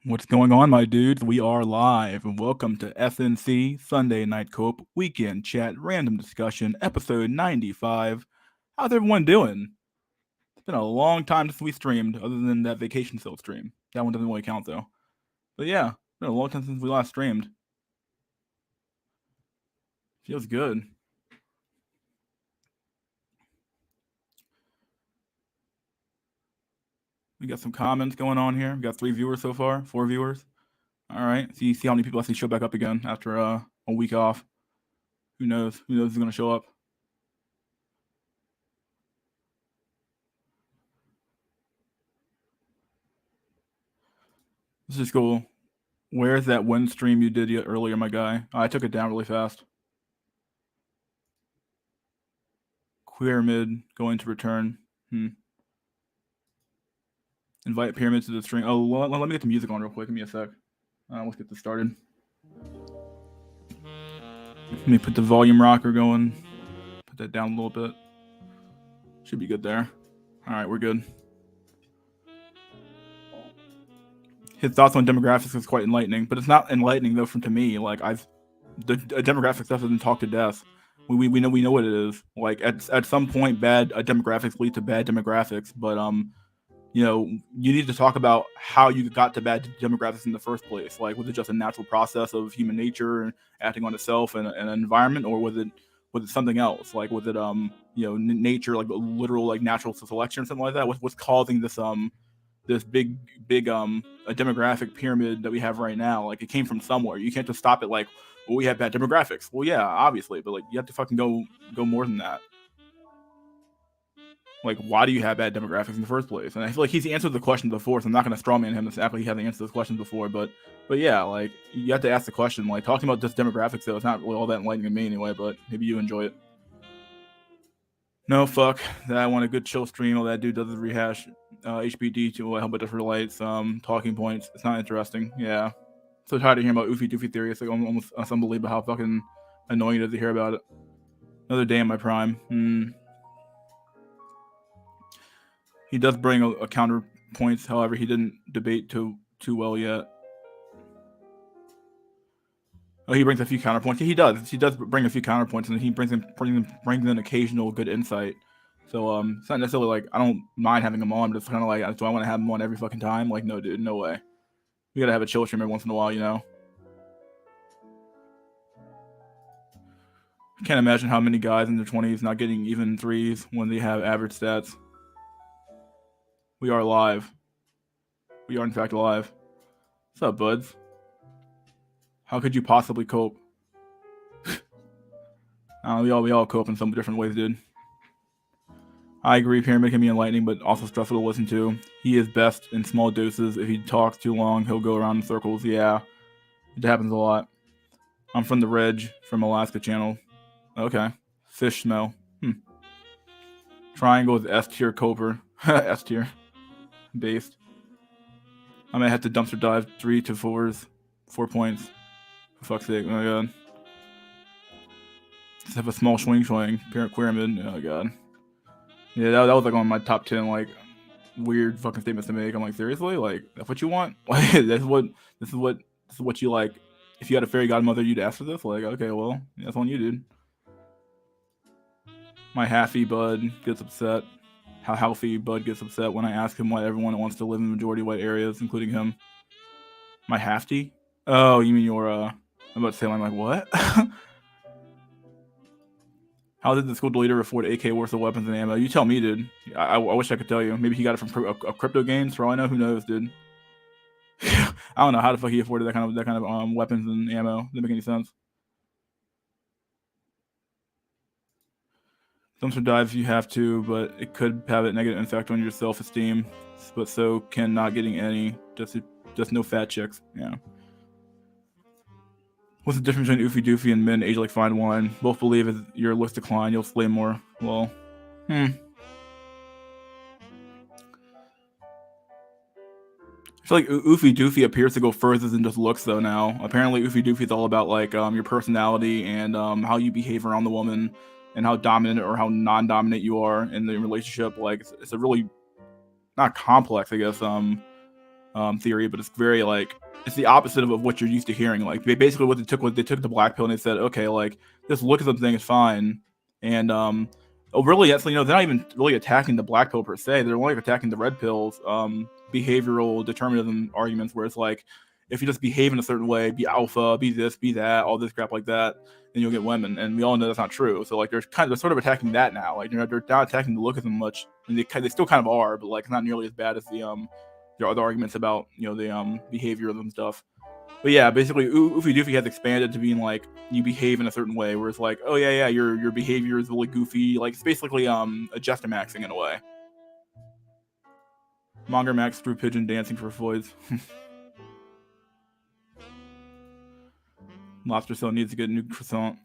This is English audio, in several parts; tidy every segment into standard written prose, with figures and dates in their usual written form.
What's going on, my dudes? We are live, and welcome to SNC Sunday Night Cope Weekend Chat Random Discussion, episode 95. How's everyone doing? It's been a long time since we streamed, other than that vacation sale stream. That one doesn't really count, though. But yeah, it's been a long time since we last streamed. Feels good. We got some comments going on here. We got 3 viewers so far, 4 viewers. All right, see how many people actually show back up again after a week off. Who knows? Who knows who's gonna show up? This is cool. Where's that one stream you did earlier, my guy? I took it down really fast. Queer mid going to return. Invite pyramids to the stream. Oh, well, let me get the music on real quick. Give me a sec. Let's get this started. Let me put the volume rocker going. Put that down a little bit. Should be good there. All right, we're good. His thoughts on demographics is quite enlightening, but it's not enlightening though. To me, like the demographic stuff doesn't talk to death. We know what it is. Like at some point, bad demographics lead to bad demographics, but you need to talk about how you got to bad demographics in the first place. Like, was it just a natural process of human nature and acting on itself and an environment, or was it something else? Like, was it nature, like literal like natural selection or something like that? What's causing this big a demographic pyramid that we have right now? Like, it came from somewhere. You can't just stop it like, well, we have bad demographics. Well, yeah, obviously, but like you have to fucking go more than that. Like, why do you have bad demographics in the first place? And I feel like he's answered the question before, so I'm not going to strawman him and act like he hasn't answered those questions before. But yeah, like you have to ask the question. Like, talking about just demographics though, it's not really all that enlightening to me anyway. But maybe you enjoy it. No, fuck that. I want a good chill stream. All that dude does is rehash HBD to help with different lights, talking points. It's not interesting. Yeah, so tired of hearing about oofy doofy theory. It's like almost unbelievable how fucking annoying it is to hear about it. Another day in my prime. He does bring a counterpoints. However, he didn't debate too well yet. Oh, he brings a few counterpoints. He does. He does bring a few counterpoints, and he brings in occasional good insight. So it's not necessarily like I don't mind having him on, but it's kind of like, do I want to have him on every fucking time? Like, no, dude, no way. We gotta have a chill stream every once in a while, you know. I can't imagine how many guys in their 20s not getting even threes when they have average stats. We are live. We are in fact live. What's up, buds? How could you possibly cope? We all cope in some different ways, dude. I agree, Pyramid can be enlightening, but also stressful to listen to. He is best in small doses. If he talks too long, he'll go around in circles. Yeah, it happens a lot. I'm from the Reg, from Alaska channel. Okay. Fish smell. Triangle is S tier Coper. S tier. Based. I might have to dumpster dive 3 to 4s. 4 points. For fuck's sake. Oh my god. Just have a small swing. Pyramid. Oh god. Yeah, that was like one of my top 10 like weird fucking statements to make. I'm like, seriously? Like, that's what you want? Like, this is what you like. If you had a fairy godmother, you'd ask for this? Like, okay, well, that's on you, dude. My halfy bud gets upset. How healthy bud gets upset when I ask him why everyone wants to live in majority white areas, including him. My halfty? Oh, you mean your I'm about to say, I'm like, what? How did the school leader afford AK worth of weapons and ammo? You tell me, dude. I wish I could tell you. Maybe he got it from a crypto games. For all I know, who knows, dude. I don't know how the fuck he afforded that kind of weapons and ammo. Doesn't make any sense. Dumpster dive if you have to, but it could have a negative effect on your self-esteem. But so can not getting any. Just no fat chicks. Yeah. What's the difference between Oofy Doofy and men age like fine wine? Both believe as your looks decline, you'll slay more. Well, I feel like Oofy Doofy appears to go further than just looks, though. Now, apparently, Oofy Doofy is all about like your personality and how you behave around the woman, and how dominant or how non-dominant you are in the relationship. Like, it's a really not complex, I guess. theory, but it's very like it's the opposite of what you're used to hearing. Like basically what they took was they took the black pill and they said, okay, like this lookism thing is fine, and really that's they're not even really attacking the black pill per se. They're only attacking the red pills, behavioral determinism arguments, where it's like if you just behave in a certain way, be alpha, be this, be that, all this crap like that, then you'll get women. And we all know that's not true. So like they're sort of attacking that now. Like they're not attacking the lookism much, and they still kind of are, but like not nearly as bad as the there are other arguments about the behaviorism stuff. But yeah, basically Oofy Doofy has expanded to being like you behave in a certain way, where it's like, oh yeah, your behavior is really goofy. Like it's basically a Justamaxing in a way. Monger Max through pigeon dancing for Floyd's. Lobster cell needs to get a new croissant.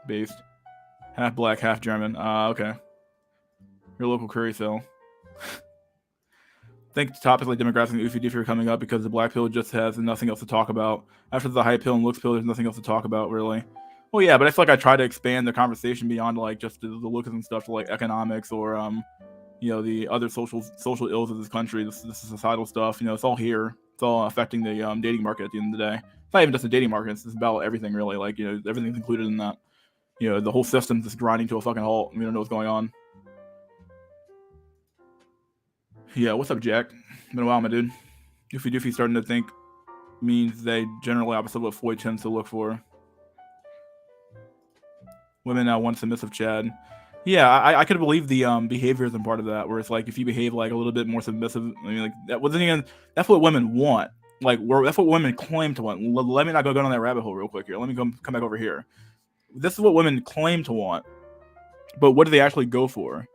Based. Half black, half German. Okay. Your local curry cell. I think topics like demographics and Oofy Doofy are coming up because the black pill just has nothing else to talk about. After the hype pill and looks pill, there's nothing else to talk about, really. Well, yeah, but I feel like I try to expand the conversation beyond like just the lookism stuff to like economics or the other social ills of this country, this societal stuff. It's all here. It's all affecting the dating market at the end of the day. It's not even just the dating market. It's about everything, really. Like, everything's included in that. The whole system's just grinding to a fucking halt. We don't know what's going on. Yeah, what's up, Jack? Been a while, my dude. Oofy Doofy starting to think means they generally opposite of what Floyd tends to look for. Women now want submissive Chad. Yeah, I could believe the behaviorism part of that, where it's like if you behave like a little bit more submissive, I mean, like that wasn't even that's what women want. Like that's what women claim to want. Let me not go down that rabbit hole real quick here. Let me come back over here. This is what women claim to want, but what do they actually go for?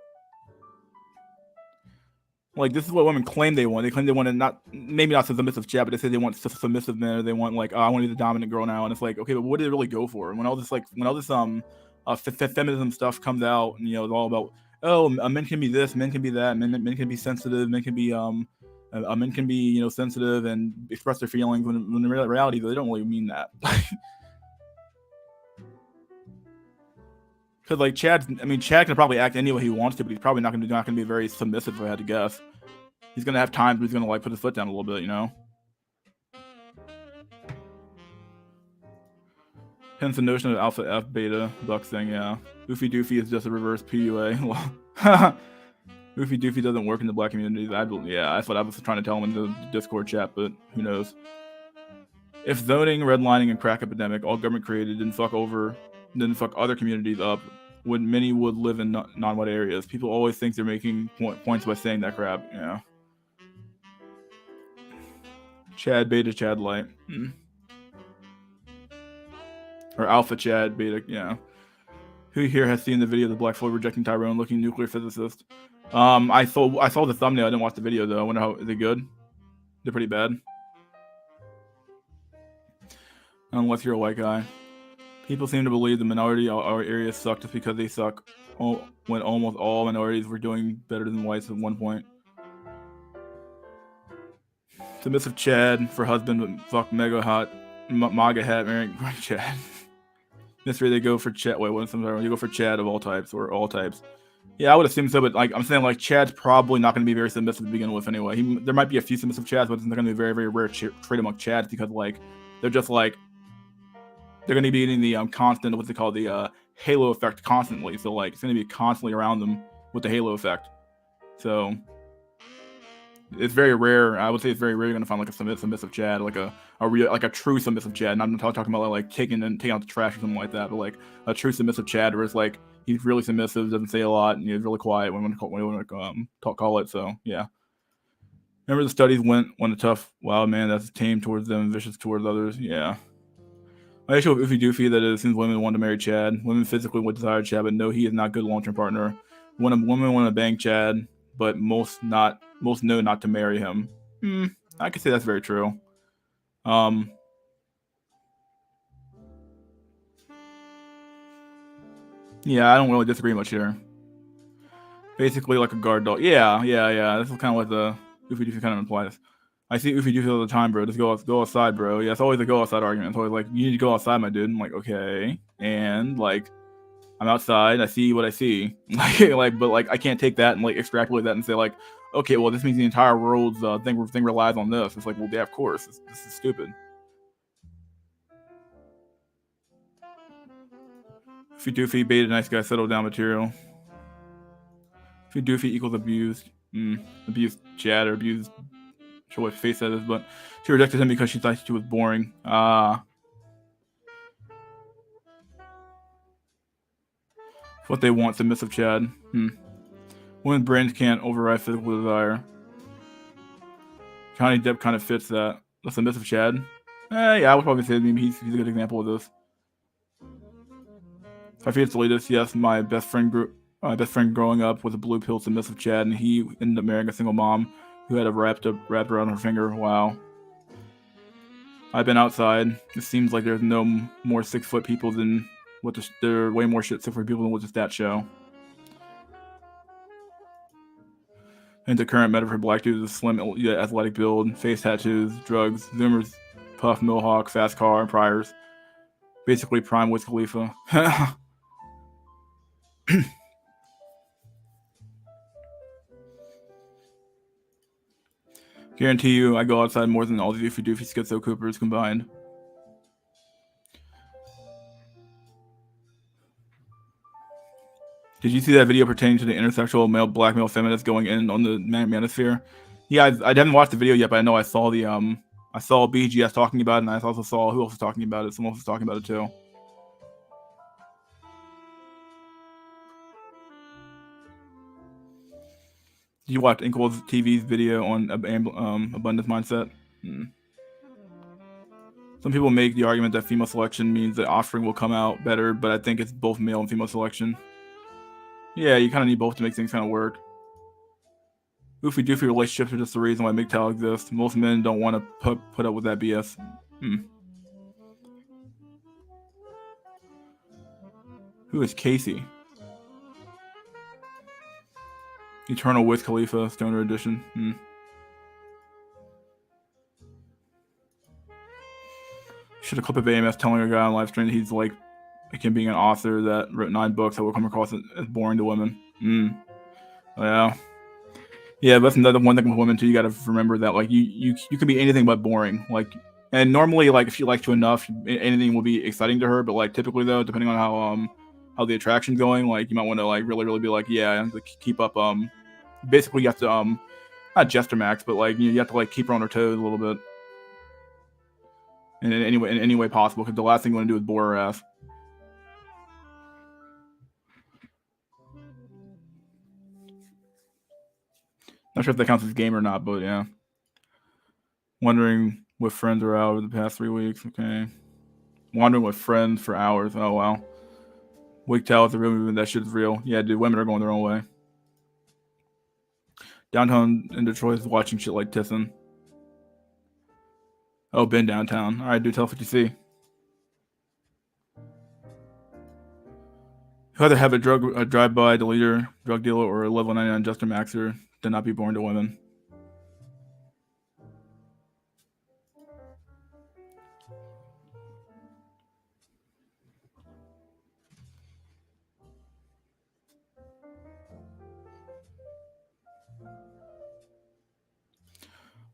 Like this is what women claim they want. They claim they want to maybe not submissive Chad, but they say they want submissive men, or they want like, oh, I want to be the dominant girl now. And it's like, okay, but what do they really go for? And when all this feminism stuff comes out, and it's all about, oh, men can be this, men can be that, men can be sensitive, men can be men can be sensitive and express their feelings. When in reality, they don't really mean that. Because like Chad can probably act any way he wants to, but he's probably not gonna be very submissive, if I had to guess. He's gonna have times where he's gonna like put his foot down a little bit, Hence the notion of alpha F beta bucks thing, yeah. Oofy Doofy is just a reverse PUA. Oofy Doofy doesn't work in the black community. Yeah, that's what I was trying to tell him in the Discord chat, but who knows. If zoning, redlining, and crack epidemic, all government created, didn't fuck other communities up, many would live in non-white areas. People always think they're making points by saying that crap, yeah. Chad beta, Chad light. Or alpha Chad beta, yeah. Who here has seen the video of the Black Floyd rejecting Tyrone looking nuclear physicist? I saw the thumbnail. I didn't watch the video though. I wonder how is it good? They're pretty bad. Unless you're a white guy. People seem to believe the minority areas suck just because they suck, when almost all minorities were doing better than whites at one point. Submissive Chad for husband, but fuck mega hot MAGA hat marrying Chad. Mystery, they go for Chad. Wait, what's something? You go for Chad of all types or all types. Yeah, I would assume so, but like I'm saying, like Chad's probably not going to be very submissive to begin with anyway. There might be a few submissive Chads, but it's going to be a very, very rare trait among Chads because like they're just like they're going to be getting the constant, what's it called, the halo effect constantly. So like it's going to be constantly around them with the halo effect. So it's very rare. I would say it's very rare you're going to find like a submissive Chad, like a real, like a true submissive Chad. And I'm not talking about like taking out the trash or something like that, but like a true submissive Chad where it's like he's really submissive, doesn't say a lot, and he's really quiet when we want to call it. So yeah. Remember the studies went when a tough, wow man, that's tame towards them, vicious towards others. Yeah. My issue with Oofy Doofy that it seems women want to marry Chad. Women physically would desire Chad, but no, he is not a good long-term partner. When a woman want to bang Chad, but most know not to marry him. I could say that's very true. Yeah, I don't really disagree much here. Basically like a guard dog. Yeah. This is kind of what the Oofy Doofy kind of implies. I see Oofy Doofy all the time, bro. Just go outside, bro. Yeah, it's always a go outside argument. It's always like, you need to go outside, my dude. I'm like, okay. And like, I'm outside. I see what I see. But like, I can't take that and like extrapolate that and say like, okay, well, this means the entire world's thing relies on this. It's like, well, yeah, of course. This is stupid. If you doofy, beta, nice guy, settle down material. If you doofy equals abused. Abused Chad or abused. I'm sure what face that is, but she rejected him because she thought she was boring. What they want, submissive Chad. Women's brains can't override physical desire. Johnny Depp kind of fits that. The submissive Chad. Yeah, I would probably say maybe he's a good example of this. If I forget to delete this, yes, my best friend growing up was a blue pill submissive Chad, and he ended up marrying a single mom who had a wrapped around her finger. Wow. I've been outside. It seems like there's no more 6 foot people than what there are way more 6 foot people than what the stats show. And the current meta for black dudes is slim, athletic build, face tattoos, drugs, Zoomers, Puff, Mohawk, fast car, and priors. Basically prime Wiz Khalifa. Guarantee you, I go outside more than all the Doofy Doofy Schizo Coopers combined. Did you see that video pertaining to the intersexual black male feminist going in on the manosphere? Yeah, I haven't watched the video yet, but I know I saw the I saw BGS talking about it, and I also saw who else was talking about it. Someone else was talking about it too. Did you watch Inkwell's TV's video on abundance mindset? Some people make the argument that female selection means that offspring will come out better, but I think it's both male and female selection. Yeah, you kind of need both to make things kind of work. Oofy doofy relationships are just the reason why MGTOW exists. Most men don't want to put up with that BS. Who is Casey? Eternal Wiz Khalifa, Stoner Edition. Should have clip of AMS telling a guy on live stream that he's like him being an author that wrote 9 books that will come across as boring to women. Yeah. Yeah, but that's another one thing with women too. You got to remember that like you can be anything but boring. Like, and normally like if she likes you enough, anything will be exciting to her. But like typically though, depending on how the attraction's going, like you might want to like really be like keep up. Basically you have to not jester max, but like you have to like keep her on her toes a little bit. In any way possible, because the last thing you want to do is bore her ass. Not sure if that counts as game or not, but yeah. Wondering what friends are out over the past 3 weeks. Okay. Wandering with friends for hours. Oh, wow. WGTOW is a real movement. That shit's real. Yeah, dude, women are going their own way. Downtown in Detroit is watching shit like Tisson. Oh, been downtown. All right, dude, tell us what you see. Either have a drive-by deleter, drug dealer, or a level 99 Juster Maxer to not be born to women.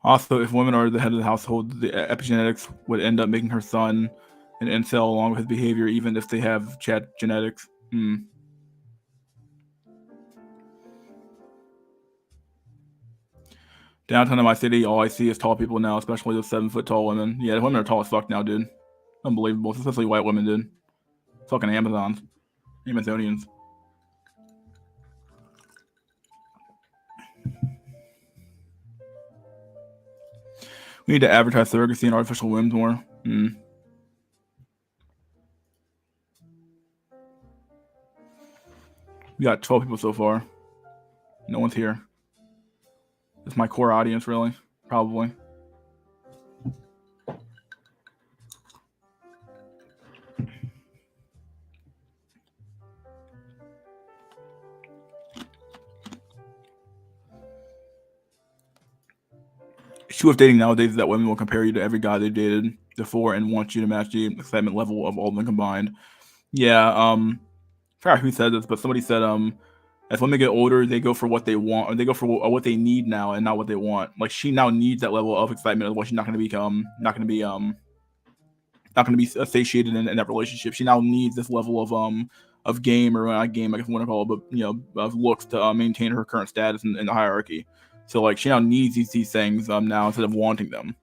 Also, if women are the head of the household, the epigenetics would end up making her son an incel along with his behavior, even if they have Chad genetics. Downtown in my city, all I see is tall people now, especially those 7 foot tall women. Yeah, the women are tall as fuck now, dude. Unbelievable, especially white women, dude. Fucking Amazonians. We need to advertise surrogacy and artificial wombs more. We got 12 people so far. No one's here. It's my core audience, really. Probably. Issue with dating nowadays is that women will compare you to every guy they dated before and want you to match the excitement level of all of them combined. Yeah, I forgot who said this, but somebody said As women get older, they go for what they want, or they go for what they need now, and not what they want. Like she now needs that level of excitement, otherwise she's not going to become, not going to be satiated in that relationship. She now needs this level of game, or not game, I guess I want to call it, but of looks to maintain her current status in the hierarchy. So like she now needs these things now instead of wanting them.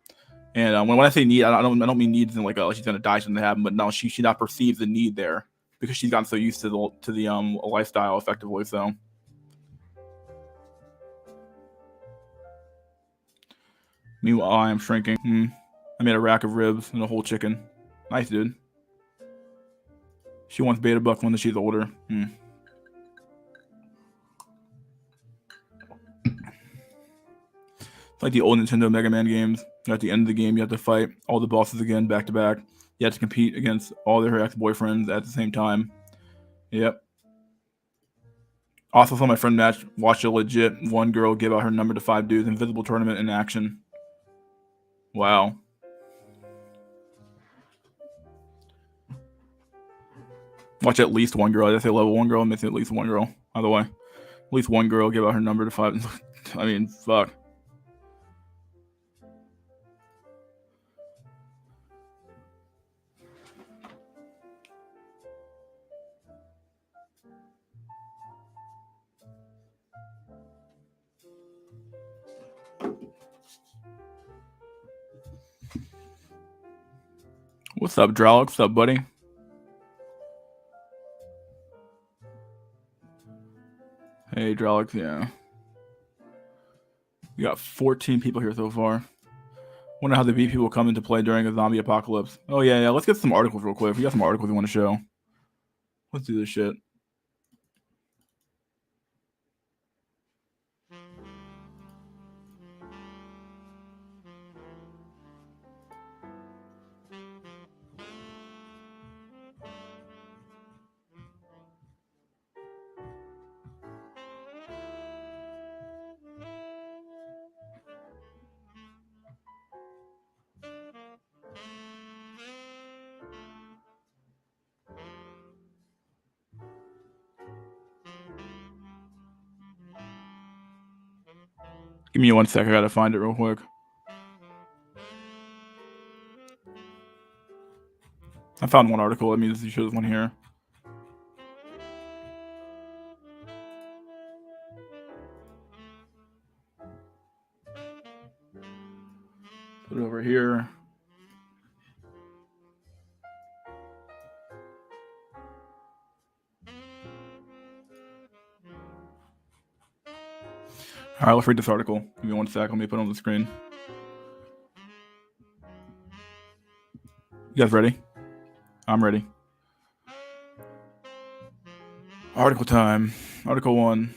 And when I say need, I don't mean needs in like she's gonna die, something happen, but no, she not perceives the need there because she's gotten so used to the lifestyle effectively. So meanwhile, I am shrinking. I made a rack of ribs and a whole chicken. Nice, dude. She wants beta buck when she's older. It's like the old Nintendo Mega Man games. At the end of the game, you have to fight all the bosses again, back to back. You have to compete against all her ex-boyfriends at the same time. Yep. Also saw my friend watch a legit one girl give out her number to 5 dudes invisible tournament in action. Wow. Watch at least one girl. Did I say level 1 girl? I'm missing at least one girl. By the way, at least one girl give out her number to 5. I mean, fuck. What's up, Dralik? What's up, buddy? Hey, Dralik, yeah. We got 14 people here so far. Wonder how the BP will come into play during a zombie apocalypse. Oh, yeah. Let's get some articles real quick. We got some articles we want to show. Let's do this shit. Give me 1 sec. I gotta find it real quick. I found one article. Let me just show this one here. Put it over here. All right, let's read this article. Give me 1 sec. Let me put it on the screen. You guys ready? I'm ready. Article time. Article 1.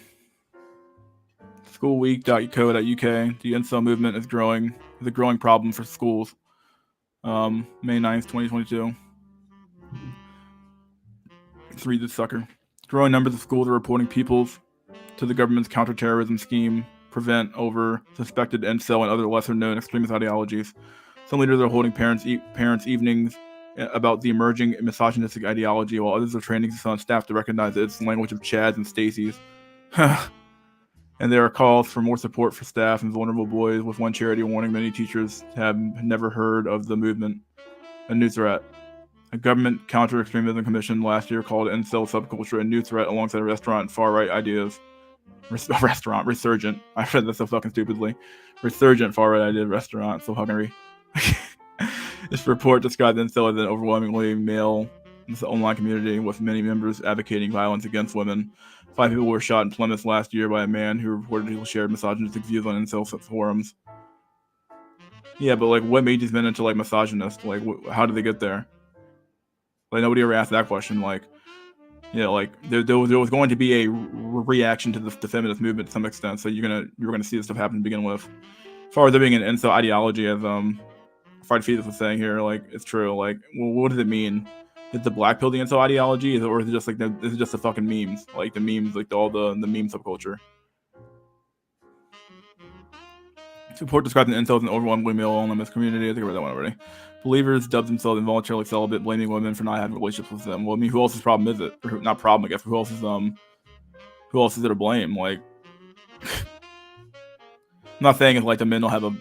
Schoolweek.co.uk. The incel movement is a growing problem for schools. May 9th, 2022. Let's read this sucker. Growing numbers of schools are reporting pupils to the government's counterterrorism scheme prevent over suspected incel and other lesser-known extremist ideologies. Some leaders are holding parents evenings about the emerging misogynistic ideology, while others are training on staff to recognize its language of Chads and Stacy's. And there are calls for more support for staff and vulnerable boys, with one charity warning many teachers have never heard of the movement. A new threat. A government counter-extremism commission last year called incel subculture a new threat alongside restaurant and far-right ideas. Resurgent. I read that so fucking stupidly. Resurgent far-right idea restaurant. So hungry. This report described incel as an overwhelmingly male online community, with many members advocating violence against women. 5 people were shot in Plymouth last year by a man who reportedly shared misogynistic views on incel forums. Yeah, but like, what made these men into like misogynists? Like, how did they get there? Like, nobody ever asked that question. Like, like there was going to be a reaction to the feminist movement to some extent. So you're gonna see this stuff happen to begin with. As far as there being an incel ideology, as Fried Fetus was saying here, like, it's true. Like, well, what does it mean? Is the black pill the incel ideology, or is it just like is it just the fucking memes? Like the memes, like all the meme subculture. Support described the incels as an overwhelmingly male-only community. I think I read that one already. Believers dubbed themselves involuntarily celibate, blaming women for not having relationships with them. Well, I mean, who else's problem is it? Or not problem, I guess. Who else's who else is there to blame? Like, I'm not saying it's like the men don't have a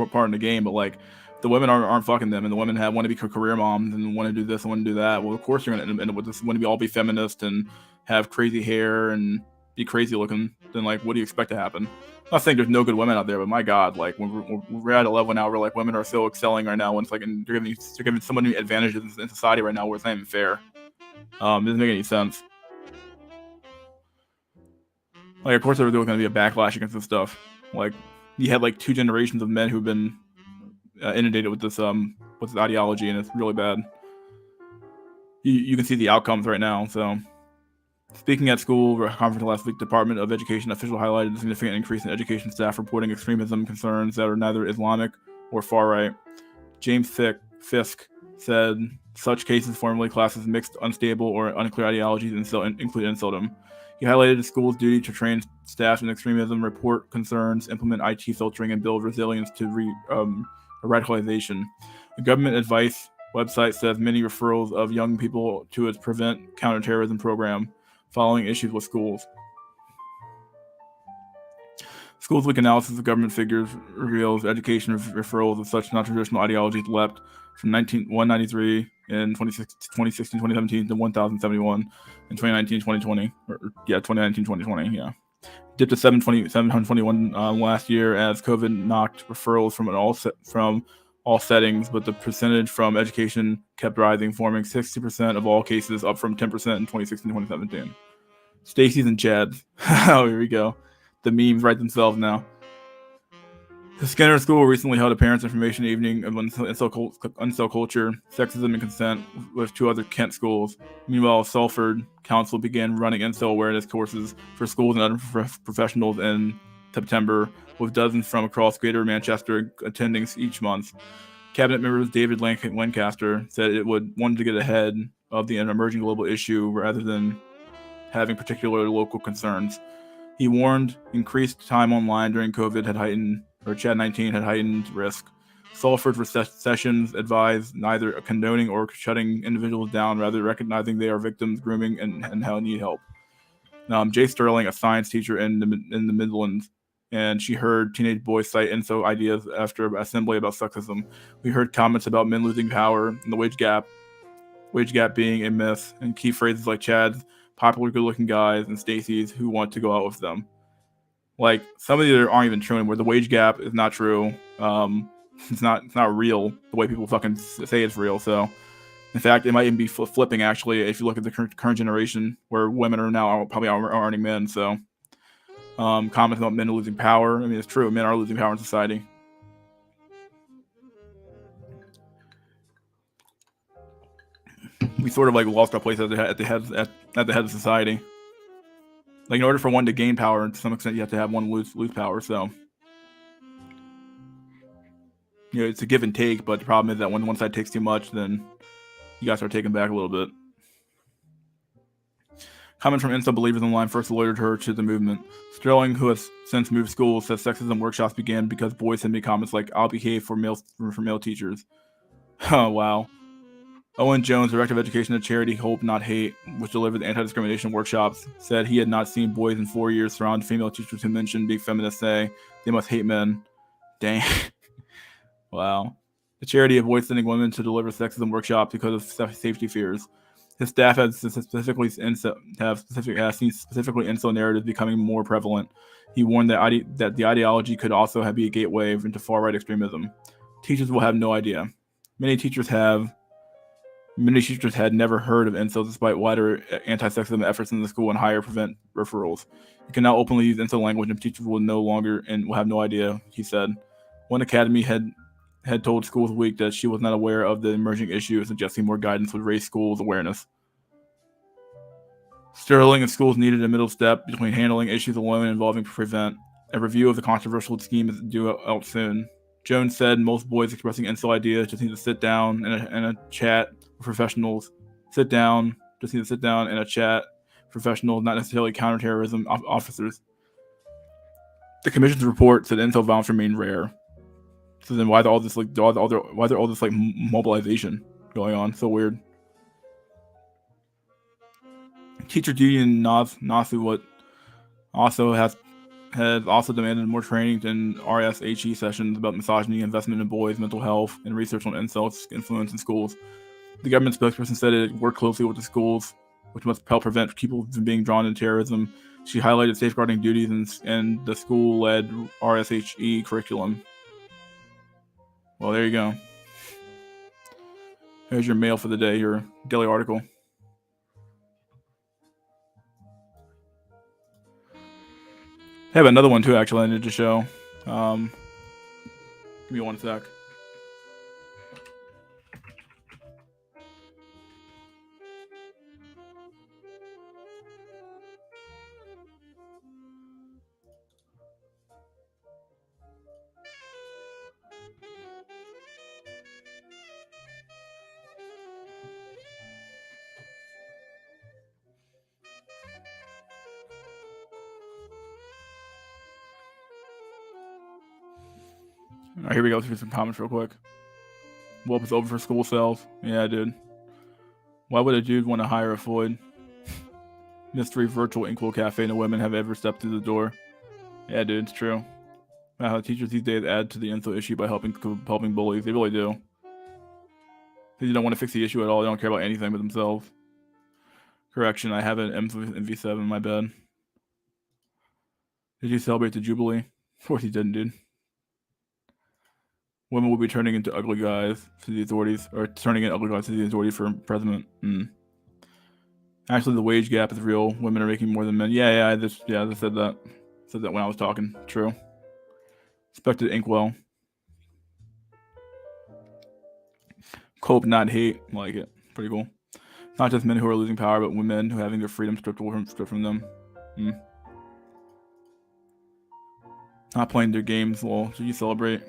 part in the game, but like the women aren't fucking them, and the women want to be career moms and want to do this and want to do that. Well, of course you're gonna end up with this. Want to all be feminist and have crazy hair and be crazy looking. Then like, what do you expect to happen? I'm not saying there's no good women out there, but my God, like when we're at a level now where like women are so excelling right now, when it's like they're giving so many advantages in society right now where it's not even fair. It doesn't make any sense. Like, of course, there was going to be a backlash against this stuff. Like, you had like 2 generations of men who've been inundated with this ideology, and it's really bad. You can see the outcomes right now. So, speaking at school conference last week, Department of Education official highlighted the significant increase in education staff reporting extremism concerns that are neither Islamic or far right. James Fisk said such cases formerly classed as mixed, unstable, or unclear ideologies include insultum. He highlighted the school's duty to train staff in extremism, report concerns, implement IT filtering, and build resilience to radicalization. The government advice website says many referrals of young people to its Prevent Counterterrorism program following issues with schools. Schools Week analysis of government figures reveals education referrals of such non-traditional ideologies leapt from 193 in 2016-2017 to 1,071 in 2019-2020. 2019-2020, yeah. Dipped to 721 last year as COVID knocked referrals from all settings, but the percentage from education kept rising, forming 60% of all cases, up from 10% in 2016-2017. Stacy's and Chad's. Oh, here we go. The memes write themselves now. The Skinner School recently held a parents' information evening of incel culture, sexism, and consent with 2 other Kent schools. Meanwhile, Salford Council began running incel awareness courses for schools and other professionals in September, with dozens from across Greater Manchester attending each month. Cabinet members David Lancaster said it wanted to get ahead of an emerging global issue rather than having particular local concerns. He warned increased time online during COVID Chad-19 had heightened risk. Salford sessions advised neither condoning or shutting individuals down, rather recognizing they are victims, grooming, and how need help. Jay Sterling, a science teacher in the Midlands, and she heard teenage boys cite incel ideas after an assembly about sexism. We heard comments about men losing power and the wage gap being a myth, and key phrases like Chad's popular good-looking guys and Stacy's who want to go out with them. Like, some of these aren't even true anymore. The wage gap is not true. It's not real the way people fucking say it's real. So, in fact, it might even be flipping, actually, if you look at the current generation, where women are now probably earning men. So, comments about men losing power. I mean, it's true. Men are losing power in society. We sort of like lost our place at the head of society. Like, in order for one to gain power, to some extent, you have to have one lose power. So, it's a give and take. But the problem is that when one side takes too much, then you guys start taking back a little bit. Comments from incel believers online first alerted her to the movement. Sterling, who has since moved schools, says sexism workshops began because boys had made comments like "I'll behave" for male teachers. Oh wow. Owen Jones, director of education at charity Hope Not Hate, which delivered anti-discrimination workshops, said he had not seen boys in 4 years surround female teachers who mentioned being feminists say they must hate men. Dang. Wow. The charity avoids sending women to deliver sexism workshops because of safety fears. His staff has seen specifically incel narratives becoming more prevalent. He warned that the ideology could also be a gateway into far-right extremism. Teachers will have no idea. Many teachers had never heard of incels despite wider anti-sexism efforts in the school and higher prevent referrals. You can now openly use incel language and teachers will no longer and will have no idea, he said. One academy had told Schools Week that she was not aware of the emerging issue, suggesting more guidance would raise schools' awareness. Sterling and schools needed a middle step between handling issues alone involving prevent. A review of the controversial scheme is due out soon. Jones said most boys expressing incel ideas just need to sit down in a chat with professionals. Just need to sit down in a chat with professionals, not necessarily counterterrorism officers. The commission's report said incel violence remained rare. So then why all this mobilization going on? So weird. Teachers Union Nasu has also demanded more training in RSHE sessions about misogyny, investment in boys, mental health, and research on incels influence in schools. The government spokesperson said it worked closely with the schools, which must help prevent people from being drawn into terrorism. She highlighted safeguarding duties and the school-led RSHE curriculum. Well, there you go. Here's your mail for the day, your daily article. I have another one too, actually, I need to show. Give me one sec. Alright, here we go. Let's read some comments real quick. What was over for school sales? Yeah, dude. Why would a dude want to hire a Floyd? Mystery virtual Inkwell Cafe no women have ever stepped through the door. Yeah, dude, it's true. Wow, teachers these days add to the info issue by helping bullies. They really do. They don't want to fix the issue at all. They don't care about anything but themselves. Correction, I have an MV7 in my bed. Did you celebrate the Jubilee? Of course you didn't, dude. Women will be turning into ugly guys to the authorities, or turning in ugly guys to the authorities for president. Actually, the wage gap is real. Women are making more than men. I just said that. Said that when I was talking. True. Expected Inkwell. Cope, not hate. Like it. Pretty cool. Not just men who are losing power, but women who are having their freedom stripped from them. Not playing their games. Lol. Should you celebrate?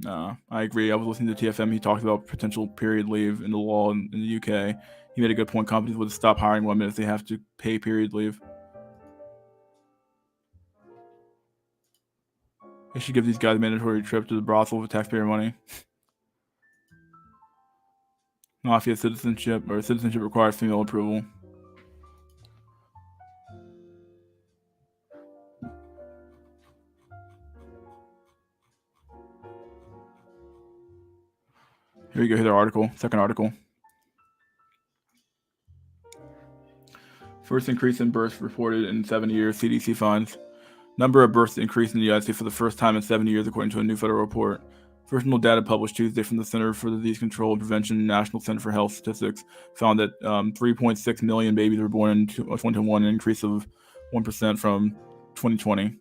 I agree. I was listening to TFM. He talked about potential period leave in the law in the UK. He made a good point. Companies would stop hiring women if they have to pay period leave. They should give these guys a mandatory trip to the brothel with taxpayer money. Mafia citizenship requires female approval. Here you go. Here's our article. Second article. First increase in births reported in 7 years. CDC finds. Number of births increased in the United States for the first time in 7 years, according to a new federal report. Original data published Tuesday from the Center for Disease Control and Prevention National Center for Health Statistics found that 3.6 million babies were born in 2021, an increase of 1% from 2020.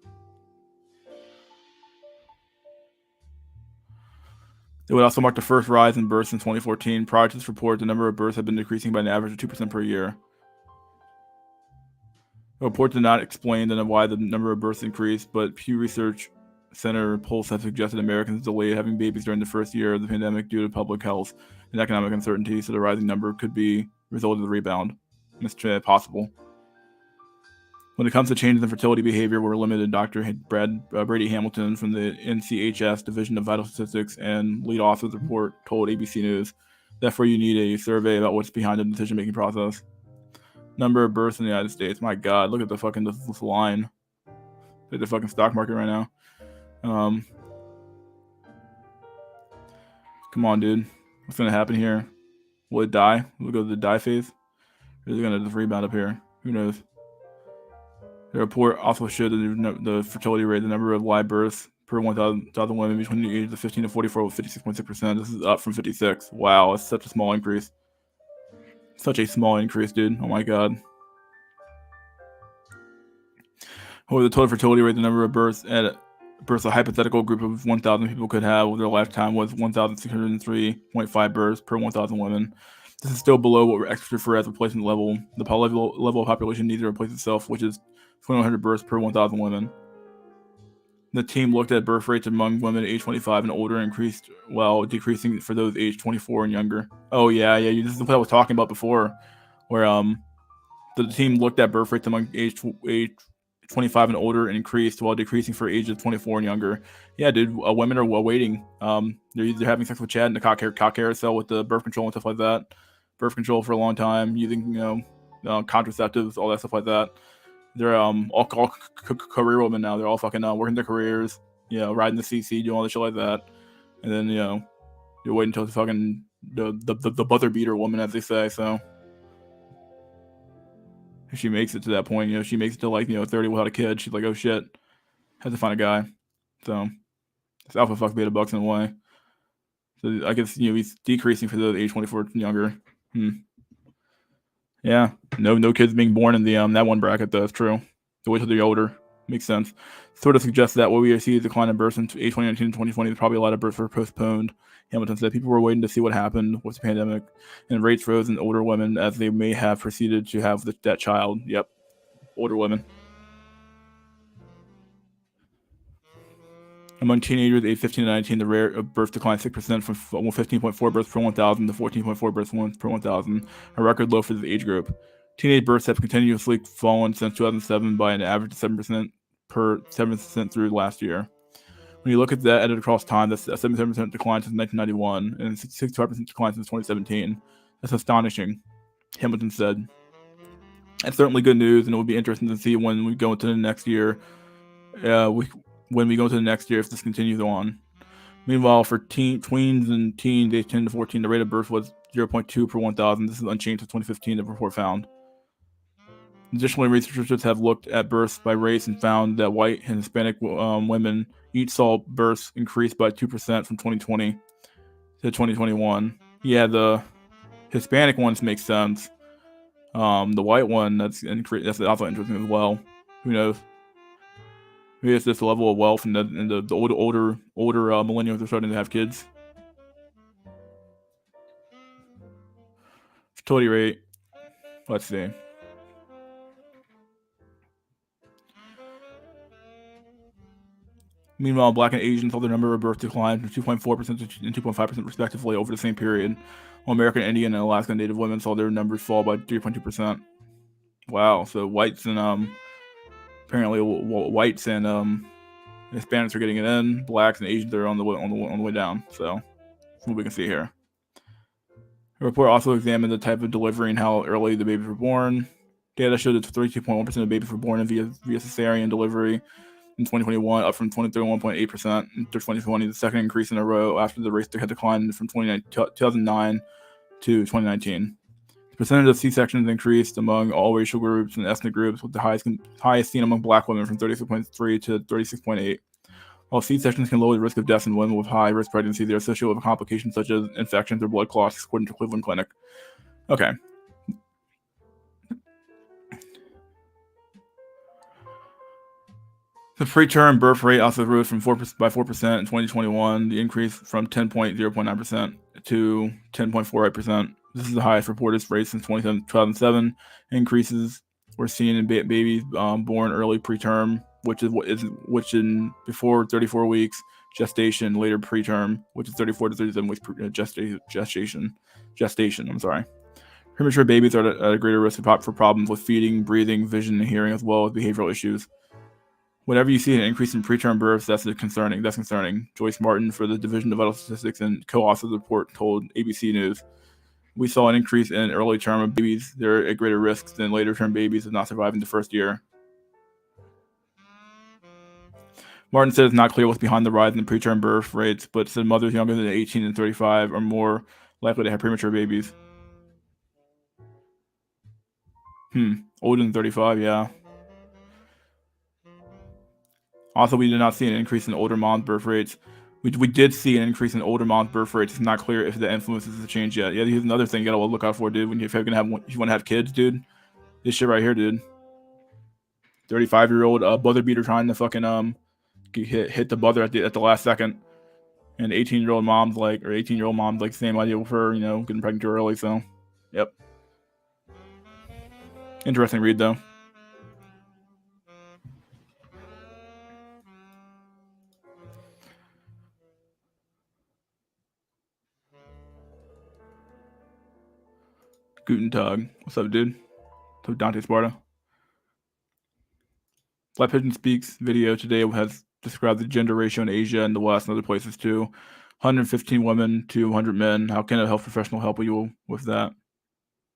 It would also mark the first rise in births in 2014. Prior to this report, the number of births had been decreasing by an average of 2% per year. The report did not explain why the number of births increased, but Pew Research Center polls have suggested Americans delay having babies during the first year of the pandemic due to public health and economic uncertainty, so the rising number could be a result of the rebound. It's possible. When it comes to changes in fertility behavior, we're limited. Dr. Brady Hamilton from the NCHS Division of Vital Statistics and lead author of the report told ABC News. Therefore, you need a survey about what's behind the decision-making process. Number of births in the United States. My God, look at the fucking this line. Look at the fucking stock market right now. Come on, dude. What's gonna happen here? Will it die? Will it go to the die phase? Or is it gonna just rebound up here? Who knows? The report also showed the fertility rate, the number of live births per 1,000 women between the ages of 15 to 44 was 56.6%. This is up from 56. Wow, it's such a small increase. Such a small increase, dude. Oh my God. Over the total fertility rate, the number of births a hypothetical group of 1,000 people could have over their lifetime was 1,603.5 births per 1,000 women. This is still below what we're experts refer as replacement level. The level of population needs to replace itself, which is 2,100 births per 1,000 women. The team looked at birth rates among women age 25 and older, increased while decreasing for those age 24 and younger. Oh yeah. This is what I was talking about before, where the team looked at birth rates among age 25 and older and increased while decreasing for ages 24 and younger. Yeah, dude, women are waiting. They're either having sex with Chad in the cock carousel with the birth control and stuff like that. Birth control for a long time, using contraceptives, all that stuff like that. They're all career women now. They're all fucking working their careers, riding the CC, doing all this shit like that, and then you're waiting until the fucking the buzzer beater woman, as they say. So if she makes it to that point, she makes it to 30 without a kid. She's like, oh shit, had to find a guy. So it's alpha fucks beta bucks in a way. So I guess he's decreasing for the age 24 and younger. Yeah, no kids being born in the that one bracket though. That's true. To wait till they're older makes sense. Sort of suggests that what we see a decline in births in 2019 and 2020. Probably a lot of births were postponed. Hamilton said people were waiting to see what happened with the pandemic, and rates rose in older women as they may have proceeded to have that child. Yep, older women. Among teenagers aged 15 to 19, the rate of births declined 6% from 15.4 births per 1,000 to 14.4 births per 1,000, a record low for this age group. Teenage births have continuously fallen since 2007 by an average of 7% through last year. When you look at that added across time, that's a 77% decline since 1991 and 65% decline since 2017. That's astonishing, Hamilton said. It's certainly good news, and it will be interesting to see when we go into the next year. When we go to the next year, if this continues on. Meanwhile, for tweens and teens aged 10 to 14, the rate of birth was 0.2 per 1,000. This is unchanged since 2015, the report found. Additionally, researchers have looked at births by race and found that white and Hispanic women each saw births increase by 2% from 2020 to 2021. Yeah, the Hispanic ones make sense. The white one, that's also interesting as well. Who knows? Maybe it's this level of wealth, and the older millennials are starting to have kids. Fertility rate. Let's see. Meanwhile, Black and Asian saw their number of births decline from 2.4% and 2.5% respectively over the same period, while American Indian and Alaskan Native women saw their numbers fall by 3.2%. Wow, so whites and apparently whites and Hispanics are getting it in, blacks and Asians are on the way down. So that's what we can see here. The report also examined the type of delivery and how early the babies were born. Data showed that 32.1% of babies were born via cesarean delivery in 2021, up from 31.8% in 2020, the second increase in a row after the race had declined from 2009 to 2019. The percentage of C-sections increased among all racial groups and ethnic groups, with the highest seen among Black women from 36.3 to 36.8. While C-sections can lower the risk of deaths in women with high-risk pregnancy, they are associated with complications such as infections or blood clots, according to Cleveland Clinic. Okay. The preterm birth rate also rose from 4% in 2021. The increase from 10.09% to 10.48%. This is the highest reported rate since 2007. Increases were seen in babies born early preterm, which in before 34 weeks gestation, later preterm, which is 34 to 37 weeks gestation. I'm sorry. Premature babies are at a greater risk for problems with feeding, breathing, vision, and hearing, as well as behavioral issues. Whenever you see an increase in preterm births, that's concerning. Joyce Martin for the Division of Vital Statistics and co-author of the report told ABC News, "We saw an increase in early term babies. They're at greater risks than later term babies of not surviving the first year." Martin said it's not clear what's behind the rise in preterm birth rates, but said mothers younger than 18 and 35 are more likely to have premature babies. Older than 35, yeah. Also, we did not see an increase in older moms' birth rates. We did see an increase in older moms' birth rates. It's not clear if that influences the change yet. Yeah, here's another thing you gotta look out for, dude. If you want to have kids, dude, this shit right here, dude. 35-year-old buzzer beater trying to fucking hit the buzzer at the last second, and 18-year-old mom's like same idea with her, getting pregnant too early. So, yep. Interesting read though. Guten Tag. What's up, dude? What's up, Dante Sparta? Black Pigeon Speaks video today has described the gender ratio in Asia and the West and other places too. 115 women to 100 men. How can a health professional help you with that?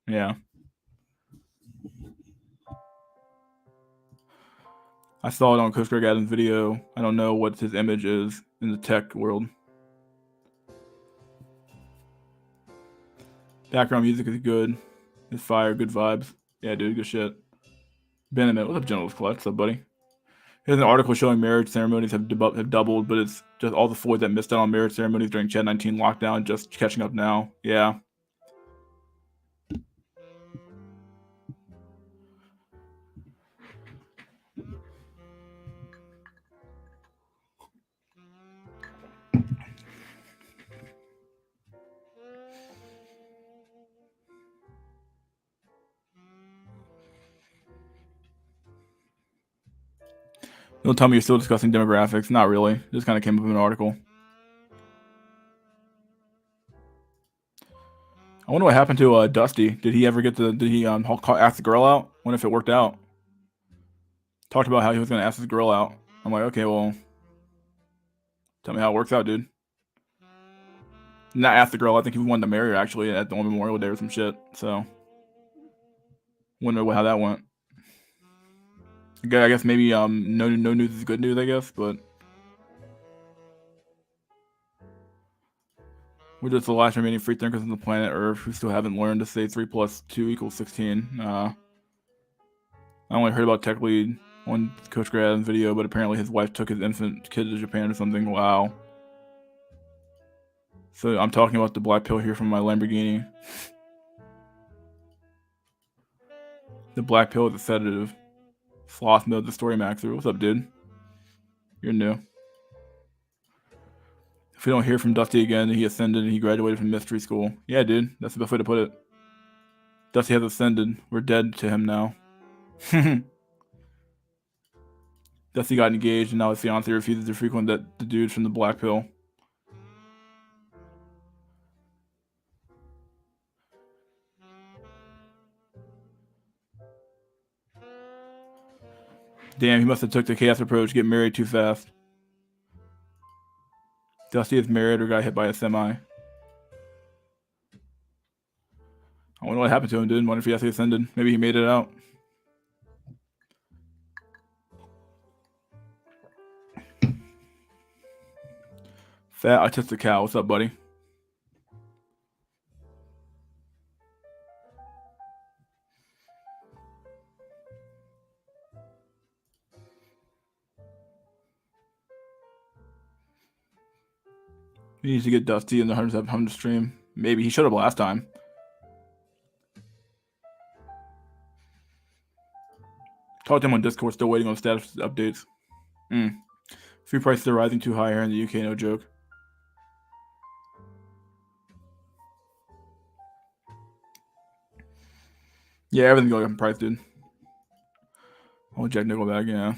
Yeah. I saw it on Coach Greg Adams' video. I don't know what his image is in the tech world. Background music is good. It's fire, good vibes. Yeah, dude, good shit. Bennett, what's up, General's Clutch? What's up, buddy? Here's an article showing marriage ceremonies have doubled, but it's just all the Floyd that missed out on marriage ceremonies during Chad 19 lockdown just catching up now. Yeah. Don't tell me you're still discussing demographics. Not really. Just kind of came up in an article. I wonder what happened to Dusty. Did he ever get to? Did he ask the girl out? Wonder if it worked out. Talked about how he was gonna ask his girl out. I'm like, okay, well, tell me how it works out, dude. Not ask the girl. I think he wanted to marry her actually at the Memorial Day or some shit. So, wonder how that went. I guess maybe no news is good news. I guess, but we're just the last remaining free thinkers on the planet Earth who still haven't learned to say 3 + 2 = 16. I only heard about Tech Lead on Coach Grad's video, but apparently his wife took his infant kid to Japan or something. Wow. So I'm talking about the black pill here from my Lamborghini. The black pill is a sedative. Sloth mode, the story maxer. What's up, dude? You're new. If we don't hear from Dusty again, he ascended and he graduated from mystery school. Yeah, dude. That's the best way to put it. Dusty has ascended. We're dead to him now. Dusty got engaged and now his fiance refuses to frequent the dudes from the black pill. Damn, he must have took the chaos approach, get married too fast. Dusty is married or got hit by a semi. I wonder what happened to him, dude. Wonder if he actually ascended. Maybe he made it out. Fat autistic cow. What's up, buddy? He needs to get Dusty in the 100 stream. Maybe he showed up last time. Talked to him on Discord, still waiting on status updates. Food prices are rising too high here in the UK, no joke. Yeah, everything's going up in price, dude. Oh, Jack Nickelback, yeah.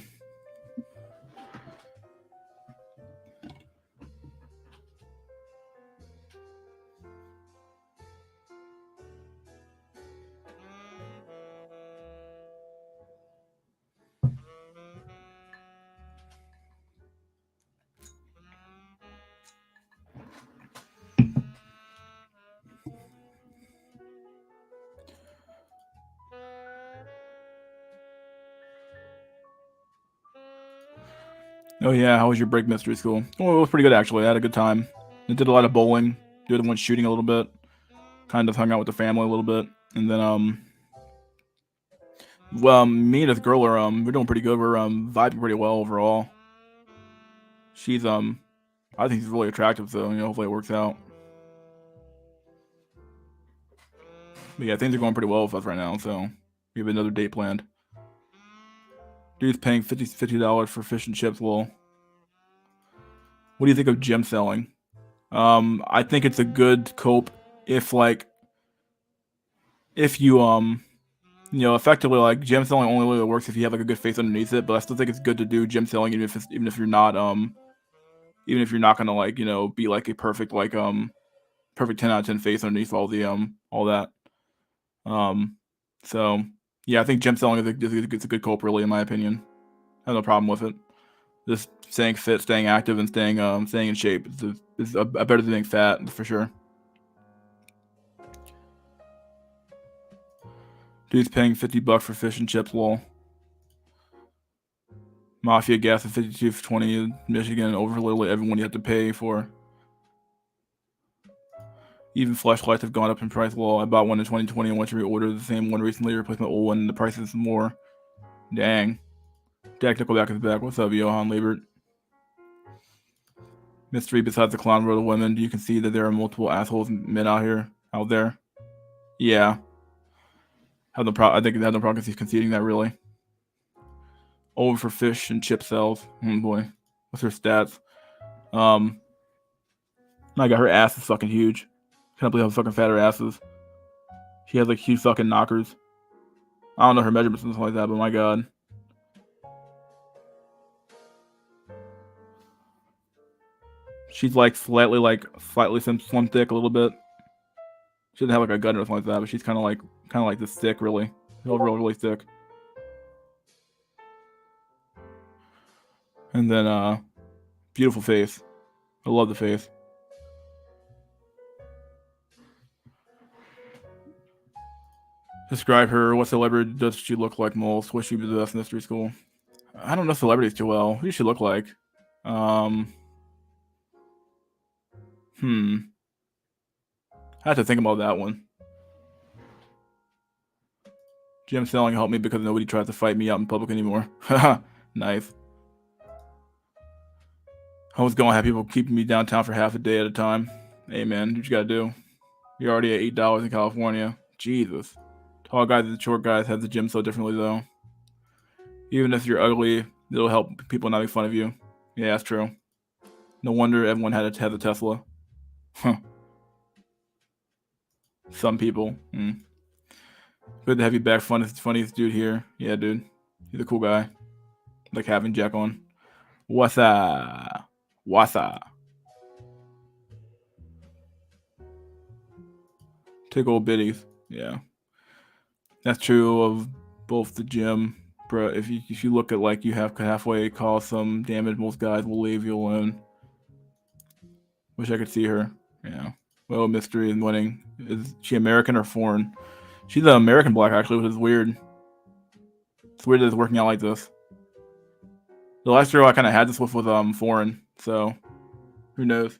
Oh yeah, how was your break mystery school? Oh, it was pretty good actually. I had a good time. I did a lot of bowling. Went shooting a little bit. Kind of hung out with the family a little bit, and then well, me and this girl are we're doing pretty good. We're vibing pretty well overall. She's I think she's really attractive, so hopefully it works out. But yeah, things are going pretty well with us right now, so we have another date planned. Dude's paying $50 for fish and chips. Lol. What do you think of gem selling? I think it's a good cope if you effectively like gem selling only really works if you have like a good face underneath it. But I still think it's good to do gem selling even if you're not gonna be like a perfect perfect 10 out of 10 face underneath all that. So yeah, I think gem selling is a good cope really in my opinion. I have no problem with it. Just staying fit, staying active, and staying in shape is better than being fat for sure. Dude's paying $50 for fish and chips. Lol. Mafia gas at 52.20 in Michigan, over literally everyone you have to pay for. Even flashlights have gone up in price. Well, I bought one in 2020 and went to reorder the same one recently, replace my old one, and the price is more. Dang. Technical back is back. What's up, Johan Liebert? Mystery besides the clown world of women. You can see that there are multiple assholes men out there. Yeah. I think they have no problem conceding that, really. Over for fish and chip sales. Oh boy. What's her stats? My god, her ass is fucking huge. Can't believe how fucking fat her ass is. She has like huge fucking knockers. I don't know her measurements and stuff like that, but my god. She's like slightly slim thick a little bit. She doesn't have like a gut or something like that, but she's kind of like this thick, really, really thick. And then beautiful face. I love the face. Describe her. What celebrity does she look like most? Wish she was the best in history school. I don't know celebrities too well. Who does she look like? I have to think about that one. Jim Selling helped me because nobody tries to fight me out in public anymore. Nice. I was gonna have people keeping me downtown for half a day at a time. Hey man, what you gotta do? You're already at $8 in California. Jesus. Tall guys and short guys have the gym so differently though. Even if you're ugly, it'll help people not make fun of you. Yeah, that's true. No wonder everyone had a Tesla. Huh. Some people. Good to have you back, funniest dude here. Yeah, dude. He's a cool guy. Like having Jack on. What's up? Take old biddies. Yeah. That's true of both the gym. Bro, if you look at like you have halfway cause some damage, most guys will leave you alone. Wish I could see her. Yeah. Well, mystery in winning. Is she American or foreign? She's an American black, actually, which is weird. It's weird that it's working out like this. The last girl I kind of had this with was foreign, so who knows?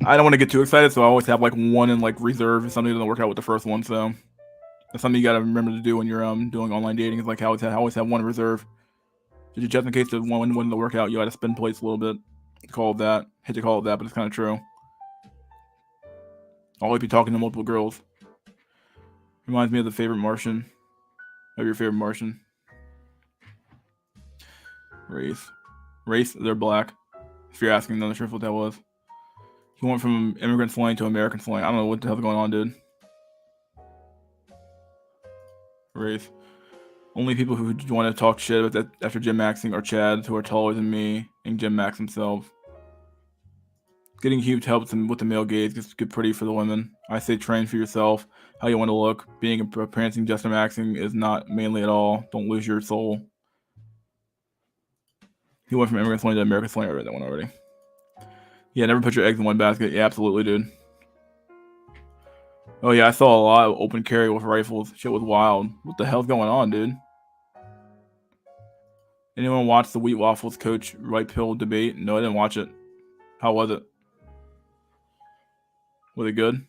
I don't want to get too excited, so I always have like one in like reserve if something doesn't work out with the first one. So that's something you got to remember to do when you're doing online dating. Is like always have one in reserve. Just in case the one doesn't work out, you got to spin plates a little bit. Call it that. Hate to call it that, but it's kind of true. Always be talking to multiple girls. Reminds me of the favorite Martian. Of your favorite Martian. Race, they're black. If you're asking, I'm not sure what that was. He went from immigrant slang to American slang. I don't know what the hell's going on, dude. Race. Only people who want to talk shit after gym maxing are Chads who are taller than me and gym max themselves. Getting huge helps with the male gaze. Gets get pretty for the women. I say train for yourself, how you want to look. Being a prancing just maxing is not manly at all. Don't lose your soul. He went from immigrant slang to American slang. I read that one already. Yeah, never put your eggs in one basket. Yeah, absolutely, dude. Oh yeah, I saw a lot of open carry with rifles. Shit was wild. What the hell's going on, dude? Anyone watch the Wheat Waffles Coach Right Pill debate? No, I didn't watch it. How was it? Was it good?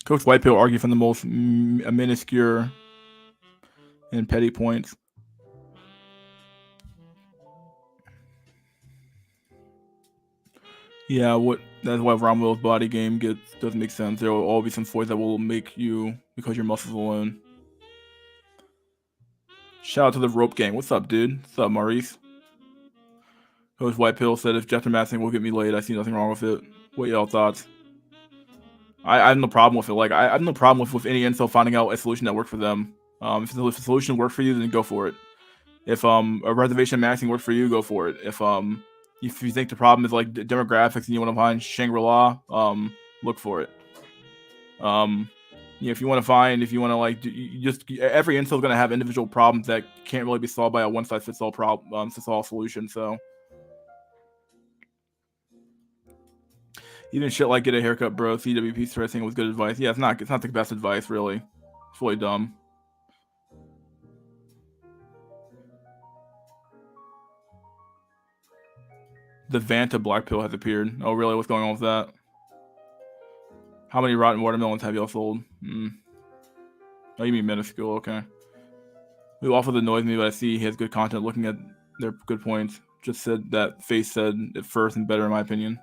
Coach Whitepill argued from the most minuscule and petty points. Yeah, that's why Romwell's body game doesn't make sense. There will always be some force that will make you because your muscles alone. Shout out to the rope gang. What's up, dude? What's up, Maurice? Coach Whitepill said if Jeff Massing will get me laid, I see nothing wrong with it. What y'all thoughts? I have no problem with it. Like I have no problem with any incel finding out a solution that works for them. If the solution works for you, then go for it. If a reservation maxing works for you, go for it. If you think the problem is like demographics and you want to find Shangri-La, look for it. If you want to find, if you want to like, you just every install is going to have individual problems that can't really be solved by a one size fits all problem, fits all solution. So even shit like get a haircut, bro. CWP stressing was good advice. Yeah, it's not the best advice, really. It's really dumb. The Vanta black pill has appeared. Oh, really? What's going on with that? How many rotten watermelons have y'all sold? Oh, you mean minuscule? Okay. Who also annoys me, but I see he has good content. Looking at their good points. Just said that Face said it first and better in my opinion.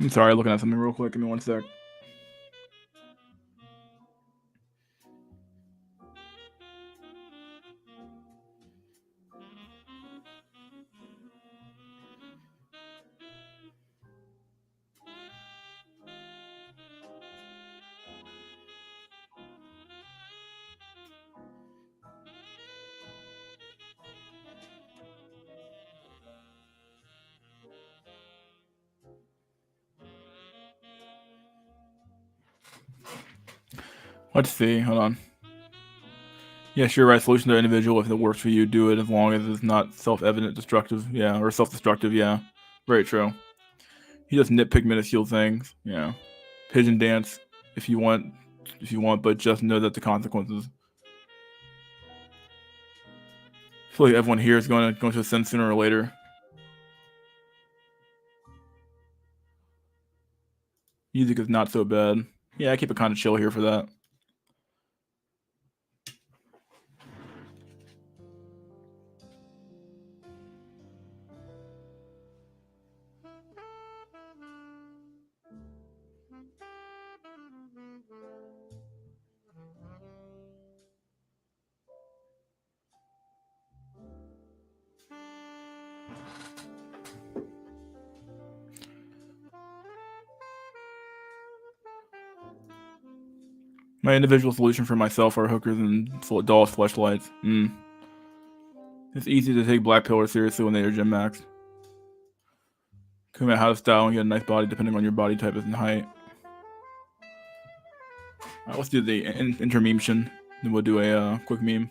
I'm sorry, looking at something real quick. Give me one sec. Let's see. Hold on. Yes, you're right. Solution to individual. If it works for you, do it as long as it's not self-evident destructive. Yeah, or self-destructive. Yeah, very true. He just nitpick minuscule things. Yeah, pigeon dance if you want, but just know that the consequences. I feel like everyone here is going to ascend sooner or later. Music is not so bad. Yeah, I keep it kind of chill here for that. My individual solution for myself are hookers and dolls fleshlights. It's easy to take black pillars seriously when they are gym max. Come out how to style and get a nice body depending on your body type and height. Alright, let's do the intermemtion. Then we'll do a quick meme.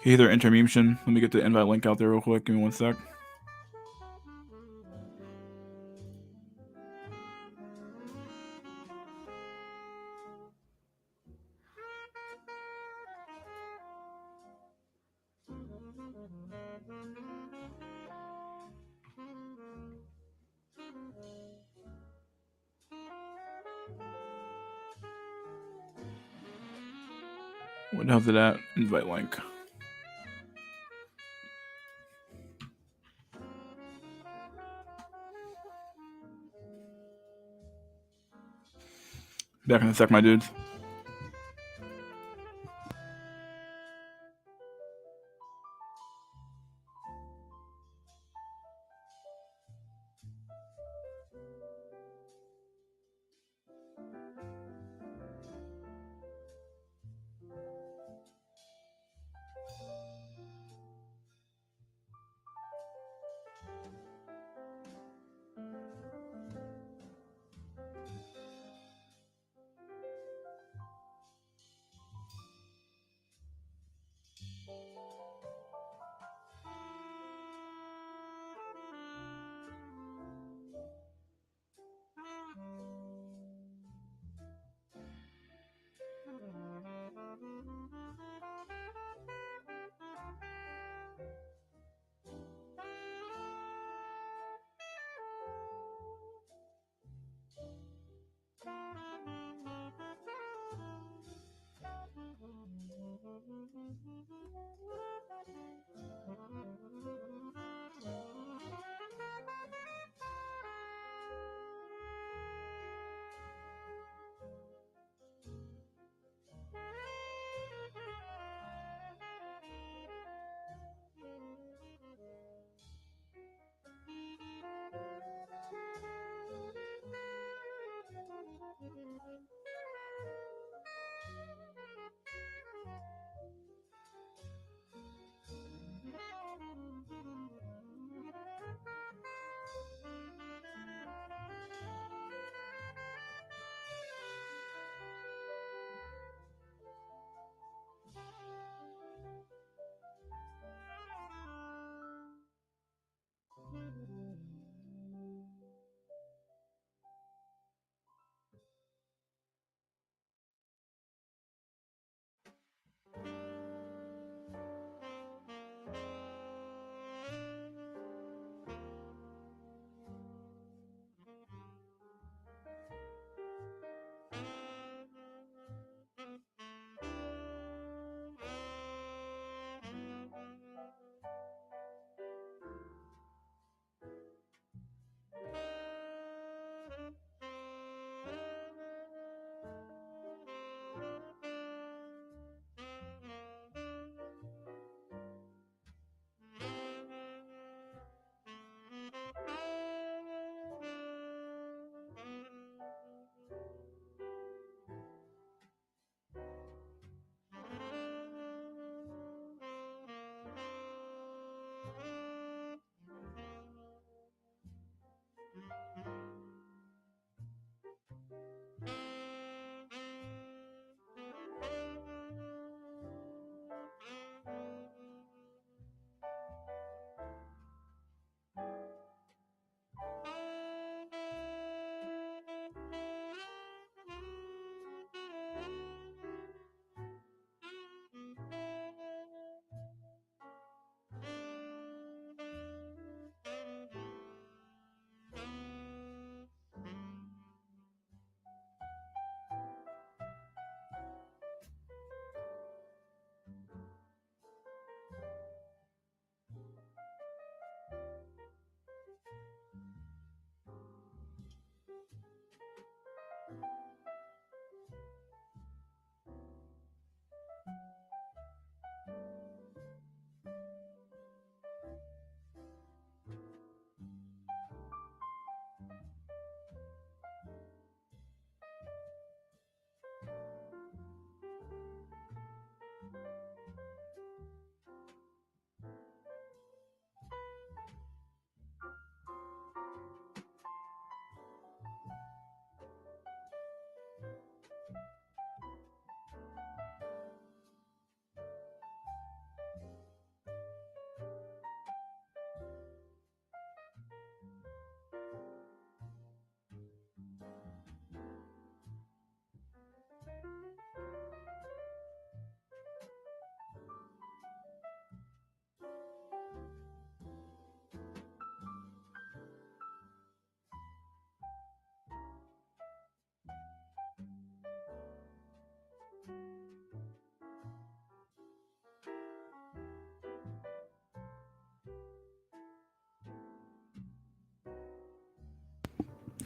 Okay, either intermemtion. Let me get the invite link out there real quick. Give me one sec. What the hell's it at? Invite link. Back in a sec, my dudes.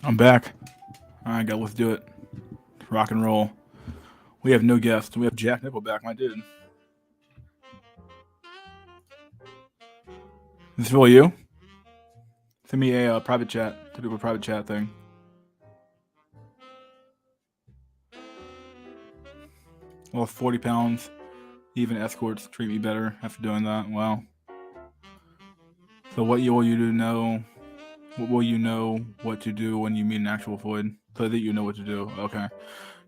I'm back. All right, go. Let's do it. Rock and roll. We have no guests. We have Jack Nickelback, my dude. Is this really you? Send me a private chat. Typical private chat thing. Well, 40 pounds. Even escorts treat me better after doing that. Wow. So what will you do know? What will you know what to do when you meet an actual void? So that you know what to do. Okay.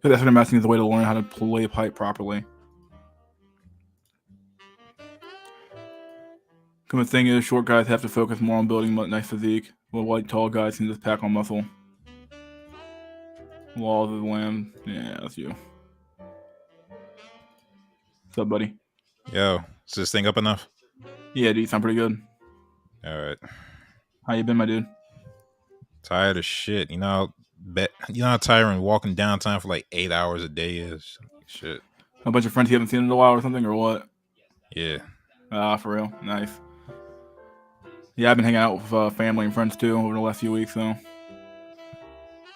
So that's what I'm asking is the way to learn how to play a pipe properly. The thing is, short guys have to focus more on building nice physique, while white tall guys can just pack on muscle. Laws of the land. Yeah, that's you. What's up, buddy? Yo, is this thing up enough? Yeah, dude, you sound pretty good. All right. How you been, my dude? Tired of shit. You know how tiring walking downtown for like 8 hours a day is. Shit. A bunch of friends you haven't seen in a while or something, or what? Yeah. For real. Nice. Yeah, I've been hanging out with family and friends too over the last few weeks. So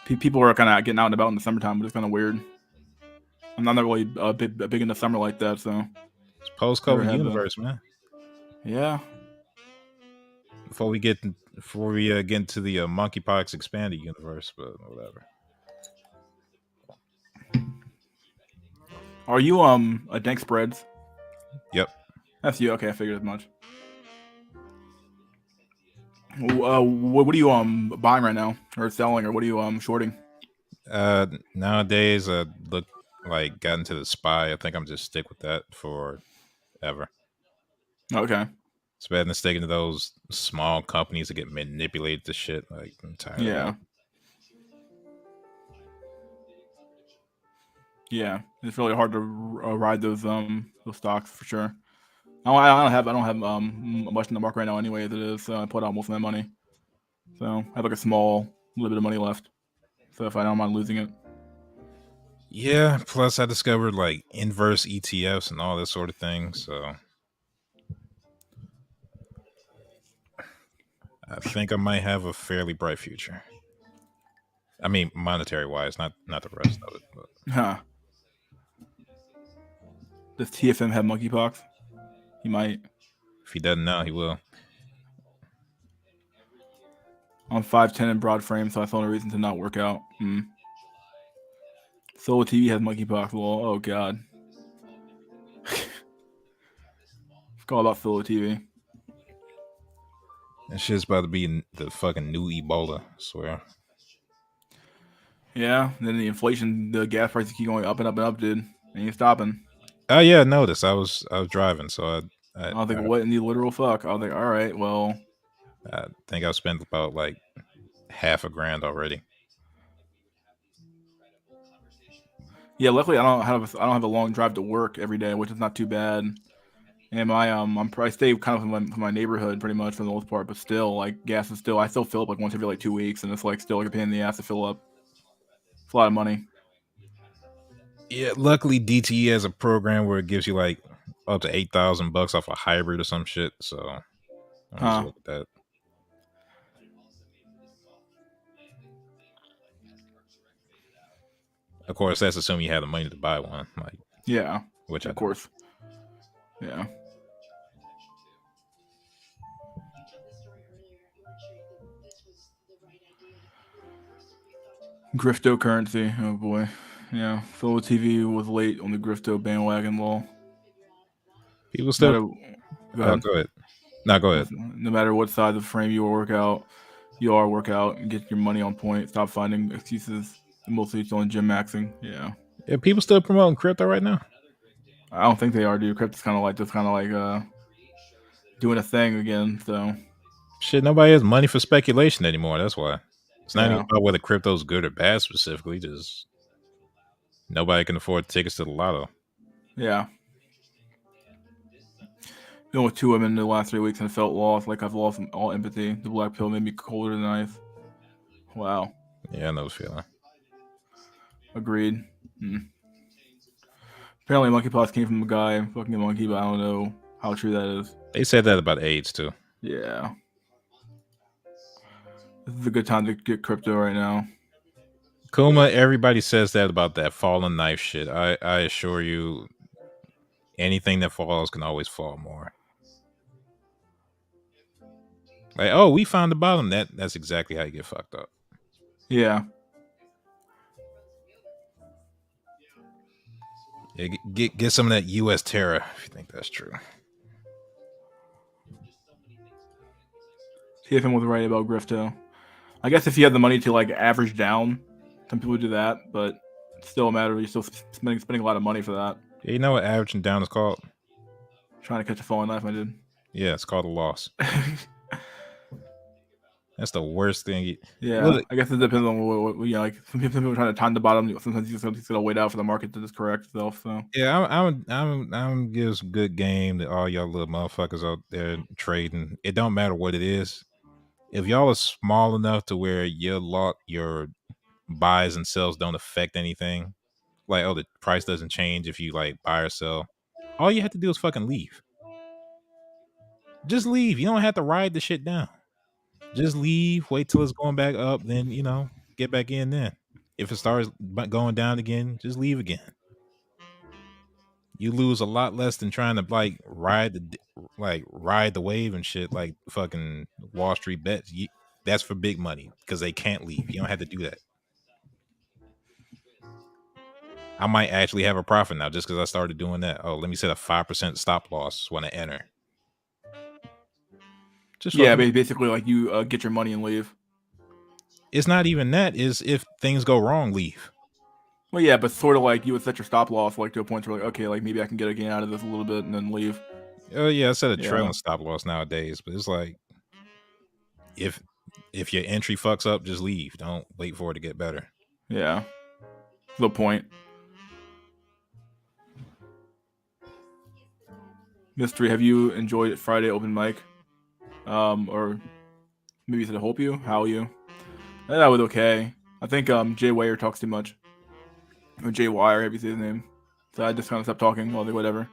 people are kind of getting out and about in the summertime, but it's kind of weird. I'm not really big into summer like that, so It's post-COVID universe, man. Yeah. Before we get into the monkeypox expanded universe, but whatever. Are you a Dank Spreads? Yep. That's you. Okay, I figured as much. What are you buying right now, or selling, or what are you shorting? Nowadays, look like got into the SPY. I think I'm just stick with that forever. Okay. It's better than sticking to those small companies that get manipulated to shit. Like, I'm tired of that. Yeah, it's really hard to ride those stocks for sure. I don't have much in the market right now anyway as it is, so I put out most of my money. So I have like a small little bit of money left. So if I don't mind losing it. Yeah, plus I discovered like inverse ETFs and all this sort of thing, so I think I might have a fairly bright future. I mean, monetary wise, not the rest of it. But. Huh. Does TFM have monkeypox? He might. If he doesn't know, he will. I'm 5'10" in broad frame, so I saw no reason to not work out. Solo TV has monkeypox. Well, oh god. It's all about Solo TV. That shit's about to be the fucking new Ebola, I swear. Yeah, and then the inflation, the gas prices keep going up and up and up, dude. Ain't stopping. Oh yeah, notice I was driving, so I was like, what in the literal fuck? I was like, all right, well. I think I've spent about like $1,000 already. Yeah, luckily I don't have a long drive to work every day, which is not too bad. And I stay kind of in my neighborhood pretty much for the most part, but still, like gas is I still fill up like once every like 2 weeks, and it's like still like a pain in the ass to fill up. It's a lot of money. Yeah, luckily DTE has a program where it gives you like up to $8,000 off a hybrid or some shit. So I just look at that. Of course, that's assuming you have the money to buy one. Like, yeah, which of course. Yeah. Cryptocurrency. Oh boy. Yeah. Solo TV was late on the Grifto bandwagon law. People still. Go ahead. Go ahead. No, go ahead. No matter what side of the frame you work out, and get your money on point. Stop finding excuses. Mostly it's on gym maxing. Yeah. Yeah, people still promoting crypto right now? I don't think they are, dude. Crypto's kind of like doing a thing again. So shit, nobody has money for speculation anymore. That's why. It's not even about whether crypto's good or bad specifically. Just nobody can afford tickets to the lotto. Yeah. Been with 2 women in the last 3 weeks and felt lost. Like I've lost all empathy. The black pill made me colder than ice. Wow. Yeah, I know the feeling. Agreed. Apparently, monkeypox came from a guy fucking a monkey, but I don't know how true that is. They said that about AIDS too. Yeah. is a good time to get crypto right now. Kuma, everybody says that about that falling knife shit. I assure you, anything that falls can always fall more. Like, oh, we found the bottom. That's exactly how you get fucked up. Yeah. Yeah, get some of that U.S. Terra if you think that's true. TFM was right about Grifto. I guess if you have the money to like average down, some people do that, but it's still a matter of you're still spending a lot of money for that. Yeah, you know what averaging down is called? Trying to catch a falling knife, I did. Yeah, it's called a loss. That's the worst thing. Yeah, Look, I guess it depends on what like some people are trying to time the bottom. Sometimes you just gotta wait out for the market to just correct itself. So yeah, I'm give some good game to all y'all little motherfuckers out there trading. It don't matter what it is. If y'all are small enough to where your buys and sells don't affect anything, like oh the price doesn't change if you like buy or sell, all you have to do is fucking leave. Just leave. You don't have to ride the shit down. Just leave. Wait till it's going back up. Then get back in. Then if it starts going down again, just leave again. You lose a lot less than trying to like ride the wave and shit like fucking Wall Street bets. That's for big money because they can't leave. You don't have to do that. I might actually have a profit now just because I started doing that. Oh, let me set a 5% stop loss when I enter. Just yeah, fucking. basically like you get your money and leave. It's not even that. Is if things go wrong, leave. Well, yeah, but sort of like you would set your stop loss like to a point where like okay, like maybe I can get a gain out of this a little bit and then leave. Oh yeah, I set a Yeah. trailing stop loss nowadays, but it's like if your entry fucks up, just leave. Don't wait for it to get better. Yeah, the point. Mystery, have you enjoyed Friday open mic? Or maybe said hope you? How you? That was okay. I think Jay Wire talks too much. Or Jay Wire, if you say his name. So I just kind of stopped talking. Well, whatever.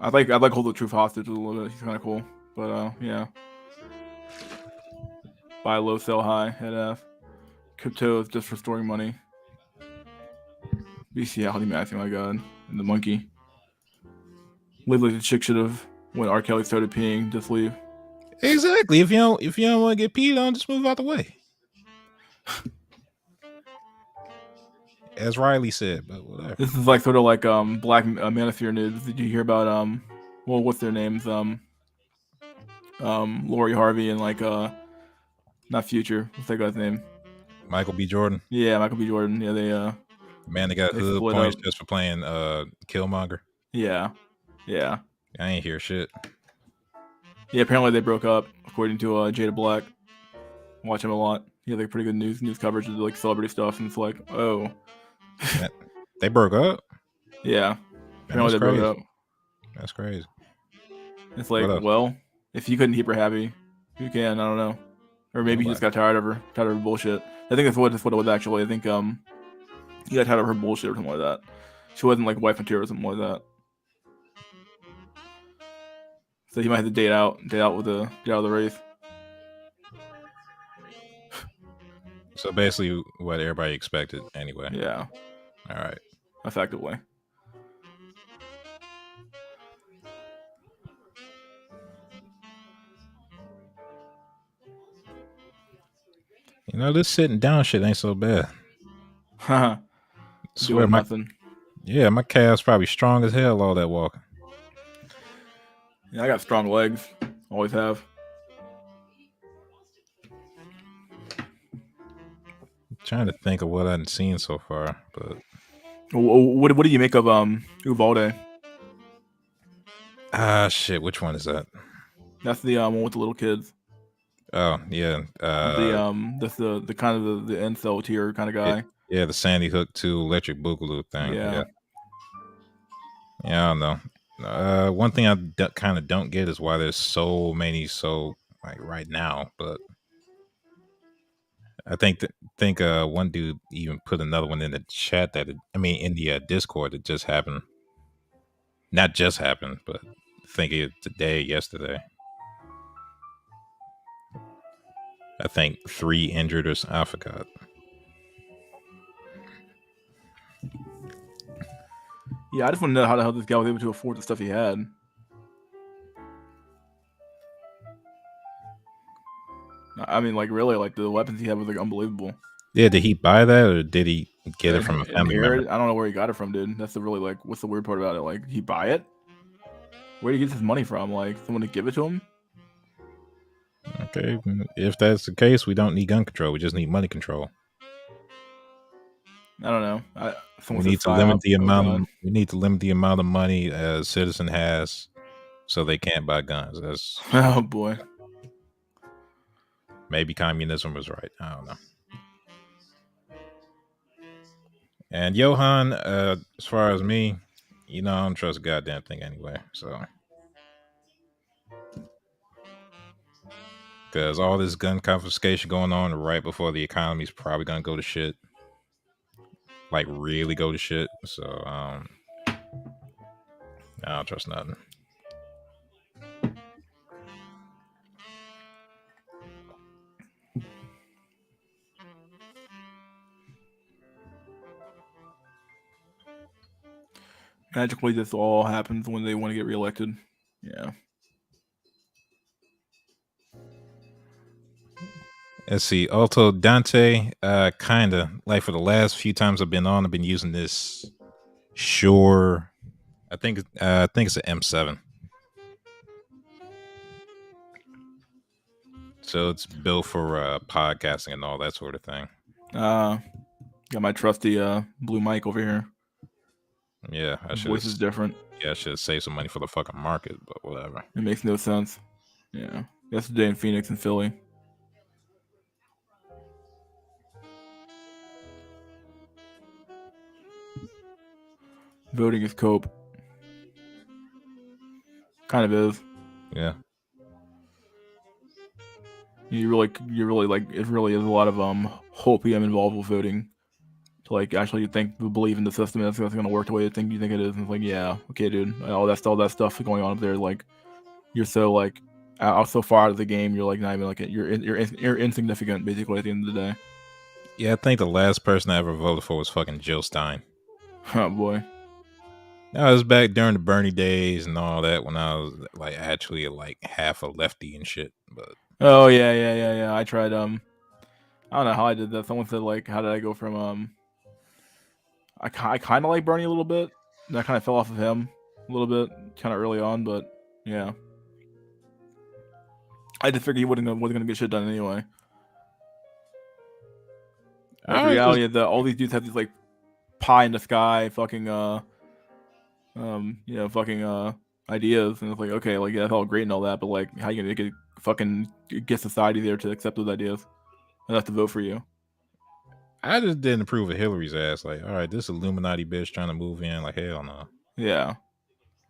I'd like Hold the Truth hostage a little bit. He's kind of cool. But yeah. Buy low, sell high, head F. Crypto is just for storing money. Bestiality Matthew, my god. And the monkey. Literally the chick should have when R. Kelly started peeing, just leave. Exactly. If you don't want to get peed on, just move out the way. As Riley said, but whatever. This is like sort of like Black Manosphere news. Did you hear about well, what's their names? Lori Harvey and like not Future. What's that guy's name? Michael B. Jordan. Yeah, Michael B. Jordan. Yeah, they got hood points just for playing Killmonger. Yeah. I ain't hear shit. Yeah, apparently they broke up, according to Jada Black. Watch him a lot. He had like pretty good news coverage of like celebrity stuff, and it's like, oh, they broke up. Yeah, apparently they broke up. That's crazy. It's like, well, if you couldn't keep her happy, you can. I don't know, or maybe you just got tired of her bullshit. I think that's what it was actually. I think you got tired of her bullshit or something like that. She wasn't like wife material or something like that. So he might have to date out with get out of the race. So basically, what everybody expected, anyway. Yeah. All right. Effectively. This sitting down shit ain't so bad. Haha. Swear nothing. Yeah, my calves probably strong as hell all that walking. Yeah, I got strong legs. Always have. Trying to think of what I've seen so far, but what do you make of Uvalde? Shit, which one is that? That's the one with the little kids. Oh yeah, that's the kind of the incel tier kind of guy. Yeah, the Sandy Hook 2 electric boogaloo thing. Yeah, I don't know. One thing I kind of don't get is why there's so many like right now, but I think one dude even put another one in the chat in the Discord that just happened. Not just happened, but I think it today, yesterday. I think 3 injured or I forgot. Yeah, I just want to know how the hell this guy was able to afford the stuff he had. I mean, like really, like the weapons he had was like unbelievable. Yeah, did he buy that or did he get it from a family member? Inherited. I don't know where he got it from, dude. That's the really like. What's the weird part about it? Like, he buy it? Where did he get his money from? Like, someone to give it to him? Okay, if that's the case, we don't need gun control. We just need money control. I don't know. We Someone says need to limit psyop. the Oh amount. god. We need to limit the amount of money a citizen has, so they can't buy guns. That's Oh boy. maybe communism was right. I don't know. And Johan, as far as me, I don't trust a goddamn thing anyway. So, because all this gun confiscation going on right before the economy's probably gonna go to shit, like really go to shit. So, I don't trust nothing. Magically, this all happens when they want to get reelected. Yeah. Let's see. Also, Dante, kinda like for the last few times I've been on, I've been using this Shure. I think it's an M7. So it's built for podcasting and all that sort of thing. Got my trusty blue mic over here. Yeah, I should. Voice is different. Yeah, I should save some money for the fucking market, but whatever. It makes no sense. Yeah. Yesterday in Phoenix and Philly. Voting is cope. Kind of is. Yeah. You really like. It really is a lot of hopium involved with voting. To like actually believe in the system that's going to work the way you think it is. And it's like, yeah, okay, dude. All that stuff going on up there. Like, you're so like out so far out of the game. You're like not even like you're insignificant basically at the end of the day. Yeah, I think the last person I ever voted for was fucking Jill Stein. Oh boy. That was back during the Bernie days and all that when I was like actually like half a lefty and shit. But Oh yeah. I tried I don't know how I did that. Someone said like, how did I go from I kind of like Bernie a little bit. And I kind of fell off of him a little bit, kind of early on, but yeah. I just figured he wasn't gonna get shit done anyway. Like the I just reality is that all these dudes have these like pie in the sky fucking fucking ideas, and it's like, okay, like yeah, that's all great and all that, but like how you gonna get fucking get society there to accept those ideas enough to vote for you? didn't approve of Hillary's ass. Like, all right, this Illuminati bitch trying to move in. Like, hell no. Yeah.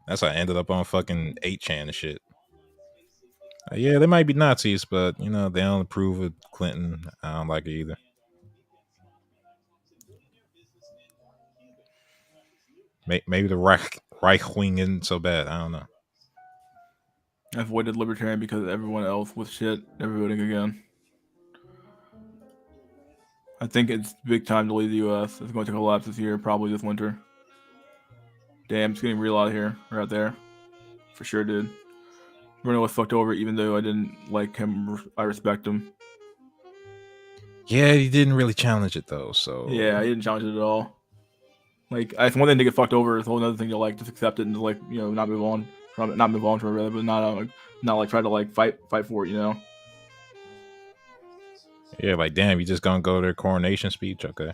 That's how I ended up on fucking 8chan and shit. Yeah, they might be Nazis, but they don't approve of Clinton. I don't like it either. Maybe the Reich wing isn't so bad. I don't know. I avoided libertarian because everyone else was shit, never voting again. I think it's big time to leave the U.S. It's going to collapse this year, probably this winter. Damn, it's getting real out here, or out there, for sure, dude. Bruno was fucked over, even though I didn't like him. I respect him. Yeah, he didn't really challenge it though. So Yeah, he didn't challenge it at all. Like, it's one thing to get fucked over. It's a whole other thing to like just accept it and like not move on from it, not move on from it, but not like try to like fight for it. yeah, like damn, you just gonna go to their coronation speech? Okay.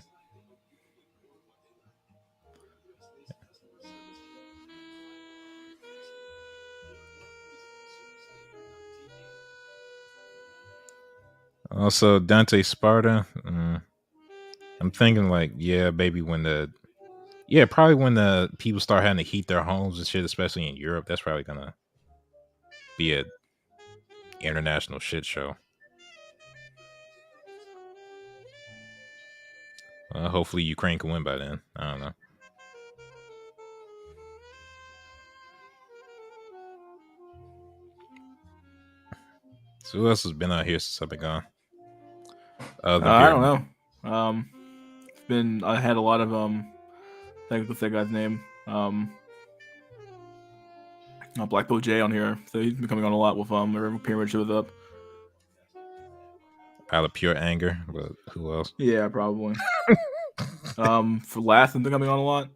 Also, Dante Sparta. I'm thinking like, yeah, maybe probably when the people start having to heat their homes and shit, especially in Europe, that's probably gonna be a international shit show. Hopefully, Ukraine can win by then. I don't know. So who else has been out here since I've been gone? The I beer. don't know. It's been I had a lot of what's that guy's name? Black Bow J on here, so he's been coming on a lot with whenever Pyramid shows up. Out of pure anger, but who else? Yeah, probably. For last, has been coming on a lot.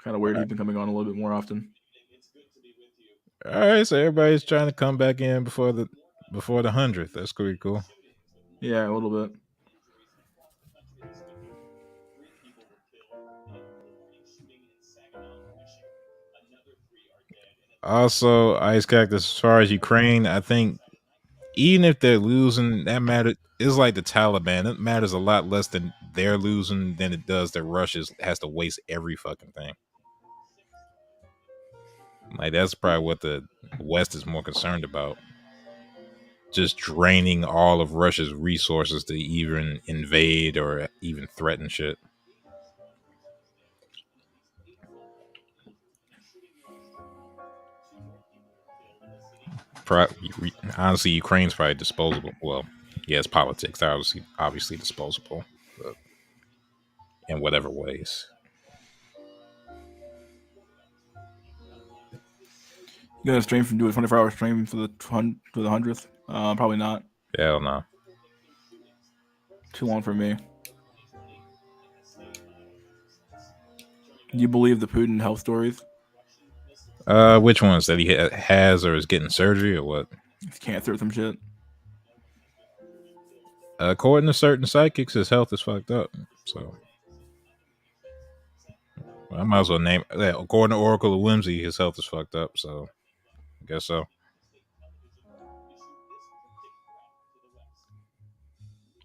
Kind of weird. He's been coming on a little bit more often. All right, so everybody's trying to come back in before the 100th. That's pretty cool. Yeah, a little bit. Also, Ice Cactus, as far as Ukraine, I think even if they're losing, that matter is like the Taliban. It matters a lot less than they're losing than it does that Russia has to waste every fucking thing. Like that's probably what the West is more concerned about. Just draining all of Russia's resources to even invade or even threaten shit. Honestly, Ukraine's probably disposable. Well, yeah, it's politics. They're obviously disposable, but in whatever ways. You gonna stream from do a 24-hour stream for the 100th? Probably not. Hell no. Too long for me. Do you believe the Putin health stories? Which ones that he has or is getting surgery or what? It's cancer or some shit. According to certain psychics, his health is fucked up. So I might as well name. According to Oracle of Whimsy, his health is fucked up. So I guess so.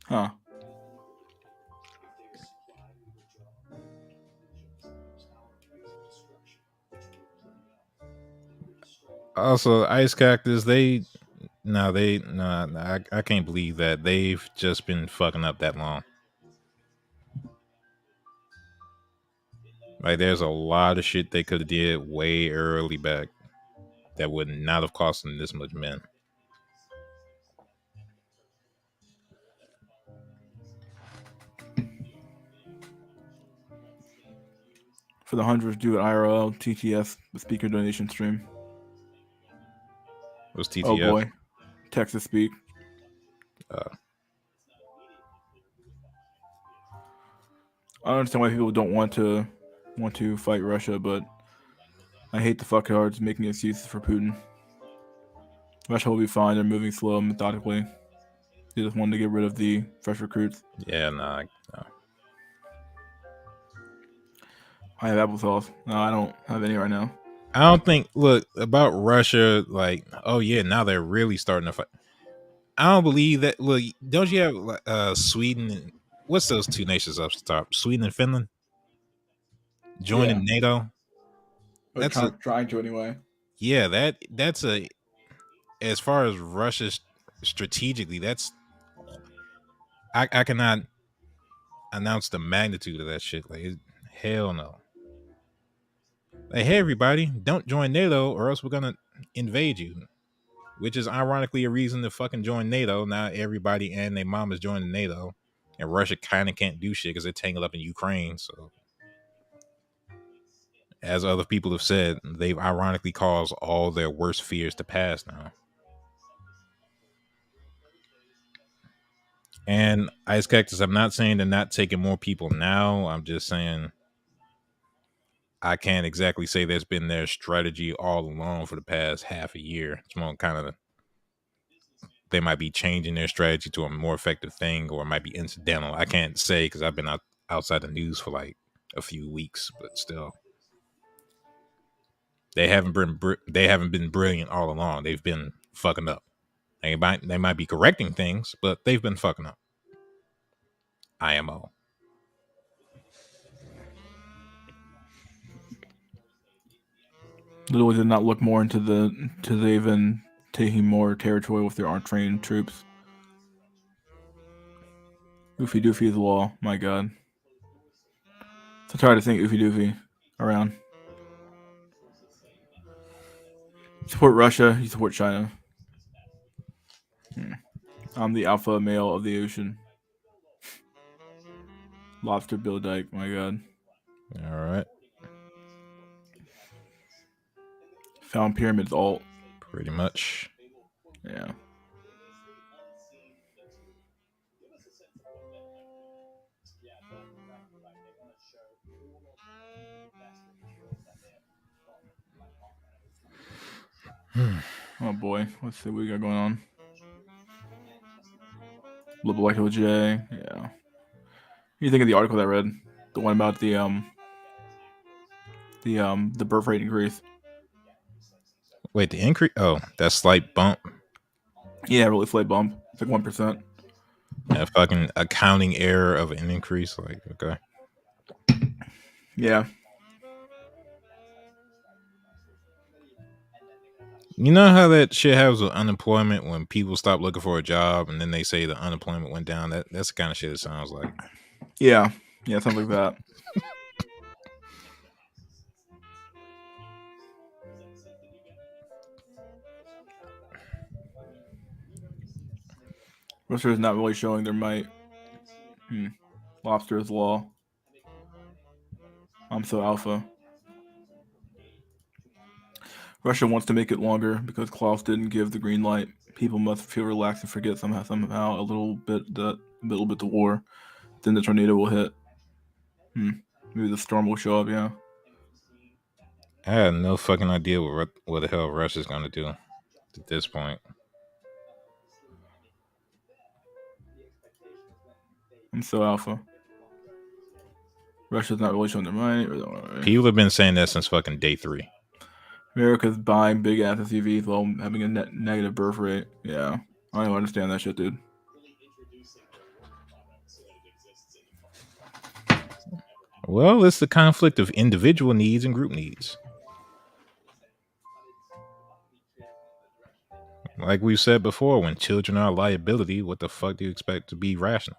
Huh. Also, Ice Cactus, I can't believe that they've just been fucking up that long. Like, there's a lot of shit they could have did way early back that would not have cost them this much men. For the 100th, do an IRL TTS speaker donation stream. What's TTF? Oh boy, Texas speak. I don't understand why people don't want to fight Russia, but I hate the fucktards making excuses for Putin. Russia will be fine. They're moving slow and methodically. They just wanted to get rid of the fresh recruits. Yeah, nah. I have applesauce. No, I don't have any right now. I don't think. Look about Russia. Like, oh yeah, now they're really starting to fight. I don't believe that. Look, don't you have Sweden? And, what's those two nations up top? Sweden and Finland joining NATO. That's trying to anyway. Yeah, that's a. As far as Russia strategically, that's. I cannot announce the magnitude of that shit. Like, hell no. Like, hey everybody, don't join NATO or else we're gonna invade you. Which is ironically a reason to fucking join NATO. Now everybody and their mom is joining NATO, and Russia kind of can't do shit because they're tangled up in Ukraine. So, as other people have said, they've ironically caused all their worst fears to pass now. And Ice Cactus, I'm not saying they're not taking more people now. I'm just saying I can't exactly say that's been their strategy all along for the past half a year. It's more kind of they might be changing their strategy to a more effective thing, or it might be incidental. I can't say because I've been outside the news for like a few weeks, but still, they haven't been brilliant all along. They've been fucking up. They might be correcting things, but they've been fucking up. IMO. Literally did not look more into to even taking more territory with their untrained troops. Oofy Doofy is the law. My god. So try to think Oofy Doofy around. You support Russia, you support China. I'm the alpha male of the ocean. Lobster Bill Dyke. My God. All right. Found pyramids alt. Pretty much. Yeah. Oh boy. Let's see what we got going on. Molecular J. Yeah. What do you think of the article that I read? The one about the birth rate increase. Wait, the increase? Oh, that slight bump. Yeah, really slight bump. It's like 1%. A fucking accounting error of an increase. Like, okay. Yeah. You know how that shit happens with unemployment when people stop looking for a job and then they say the unemployment went down? That's the kind of shit it sounds like. Yeah. Yeah, something like that. Russia is not really showing their might. Lobster's law. I'm so alpha. Russia wants to make it longer because Klaus didn't give the green light. People must feel relaxed and forget somehow a little bit the war. Then the tornado will hit. Maybe the storm will show up. Yeah. I had no fucking idea what the hell Russia's gonna do at this point. I'm so alpha. Russia's not really showing their might. People have been saying that since fucking day 3. America's buying big ass SUVs while having a negative birth rate. Yeah. I don't understand that shit, dude. Well, it's the conflict of individual needs and group needs. Like we've said before, when children are a liability, what the fuck do you expect to be rational?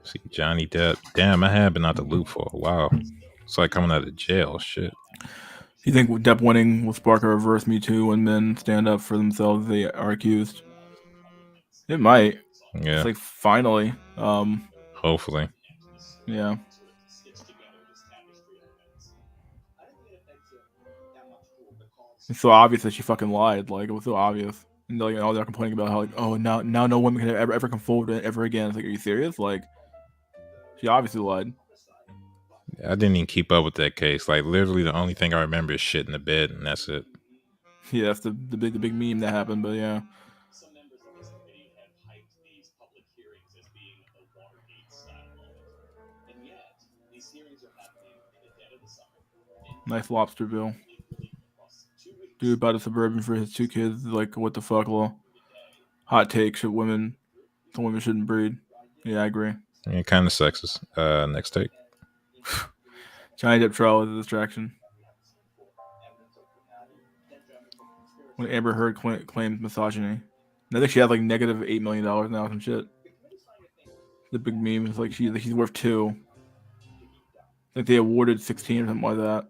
See, Johnny Depp. Damn, I had been out the loop for a while. It's like coming out of jail. Shit. Do you think Depp winning will spark a reverse Me Too when men stand up for themselves they are accused? It might. Yeah. It's like finally. Hopefully. Yeah. It's so obvious that she fucking lied. Like it was so obvious. And like all they're complaining about how like, oh, now no woman can ever come forward ever again. It's like, are you serious? Like she obviously lied. I didn't even keep up with that case. Like literally the only thing I remember is shit in the bed and that's it. Yeah, that's the big meme that happened, but yeah. Nice lobster bill. Dude bought a suburban for his 2 kids. Like, what the fuck, law? Hot take: some women shouldn't breed. Yeah, I agree. Yeah, kind of sexist. Next take. Johnny Depp trial is a distraction. When Amber Heard claims misogyny, I think she has like negative $8 million now. Some shit. The big meme is like she's worth 2. Like they awarded 16 or something like that.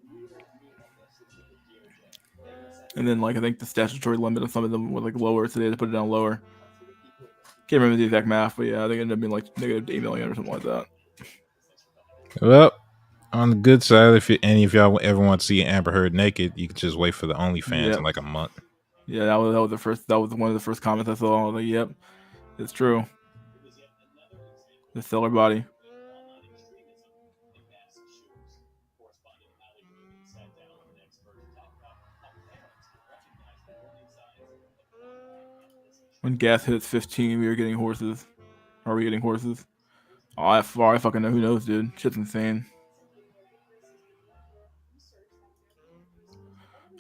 And then like I think the statutory limit of some of them was like lower, so they had to put it down lower. Can't remember the exact math, but yeah, I think it ended up being like negative $8 million or something like that. Well, on the good side, if any of y'all ever want to see Amber Heard naked, you can just wait for the OnlyFans in like a month. Yeah, that was the first. That was one of the first comments I saw. I was like, "Yep, it's true." The seller body. When gas hits 15, we are getting horses. Are we getting horses? Oh, I fucking know. Who knows, dude? Shit's insane.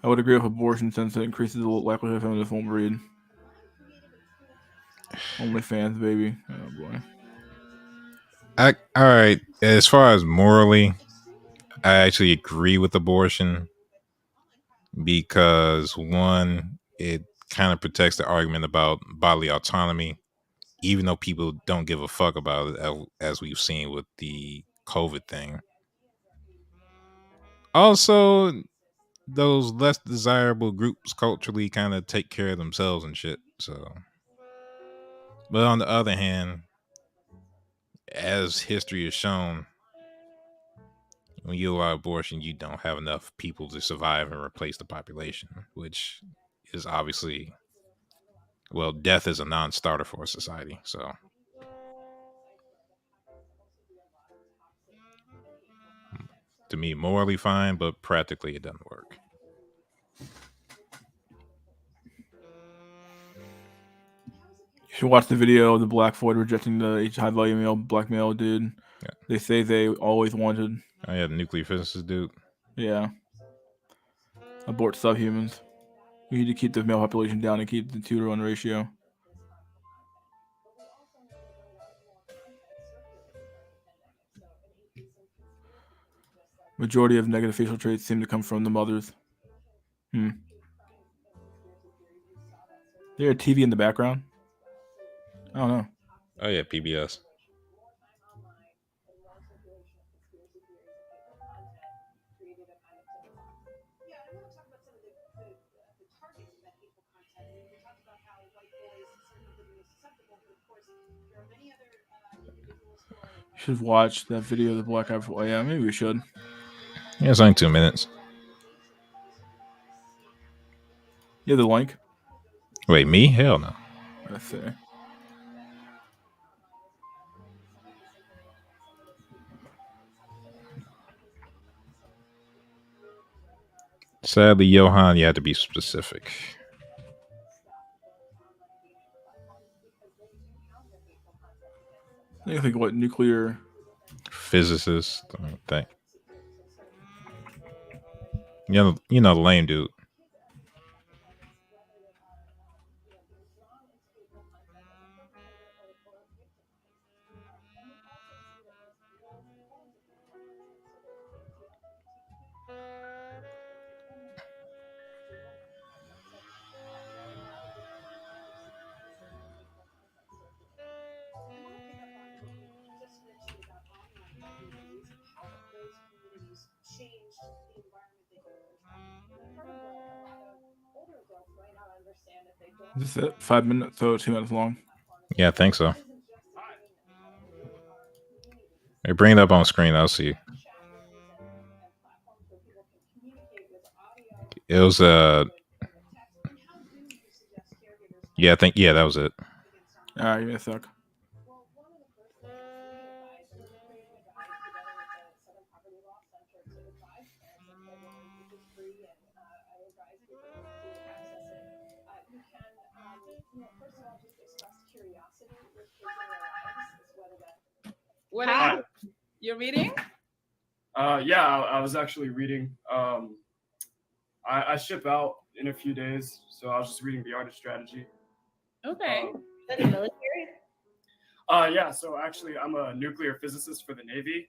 I would agree with abortion since it increases the likelihood feminists won't breed. OnlyFans, baby. Oh boy. All right. As far as morally, I actually agree with abortion because one, it kind of protects the argument about bodily autonomy, even though people don't give a fuck about it, as we've seen with the COVID thing. Also, those less desirable groups culturally kind of take care of themselves and shit. So, but on the other hand, as history has shown, when you allow abortion, you don't have enough people to survive and replace the population, which is obviously, well, death is a non-starter for a society. So, to me, morally fine, but practically it doesn't work. You should watch the video of the black Ford rejecting the high value male black male dude. Yeah. They say they always wanted. I had nuclear physicist dude. Yeah. Abort subhumans. We need to keep the male population down and keep the 2-to-1 ratio. Majority of negative facial traits seem to come from the mothers. Is there a TV in the background? I don't know. Oh yeah, PBS. You should watch that video of the black guy. Oh, yeah, maybe we should. Yeah, it's only 2 minutes. You have the link? Wait, me? Hell no. Let's see. Sadly, Johan, you had to be specific. I think what nuclear physicist, I think. You know the lame dude. Is this it? 5 minutes, so 2 minutes long. Yeah, I think so. Hey, bring it up on screen. I'll see. It was yeah, I think that was it. All right, give me a sec. What are you reading? Yeah, I was actually reading. I ship out in a few days, so I was just reading The Art of Strategy. Okay. Is that the military? Yeah, so actually I'm a nuclear physicist for the Navy.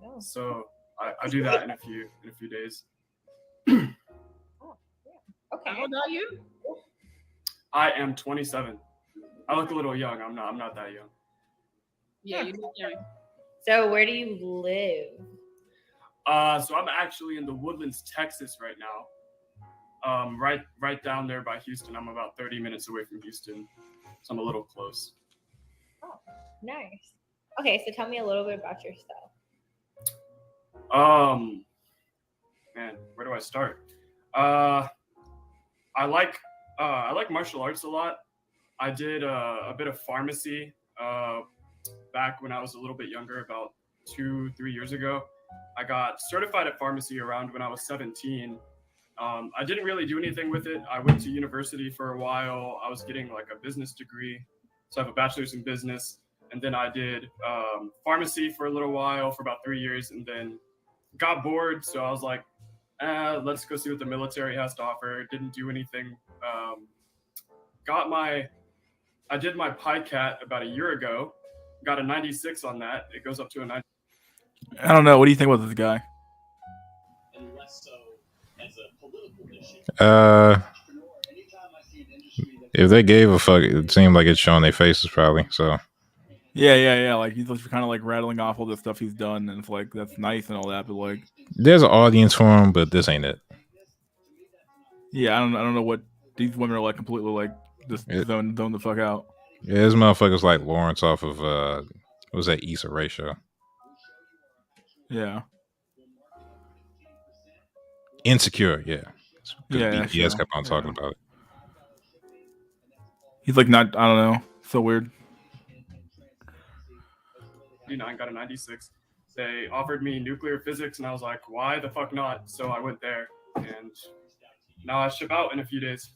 Oh. So I do that in a few days. Okay. How old are you? I am 27. I look a little young. I'm not that young. Yeah, you look young. So where do you live? So I'm actually in the Woodlands, Texas right now. Right down there by Houston. I'm about 30 minutes away from Houston. So I'm a little close. Oh, nice. Okay, so tell me a little bit about yourself. Man, where do I start? I like martial arts a lot. I did a bit of pharmacy back when I was a little bit younger, about 2-3 years ago. I got certified at pharmacy around when I was 17. I didn't really do anything with it. I went to university for a while. I was getting like a business degree. So I have a bachelor's in business. And then I did pharmacy for a little while, for about 3 years, and then got bored. So I was like, let's go see what the military has to offer. Didn't do anything. I did my PICAT about a year ago, got a 96 on that. It goes up to a 90. I don't know. What do you think about this guy? If they gave a fuck, it seemed like it's showing their faces probably. So Yeah. Like he's just kind of like rattling off all the stuff he's done, and it's like that's nice and all that, but like, there's an audience for him, but this ain't it. yeah, I don't know what these women are like. Completely like just zone the fuck out. Yeah, this motherfucker's like Lawrence off of what was that Issa Rae show? Yeah. Insecure, yeah. Yeah, BTS kept on talking about it. He's like not. I don't know. So weird. 89 got a 96. They offered me nuclear physics, and I was like, why the fuck not? So I went there, and now I ship out in a few days.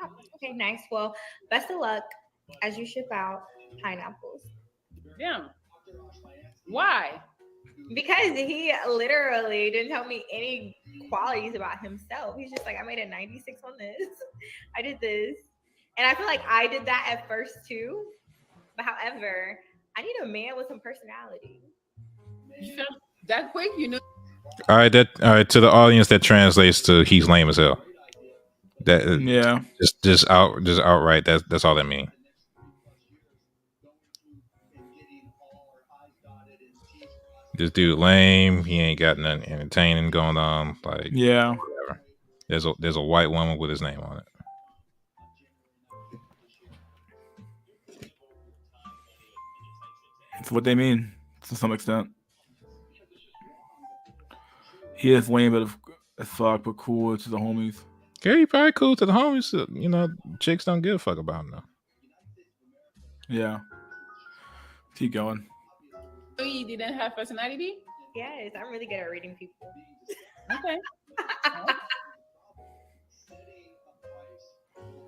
Oh, okay, nice. Well, best of luck as you ship out pineapples. Damn. Why? Because he literally didn't tell me any qualities about himself. He's just like, I made a 96 on this. I did this. And I feel like I did that at first too. But however, I need a man with some personality. You felt that quick, you know? All right, to the audience that translates to he's lame as hell. That Yeah. Just outright. That's all that means. This dude lame. He ain't got nothing entertaining going on. Like Yeah. whatever. There's a white woman with his name on it. It's what they mean to some extent. He is lame, but as fuck, but cool to the homies. Yeah, he probably cool to the homies. You know, chicks don't give a fuck about him though. Yeah. Keep going. So you didn't have personality? Yes, I'm really good at reading people. Okay.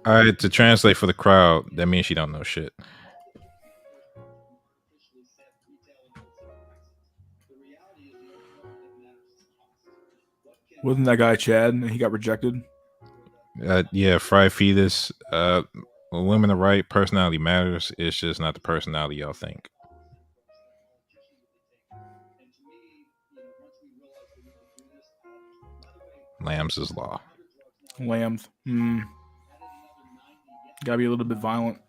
All right, to translate for the crowd, that means she don't know shit. Wasn't that guy Chad and he got rejected? Yeah, fried fetus. When women are right, personality matters. It's just not the personality y'all think. Lambs is law. Lambs. Gotta be a little bit violent.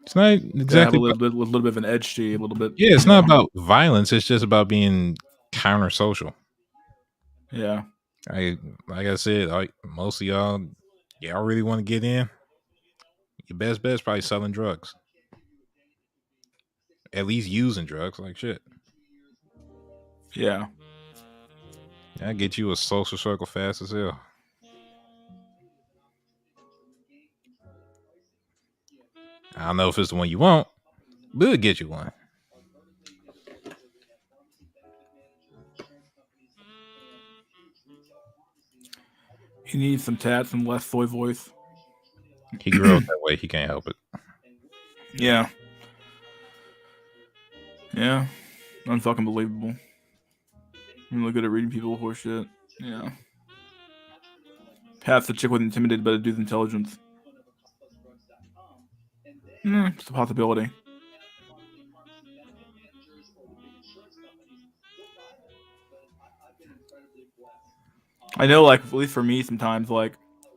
It's not exactly a little bit of an edge to you, a little bit. Yeah, it's not about violence. It's just about being counter social. Yeah. Like I said, most of y'all really want to get in. Your best bet is probably selling drugs. At least using drugs, like shit. Yeah. That get you a social circle fast as hell. I don't know if it's the one you want, but it'll get you one. He needs some tats and less soy voice. He grew up that way. He can't help it. Yeah. Yeah. Unfucking believable. I'm really good at reading people horse shit. Yeah. Half the chick was intimidated by the dude's intelligence. It's a possibility. I know, like, at least for me, sometimes, like,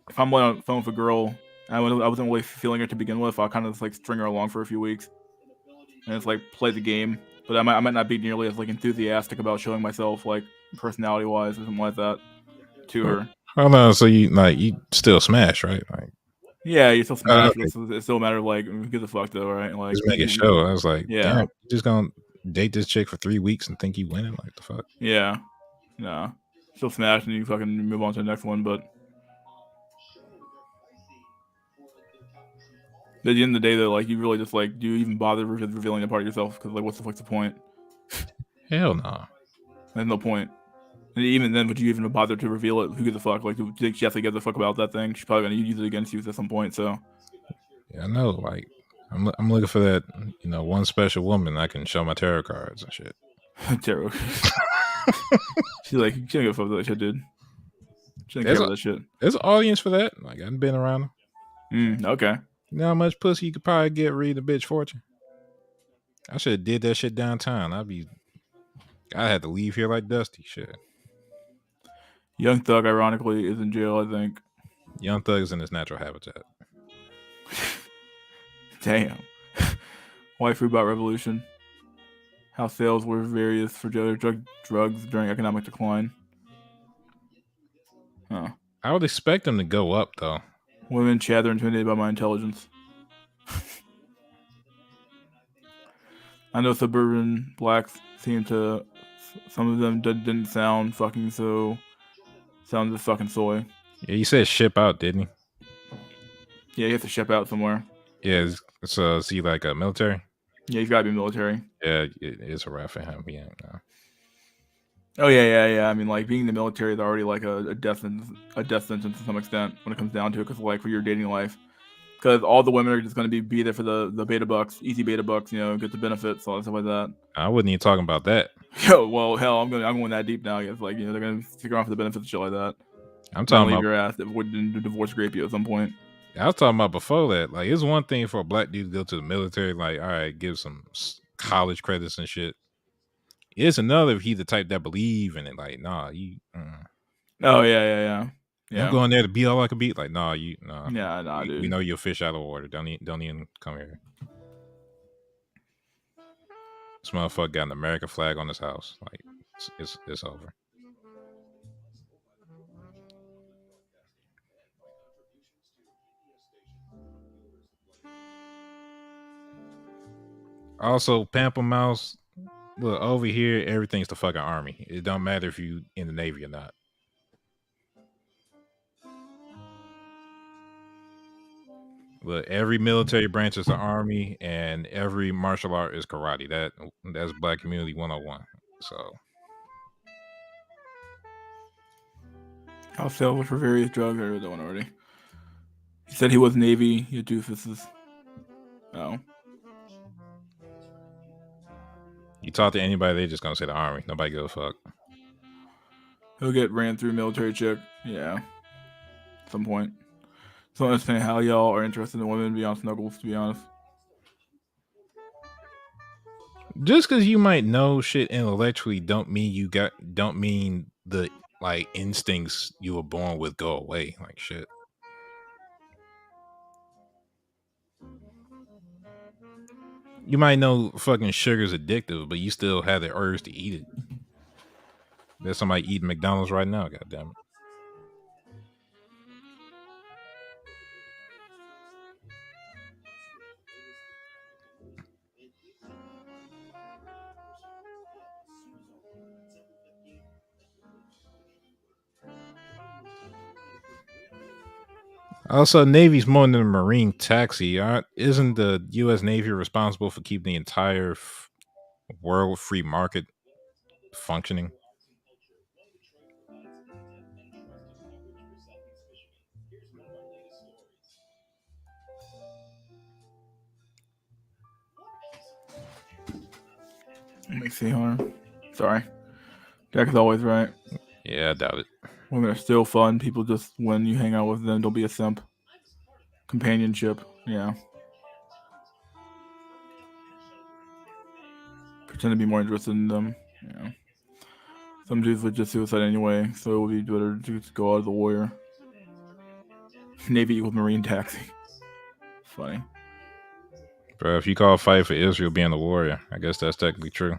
if I'm on the phone with a girl, I wasn't really feeling her to begin with, I'll kind of just, like, string her along for a few weeks. And it's, like, play the game. But I might not be nearly as, like, enthusiastic about showing myself, like, personality-wise or something like that to her. Oh, no, so you still smash, right? Like, yeah, you still smash, okay. but it's still a matter of, like, who gives a fuck, though, right? Like, just make it show. I was like, yeah. damn, you just gonna date this chick for 3 weeks and think you winning? Like, the fuck? Yeah. No. Still smash and you fucking move on to the next one, but at the end of the day, though, like, you really just, like, do you even bother revealing a part of yourself? Because, like, what's the point? Hell no. There's no point. And even then, would you even bother to reveal it? Who gives a fuck? Like, do you think she actually gives a fuck about that thing? She's probably gonna use it against you at some point. So, yeah, I know. Like, I'm looking for that, one special woman I can show my tarot cards and shit. tarot. She don't give a fuck about that shit, dude. She don't care about that shit. There's an audience for that. Like, I've been around them. Okay. You know how much pussy you could probably get reading a bitch fortune? I should have did that shit downtown. I had to leave here like Dusty. Shit. Young Thug, ironically, is in jail. I think. Young Thug is in his natural habitat. Damn. White Fruit Bot Revolution. How sales were various for drugs during economic decline. Huh. I would expect them to go up though. Women chat are intimidated by my intelligence. I know suburban blacks seem to. Some of them didn't sound fucking so. Sound just fucking soy. Yeah, he said ship out, didn't he? Yeah, he has to ship out somewhere. Yeah, is he like a military? Yeah, he's got to be military. Yeah, it is a rap for him. Yeah. No. Oh yeah. I mean, like being in the military is already like a death sentence to some extent when it comes down to it, because like for your dating life, because all the women are just going to be there for the beta bucks, easy beta bucks, get the benefits, all stuff like that. I wasn't even talking about that. Yo, well, hell, I'm going that deep now. I guess like they're going to stick around for the benefits and shit like that. I'm talking about your ass that wouldn't divorce rape you at some point. I was talking about before that. Like, it's one thing for a black dude to go to the military, like, all right, give some college credits and shit. It's another if he the type that believe in it. Like, nah, you. Oh yeah. I'm going there to be all I can be. Like, nah, nah. Yeah, nah, dude. We know you're a fish out of water. Don't even come here. This motherfucker got an American flag on his house. Like, it's over. Also, Pampa Mouse, look, over here, everything's the fucking army. It don't matter if you in the Navy or not. Look, every military branch is the army, and every martial art is karate. That's Black Community 101. So, I'll sell for various drugs. I read that one already. He said he was Navy. He had doofuses. Oh. You talk to anybody, they're just gonna say the army. Nobody give a fuck. He'll get ran through military chick. Yeah. At some point. So I understand how y'all are interested in women beyond snuggles, to be honest. Just because you might know shit intellectually don't mean the like instincts you were born with go away. Like shit. You might know fucking sugar's addictive, but you still have the urge to eat it. There's somebody eating McDonald's right now, goddamn it. Also, Navy's more than a Marine taxi. Isn't the U.S. Navy responsible for keeping the entire world free market functioning? Let me see, hold on. Sorry. Jack is always right. Yeah, I doubt it. Women are still fun. People just, when you hang out with them, don't be a simp. Companionship. Yeah. Pretend to be more interested in them. Yeah. Some dudes would just suicide anyway, so it would be better to just go out as a warrior. Navy equals Marine taxi. Funny. Bro, if you call a fight for Israel being a warrior, I guess that's technically true.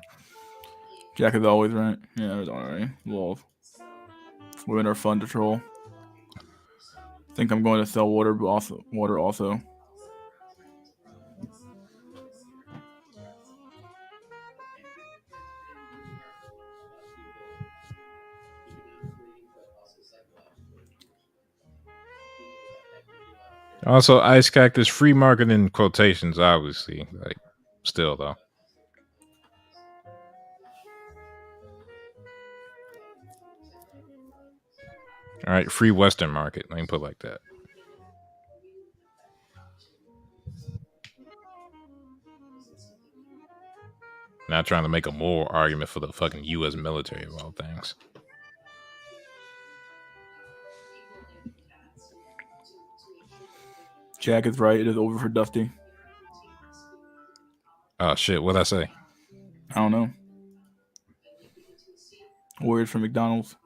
Jack is always right. Yeah, it's alright. Love. Women are fun to troll. Think I'm going to sell water also. Also, Ice Cactus free market in quotations, obviously. Like, still though. All right, free Western market. Let me put it like that. Not trying to make a moral argument for the fucking U.S. military of all things. Jack is right. It is over for Dusty. Oh shit! What'd I say? I don't know. Warriors from McDonald's.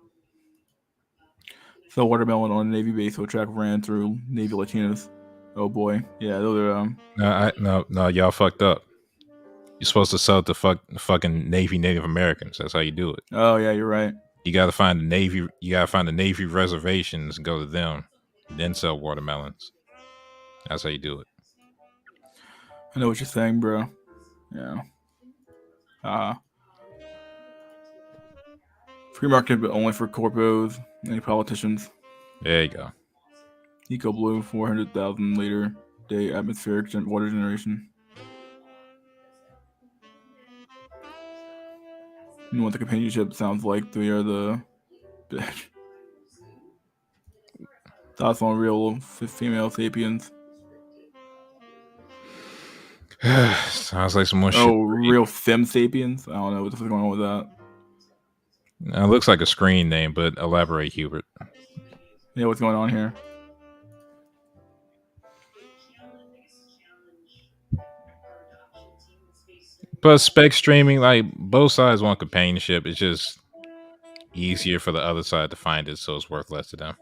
Sell watermelon on a Navy base so a track ran through Navy Latinas. Oh boy. Yeah, those are No, y'all fucked up. You're supposed to sell it to fucking Navy Native Americans. That's how you do it. Oh yeah, you're right. You gotta find the Navy. You gotta find the Navy reservations and go to them, then sell watermelons. That's how you do it. I know what you're saying, bro. Yeah. Free market, but only for corpos, any politicians. There you go. Eco Blue, 400,000 liter day atmospheric water generation. You know what the companionship sounds like? They are the bitch. Thoughts on real female sapiens? Sounds like some more shit. Oh, real fem sapiens? I don't know what's going on with that. It looks like a screen name, but elaborate, Hubert. Yeah, what's going on here? But spec streaming, like both sides want companionship. It's just easier for the other side to find it, so it's worth less to them.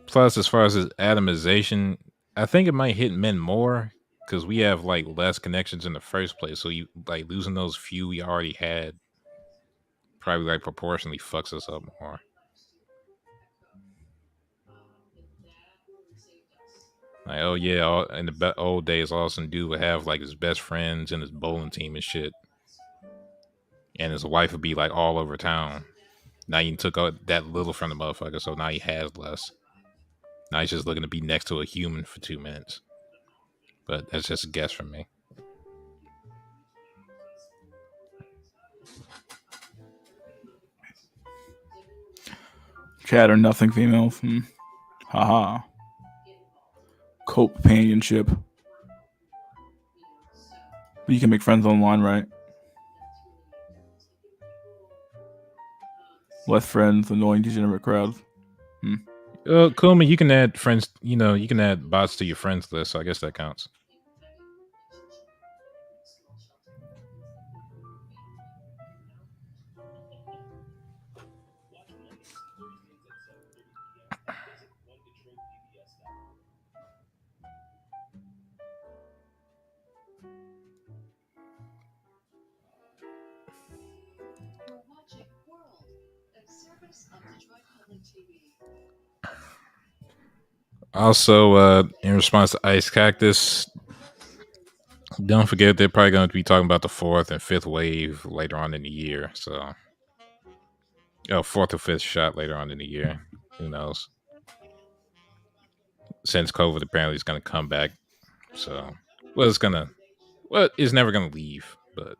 Plus, as far as his atomization, I think it might hit men more because we have like less connections in the first place. So you like losing those few we already had probably like proportionally fucks us up more. Like, oh yeah, in the old days, all some dude would have like his best friends and his bowling team and shit, and his wife would be like all over town. Now you took out that little from the motherfucker, so now he has less. Now he's just looking to be next to a human for 2 minutes. But that's just a guess from me. Chat or nothing females. Haha. Companionship. But you can make friends online, right? Less friends, annoying degenerate crowds. Kuma, you can add friends. You know, you can add bots to your friends list. So I guess that counts. Also, in response to Ice Cactus, don't forget they're probably going to be talking about the 4th and 5th wave later on in the year. So, 4th or 5th shot later on in the year. Who knows? Since COVID apparently is going to come back, so it's never going to leave. But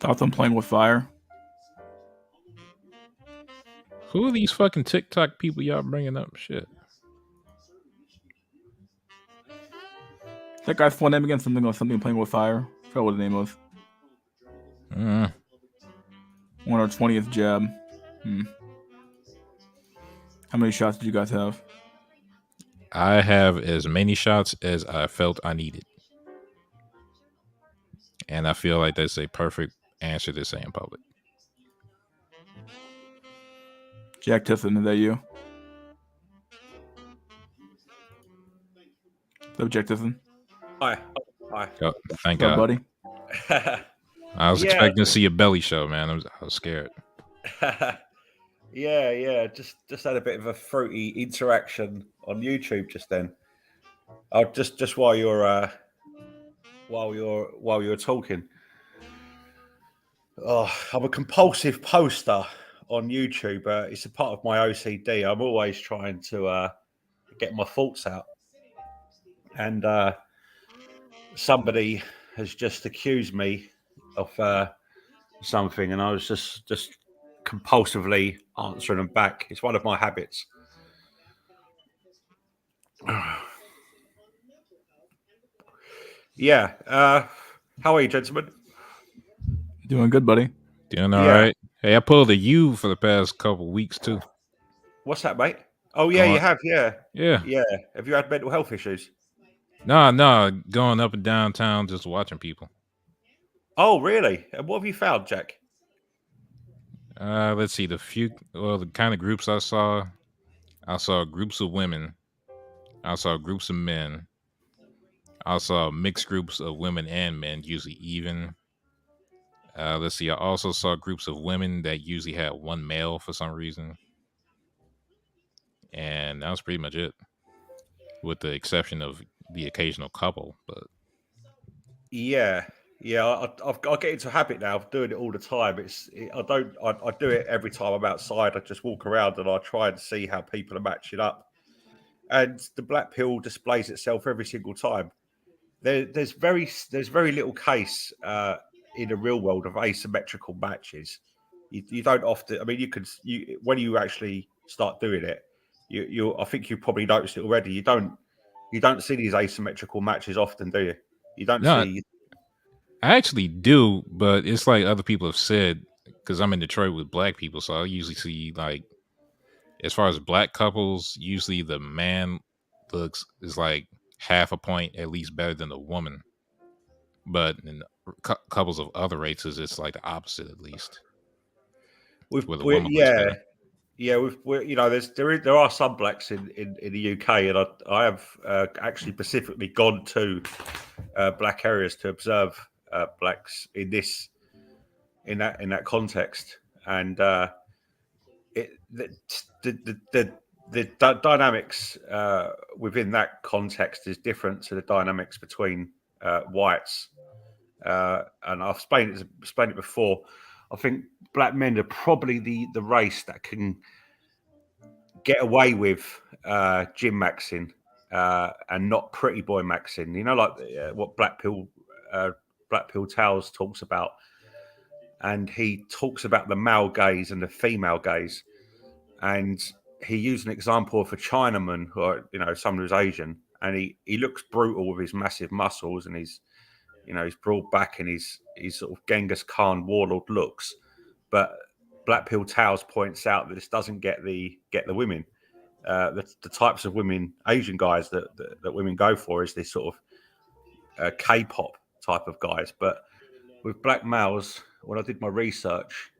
thoughts on playing with fire? Who are these fucking TikTok people y'all bringing up? Shit. That guy's full name again? Something playing with fire. I forgot what the name was. 120th jab. How many shots did you guys have? I have as many shots as I felt I needed. And I feel like that's a perfect answer to say in public. Jack Tiffin, is that you? Is that Jack Tiffin? Hi. Oh, thank What's up, God. buddy? I was expecting to see a belly show, man. I was scared. Yeah. Just had a bit of a fruity interaction on YouTube just then. Oh, just while you're talking. Oh, I'm a compulsive poster on YouTube. It's a part of my OCD. I'm always trying to get my thoughts out, and somebody has just accused me of something, and I was just compulsively answering them back. It's one of my habits. Yeah. How are you, gentlemen? Doing good, buddy. Doing all Yeah. right. Hey, I pulled a U for the past couple weeks too. What's that, mate? Oh, yeah, Going, you have. Yeah. yeah. Yeah. Have you had mental health issues? No, going up and downtown just watching people. Oh, really? And what have you found, Jack? Let's see the kind of groups I saw. I saw groups of women. I saw groups of men. I saw mixed groups of women and men, usually even. Let's see. I also saw groups of women that usually had one male for some reason, and that was pretty much it, with the exception of the occasional couple. But Yeah. Yeah, I get into a habit now of doing it all the time. I do it every time I'm outside. I just walk around and I try and see how people are matching up. And the black pill displays itself every single time. There's very little case in the real world of asymmetrical matches. You don't often. I mean, when you actually start doing it, I think you probably noticed it already. You don't see these asymmetrical matches often, do you? You don't no, see. I actually do, but it's like other people have said, because I'm in Detroit with black people, so I usually see, like, as far as black couples, usually the man looks is like half a point at least better than the woman. But in couples of other races, it's like the opposite at least, where the woman looks Yeah, better. yeah. There are some blacks in the UK, and I have actually specifically gone to black areas to observe blacks in that context, and the dynamics within that context is different to the dynamics between whites. And I've explained it before. I think black men are probably the race that can get away with gym maxing and not pretty boy maxing. You know, like what Black Pill Towers talks about, and he talks about the male gaze and the female gaze, and he used an example of a Chinaman, or someone who's Asian, and he looks brutal with his massive muscles and his broad back and his sort of Genghis Khan warlord looks. But Black Pill Towers points out that this doesn't get the women. The types of women, Asian guys that women go for is this sort of K-pop type of guys. But with black males, when I did my research,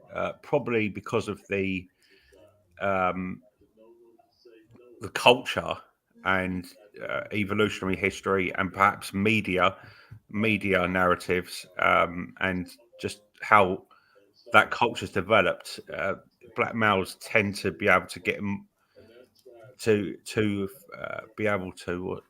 probably because of the culture and evolutionary history and perhaps media narratives, and just how that culture's developed, black males tend to be able to get to be able to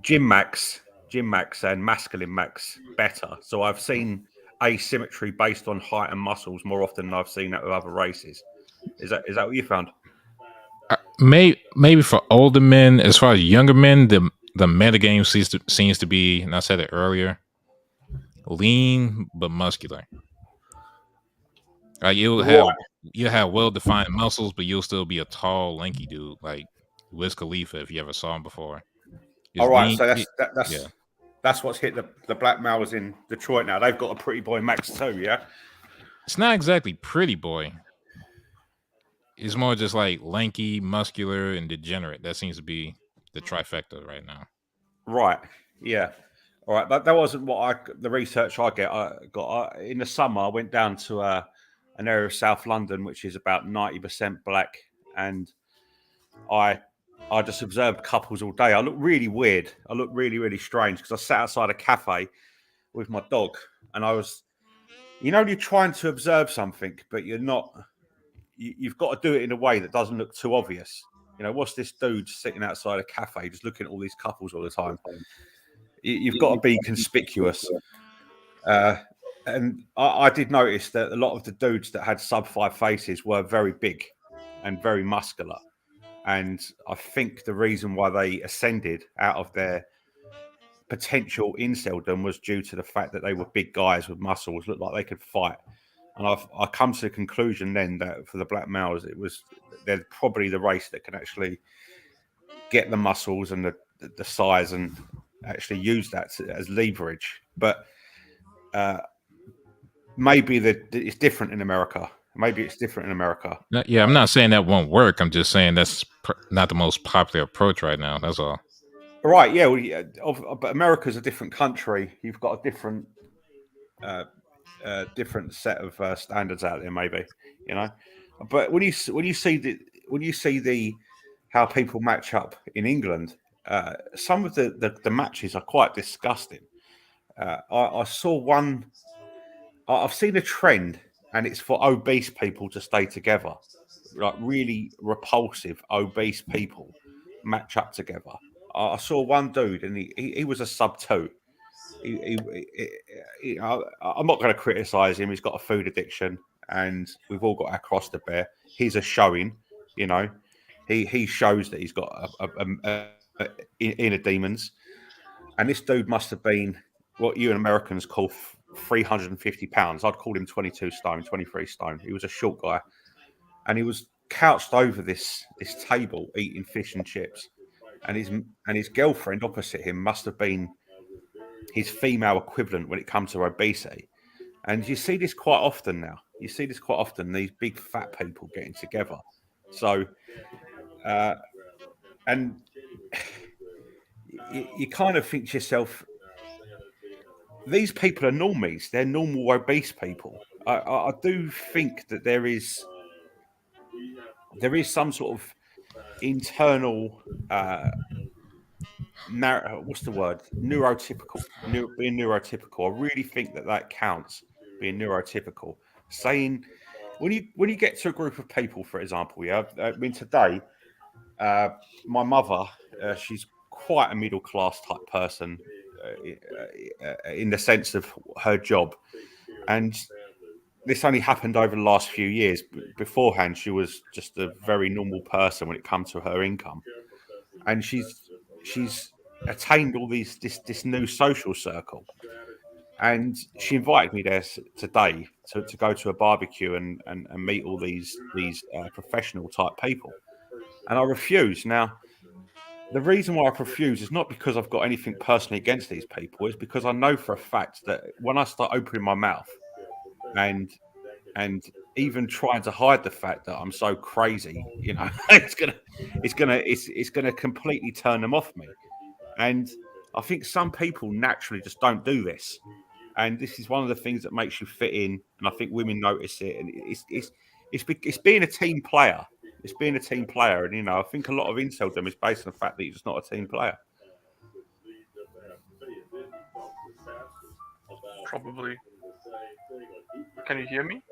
gym max and masculine max better. So I've seen asymmetry based on height and muscles more often than I've seen that with other races. Is that what you found? Maybe for older men. As far as younger men, the metagame seems to be, and I said it earlier, lean but muscular. Like you'll have well defined muscles, but you'll still be a tall, lanky dude, like Wiz Khalifa, if you ever saw him before. All right, so Yeah. that's what's hit the black males in Detroit now. They've got a pretty boy max too, yeah. It's not exactly pretty boy. It's more just like lanky, muscular, and degenerate. That seems to be the trifecta right now. Right. Yeah. All right. That wasn't the research I got. In the summer, I went down to an area of South London, which is about 90% black, and I just observed couples all day. I looked really weird. I looked really, really strange because I sat outside a cafe with my dog, and I was, you're trying to observe something, but you're not. You've got to do it in a way that doesn't look too obvious. What's this dude sitting outside a cafe just looking at all these couples all the time? You've got to be conspicuous. And I did notice that a lot of the dudes that had sub-5 faces were very big and very muscular. And I think the reason why they ascended out of their potential inceldom was due to the fact that they were big guys with muscles, looked like they could fight. And I come to the conclusion then that for the black males, they're probably the race that can actually get the muscles and the size and actually use that as leverage. but maybe it's different in America. Maybe it's different in America. Yeah, I'm not saying that won't work. I'm just saying that's not the most popular approach right now. That's all. Right? Yeah. But America's a different country. You've got a different set of standards out there, maybe. But when you see the how people match up in England, some of the matches are quite disgusting. I saw one. I've seen a trend, and it's for obese people to stay together. Like really repulsive obese people match up together. I saw one dude, and he was a sub 2. I'm not going to criticize him. He's got a food addiction, and we've all got our cross to bear. He's a showing, he shows that he's got inner demons, and this dude must have been what you and Americans call 350 pounds. I'd call him 22 stone, 23 stone. He was a short guy, and he was couched over this table eating fish and chips, and his girlfriend opposite him must have been his female equivalent when it comes to obesity. And you see this quite often now. These big fat people getting together. So, and you kind of think to yourself, these people are normies. They're normal obese people. I do think that there is some sort of internal what's the word? Neurotypical. Being neurotypical. I really think that counts. Being neurotypical. Saying when you get to a group of people, for example, I mean today, my mother, she's quite a middle class type person in the sense of her job, and this only happened over the last few years. Beforehand, she was just a very normal person when it comes to her income, and she's attained all this new social circle, and she invited me there today to go to a barbecue and meet all these professional type people, and I refused. Now, the reason why I refuse is not because I've got anything personally against these people. It's because I know for a fact that when I start opening my mouth and even trying to hide the fact that I'm so crazy, it's gonna completely turn them off me. And I think some people naturally just don't do this. And this is one of the things that makes you fit in. And I think women notice it. And it's being a team player. It's being a team player. And, I think a lot of inceldom is based on the fact that you're just not a team player. Probably. Can you hear me?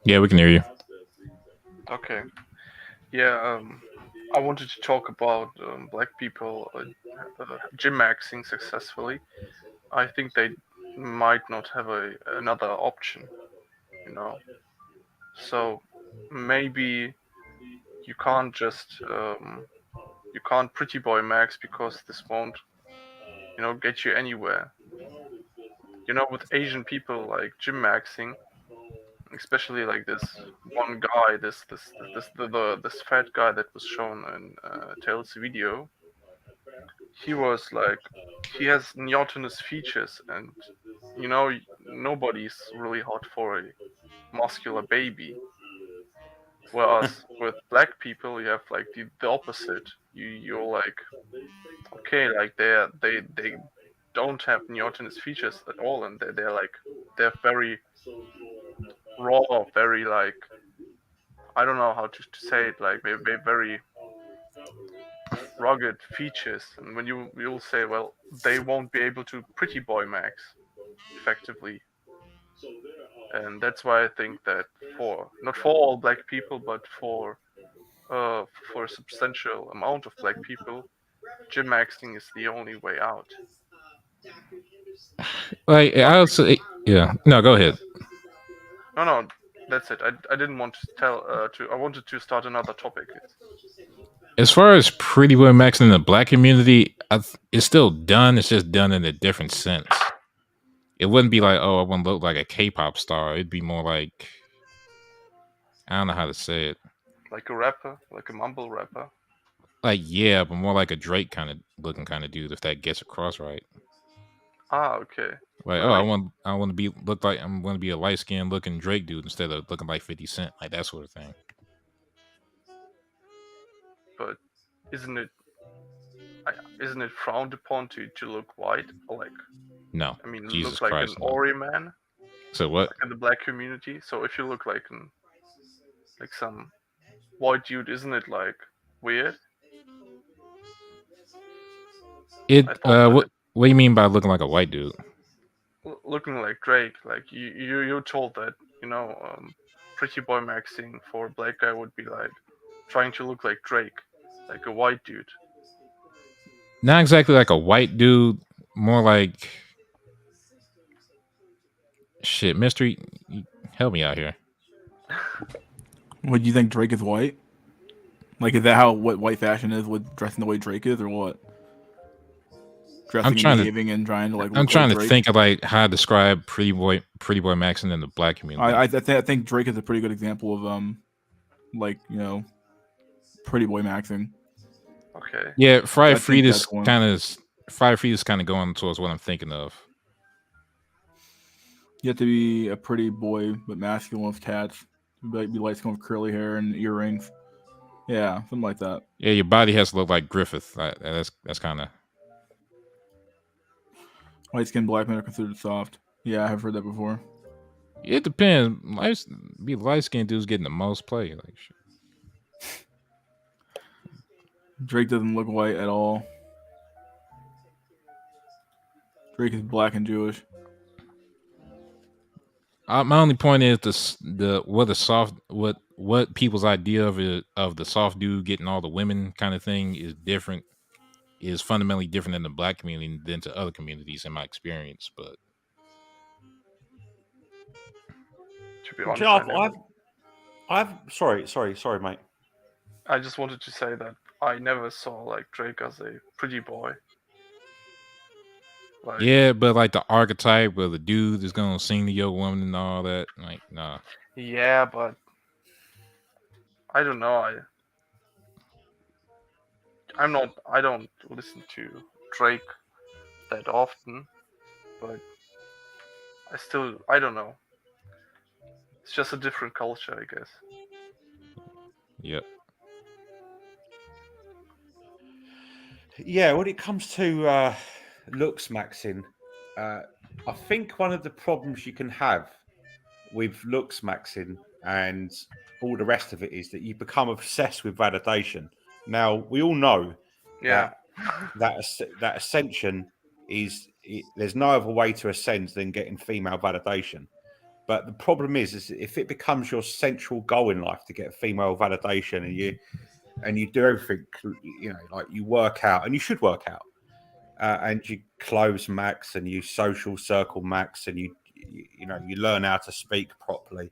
Yeah, we can hear you. Okay. Yeah, I wanted to talk about black people gym maxing successfully. I think they might not have another option, So maybe you can't just you can't pretty boy max because this won't get you anywhere. With Asian people like gym maxing, especially like this one guy, this fat guy that was shown in Tails' video. He was like, he has neotenous features, and nobody's really hot for a muscular baby. Whereas with black people, you have like the opposite. You're like, okay, like they don't have neotenous features at all, and they're very raw, very like, I don't know how to say it, like they're very rugged features. And when you'll say, well, they won't be able to pretty boy max effectively. And that's why I think that not for all black people, but for a substantial amount of black people, gym maxing is the only way out. Like, I also, yeah. No, go ahead. No, that's it. I didn't want to tell. I wanted to start another topic. As far as pretty boy maxing in the black community, it's still done. It's just done in a different sense. It wouldn't be like, oh, I want to look like a K-pop star. It'd be more like, I don't know how to say it. Like a rapper, like a mumble rapper. Like, yeah, but more like a Drake kind of looking kind of dude, if that gets across right. Ah, okay. Like, But, oh, like, I want to be a light skinned looking Drake dude instead of looking like 50 Cent, like that sort of thing. but isn't it frowned upon to look white? Or like, No, I mean, Jesus look like Christ, an no. Ori man, So what? like in the black community. So if you look like some white dude, isn't it like weird? It I thought that what do you mean by looking like a white dude? looking like Drake, like you told that, Pretty Boy maxing for a black guy would be like trying to look like Drake, like a white dude. Not exactly like a white dude, more like shit. Mystery, help me out here. What do you think Drake is white? Like, is that how what white fashion is with dressing the way Drake is, or what? Dressing and behaving and trying to like. I'm look trying like to Drake? think of like how to describe Pretty Boy Maxon in the black community. I think Drake is a pretty good example of like Pretty Boy maxing. Okay. Yeah, Fried I think Frida's that's one. kind of going towards what I'm thinking of. You have to be a pretty boy but masculine with tats. Be light skin with curly hair and earrings. Yeah, something like that. Yeah, your body has to look like Griffith. That's kind of. Light skinned black men are considered soft. Yeah, I have heard that before. It depends. Light skinned dudes getting the most play. Like shit. Drake doesn't look white at all. Drake is black and Jewish. My only point is what people's idea of the soft dude getting all the women kind of thing is fundamentally different in the black community than to other communities in my experience. But To be honest, I've sorry, mate. I just wanted to say that I never saw like Drake as a pretty boy. Like, yeah, but like the archetype of the dude that's gonna sing to your woman and all that, like, nah. yeah, but I don't know. I don't listen to Drake that often, but I don't know. It's just a different culture, I guess. Yep. Yeah, when it comes to looks maxing, I think one of the problems you can have with looks maxing and all the rest of it is that you become obsessed with validation. Now, we all know Yeah. that ascension there's no other way to ascend than getting female validation. But the problem is if it becomes your central goal in life to get female validation and you do everything, like you work out, and you should work out, and you clothes max and you social circle max, and you learn how to speak properly,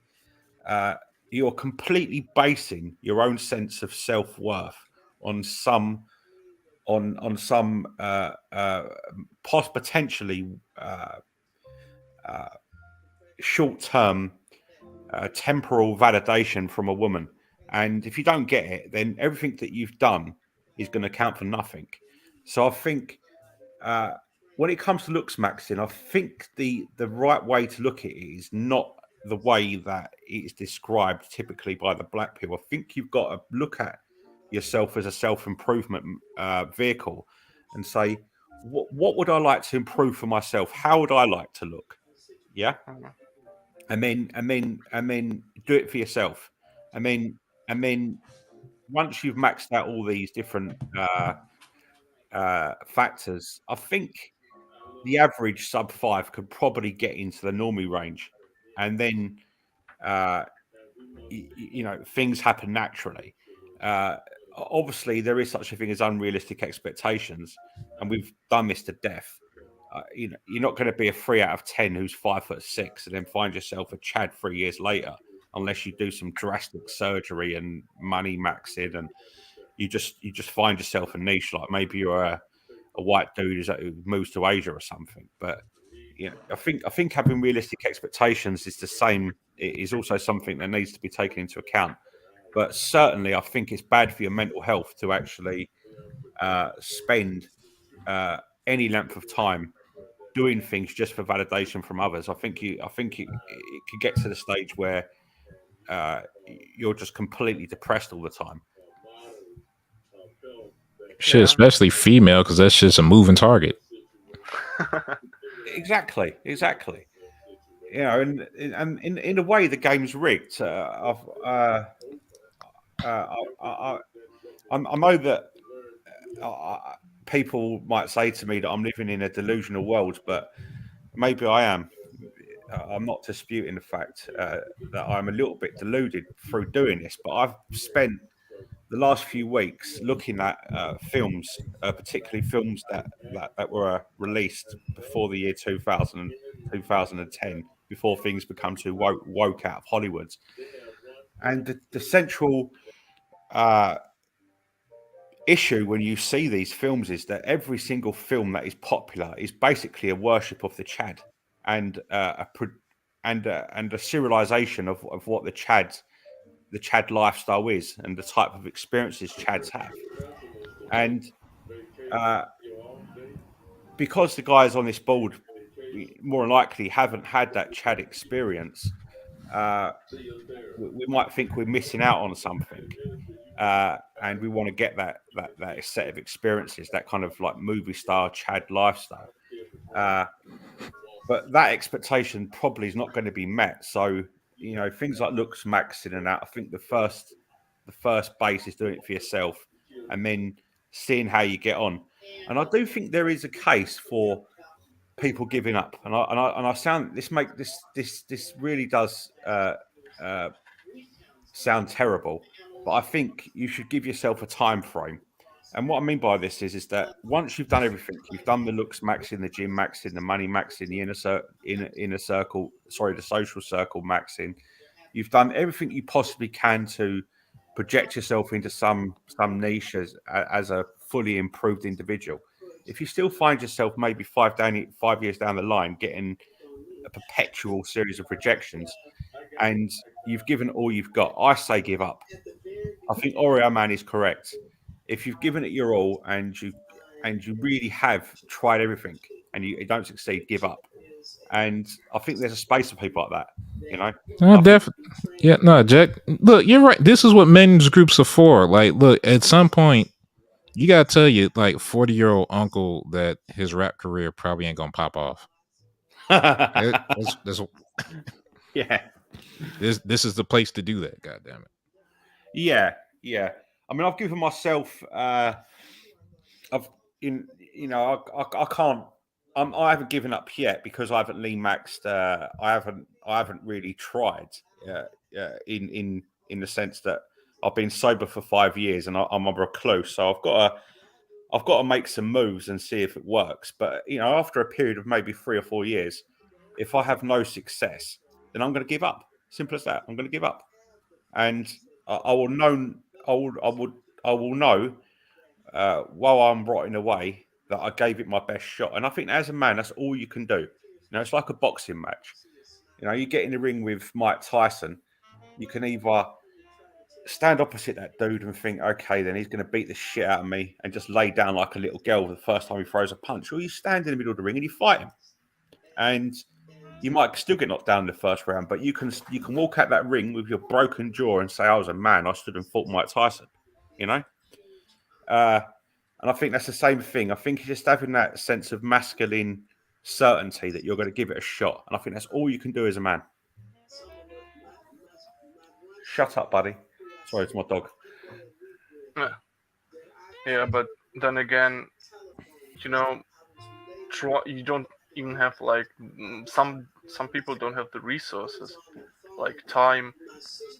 you're completely basing your own sense of self-worth on some potentially short-term temporal validation from a woman. And if you don't get it, then everything that you've done is going to count for nothing. So I think when it comes to looks maxing, I think the right way to look at it is not the way that it's described typically by the black people. I think you've got to look at yourself as a self-improvement vehicle and say, what would I like to improve for myself? How would I like to look? Yeah. And then do it for yourself. And then once you've maxed out all these different factors, I think the average sub 5 could probably get into the normie range, and then things happen naturally. Obviously, there is such a thing as unrealistic expectations, and we've done this to death. You're not going to be a 3 out of 10 who's 5'6" and then find yourself a Chad 3 years later, unless you do some drastic surgery and money maxing, and you just find yourself a niche. Like maybe you're a white dude who moves to Asia or something. But I think having realistic expectations is also something that needs to be taken into account. But certainly, I think it's bad for your mental health to actually spend any length of time doing things just for validation from others. I think it could get to the stage where you're just completely depressed all the time. Shit, especially female, because that's just a moving target. Exactly. You know, and in a way, the game's rigged. I know that people might say to me that I'm living in a delusional world, but maybe I am. I'm not disputing the fact that I'm a little bit deluded through doing this, but I've spent the last few weeks looking at films, particularly films that were released before the year 2000, 2010, before things become too woke out of Hollywood. And the central issue when you see these films is that every single film that is popular is basically a worship of the Chad and a serialization of what the Chad lifestyle is and the type of experiences Chads have. And because the guys on this board more than likely haven't had that Chad experience, we might think we're missing out on something. And we want to get that set of experiences, that kind of like movie star Chad lifestyle. But that expectation probably is not going to be met. So, you know, things like looks maxing and that, I think the first base is doing it for yourself and then seeing how you get on. And I do think there is a case for people giving up. And I sound this really does sound terrible, but I think you should give yourself a time frame. And what I mean by this is that once you've done everything, you've done the looks maxing, the gym maxing, the money maxing, the inner circle, the social circle maxing. You've done everything you possibly can to project yourself into some niche as a fully improved individual. If you still find yourself maybe 5 years down the line getting a perpetual series of rejections, and you've given all you've got, I say give up. I think Oreo Man is correct. If you've given it your all and you really have tried everything and you don't succeed, give up. And I think there's a space for people like that, you know. No, Jack. Look, you're right. This is what men's groups are for. Like, look, at some point, you gotta tell your like 40-year-old uncle that his rap career probably ain't gonna pop off. Yeah. This is the place to do that. God damn it. Yeah. I mean, I've given myself. I can't. I haven't given up yet because I haven't lean maxed. I haven't really tried. In the sense that I've been sober for 5 years and I'm a recluse, so I've got to make some moves and see if it works. But you know, after a period of maybe 3 or 4 years, if I have no success, then I'm going to give up. Simple as that. I'm going to give up, and I will know. I will know while I'm rotting away that I gave it my best shot. And I think as a man, that's all you can do. You know, it's like a boxing match. You know, you get in the ring with Mike Tyson, you can either stand opposite that dude and think, okay, then he's going to beat the shit out of me and just lay down like a little girl the first time he throws a punch, or you stand in the middle of the ring and you fight him. And you might still get knocked down in the first round, but you can walk out that ring with your broken jaw and say, I was a man, I stood and fought Mike Tyson, you know? And I think that's the same thing. I think just having that sense of masculine certainty that you're going to give it a shot. And I think that's all you can do as a man. Shut up, buddy. Sorry, it's my dog. Yeah, but then again, you know, you don't even have like some people don't have the resources, like time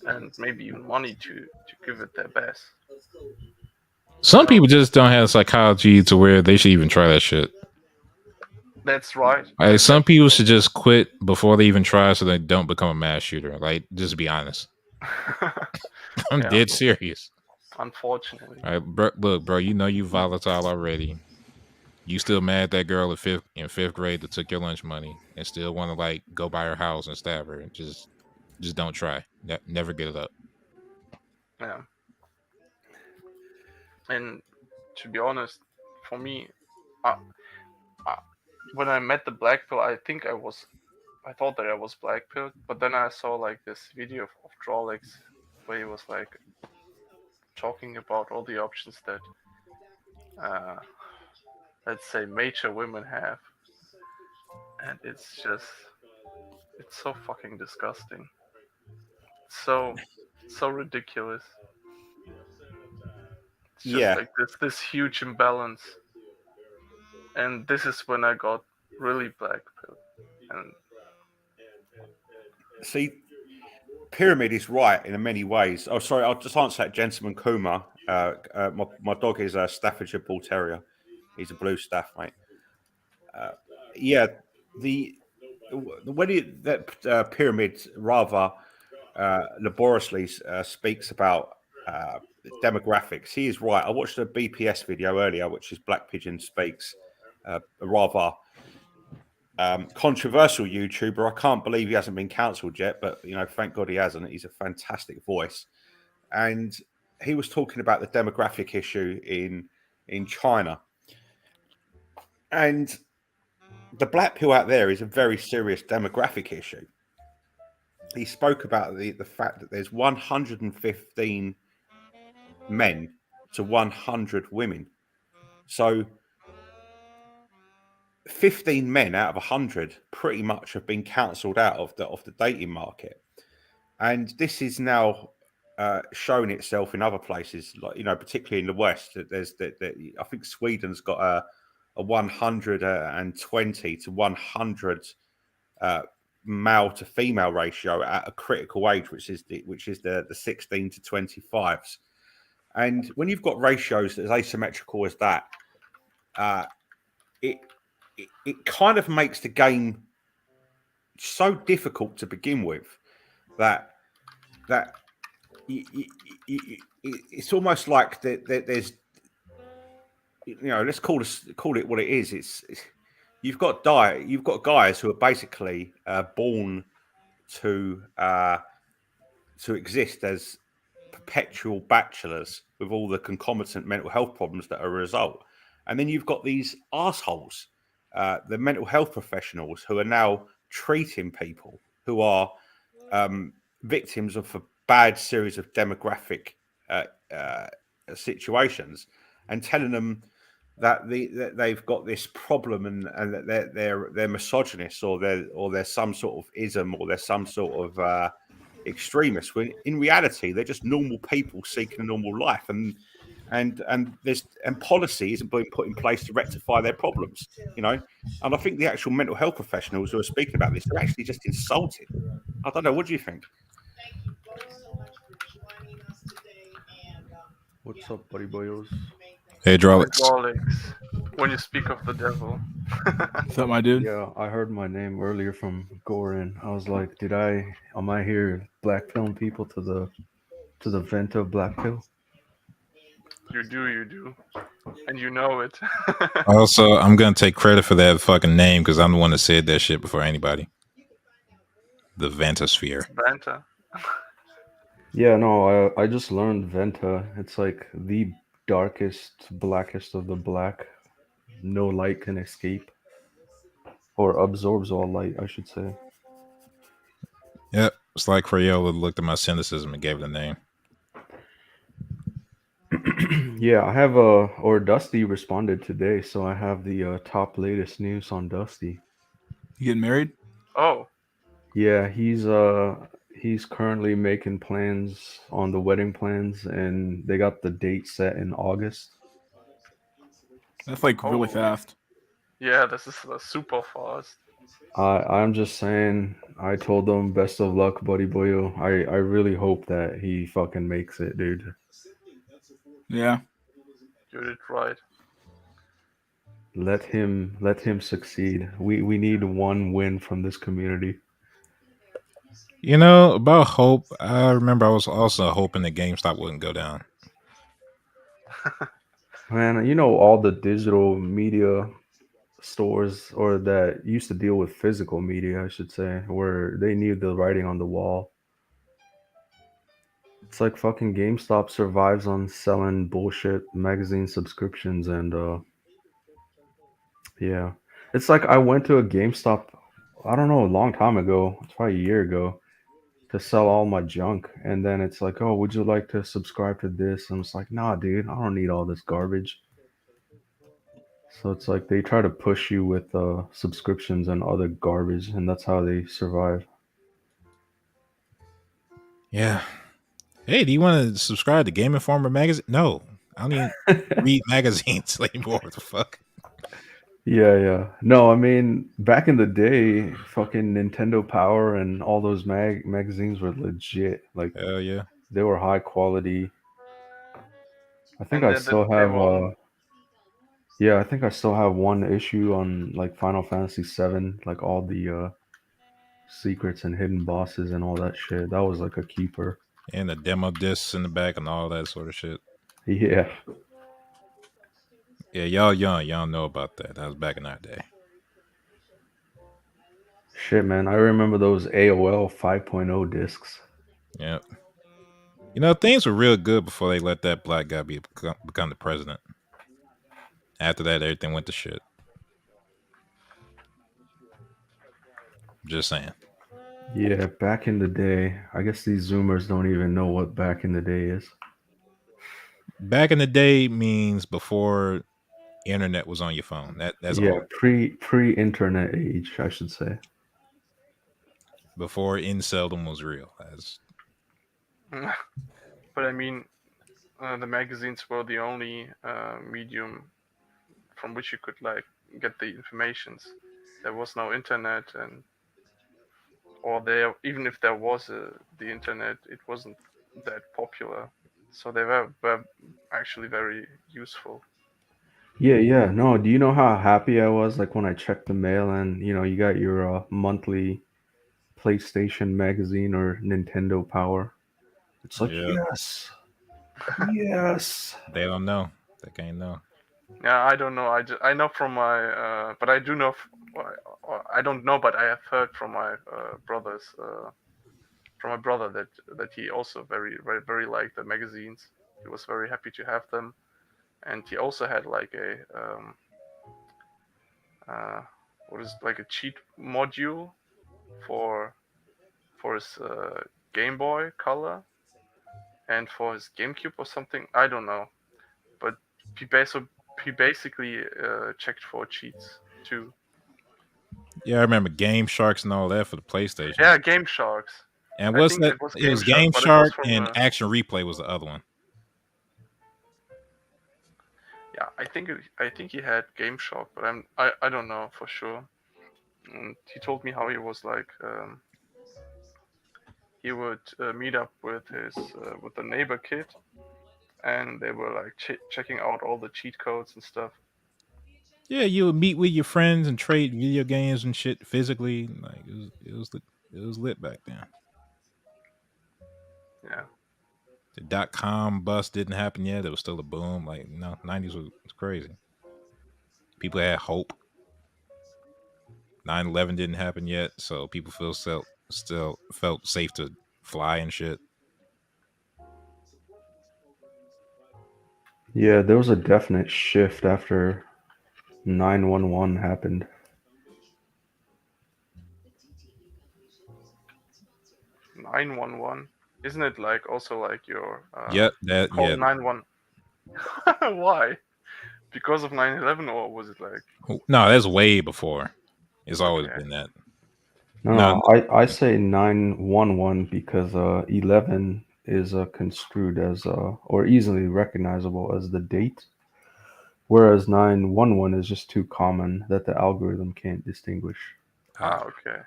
and maybe even money to give it their best. Some people just don't have psychology to where they should even try that shit. That's right. Like, some people should just quit before they even try, so they don't become a mass shooter. Like, just be honest. I'm dead serious. Unfortunately. All right, look, bro, you know you volatile already. You still mad at that girl in fifth grade that took your lunch money and still want to like go by her house and stab her. Just don't try. Never get it up. Yeah. And to be honest, for me, when I met the black pill, I thought that I was black pill, but then I saw like this video of Trollex where he was like talking about all the options that, uh, let's say, major women have, and it's so fucking disgusting, so so ridiculous. It's just Yeah. like this huge imbalance, and this is when I got really black pill, and See, Pyramid is right in many ways. Oh, sorry, I'll just answer that gentleman Kuma. My dog is a Staffordshire Bull Terrier. He's a blue staff, mate. Yeah, the when that Pyramid rather laboriously speaks about demographics, he is right. I watched a BPS video earlier, which is Black Pigeon Speaks, a rather controversial YouTuber. I can't believe he hasn't been cancelled yet, but thank God he hasn't. He's a fantastic voice, and he was talking about the demographic issue in China, and the black pill out there is a very serious demographic issue. He spoke about the fact that there's 115 men to 100 women, so 15 men out of 100 pretty much have been cancelled out of the dating market. And this is now showing itself in other places, like particularly in the West. That there's I think Sweden's got a 120 to 100 male to female ratio at a critical age, which is the 16 to 25s. And when you've got ratios as asymmetrical as that, it kind of makes the game so difficult to begin with that it's almost like there's let's call it what it is. It's you've got guys who are basically born to exist as perpetual bachelors with all the concomitant mental health problems that are a result, and then you've got these assholes, the mental health professionals, who are now treating people who are victims of a bad series of demographic situations, and telling them that they've got this problem and that they're misogynist, or they're some sort of ism, or they're some sort of extremists. When in reality they're just normal people seeking a normal life, and policy isn't being put in place to rectify their problems. And I think the actual mental health professionals who are speaking about this are actually just insulting. I don't know. What do you think? What's up, buddy boyos? Hydraulics. hydraulics. When you speak of the devil. What's up, my dude? Yeah, I heard my name earlier from Goran. I was like, am I here black pilling people to the vent of black pill? You do. And you know it. Also, I'm gonna take credit for that fucking name because I'm the one that said that shit before anybody. The Vantosphere. Vanta. Yeah, no, I just learned Venta. It's like the darkest, blackest of the black. No light can escape. Or absorbs all light, I should say. Yep, it's like Crayola looked at my cynicism and gave it a name. Yeah, I have or Dusty responded today, so I have the top latest news on Dusty. You getting married? Oh, Yeah, he's currently making plans on the wedding plans, and they got the date set in August. That's like really Oh. fast. yeah, this is super fast. I'm just saying, I told him best of luck, buddy boyo. I really hope that he fucking makes it, dude. Yeah. You did right. Let him succeed. We need one win from this community. About hope, I remember I was also hoping that GameStop wouldn't go down. Man, all the digital media stores, or that used to deal with physical media, I should say, where they need the writing on the wall. It's like fucking GameStop survives on selling bullshit magazine subscriptions, and yeah. It's like I went to a GameStop, I don't know, a long time ago. It's probably a year ago to sell all my junk, and then it's like, oh, would you like to subscribe to this? And it's like, nah, dude, I don't need all this garbage. So it's like they try to push you with subscriptions and other garbage, and that's how they survive. Yeah. Hey, do you want to subscribe to Game Informer magazine? No, I don't even read magazines anymore. What the fuck? Yeah, yeah. No, I mean, back in the day, fucking Nintendo Power and all those magazines were legit. Like Hell yeah. they were high quality. I think And I then still they have were on. yeah, I think I still have one issue on like Final Fantasy 7, like all the secrets and hidden bosses and all that shit. That was like a keeper. And the demo discs in the back and all that sort of shit. Yeah. Yeah, y'all young. Y'all know about that. That was back in our day. Shit, man. I remember those AOL 5.0 discs. Yep. You know, things were real good before they let that black guy become the president. After that, everything went to shit. Just saying. Yeah, back in the day. I guess these Zoomers don't even know what back in the day is. Back in the day means before internet was on your phone. That's Yeah, all. pre-internet age, I should say. Before inseldom was real. That's But I mean, the magazines were the only medium from which you could like get the informations. There was no internet, and or there even if there was the internet, it wasn't that popular. So they were actually very useful. Yeah, yeah. No, do you know how happy I was like when I checked the mail and you got your monthly PlayStation magazine or Nintendo Power? It's like, yeah. yes. Yes. They don't know. They can't know. Yeah, I don't know. I know from my, but I do know. Or I don't know, but I have heard from my from my brother that he also very liked the magazines. He was very happy to have them, and he also had like a uh, what is like a cheat module for his Game Boy Color and for his GameCube or something. I don't know, but he basically checked for cheats too. Yeah, I remember Game Sharks and all that for the PlayStation. Yeah, Game Sharks. And I what's think that? it was It Game was Shark, Game but it was Shark from and Action Replay was the other one. yeah. I think he had Game Shark, but I don't know for sure. And he told me how he was like he would meet up with the neighbor kid, and they were like checking out all the cheat codes and stuff. Yeah, you would meet with your friends and trade video games and shit physically. Like it was lit back then. Yeah. The .com bust didn't happen yet. It was still a boom. Like no, 90s was crazy. People had hope. 9/11 didn't happen yet, so people still felt safe to fly and shit. Yeah, there was a definite shift after 911 happened. 911. Isn't it like also like your Yeah, call 911? Why? Because of 9/11, or was it like No, that's way before. It's always okay? been that. No, No, I say 911 because 11 is construed as or easily recognizable as the date, whereas 911 is just too common that the algorithm can't distinguish. Okay.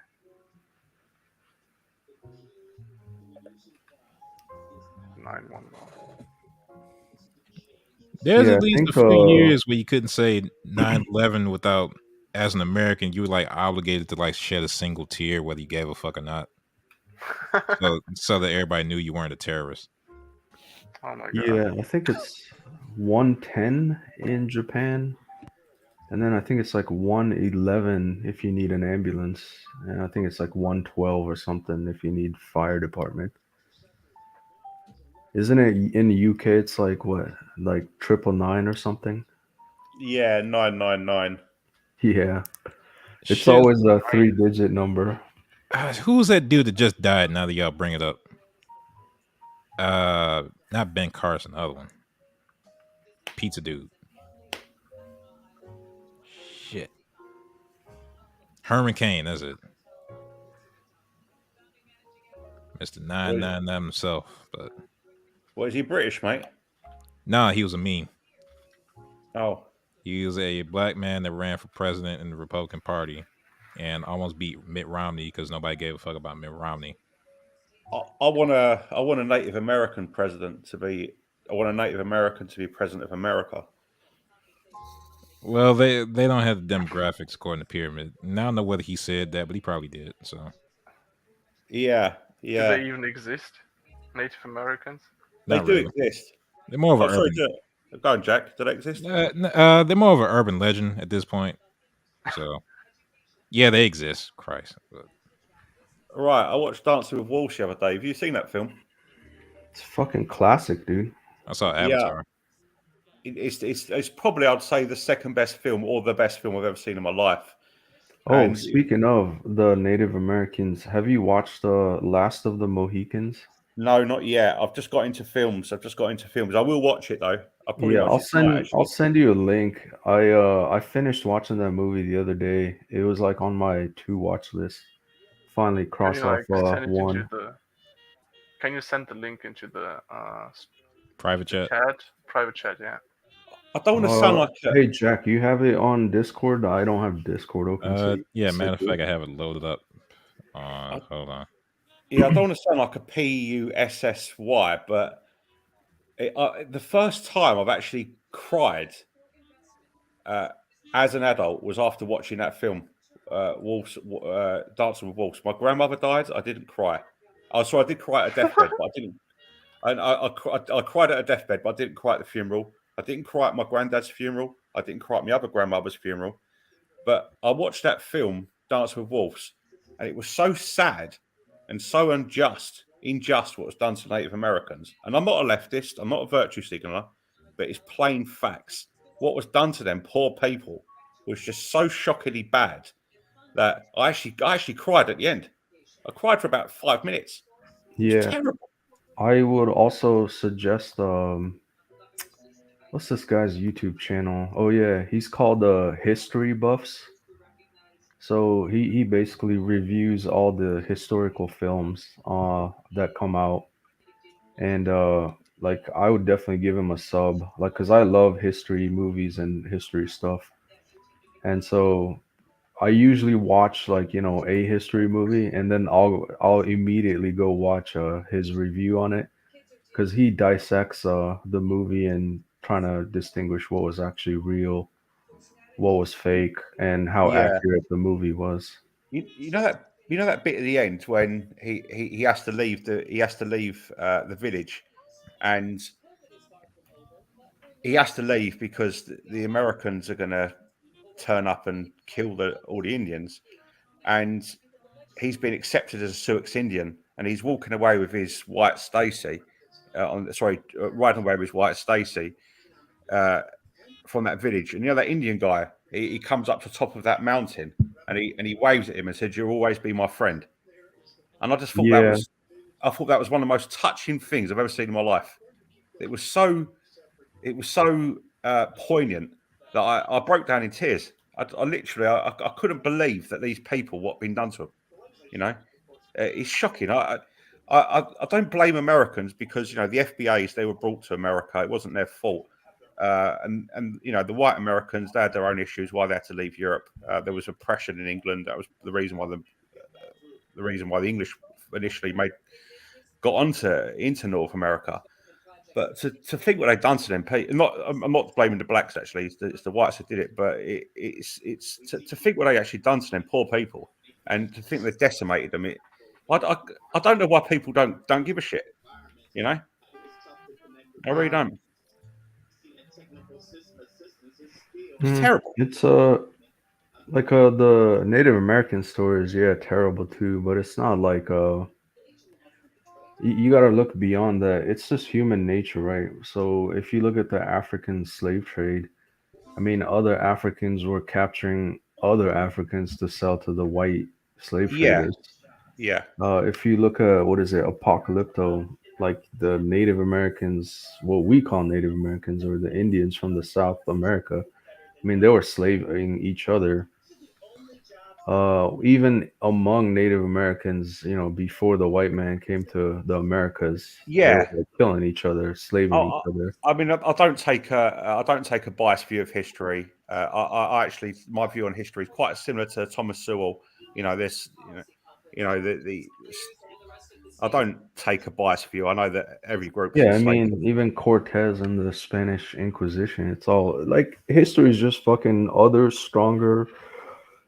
Nine one one. there's Yeah, at I least a think few years where you couldn't say 9/11 without, as an American, you were like obligated to like shed a single tear whether you gave a fuck or not. So that everybody knew you weren't a terrorist. Oh my god. yeah, I think it's 110 in Japan, and then I think it's like 111 if you need an ambulance, and I think it's like 112 or something if you need fire department. Isn't it in the UK? It's like what, like 999 or something? Yeah, 999. Yeah, it's Shit. always a 3-digit number. Who's that dude that just died? Now that y'all bring it up, not Ben Carson, the other one, pizza dude. Shit, Herman Cain. That's it, Mister What, 999 himself. But what is he British, mate? nah, he was a meme. Oh, He was a black man that ran for president in the Republican Party and almost beat Mitt Romney because nobody gave a fuck about Mitt Romney. I want a Native American president to be. I want a Native American to be president of America. Well, they don't have the demographics according to Pyramid. Now I don't know whether he said that, but he probably did. So Yeah, Do yeah, they even exist? Native Americans? they not do really. exist. They're more of Oh, an sorry, urban. go on, Jack. Do they exist? They're more of an urban legend at this point. So yeah, they exist. Christ, but Right, I watched Dancing with Wolves the other day. Have you seen that film? It's fucking classic, dude. I saw Yeah, Avatar. it's probably I'd say the second best film or the best film I've ever seen in my life. Oh, And speaking of the Native Americans, have you watched the Last of the Mohicans? no, not yet. I've just got into films. I will watch it though. I'll probably Yeah, watch it tonight. I'll Actually, send you a link. I finished watching that movie the other day. It was like on my to watch list. Finally Can cross you off like send it into one. the? Can you send the link into the Private chat. chat? Private chat, yeah. I don't want to sound like Hey Jack, you have it on Discord? I don't have Discord open, so you Yeah. can Matter of send fact, it. I have it loaded up. Hold on. yeah. I don't want to sound like a PUSSY, but the first time I've actually cried as an adult was after watching that film, Dancing with Wolves. My grandmother died. I didn't cry. Oh, sorry, I did cry at a deathbed, but I didn't. I cried at a deathbed, but I didn't cry at the funeral. I didn't cry at my granddad's funeral. I didn't cry at my other grandmother's funeral. But I watched that film, Dance with Wolves, and it was so sad and so unjust what was done to Native Americans. And I'm not a leftist, I'm not a virtue signaler, but it's plain facts. What was done to them poor people was just so shockingly bad that I actually cried at the end. I cried for about 5 minutes. It was Yeah, terrible. I would also suggest what's this guy's YouTube channel? Oh yeah, he's called History Buffs. So he basically reviews all the historical films that come out, and like I would definitely give him a sub, like because I love history movies and history stuff, and so I usually watch like a history movie, and then I'll immediately go watch his review on it because he dissects the movie and trying to distinguish what was actually real, what was fake, and how Yeah. accurate the movie was. You know that bit at the end when he has to leave the village, and he has to leave because the Americans are going to turn up and kill all the Indians, and he's been accepted as a Sioux Indian, and he's walking away with his white Stacy, riding away with his white Stacy from that village, and that Indian guy, he comes up to the top of that mountain, and he waves at him and said, "You'll always be my friend." And I just thought Yeah, I thought that was one of the most touching things I've ever seen in my life. It was so poignant that I broke down in tears. I literally I couldn't believe that these people what been done to them. It's shocking. I don't blame Americans because the FBAs they were brought to America. It wasn't their fault. And the white Americans they had their own issues why they had to leave Europe. There was oppression in England. That was the reason why the English initially got into North America. But to think what they've done to them, I'm not blaming the blacks actually. It's the whites that did it. But it's to think what they actually done to them poor people, and to think they decimated them. I don't know why people don't give a shit. I really don't. It's terrible. it's like the Native American stories, yeah, terrible too, but it's not like you got to look beyond that. It's just human nature, right? So if you look at the African slave trade, I mean, other Africans were capturing other Africans to sell to the white slave Yeah, traders. yeah, If you look at what is it, Apocalypto, like the Native Americans, what we call Native Americans, or the Indians from the South America. I mean, they were slaving each other. Even among Native Americans, before the white man came to the Americas, they were yeah. like, killing each other, I, slaving each I other. I mean, I don't take a biased view of history. I actually, my view on history is quite similar to Thomas Sewell. This, the I don't take a biased view. I know that every group's Yeah, I enslaved. mean, even Cortez and the Spanish Inquisition, it's all like history is just fucking other stronger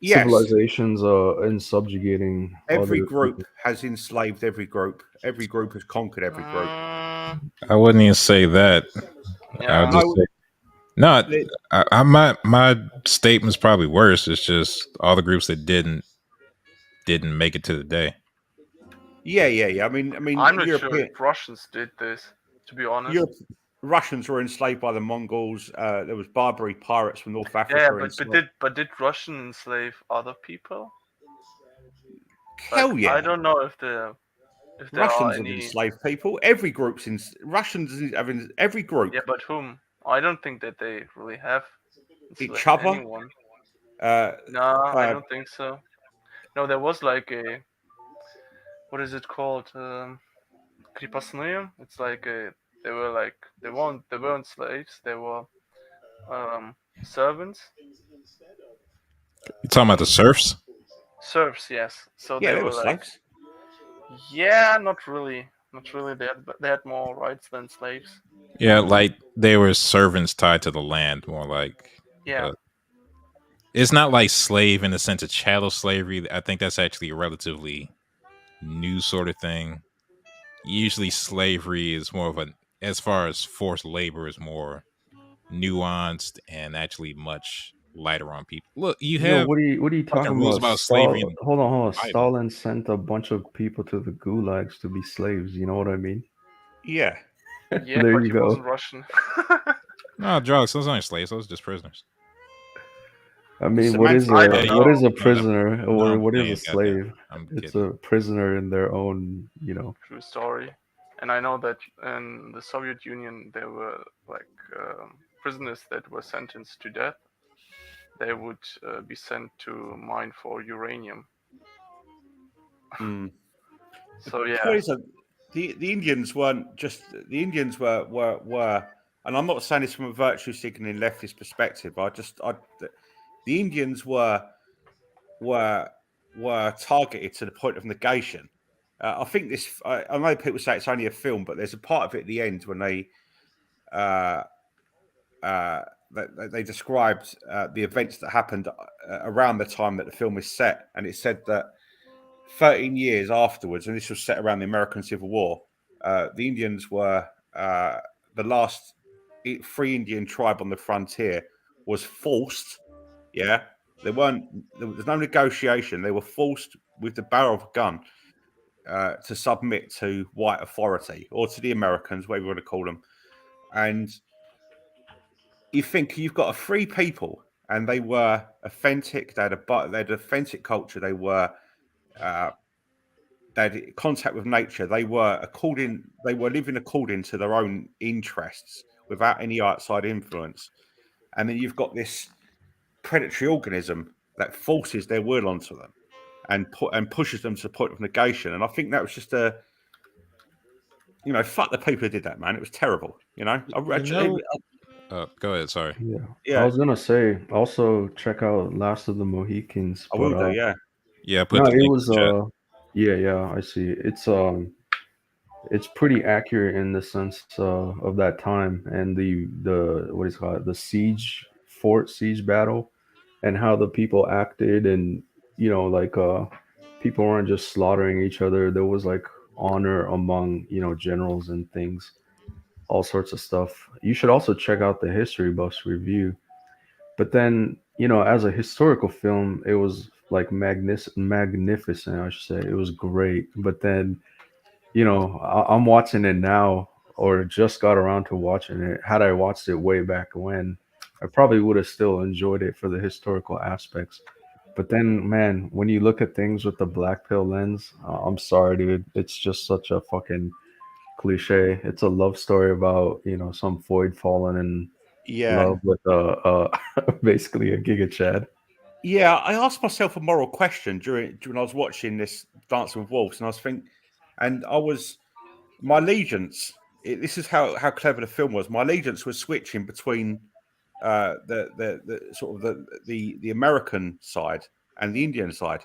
Yes, civilizations and subjugating every other group people. has enslaved every group. Every group has conquered every group. I wouldn't even say that. I would Yeah. just No, say no. the- My statement's probably worse. It's just all the groups that didn't make it to the day. yeah. I mean, I'm not sure if Russians did this, to be honest. Russians were enslaved by the Mongols. There was Barbary pirates from North Yeah, Africa. but did Russian enslave other people? Like, Hell yeah, I don't know if there are Russians have any. enslaved people. Every group's in Russians have every group. Yeah, but whom? I don't think that they really have enslaved Each other. anyone. Uh, No, I uh, don't think so. No, there was like a, what is it called? Kripasные. It's like they weren't slaves. They were servants. You talking about the serfs? Serfs, yes. So yeah, they they were were like, slaves. yeah, not really. Not really. They had more rights than slaves. Yeah, like they were servants tied to the land, more like. Yeah. It's not like slave in the sense of chattel slavery. I think that's actually a relatively new sort of thing. Usually, slavery is more of a, as far as forced labor, is more nuanced and actually much lighter on people. Look, you Yo, have what are you fucking talking rules about? about slavery in Hold on. the Bible. Stalin sent a bunch of people to the gulags to be slaves. You know what I mean? Yeah, Yeah, There but you he go. wasn't Russian. No, drugs. Those aren't slaves. Those are just prisoners. I mean, I what don't is know. a prisoner No, or I'm what is a playing. Goddamn, slave? I'm It's kidding. a prisoner in their own. True story. And I know that in the Soviet Union there were like prisoners that were sentenced to death. They would be sent to mine for uranium. mm. So The yeah, point is that the Indians weren't just the Indians were, and I'm not saying this from a virtue signaling leftist perspective. The Indians were targeted to the point of negation. I think this. I know people say it's only a film, but there's a part of it at the end when uh, they described the events that happened around the time that the film is set, and it said that 13 years afterwards, and this was set around the American Civil War, the Indians were the last free Indian tribe on the frontier was forced. Yeah, there was no negotiation. They were forced with the barrel of a gun to submit to white authority or to the Americans, whatever you want to call them. And you think you've got a free people, and they were authentic. They had authentic culture. They had contact with nature. They were living according to their own interests without any outside influence. And then you've got this predatory organism that forces their will onto them and pushes them to the point of negation. And I think that was just fuck the people who did that, man. It was terrible. Go ahead. Sorry. Yeah. I Yeah, was gonna say also check out Last of the Mohicans, I but will do. Yeah, Yeah, no, put the it link was in the chat. yeah, I see. It's pretty accurate in the sense of that time and the what is it called, the siege battle, and how the people acted, and like people weren't just slaughtering each other. There was like honor among generals and things, all sorts of stuff. You should also check out the History Buffs review. But then, as a historical film, it was like magnificent, I should say. It was great. But then, I'm watching it now, or just got around to watching it. Had I watched it way back when, I probably would have still enjoyed it for the historical aspects. But then, man, when you look at things with the black pill lens, I'm sorry, dude. It's just such a fucking cliche. It's a love story about, some Floyd falling in Yeah, love with basically a Giga Chad. yeah. I asked myself a moral question during I was watching this Dancing with Wolves, and I was thinking, and I was my allegiance. This is how clever the film was. My allegiance was switching between the sort of the American side and the Indian side,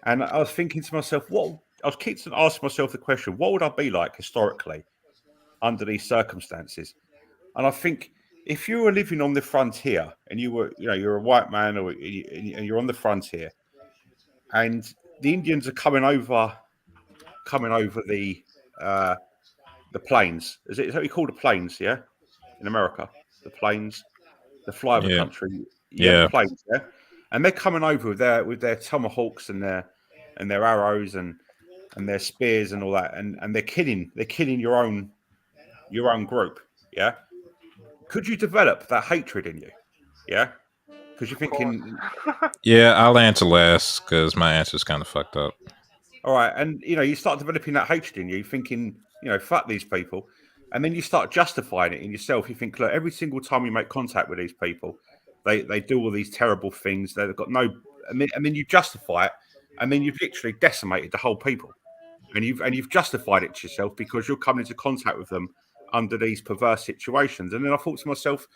and I was thinking to myself, what I was keeping asking myself the question, what would I be like historically under these circumstances? And I think if you were living on the frontier and you're a white man and you're on the frontier, and the Indians are coming over the plains. Is that what you call the plains? Yeah, in America, the plains, the flyover Yeah, country. Yeah, the yeah. plains. Yeah, and they're coming over with their tomahawks and their arrows and their spears and all that, and they're killing your own group. Yeah, could you develop that hatred in you? Yeah, because you're Of course. thinking, Yeah, I'll answer last because my answer's kind of fucked up. all right, and you start developing that hatred in you, thinking, fuck these people, and then you start justifying it in yourself. You think, look, every single time you make contact with these people, they do all these terrible things. They've got no, and then you justify it, and then you've literally decimated the whole people, and you've justified it to yourself because you're coming into contact with them under these perverse situations. And then I thought to myself,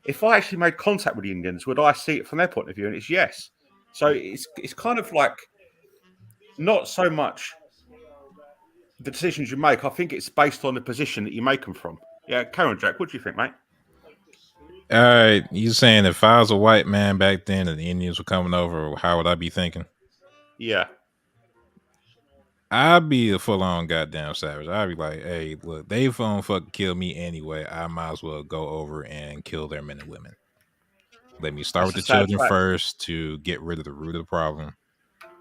if I actually made contact with the Indians, would I see it from their point of view? And it's yes. So it's kind of like not so much the decisions you make. I think it's based on the position that you make them from. Yeah, Karen Jack, what do you think, mate? All right, you saying if I was a white man back then and the Indians were coming over, how would I be thinking? Yeah, I'd be a full on goddamn savage. I'd be like, hey, look, they phone fucking kill me anyway. I might as well go over and kill their men and women. Let me start that's with a the sad children fact. first to get rid of the root of the problem.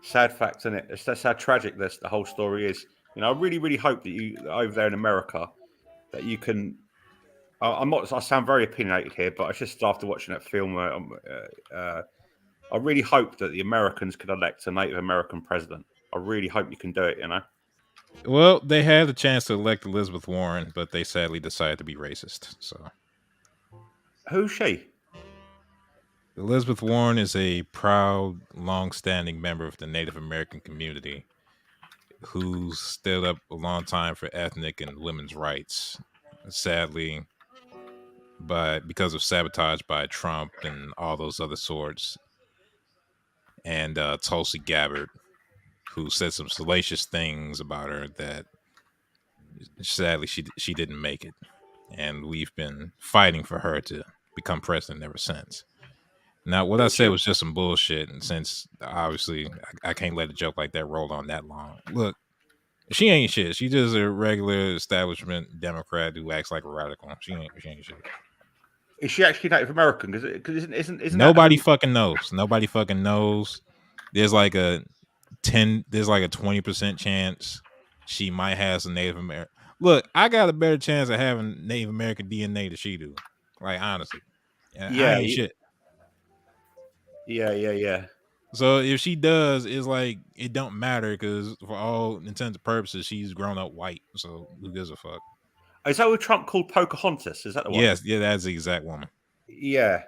Sad fact, isn't it? That's how tragic the whole story is. I really, really hope that you over there in America that you can. I'm not. I sound very opinionated here, but I just after watching that film, I really hope that the Americans could elect a Native American president. I really hope you can do it. Well, they had the chance to elect Elizabeth Warren, but they sadly decided to be racist. So Who's she? Elizabeth Warren is a proud, long-standing member of the Native American community who stood up a long time for ethnic and women's rights. Sadly, but because of sabotage by Trump and all those other sorts, and Tulsi Gabbard, who said some salacious things about her that sadly she didn't make it, and we've been fighting for her to become president ever since. Now, what I She, said was just some bullshit, and since obviously I can't let a joke like that roll on that long. Look, she ain't shit. She just a regular establishment Democrat who acts like a radical. She ain't shit. is she actually Native American? Because isn't that Nobody fucking knows. Nobody fucking knows. There's like a 20% chance she might have some Native American. Look, I got a better chance of having Native American DNA than she do. Like honestly, I Yeah, ain't shit. yeah. So if she does, it's like it don't matter because for all intents and purposes, she's grown up white. So who gives a fuck? Is that what Trump called Pocahontas? Is that the one? Yes, yeah, that's the exact woman. Yeah.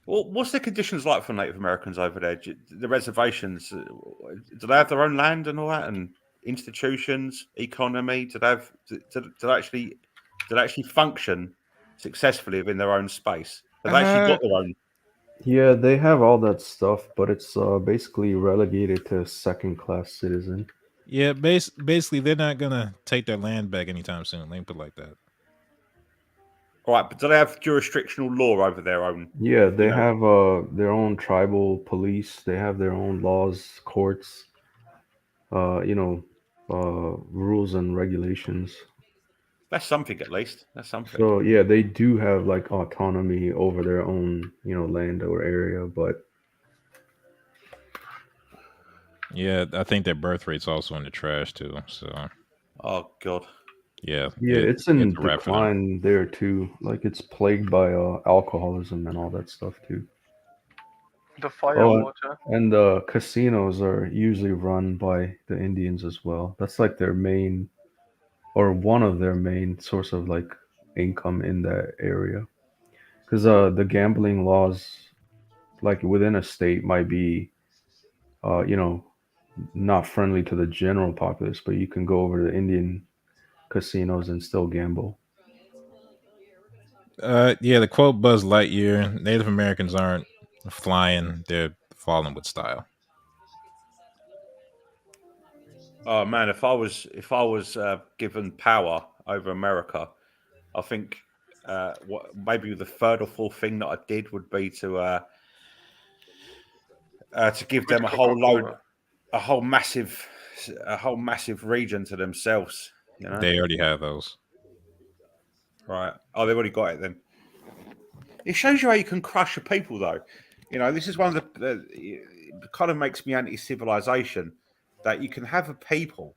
Well, what's the conditions like for Native Americans over there? The reservations, do they have their own land and all that, and institutions, economy? Do they actually function successfully within their own space? Have they actually got their own? Yeah, they have all that stuff, but it's basically relegated to second-class citizen. Yeah, basically they're not gonna take their land back anytime soon. Let me put it like that. All right, but do they have jurisdictional law over their own? Yeah, they have their own tribal police. They have their own laws, courts, rules and regulations. That's something, at least. That's something. So yeah, they do have like autonomy over their own, land or area, but Yeah, I think their birth rate's also in the trash too. So Oh God. Yeah, Yeah, it's in it's a wrap for them. decline there too. Like it's plagued by alcoholism and all that stuff too. The Oh, firewater. and the casinos are usually run by the Indians as well. That's like their main or one of their main source of like income in that area. Because the gambling laws like within a state might be you know not friendly to the general populace, but you can go over to Indian casinos and still gamble. Yeah, the quote Buzz Lightyear: Native Americans aren't flying; they're falling with style. Oh man, if I was given power over America, I think what maybe the third or fourth thing that I did would be to give Quit them Coca-Cola. a whole massive a whole massive region to themselves. You know, They already have those. right? Oh, they've already got it then. It shows you how you can crush your people, though. You know, this is one of it kind of makes me anti-civilization that you can have a people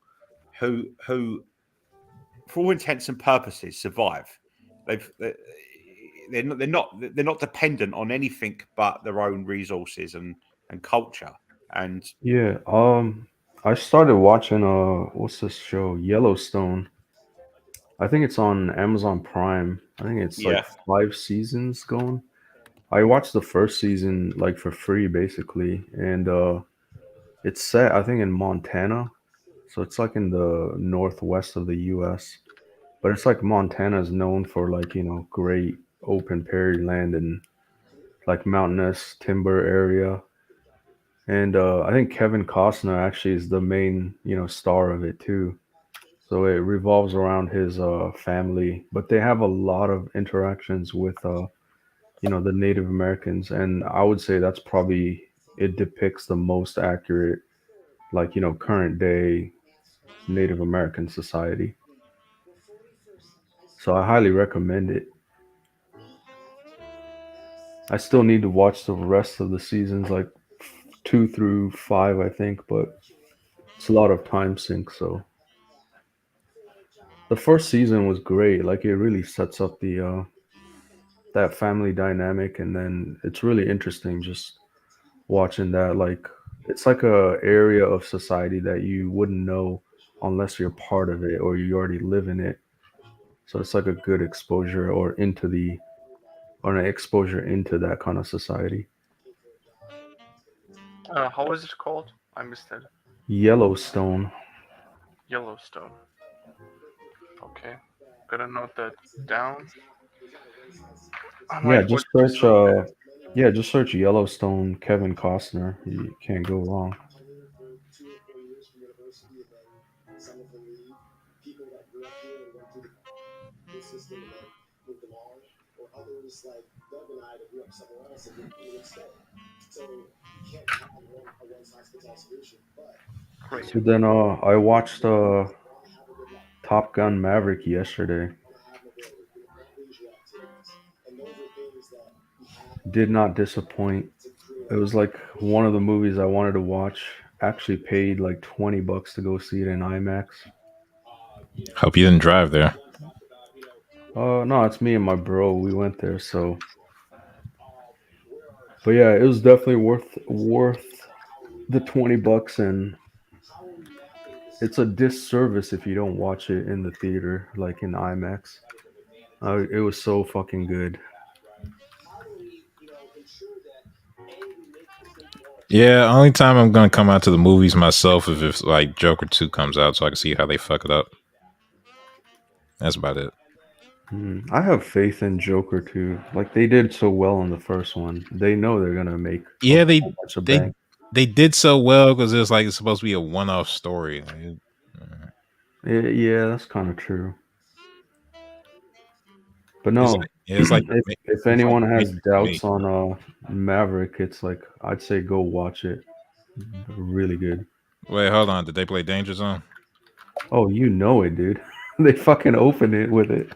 who, for all intents and purposes, survive. They've they're not dependent on anything but their own resources and culture. And Yeah, I started watching what's this show? Yellowstone. I think it's on Amazon Prime. I think it's like yeah, 5 seasons going. I watched the first season like for free basically, and it's set I think in Montana. So it's like in the northwest of the US. But it's like Montana is known for like, great open prairie land and like mountainous timber area. And I think Kevin Costner actually is the main, star of it too. So it revolves around his family, but they have a lot of interactions with the Native Americans, and I would say that's probably it depicts the most accurate, like current day Native American society. So I highly recommend it. I still need to watch the rest of the seasons, like 2 through 5, I think, but it's a lot of time sink. So the first season was great. Like it really sets up the that family dynamic, and then it's really interesting just watching that. Like it's like a area of society that you wouldn't know unless you're part of it or you already live in it. So it's like a good exposure or an exposure into that kind of society. How is it called? I missed it. Yellowstone. Yellowstone. Okay. Gotta note that down. I Yeah, might watch just it search someday. Yellowstone Kevin Costner. You can't go wrong. Great. So then I watched Top Gun Maverick yesterday. Did not disappoint. It was like one of the movies I wanted to watch. Actually paid like $20 to go see it in IMAX. Hope you didn't drive there. No, it's me and my bro. We went there, so but yeah, it was definitely worth the $20, and it's a disservice if you don't watch it in the theater, like in IMAX. It was so fucking good. Yeah, only time I'm gonna come out to the movies myself if like Joker 2 comes out, so I can see how they fuck it up. That's about it. I have faith in Joker too. Like they did so well in the first one. They know they're gonna make a Yeah, whole bunch of they bank. they did so well because it's supposed to be a one-off story. Yeah, that's kind of true. But It's no, like it's like if it's like anyone the has Matrix to me. doubts on Maverick, it's like I'd say go watch it. Really good. Wait, hold on. Did they play Danger Zone? Oh, you know it, dude. They fucking open it with it.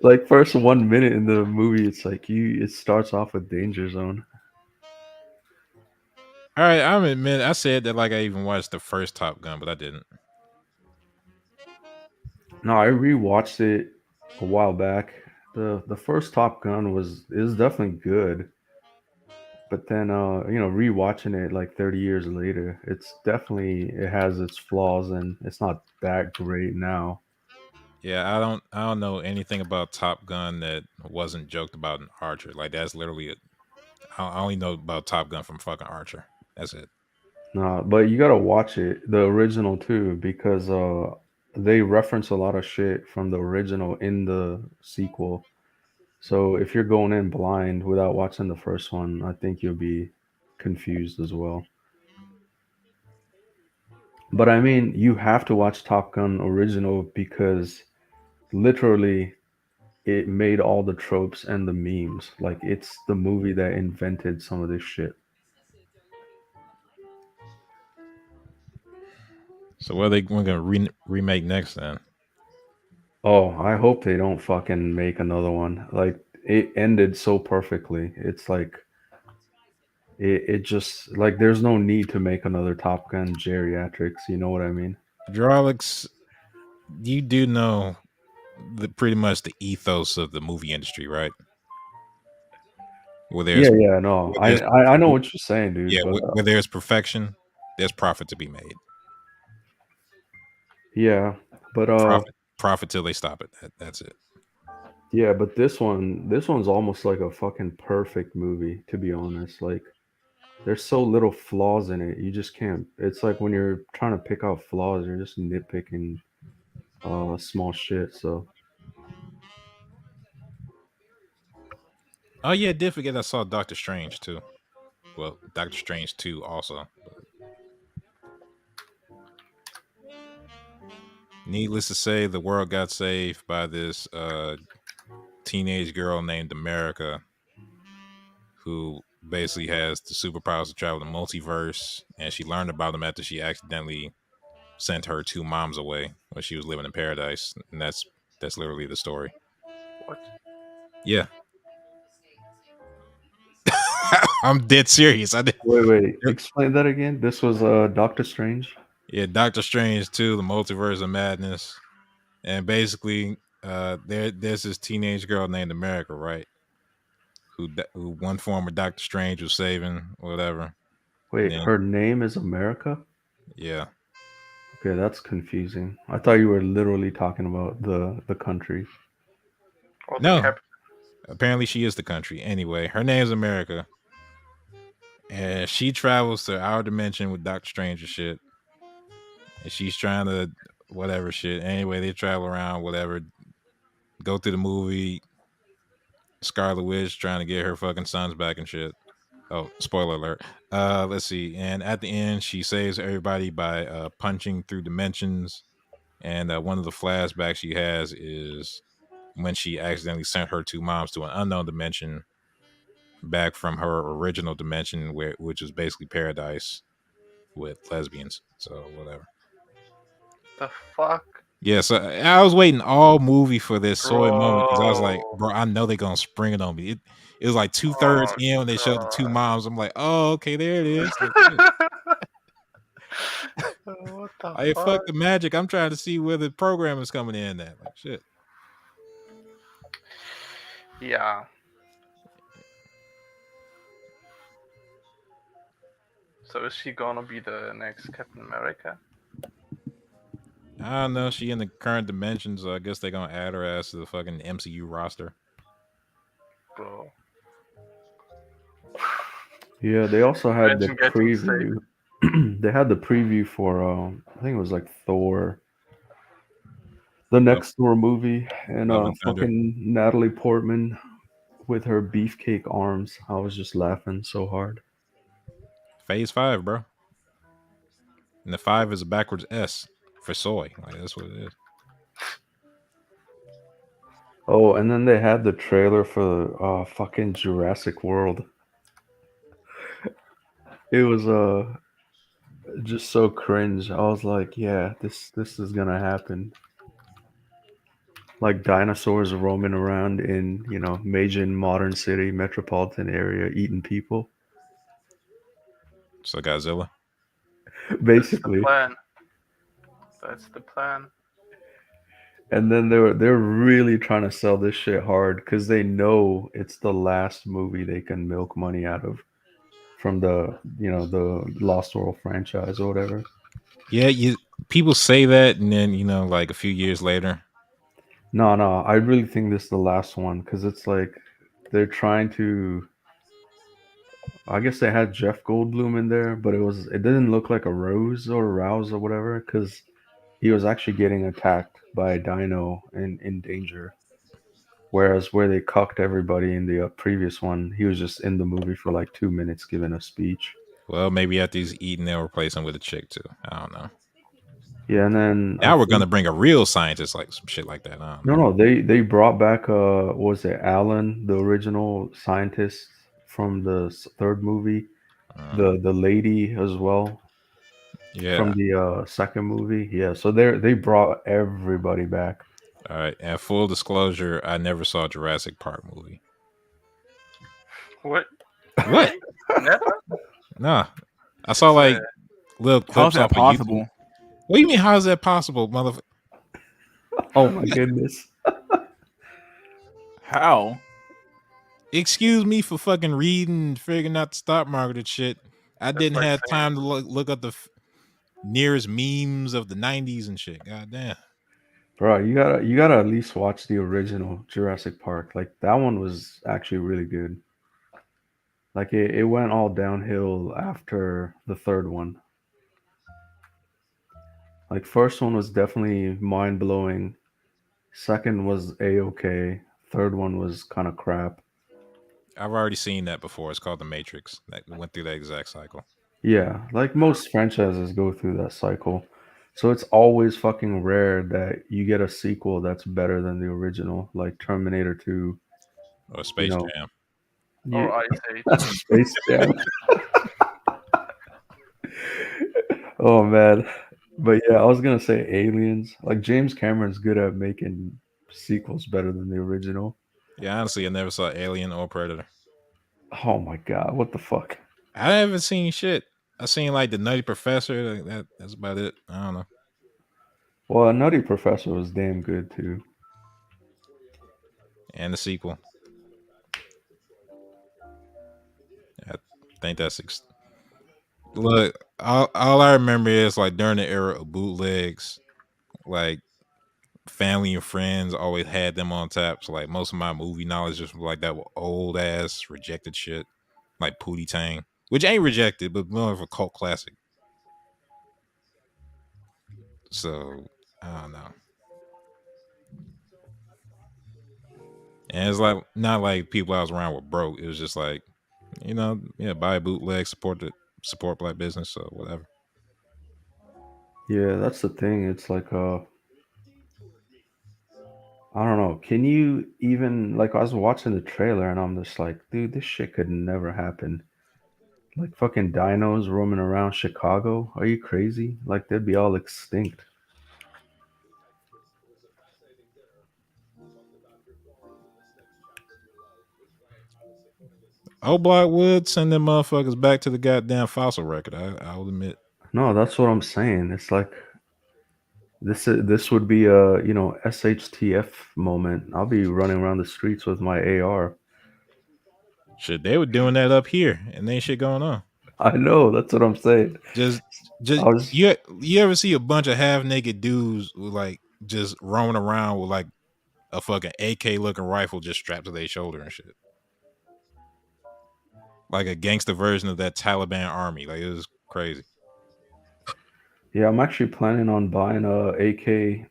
Like first 1 minute in the movie, it's like it starts off with Danger Zone. All right, I'm admit I said that like I even watched the first Top Gun, but I didn't. No, I rewatched it a while back. The first Top Gun was is definitely good, but then rewatching it like 30 years later, it has its flaws and it's not that great now. Yeah, I don't know anything about Top Gun that wasn't joked about in Archer. Like that's literally it. I only know about Top Gun from fucking Archer. That's it. No, but you gotta watch it, the original too, because they reference a lot of shit from the original in the sequel. So if you're going in blind without watching the first one, I think you'll be confused as well. But I mean, you have to watch Top Gun original because literally it made all the tropes and the memes. Like it's the movie that invented some of this shit. So what are they going to remake next then? Oh, I hope they don't fucking make another one. Like it ended so perfectly. It's like it just like there's no need to make another Top Gun geriatrics, you know what I mean? Hydraulics, you do know the pretty much the ethos of the movie industry, right? Where Yeah, there's yeah, no. where I there's I, I know what you're saying, dude, yeah, but where there's perfection, there's profit to be made. yeah, but Profit till they stop it. That's it. yeah, but this one's almost like a fucking perfect movie, to be honest. Like there's so little flaws in it. You just can't. It's like when you're trying to pick out flaws, you're just nitpicking small shit. So Oh yeah, did forget I saw Doctor Strange too. Well, Doctor Strange 2 also. But needless to say, the world got saved by this teenage girl named America who basically has the superpowers to travel the multiverse, and she learned about them after she accidentally sent her two moms away when she was living in paradise, and that's literally the story. What? Yeah, I'm dead serious. I did. wait, explain that again. This was Doctor Strange. Yeah, Doctor Strange 2, the Multiverse of Madness, and basically, there's this teenage girl named America, right? Who one form of Doctor Strange was saving, or whatever. And Wait, then, her name is America? yeah, Okay, that's confusing. I thought you were literally talking about the country. Or the no, cap? apparently she is the country. Anyway, her name's America, and she travels to our dimension with Doctor Strange and shit. And she's trying to whatever shit. Anyway, they travel around, whatever. Go through the movie. Scarlet Witch trying to get her fucking sons back and shit. Oh, spoiler alert. Let's see. And at the end, she saves everybody by punching through dimensions. And one of the flashbacks she has is when she accidentally sent her two moms to an unknown dimension back from her original dimension, which was basically paradise with lesbians. So whatever. The fuck? Yeah, so I was waiting all movie for this soy moment because I was like, Bro. bro, I know they're gonna spring it on me. It was like 2/3 Oh, in when they showed the two God. moms. I'm like, oh, okay, there it is. Like, What the hey, fuck fuck? the magic. I'm trying to see where the program is coming in at. Like shit. Yeah. So is she gonna be the next Captain America? I don't know. She in the current dimension, so I guess they're gonna add her ass to the fucking MCU roster. Bro. Yeah, they also had the Imagine getting saved. preview. They had the preview for I think it was like Thor, the next Thor movie, and Love and Thunder. fucking Natalie Portman with her beefcake arms. I was just laughing so hard. Phase 5, bro. And the 5 is a backwards S for soy. Like that's what it is. Oh, and then they had the trailer for fucking Jurassic World. It was just so cringe. I was like, yeah, this is gonna happen. Like dinosaurs roaming around in, major modern city, metropolitan area, eating people. So Godzilla. That's the Basically. plan. That's the plan. And then they're really trying to sell this shit hard because they know it's the last movie they can milk money out of from the Lost World franchise or whatever. Yeah, people say that, and then like a few years later. No, no, I really think this is the last one because it's like they're trying to. I guess they had Jeff Goldblum in there, but it didn't look like a Rose or a Rouse or whatever because he was actually getting attacked by a dino and in danger. Whereas where they cucked everybody in the previous one, he was just in the movie for like 2 minutes giving a speech. Well, maybe after he's eaten, they'll replace him with a chick too. I don't know. Yeah, and then I Now we're think gonna bring a real scientist, like some shit like that. I don't no, know. no, they brought back what was it Alan, the original scientist from the third movie, the lady as well from Yeah. the second movie. Yeah, so they brought everybody back. All right. And full disclosure, I never saw a Jurassic Park movie. What? What? Never? Nah. I saw like little How is clips that off of possible? YouTube. What do you mean? How is that possible, motherfucker? Oh my goodness. How? Excuse me for fucking reading and figuring out the stock market and shit. I didn't like have saying- time to look up the nearest memes of the 90s and shit. God damn. Bro, you gotta at least watch the original Jurassic Park. Like that one was actually really good. Like it went all downhill after the third one. Like first one was definitely mind blowing. Second was a-okay. Third one was kind of crap. I've already seen that before. It's called The Matrix. That went through that exact cycle. Yeah, like most franchises go through that cycle. So it's always fucking rare that you get a sequel that's better than the original, like Terminator 2, Or Space know. Jam. Or Ice Age. Space Jam. Oh man. But yeah, I was gonna say Aliens. Like James Cameron's good at making sequels better than the original. Yeah, honestly, I never saw Alien or Predator. Oh my god, what the fuck? I haven't seen shit. I seen like the Nutty Professor. That's about it. I don't know. Well, a Nutty Professor was damn good too. And the sequel. I think that's look. All I remember is like during the era of bootlegs, like family and friends always had them on tap. So like most of my movie knowledge is like that old ass rejected shit, like Pootie Tang, which ain't rejected, but more of a cult classic. So I don't know. And it's like not like people I was around were broke. It was just like, buy a bootleg, support black business, so whatever. Yeah, that's the thing. It's like I don't know. Can you even like I was watching the trailer and I'm just like, dude, this shit could never happen. Like fucking dinos roaming around Chicago? Are you crazy? Like they'd be all extinct. Old Blockwood, send them motherfuckers back to the goddamn fossil record. I'll admit. No, that's what I'm saying. It's like this would be a SHTF moment. I'll be running around the streets with my AR. Shit, they were doing that up here, and ain't shit going on. I know, that's what I'm saying. Just I was- you ever see a bunch of half naked dudes with like just roaming around with like a fucking AK looking rifle just strapped to their shoulder and shit, like a gangster version of that Taliban army. Like it was crazy. Yeah, I'm actually planning on buying a AK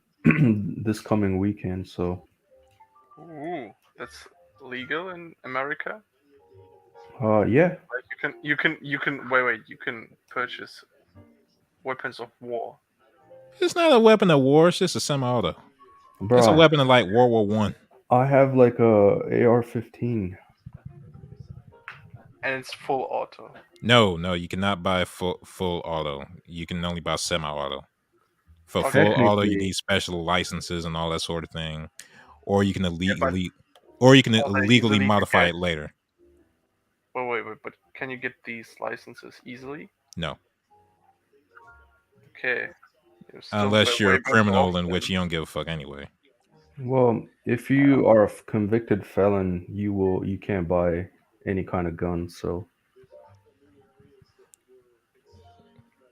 this coming weekend. So, Ooh, that's legal in America. yeah, Like you can wait. You can purchase weapons of war. It's not a weapon of war. It's just a semi-auto. bro, It's a weapon of like World War One. I have like a AR-15. And it's full auto. No, you cannot buy full auto. You can only buy semi-auto. For Okay. full auto, you Technically- need special licenses and all that sort of thing, or you can illegally, they illegally easily modify get- it later. Wait, but can you get these licenses easily? No, Okay. unless you're a way better criminal, off in which than- you don't give a fuck anyway. Well, if you are a convicted felon, you can't buy any kind of gun. So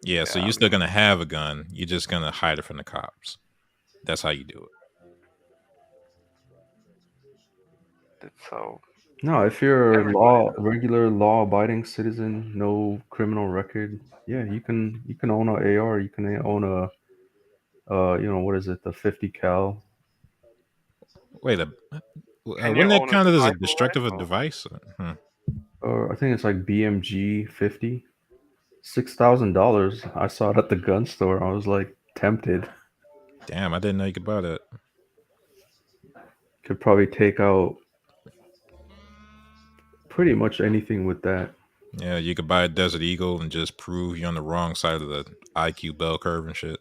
Yeah, so Yeah, you're still gonna have a gun. You're just gonna hide it from the cops. That's how you do it. that's how no, if you're a everybody does. regular law-abiding citizen, no criminal record, yeah, you can own a AR. You can own a what is it, the 50 cal, Wait, Can you wouldn't that own a count as a sniper destructive rifle? device? Hmm. or I think it's like BMG 50. $6,000. I saw it at the gun store. I was like tempted. Damn, I didn't know you could buy that. Could probably take out pretty much anything with that. Yeah, you could buy a Desert Eagle and just prove you're on the wrong side of the IQ bell curve and shit.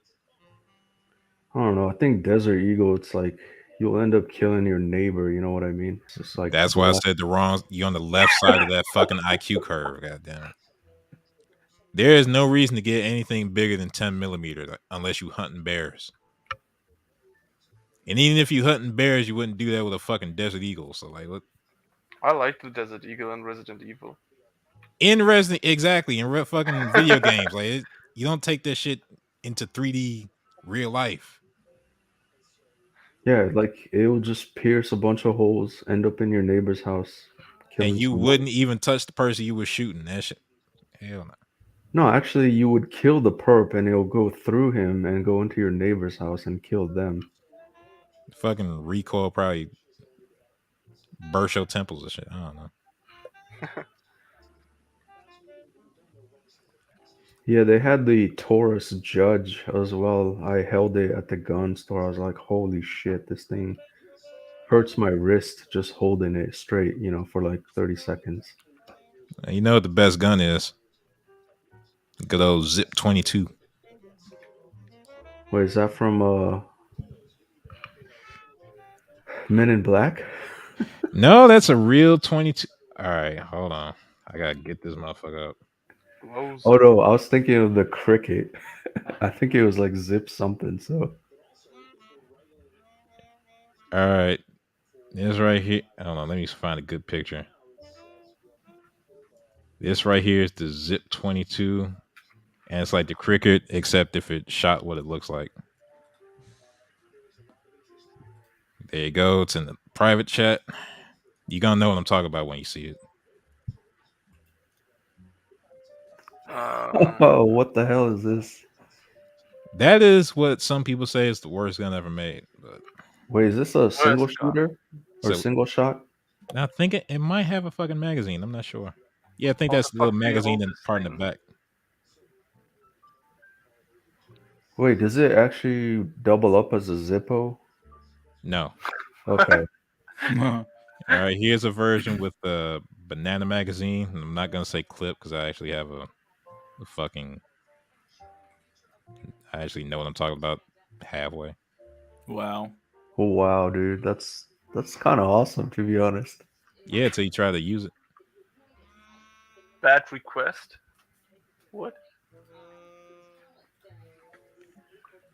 I don't know. I think Desert Eagle, it's like you'll end up killing your neighbor. You know what I mean? It's just like That's why I black. said the wrong. You're on the left side of that fucking IQ curve. God damn it. There is no reason to get anything bigger than 10 millimeter unless you hunting bears. And even if you hunting bears, you wouldn't do that with a fucking Desert Eagle. So like, what? I like the Desert Eagle and Resident Evil. In Resident, exactly in fucking video games, like you don't take this shit into 3D real life, Yeah, like it'll just pierce a bunch of holes, end up in your neighbor's house, and killing you someone. wouldn't even touch the person you were shooting. That shit, hell no. No, actually, you would kill the perp, and it'll go through him and go into your neighbor's house and kill them. Fucking recoil probably burst your temples and shit. I don't know. Yeah, they had the Taurus Judge as well. I held it at the gun store. I was like, holy shit, this thing hurts my wrist just holding it straight, for like 30 seconds. You know what the best gun is? Good old Zip 22. Wait, is that from Men in Black? No, that's a real 22. All right, hold on. I gotta get this motherfucker up. Blows. Oh no, I was thinking of the cricket. I think it was like Zip something. So All right, this right here. Hold on, let me find a good picture. This right here is the Zip 22, and it's like the cricket, except if it shot what it looks like. There you go. It's in the private chat. You're gonna know what I'm talking about when you see it. oh, what the hell is this? That is what some people say is the worst gun ever made. But Wait, is this a single Worst gun. shooter or so single shot? I think it might have a fucking magazine. I'm not sure. Yeah, I think How that's the the little fuck do you magazine hold and this part in the thing? back. Wait, does it actually double up as a Zippo? No. Okay. All right, here's a version with the banana magazine. I'm not gonna say clip because I actually have a fucking. I actually know what I'm talking about halfway. Wow. Oh, wow, dude, that's kind of awesome to be honest. Yeah, until you try to use it. Bad request. What?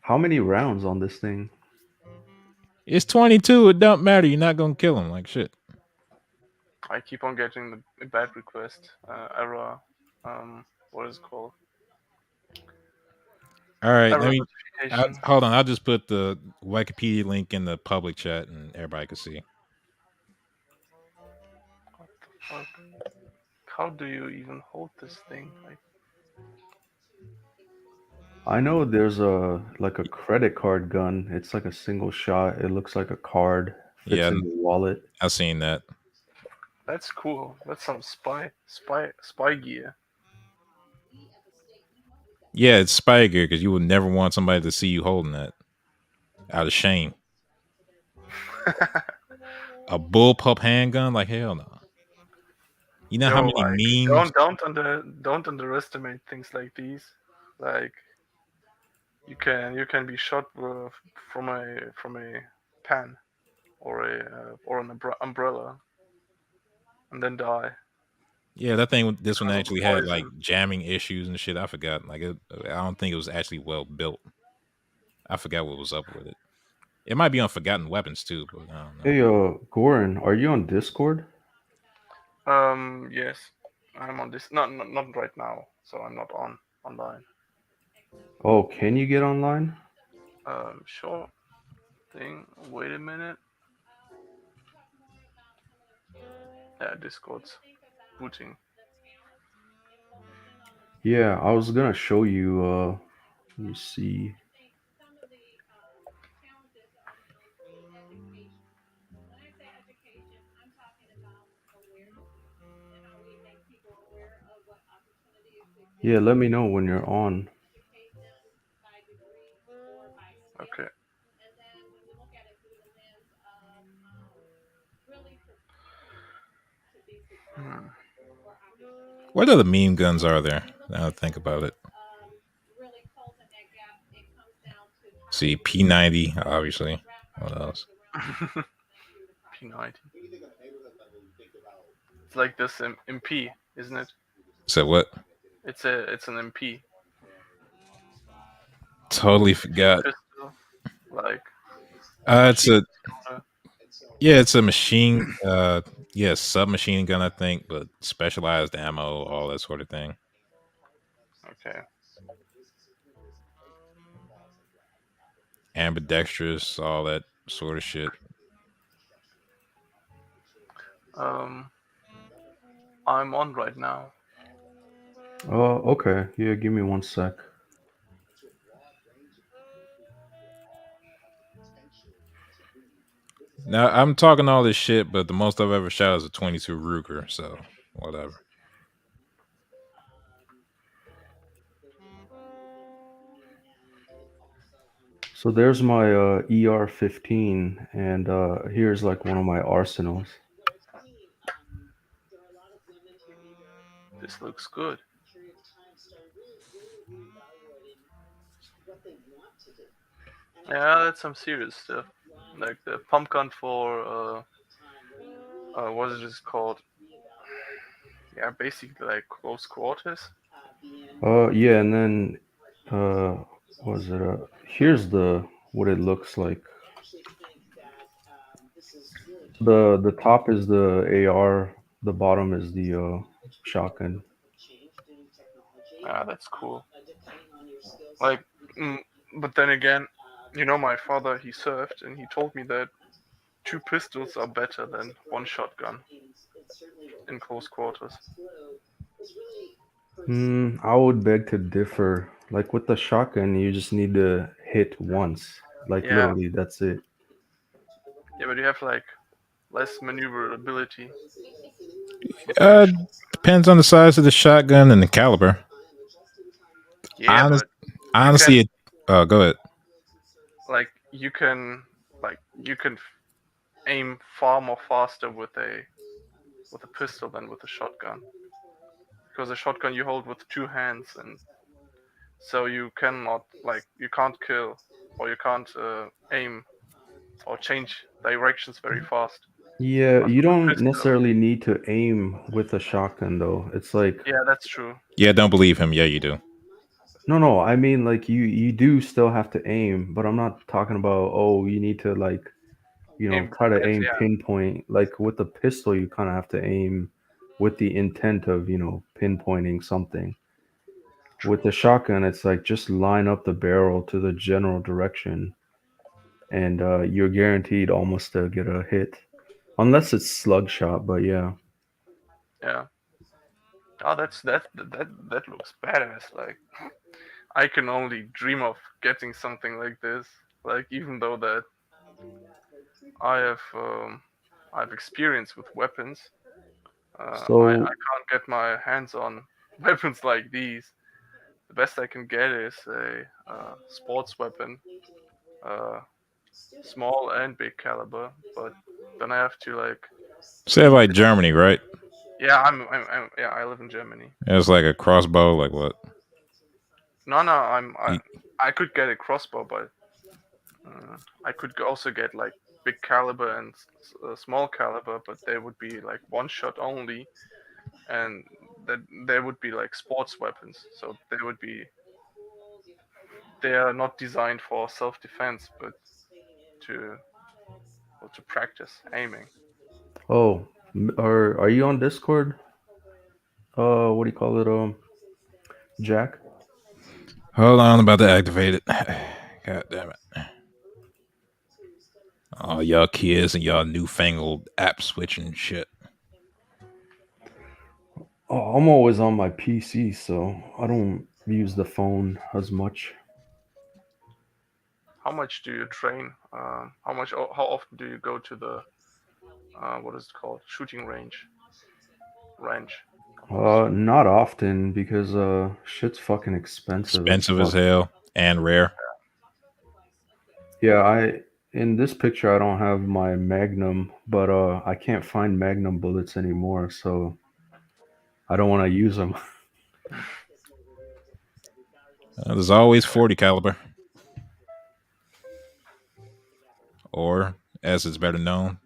How many rounds on this thing? It's 22. It don't matter. You're not gonna kill him like shit. I keep on getting the bad request error. What is it called? All right, Error let me. notification. Hold on. I'll just put the Wikipedia link in the public chat and everybody can see. What the fuck? How do you even hold this thing? Like, I know there's a credit card gun. It's like a single shot. It looks like a card, fits Yeah, in your wallet. I've seen that. that's cool. That's some spy gear. Yeah, it's spy gear because you would never want somebody to see you holding that out of shame. A bullpup handgun, like hell no. You know how Yo, many like, memes? don't underestimate things like these. Like, you can be shot from a pan or an umbrella and then die. Yeah, that thing. This one Because of the actually had like poison. jamming issues and shit. I forgot. Like, I don't think it was actually well built. I forgot what was up with it. It might be on Forgotten Weapons too, but I don't know. Hey, Goran, are you on Discord? Yes, I'm on this. Not right now, so I'm not online. Oh, can you get online? Sure thing. Wait a minute. Yeah, Discord's booting. Yeah, I was gonna show you. Let me see. Yeah, let me know when you're on. Okay. Hmm. What other meme guns are there? Now that I think about it. See, P90, obviously. What else? P90. It's like this MP, isn't it? So what? It's an MP. Totally forgot. Pistol, like It's machine a gun. yeah, it's a machine. Yeah, submachine gun, I think, but specialized ammo, all that sort of thing. Okay. Ambidextrous, all that sort of shit. Um, I'm on right now. Okay. Yeah, give me one sec. Now I'm talking all this shit, but the most I've ever shot is a 22 Ruger, so whatever. So there's my ER-15, and here's like one of my arsenals. This looks good. Yeah, that's some serious stuff. Like the pump gun for what is this called? Yeah, basically like close quarters. Yeah, and then what is it? Here's the what it looks like. The top is the AR, the bottom is the shotgun. Ah, that's cool. Like, mm, but then again, my father, he served, and he told me that two pistols are better than one shotgun in close quarters. I would beg to differ. Like with the shotgun, you just need to hit once. Like Yeah, literally, that's it. yeah, but you have like less maneuverability with the Depends on the size of the shotgun and the caliber. yeah, Honest, but you can honestly, go ahead. like you can aim far more faster with a pistol than with a shotgun, because a shotgun you hold with two hands, and so you can't kill, or you can't aim or change directions very fast. Yeah, But you with a don't pistol, necessarily need to aim with a shotgun though. It's like yeah, that's true. Yeah, don't believe him. Yeah, you do. no, I mean like you do still have to aim, but I'm not talking about oh you need to like Aim try to at, aim yeah, pinpoint. Like with the pistol, you kind of have to aim with the intent of pinpointing something. With true. the shotgun, it's like just line up the barrel to the general direction, and you're guaranteed almost to get a hit, unless it's slug shot. But yeah, Yeah. Oh, that looks badass. Like I can only dream of getting something like this. Like even though that I have I've experience with weapons, I so can't get my hands on weapons like these. The best I can get is a sports weapon, uh, small and big caliber. But then I have to like, Say like Germany, right? yeah, yeah, I live in Germany. It's like a crossbow, like what? No, You- I could get a crossbow, but I could also get like big caliber and small caliber, but they would be like one shot only, and that they would be like sports weapons. So they are not designed for self defense, but to practice aiming. Oh, are you on Discord? What do you call it? Jack. Hold on, I'm about to activate it. God damn it. Oh, y'all kids and y'all newfangled app switching shit. Oh, I'm always on my PC, so I don't use the phone as much. How much do you train? How often do you go to the what is it called, shooting range? Not often because shit's fucking expensive as Expensive as fuck. hell and rare. Yeah, in this picture I don't have my Magnum, but I can't find Magnum bullets anymore, so I don't want to use them. There's always 40 caliber, or as it's better known,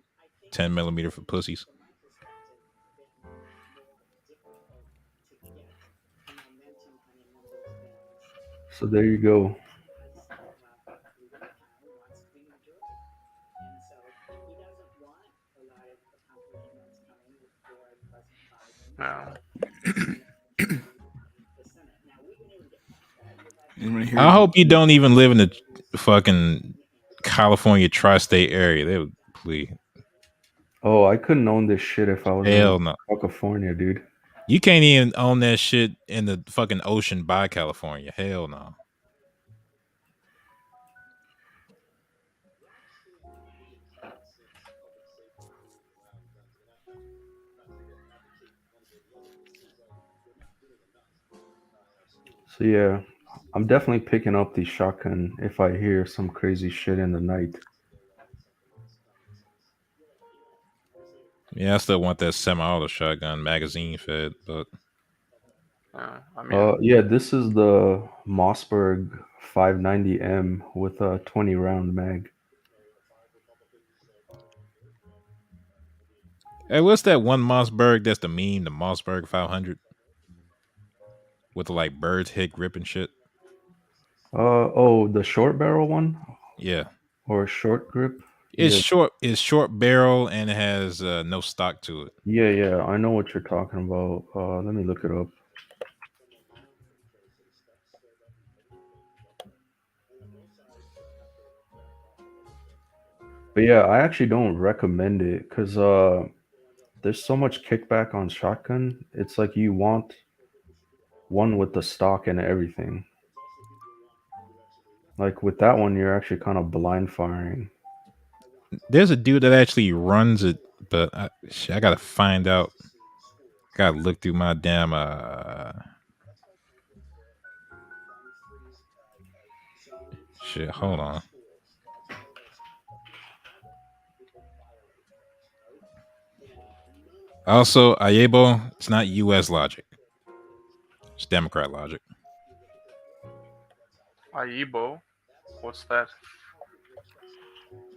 10 millimeter for pussies. So there you go. Yeah. I hope you don't even live in the fucking California tri-state area. They would please. Oh, I couldn't own this shit if I was in Hell no. California, dude. You can't even own that shit in the fucking ocean by California. Hell no. So yeah, I'm definitely picking up the shotgun if I hear some crazy shit in the night. Yeah, I still want that semi-auto shotgun magazine fed, but I mean, Yeah, this is the Mossberg 590M with a 20 round mag. hey, what's that one Mossberg that's the meme, the Mossberg 500? With the like bird's head grip and shit? Oh, the short barrel one? Yeah. Or short grip? It's Yeah. short. It's short barrel and it has no stock to it. Yeah, I know what you're talking about. Let me look it up. But yeah, I actually don't recommend it because there's so much kickback on shotgun. It's like you want one with the stock and everything. Like with that one, you're actually kind of blind firing. There's a dude that actually runs it, but I gotta find out. Gotta look through my damn shit. Hold on. Also, Ayebo, it's not U.S. logic. It's Democrat logic. Aibo, what's that?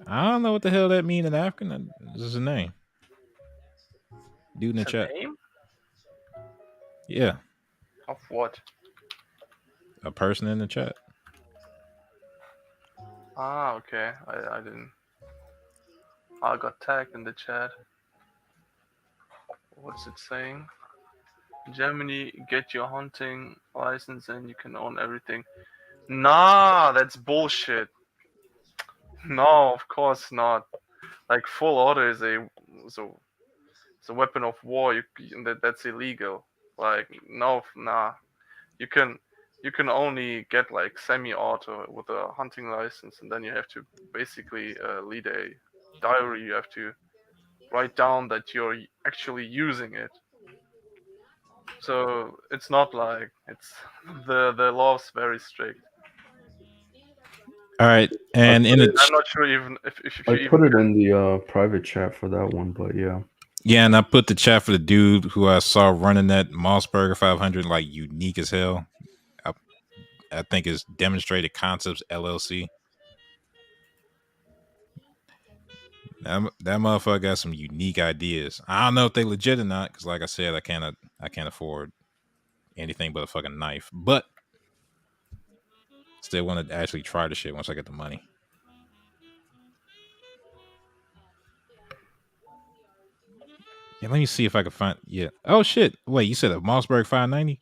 I don't know what the hell that mean in African. This is a name. Dude in the It's a chat. name Yeah, of what? a person in the chat. Ah, okay. I didn't. I got tagged in the chat. What's it saying? Germany, get your hunting license and you can own everything. Nah, that's bullshit. No, of course not. Like full auto is it's a weapon of war. That's illegal. Like no, nah. You can only get like semi-auto with a hunting license, and then you have to basically lead a diary. You have to write down that you're actually using it. So it's not like it's the law's very strict. All right, and in the I'm not sure even if I you even put it in the private chat for that one, but yeah. yeah, and I put the chat for the dude who I saw running that Mossberger 500 like unique as hell. I think it's Demonstrated Concepts LLC. That motherfucker got some unique ideas. I don't know if they legit or not, because like I said, I can't afford anything but a fucking knife. But still want to actually try the shit once I get the money. Yeah, let me see if I can find. Yeah. Oh shit! Wait, you said a Mossberg 590?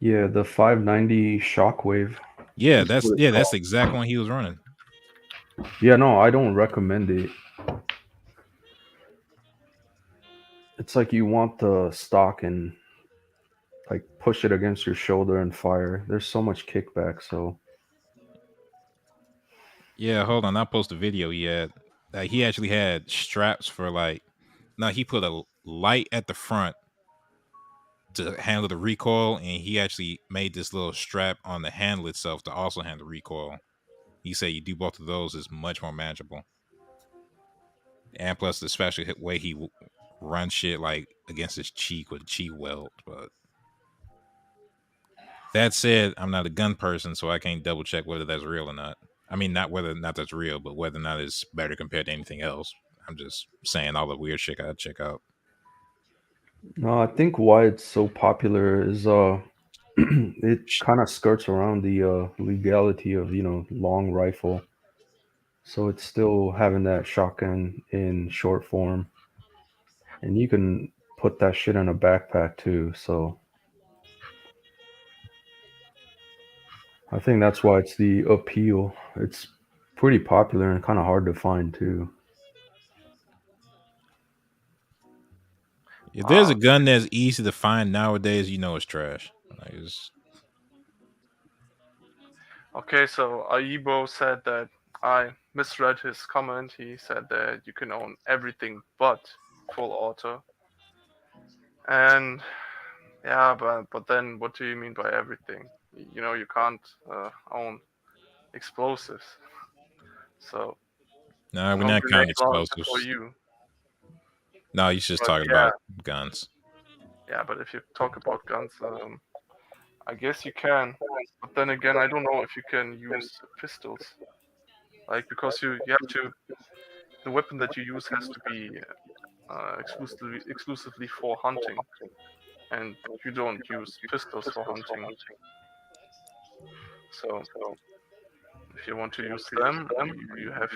Yeah, the 590 Shockwave. Yeah, That's what it's that's the called. exact one he was running. Yeah, no, I don't recommend it. It's like you want the stock and like push it against your shoulder and fire. There's so much kickback, so Yeah, hold on. I'll post a video he had. He actually had straps for like. No, he put a light at the front to handle the recoil, and he actually made this little strap on the handle itself to also handle recoil. He said you do both of those is much more manageable, and plus the special way he runs shit like against his cheek with a cheek weld. But that said, I'm not a gun person, so I can't double check whether that's real or not. I mean, not whether or not that's real, but whether or not it's better compared to anything else. I'm just saying all the weird shit I check out. no, I think why it's so popular is it kind of skirts around the legality of, long rifle. So it's still having that shotgun in short form. And you can put that shit in a backpack too. So I think that's why it's the appeal. It's pretty popular and kind of hard to find too. If there's a gun that's easy to find nowadays, you know it's trash. Like Okay, so Aibo said that I misread his comment. He said that you can own everything but full auto. And yeah, but then what do you mean by everything? You can't own explosives. So nah, we're no not grenade counting launcher for explosives. you. No, you're just But talking yeah, about guns. yeah. But if you talk about guns, I guess you can. But then again, I don't know if you can use pistols. Like because you have to, the weapon that you use has to be exclusively for hunting, and you don't use pistols for hunting. So if you want to use them, you have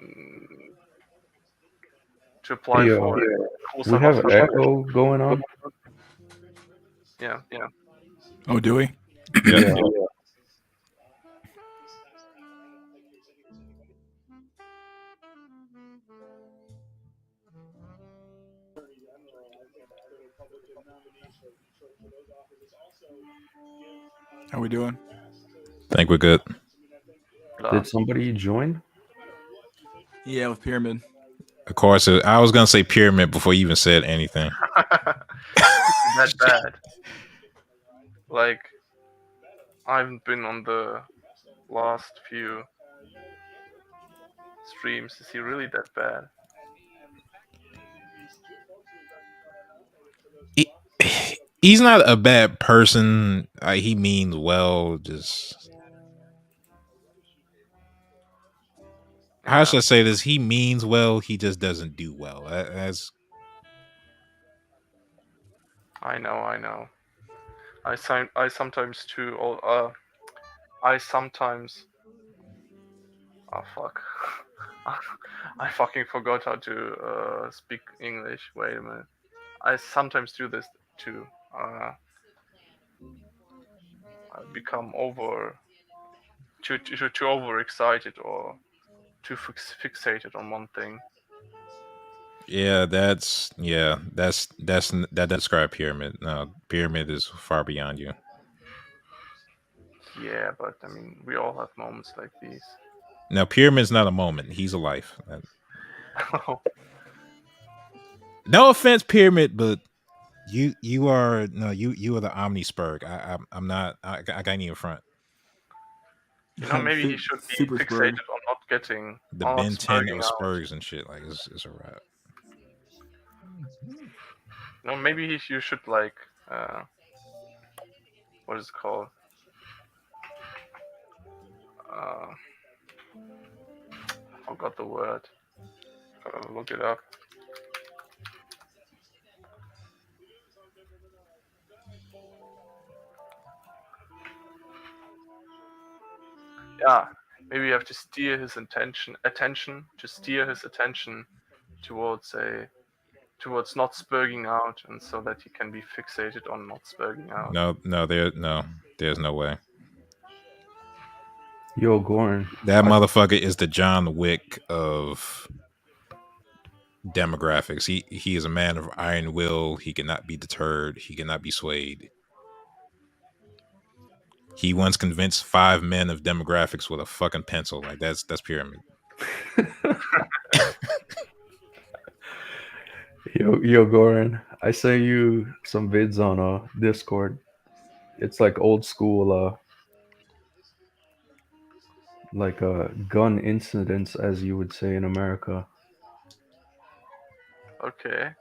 mm, to apply Hey, for we Kosa have Wasser. echo going on. Yeah. Oh, do we? Yep. Yeah. How we doing? Think we're good. Did somebody join? Yeah, with Pyramid. Of course, I was gonna say pyramid before you even said anything. That bad. Like I haven't been on the last few streams. Is he really that bad? He's not a bad person. He means well. Just how should I say this? He means well. He just doesn't do well. That's. I know. I sometimes too. I sometimes. Oh fuck. I fucking forgot how to speak English. Wait a minute. I sometimes do this too. I become too overexcited or too fixated on one thing. Yeah, that describe pyramid. No, pyramid is far beyond you. Yeah, but I mean, we all have moments like these. Now, pyramid's not a moment. He's a life. No offense, pyramid, but you are you are the Omnispurg. I'm not. I can't even front. Maybe he should be Super fixated Spurg. on not getting The on Ben 10 spurging of out. Spurgs and shit. Like it's a wrap. Maybe you should like what is it called? I forgot the word. Gotta look it up. Yeah, maybe you have to steer his attention towards a towards not spurging out, and so that he can be fixated on not spurging out. There's no way. Yo, Goran. That motherfucker is the John Wick of demographics. He is a man of iron will. He cannot be deterred. He cannot be swayed. He once convinced 5 men of demographics with a fucking pencil. Like that's pyramid. Yo, Goran. I sent you some vids on Discord. It's like old school, like gun incidents, as you would say in America. Okay.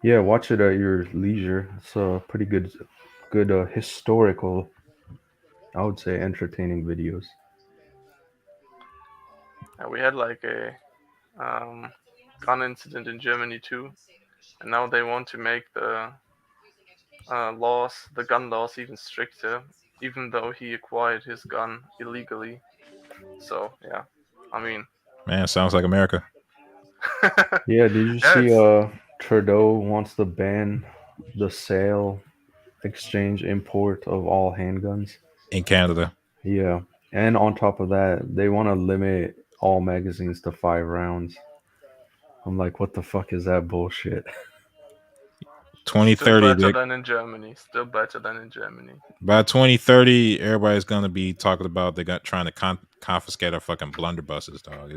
Yeah, watch it at your leisure. It's pretty good historical, I would say, entertaining videos. We had like a gun incident in Germany too, and now they want to make the gun laws even stricter, even though he acquired his gun illegally. So yeah, I mean, Man, sounds like America. Yeah, did you Yeah, see Trudeau wants to ban the sale, exchange, import of all handguns? In Canada. Yeah. And on top of that, they want to limit all magazines to 5 rounds. I'm like, what the fuck is that bullshit? 2030. still better than in Germany. Still better than in Germany. By 2030, everybody's gonna be talking about they got trying to confiscate our fucking blunderbusses, dog.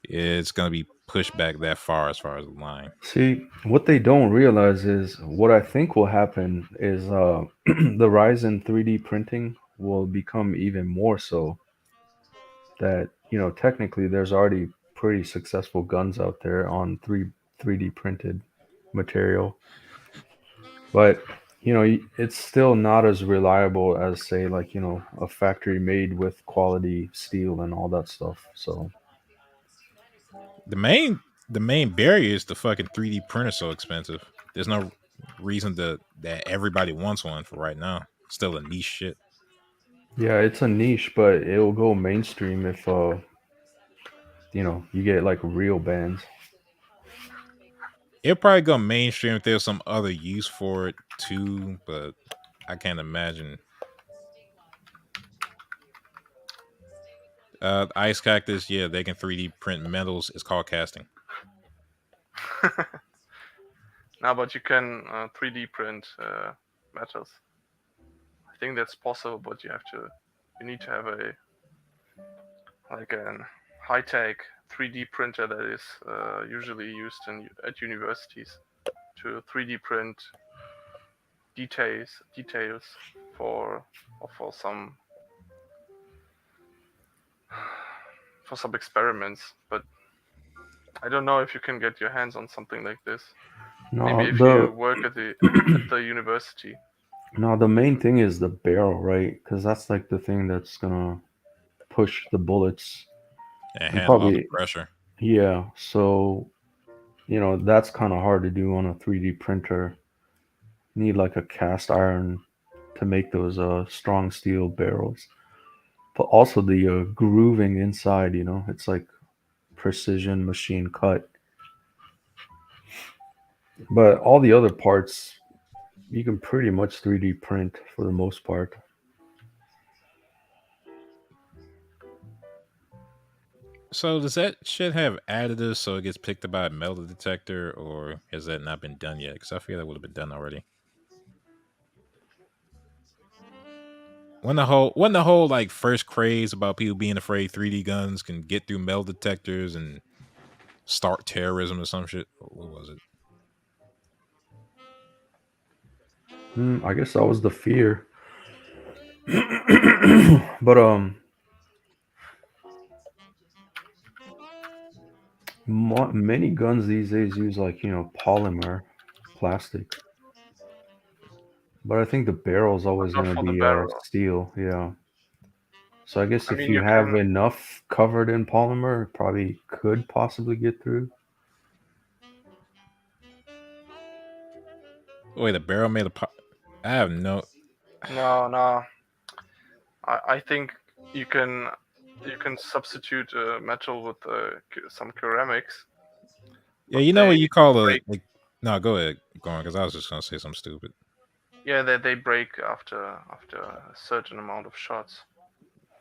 It's gonna be pushed back that far as the line. See, what they don't realize is what I think will happen is the rise in 3D printing will become even more so. That, technically there's already pretty successful guns out there on 3D printed material. But, it's still not as reliable as, say, like, a factory made with quality steel and all that stuff. So The main barrier is the fucking 3D printer so expensive. There's no reason that everybody wants one for right now. Still a niche shit. yeah, it's a niche, but it'll go mainstream if you get like real bands. It'll probably go mainstream if there's some other use for it too, but I can't imagine. Ice Cactus, yeah, they can 3D print metals. It's called casting. Now, but you can 3D print metals. I think that's possible, but you need to have a high-tech 3D printer that is usually used at universities to 3D print details for some experiments. But I don't know if you can get your hands on something like this. No, Maybe if you work at the university. No, the main thing is the barrel, right? Because that's like the thing that's gonna push the bullets. And handle all the pressure. Yeah, so that's kind of hard to do on a 3D printer. You need like a cast iron to make those strong steel barrels, but also the grooving inside. It's like precision machine cut. But all the other parts, you can pretty much 3D print for the most part. So does that shit have additives so it gets picked up by a metal detector, or has that not been done yet? Because I feel that would have been done already. When the whole like first craze about people being afraid 3D guns can get through metal detectors and start terrorism or some shit. What was it? I guess that was the fear. But many guns these days use like polymer plastic, but I think the barrel is always Not going to for the be barrel. steel. Yeah. So I guess I if mean, you have can... enough covered in polymer, it probably could possibly get through. Wait, the barrel made of I have no. No. I think you can substitute metal with some ceramics. Yeah, But you know what you call a break. like. No, go ahead, go on, because I was just gonna say something stupid. Yeah, they break after a certain amount of shots.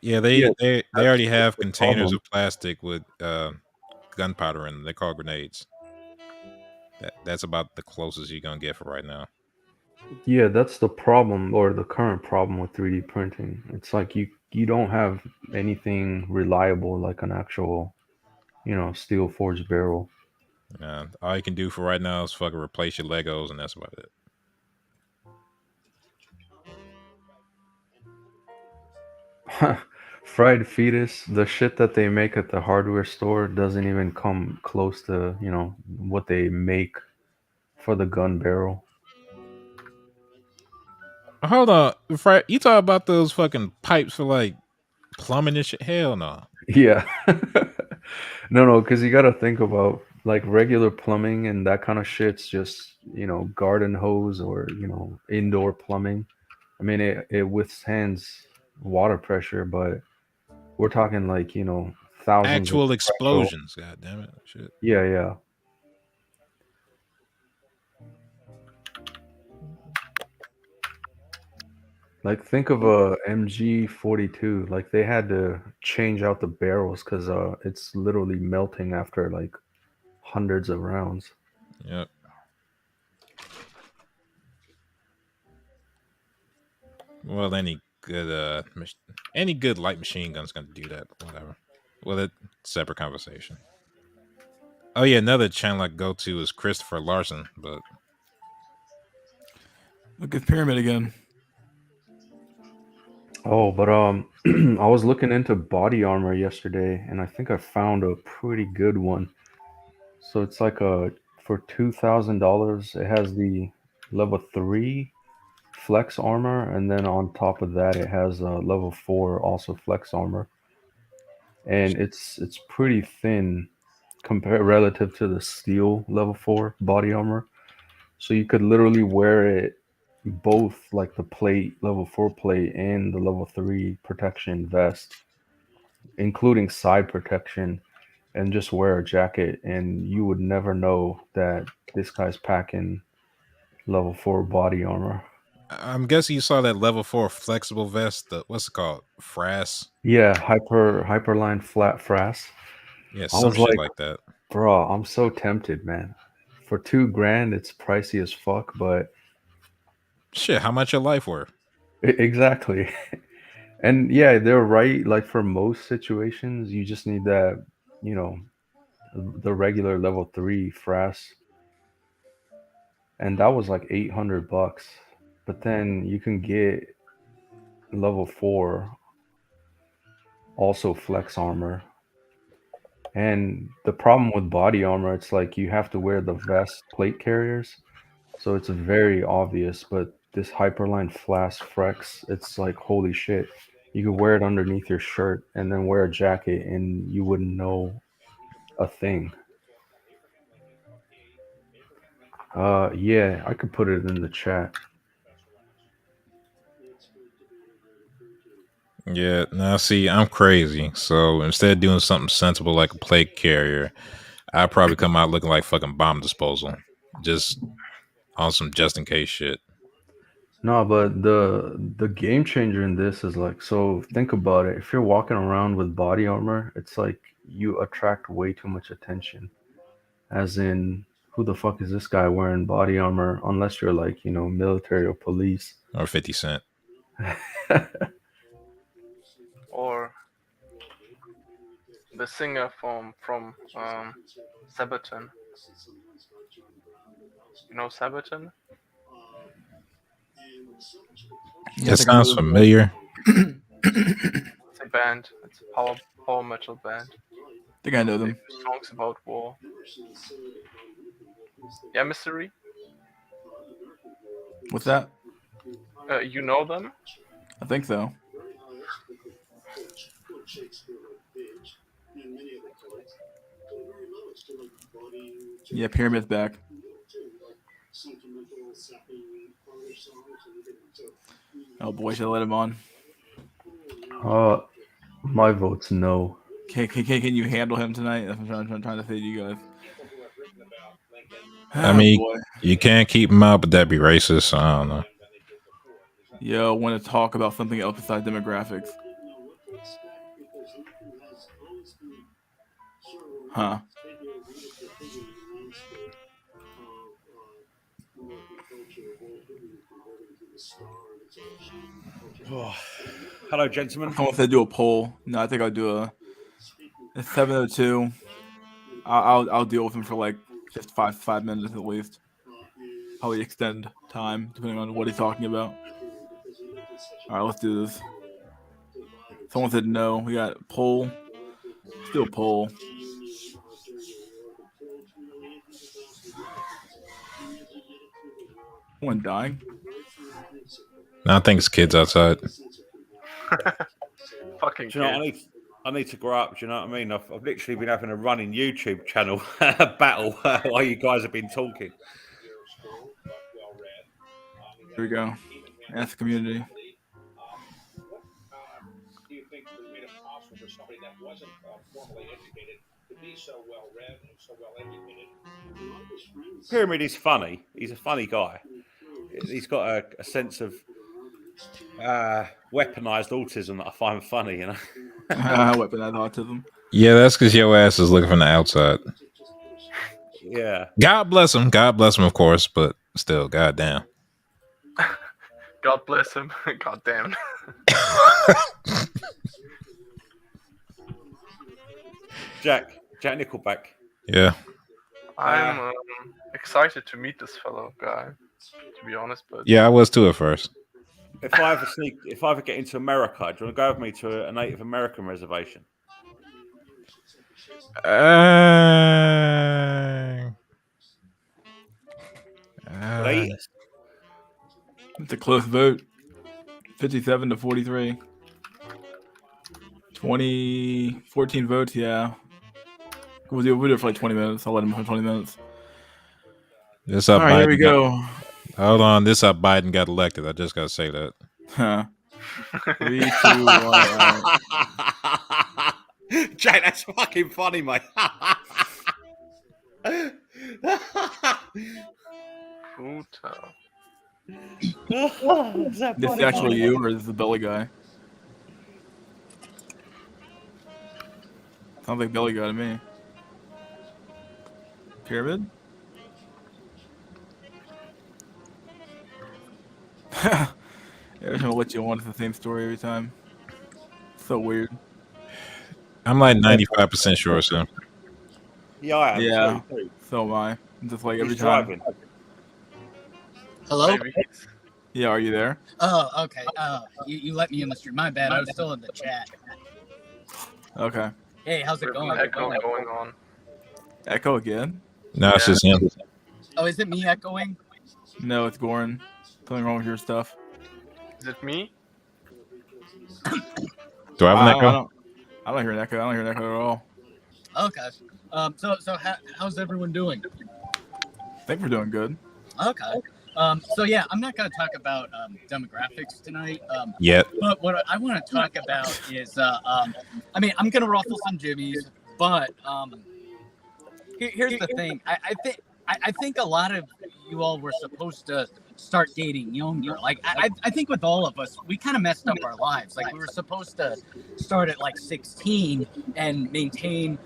Yeah, Yeah, they that's already have the containers problem. of plastic with gunpowder in them. They call grenades. That's about the closest you're gonna get for right now. Yeah, that's the problem or the current problem with 3D printing. It's like you don't have anything reliable like an actual, steel forged barrel. All you can do for right now is fucking replace your Legos, and that's about it. Fried fetus, the shit that they make at the hardware store doesn't even come close to, what they make for the gun barrel. Hold on, you talk about those fucking pipes for like plumbing and shit? Hell no. Yeah. No, because you got to think about like regular plumbing and that kind of shit's just, garden hose or, indoor plumbing. I mean, it withstands water pressure, but we're talking like, thousands of Actual pressure. explosions. God damn it. Shit. Yeah, yeah. Like think of a MG 42. Like they had to change out the barrels because it's literally melting after like hundreds of rounds. Yep. Well, any good light machine gun's gonna do that. Whatever. Well, it's separate conversation. Oh yeah, another channel I go to is Christopher Larson, but Look at Pyramid again. Oh, but I was looking into body armor yesterday, and I think I found a pretty good one. So it's like for $2,000, it has the level 3 flex armor, and then on top of that, it has level 4 also flex armor, and it's pretty thin compared relative to the steel level 4 body armor. So you could literally wear it both like the plate level 4 plate and the level 3 protection vest, including side protection, and just wear a jacket, and you would never know that this guy's packing level 4 body armor. I'm guessing you saw that level 4 flexible vest. What's it called? Frass. Yeah, hyperline flat frass. Yeah, I some was shit like, like that. bro, I'm so tempted, man. For 2 grand, it's pricey as fuck, but Shit, how much your life worth? exactly. And yeah, they're right. Like for most situations, you just need that, you know, the regular level 3 frass, and that was like $800. But then you can get level 4 also flex armor. And the problem with body armor, it's like you have to wear the vest plate carriers, so it's very obvious. But this Hyperline Flask Flex, it's like holy shit. You could wear it underneath your shirt and then wear a jacket, and you wouldn't know a thing. Yeah, I could put it in the chat. Yeah, now see, I'm crazy. So instead of doing something sensible like a plate carrier, I'd probably come out looking like fucking bomb disposal. Just on some just in case shit. No, but the game changer in this is like, so think about it. If you're walking around with body armor, it's like you attract way too much attention. As in, who the fuck is this guy wearing body armor? Unless you're like, military or police. Or 50 Cent. Or the singer from Sabaton. You know Sabaton? Yeah, I It think I sounds know. familiar. It's a band. It's a power metal band. I think I know They them. do songs about war. Yeah, Mystery. What's that? You know them? I think so. Yeah, Pyramid's back. Oh boy, should I let him on? My vote's no. Can you handle him tonight? That's what I'm trying to say to you guys. I Oh, mean, boy. you can't keep him out, but that'd be racist. So I don't know. Yo, want to talk about something else besides demographics? Huh? Hello, gentlemen. Someone said do a poll. No, I think I'll do it's 7:02. I'll deal with him for like just five minutes at least. Probably extend time depending on what he's talking about. All right, let's do this. Someone said no. We got a poll. Still poll. One dying. I think it's kids outside. Fucking Do you know, kids. I need to grow up. Do you know what I mean? I've literally been having a running YouTube channel battle while you guys have been talking. Here we go. Ask the community. Pyramid is funny. He's a funny guy. He's got a sense of weaponized autism that I find funny, you know. Weaponized autism. Yeah, that's because your ass is looking from the outside. Yeah. God bless him. God bless him, of course, but still, goddamn. God bless him. God damn. Jack Nickelback. Yeah. I'm excited to meet this fellow guy, to be honest. But Yeah, I was too at first. If I ever get into America, do you want to go with me to a Native American reservation? Please. It's a close vote. 57-43. 14 votes, yeah. We'll do it for like 20 minutes. I'll let him for 20 minutes. This All up. right, here we go. Hold on. This up. Biden got elected. I just got to say that. Huh. 3, 2, 1. Jack, that's fucking funny, mate. Puta. This is actually you, or is this the belly guy? Sounds like belly guy to me. Pyramid? Every time I let you on, it's the same story every time. So weird. I'm like 95% sure, so. Yeah, I am. Yeah. too. So am I. Just like every He's time. driving. Hello? Maybe he's- Yeah, are you there? Oh, okay. You let me in the stream. My bad. I was still in the chat. Okay. Hey, how's it There's going? an echo going on. Echo again? No, it's just him. Oh, is it me echoing? No, it's Goran. Something wrong with your stuff. Is it me? Do I have an echo? I don't hear an echo. I don't hear an echo at all. Okay. So how's everyone doing? I think we're doing good. Okay. So yeah, I'm not going to talk about demographics tonight. Yet. But what I want to talk about is, I mean, I'm going to ruffle some jimmies, but here's the thing. I think a lot of you all were supposed to start dating younger. Like, I think with all of us, we kind of messed up our lives. Like, we were supposed to start at like 16 and maintain,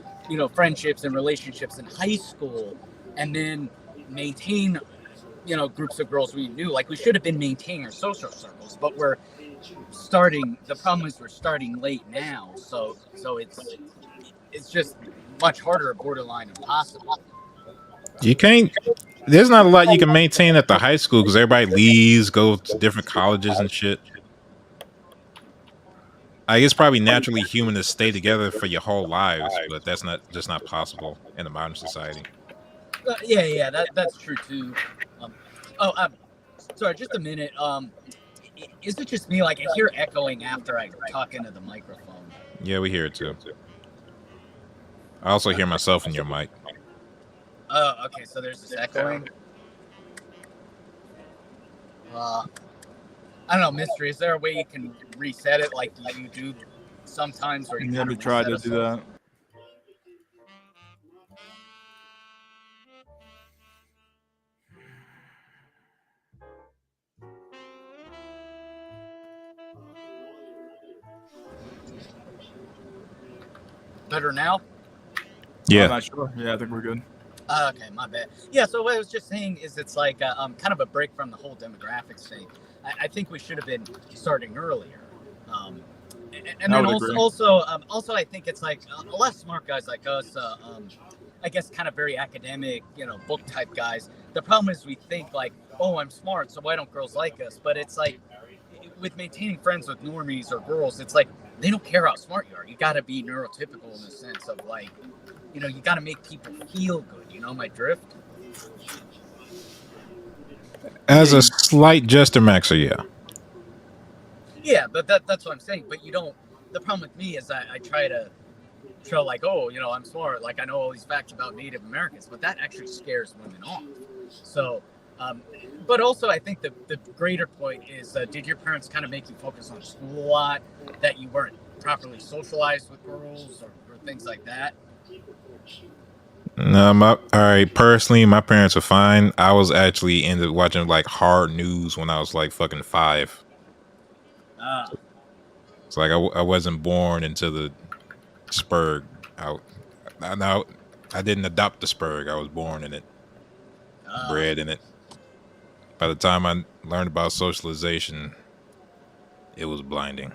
friendships and relationships in high school, and then maintain, groups of girls we knew. Like, we should have been maintaining our social circles, but we're starting. The problem is we're starting late now, so it's just much harder, borderline impossible. You can't. There's not a lot you can maintain at the high school because everybody leaves, go to different colleges and shit. I guess probably naturally human to stay together for your whole lives, but that's not possible in a modern society. Yeah, that's true too. Sorry, just a minute. Is it just me? Like, I hear echoing after I talk into the microphone. Yeah, we hear it too. I also hear myself in your mic. Oh, okay. So there's this echoing. I don't know, Mystery. Is there a way you can reset it like you do sometimes, where you Let kind me of try reset to do us? that. Better now? I'm Yeah. not sure. Yeah, I think we're good. Okay, my bad. Yeah, so what I was just saying is it's like kind of a break from the whole demographics thing. I think we should have been starting earlier. And I then would also, agree. also, I think it's like a lot of smart guys like us, I guess kind of very academic, book type guys. The problem is we think like, oh, I'm smart, so why don't girls like us? But it's like with maintaining friends with normies or girls, it's like they don't care how smart you are. You got to be neurotypical in the sense of like, you got to make people feel good. You know my drift? As a slight jester maxer, yeah. Yeah, but that's what I'm saying. But you don't. The problem with me is I try to show like, oh, I'm smart. Like I know all these facts about Native Americans, but that actually scares women off. So, but also I think the greater point is, did your parents kind of make you focus on school a lot, that you weren't properly socialized with girls or things like that? No, all right. Personally, my parents are fine. I was actually into watching like hard news when I was like fucking 5. It's like I wasn't born into the spurg. I didn't adopt the spurg. I was born in it, bred in it. By the time I learned about socialization, it was blinding.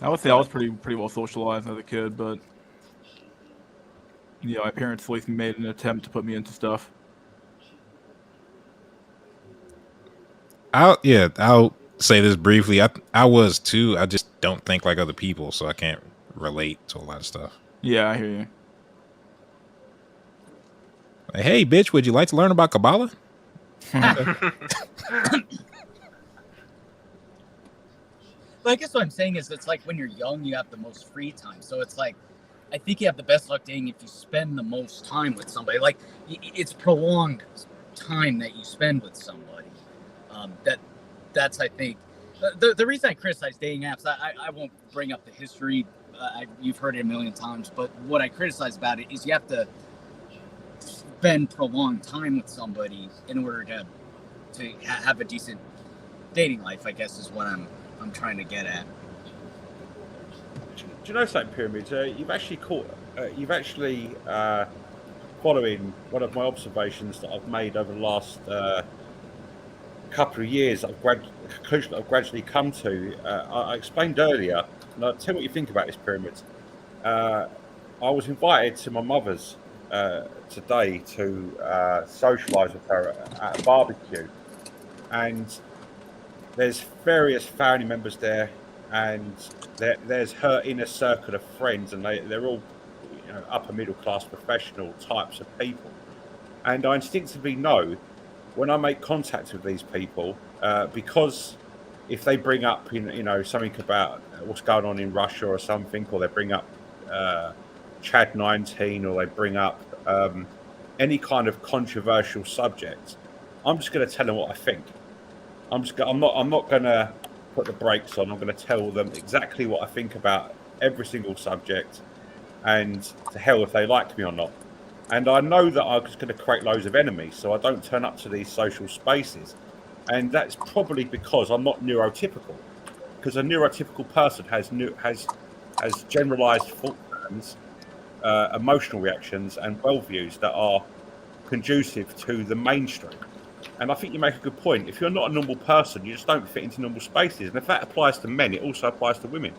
I would say I was pretty well socialized as a kid, but my parents at least made an attempt to put me into stuff. I'll say this briefly. I was too. I just don't think like other people, so I can't relate to a lot of stuff. Yeah, I hear you. Like, hey, bitch, would you like to learn about Kabbalah? But I guess what I'm saying is it's like when you're young, you have the most free time. So it's like, I think you have the best luck dating if you spend the most time with somebody. Like it's prolonged time that you spend with somebody. That's I think the reason I criticize dating apps. I won't bring up the history. You've heard it a million times. But what I criticize about it is you have to spend prolonged time with somebody in order to have a decent dating life, I guess is what I'm trying to get at. Do you know something, Pyramids? You've actually following one of my observations that I've made over the last couple of years. The conclusion that I've gradually come to. I explained earlier, and I'll tell you what you think about this, Pyramids. I was invited to my mother's today to socialise with her at a barbecue, and there's various family members there, and there's her inner circle of friends, and they're all upper middle class professional types of people. And I instinctively know when I make contact with these people, because if they bring up something about what's going on in Russia or something, or they bring up Chad 19, or they bring up any kind of controversial subject, I'm just going to tell them what I think. I'm not going to put the brakes on. I'm going to tell them exactly what I think about every single subject, and to hell if they like me or not. And I know that I'm just going to create loads of enemies, so I don't turn up to these social spaces. And that's probably because I'm not neurotypical. Because a neurotypical person has generalized thought patterns, emotional reactions, and worldviews that are conducive to the mainstream. And I think you make a good point. If you're not a normal person, you just don't fit into normal spaces. And if that applies to men, it also applies to women.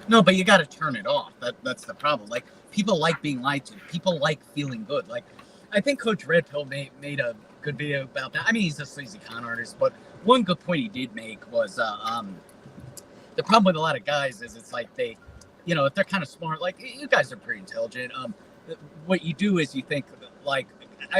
No, but you got to turn it off. That's the problem. Like, people like being lied to. People like feeling good. Like, I think Coach Red Pill made a good video about that. I mean, he's a sleazy con artist, but one good point he did make was the problem with a lot of guys is it's like they, if they're kind of smart, like you guys are pretty intelligent. What you do is you think like,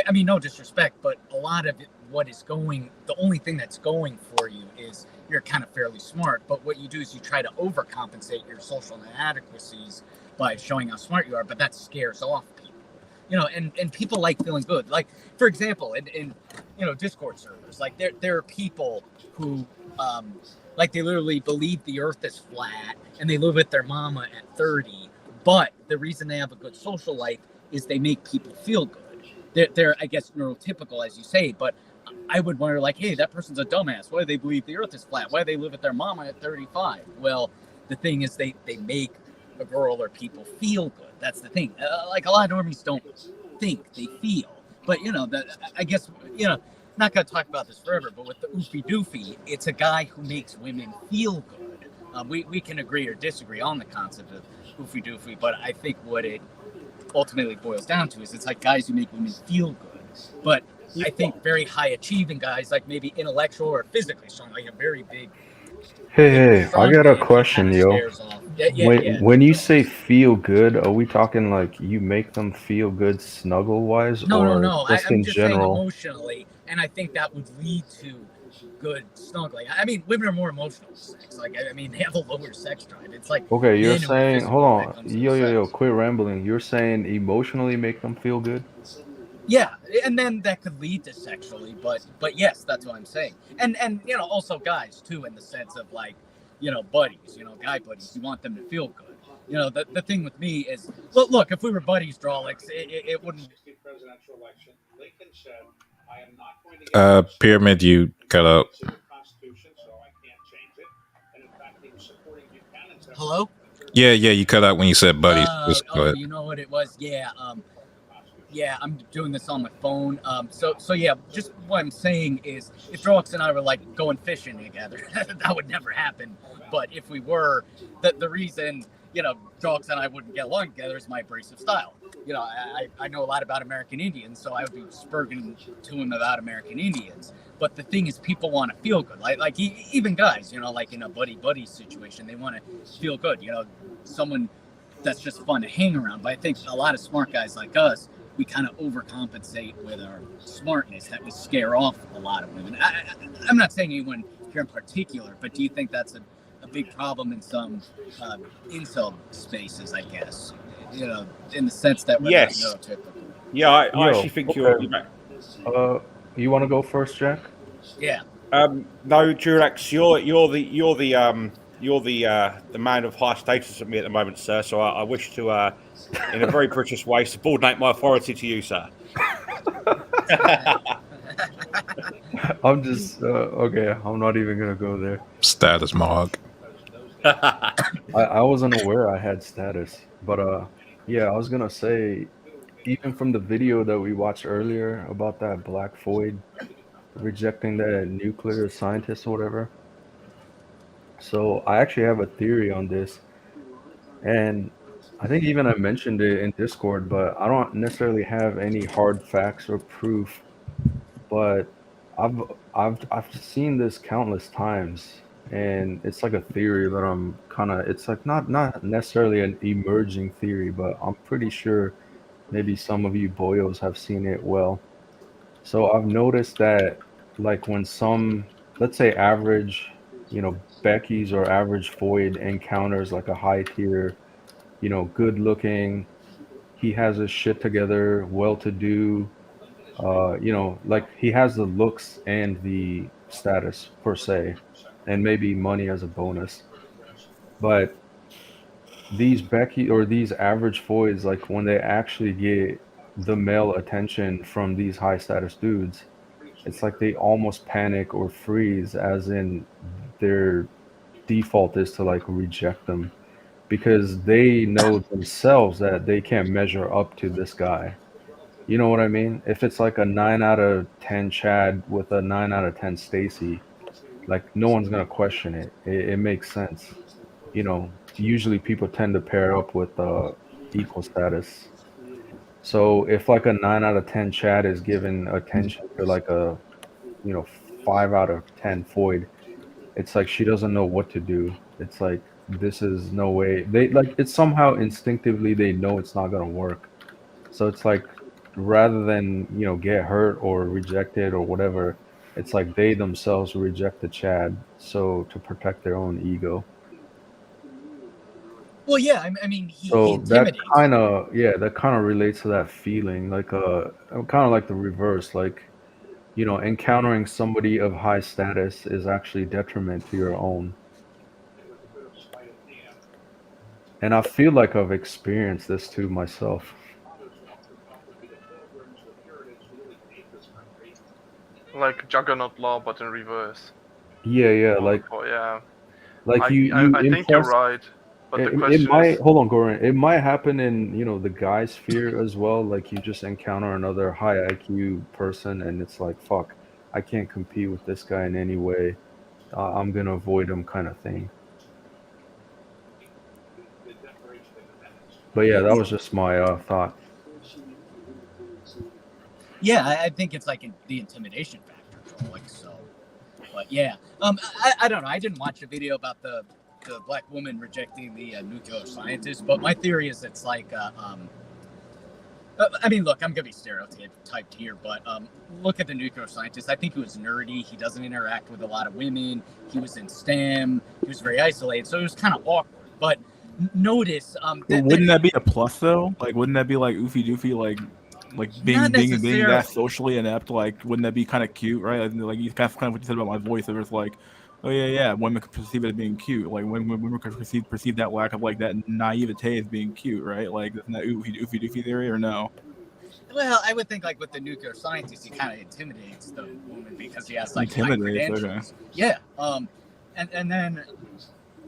I mean, no disrespect, but a lot of it, the only thing that's going for you is you're kind of fairly smart. But what you do is you try to overcompensate your social inadequacies by showing how smart you are, but that scares off people. and people like feeling good. Like, for example, in Discord servers, like there are people who like they literally believe the earth is flat and they live with their mama at 30, but the reason they have a good social life is they make people feel good. They're I guess neurotypical, as you say, but I would wonder, like, hey, that person's a dumbass. Why do they believe the earth is flat? Why do they live with their mama at 35? Well, the thing is they make a girl or people feel good. That's the thing. Like, a lot of normies don't think, they feel. But, I guess, not going to talk about this forever, but with the oofy doofy, it's a guy who makes women feel good. We can agree or disagree on the concept of oofy doofy, but I think what it ultimately boils down to is it's like guys who make women feel good. But I think very high achieving guys, like maybe intellectual or physically strong, like a very big. Hey, I got a man, question, kinda yo. stares off. Yeah. When you say feel good, are we talking like you make them feel good snuggle wise, No. or just I'm in just saying general? emotionally, and I think that would lead to good snuggling. I mean, women are more emotional with sex. Like, I mean, they have a lower sex drive. It's like Okay, you're men who are saying, hold physical when it on, comes to yo, sex. quit rambling. You're saying emotionally make them feel good? Yeah, and then that could lead to sexually, but yes, that's what I'm saying. And also guys too, in the sense of like, buddies, guy buddies. You want them to feel good. The thing with me is, look, if we were buddies, Drawlix, it wouldn't. Pyramid, you cut out. Hello. Yeah, you cut out when you said buddies. Just go ahead. You know what it was? Yeah, I'm doing this on my phone. So yeah, just what I'm saying is, if Drox and I were like going fishing together, that would never happen. But if we were, the reason Drox and I wouldn't get along together is my abrasive style. I know a lot about American Indians, so I would be spurging to him about American Indians. But the thing is, people want to feel good. Like even guys, like in a buddy situation, they want to feel good. Someone that's just fun to hang around. But I think a lot of smart guys like us, we kind of overcompensate with our smartness that we scare off a lot of women. I'm not saying anyone here in particular, but do you think that's a big problem in some incel spaces, I guess? In the sense that we're Yes. not neurotypical. Yeah, I Yo, actually think okay. you're You want to go first, Jack? Yeah. no, Durax, you're the man of high status at me at the moment, sir. So I wish to, in a very British way, subordinate my authority to you, sir. I'm just okay. I'm not even gonna go there. Status Mog. I wasn't aware I had status, but yeah, I was gonna say, even from the video that we watched earlier about that Black Void rejecting that nuclear scientist or whatever. So I actually have a theory on this, and I think even I mentioned it in Discord, but I don't necessarily have any hard facts or proof. But I've I've seen this countless times, and it's like a theory that I'm kind of. It's like not necessarily an emerging theory, but I'm pretty sure maybe some of you boyos have seen it well. So I've noticed that, like, when some, let's say, average, Becky's or average Void encounters like a high tier, good looking, he has his shit together, well to do, like he has the looks and the status per se, and maybe money as a bonus. But these Becky or these average Voids, like when they actually get the male attention from these high status dudes, it's like they almost panic or freeze, as in their default is to like reject them because they know themselves that they can't measure up to this guy. You know what I mean? If it's like a 9 out of 10 Chad with a 9 out of 10 Stacy, like no one's gonna question it. It makes sense. Usually people tend to pair up with equal status. So if like a 9 out of 10 Chad is given attention to like a, you know, 5 out of 10 Void, it's like she doesn't know what to do. It's like this is no way. They like it's somehow instinctively they know it's not gonna work. So it's like rather than, get hurt or rejected or whatever, it's like they themselves reject the Chad so to protect their own ego. Well, yeah, I mean, he So that intimidates. kind of relates to that feeling, like kind of like the reverse, like encountering somebody of high status is actually detriment to your own. And I feel like I've experienced this too myself. Like Juggernaut Law, but in reverse. Yeah, Yeah. like you I think you're impress. right. But the It question might is, hold on, Goran. It might happen in the guy sphere as well. Like you just encounter another high IQ person, and it's like, fuck, I can't compete with this guy in any way. I'm gonna avoid him, kind of thing. But yeah, that was just my thought. Yeah, I think it's like the intimidation factor, like so. But yeah, I don't know. I didn't watch a video about the black woman rejecting the nuclear scientist, but my theory is it's like, I mean, look, I'm gonna be stereotyped here, but look at the nuclear scientist. I think he was nerdy. He doesn't interact with a lot of women. He was in STEM. He was very isolated, so it was kind of awkward. But notice, wouldn't that be a plus though? Like, wouldn't that be like oofy doofy, like being that socially inept? Like, wouldn't that be kind of cute, right? Like you kind of what you said about my voice. It was like, oh yeah, women could perceive it as being cute. Like when women could perceive that lack of like that naivete as being cute, right? Like isn't that oofy doofy theory or no? Well, I would think like with the nuclear scientist, he kind of intimidates the woman because he has like high credentials. Okay. Yeah. And then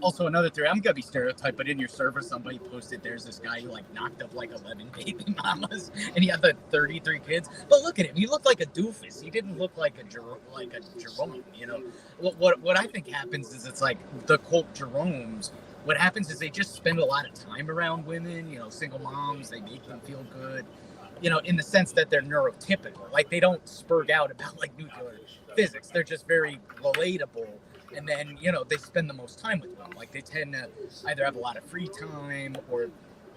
also another theory. I'm gonna be stereotyped, but in your server, somebody posted there's this guy who like knocked up like 11 baby mamas, and he had the 33 kids. But look at him; he looked like a doofus. He didn't look like a Jerome. You know, what I think happens is it's like the quote Jeromes. What happens is they just spend a lot of time around women. You know, single moms. They make them feel good. You know, in the sense that they're neurotypical. Like they don't spurg out about like nuclear physics. They're just very relatable. And then, they spend the most time with them. Like they tend to either have a lot of free time or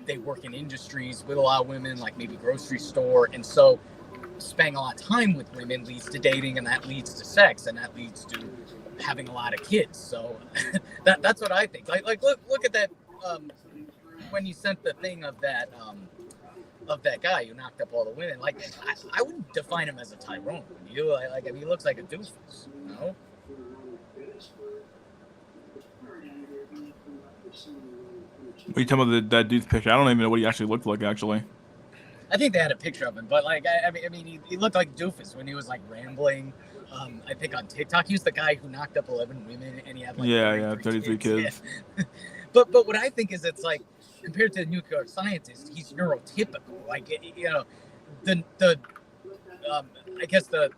they work in industries with a lot of women, like maybe grocery store. And so spending a lot of time with women leads to dating, and that leads to sex, and that leads to having a lot of kids. So that's what I think. Like look at that when you sent the thing of that guy who knocked up all the women. Like I wouldn't define him as a Tyrone. You like I mean, he looks like a doofus, you know? What are you talking about that dude's picture? I don't even know what he actually looked like. Actually, I think they had a picture of him, but like I mean, he looked like doofus when he was like rambling. I think on TikTok, he was the guy who knocked up 11 women, and he had like 33 kids. Yeah. But what I think is it's like compared to the nuclear scientist, he's neurotypical. Like I guess the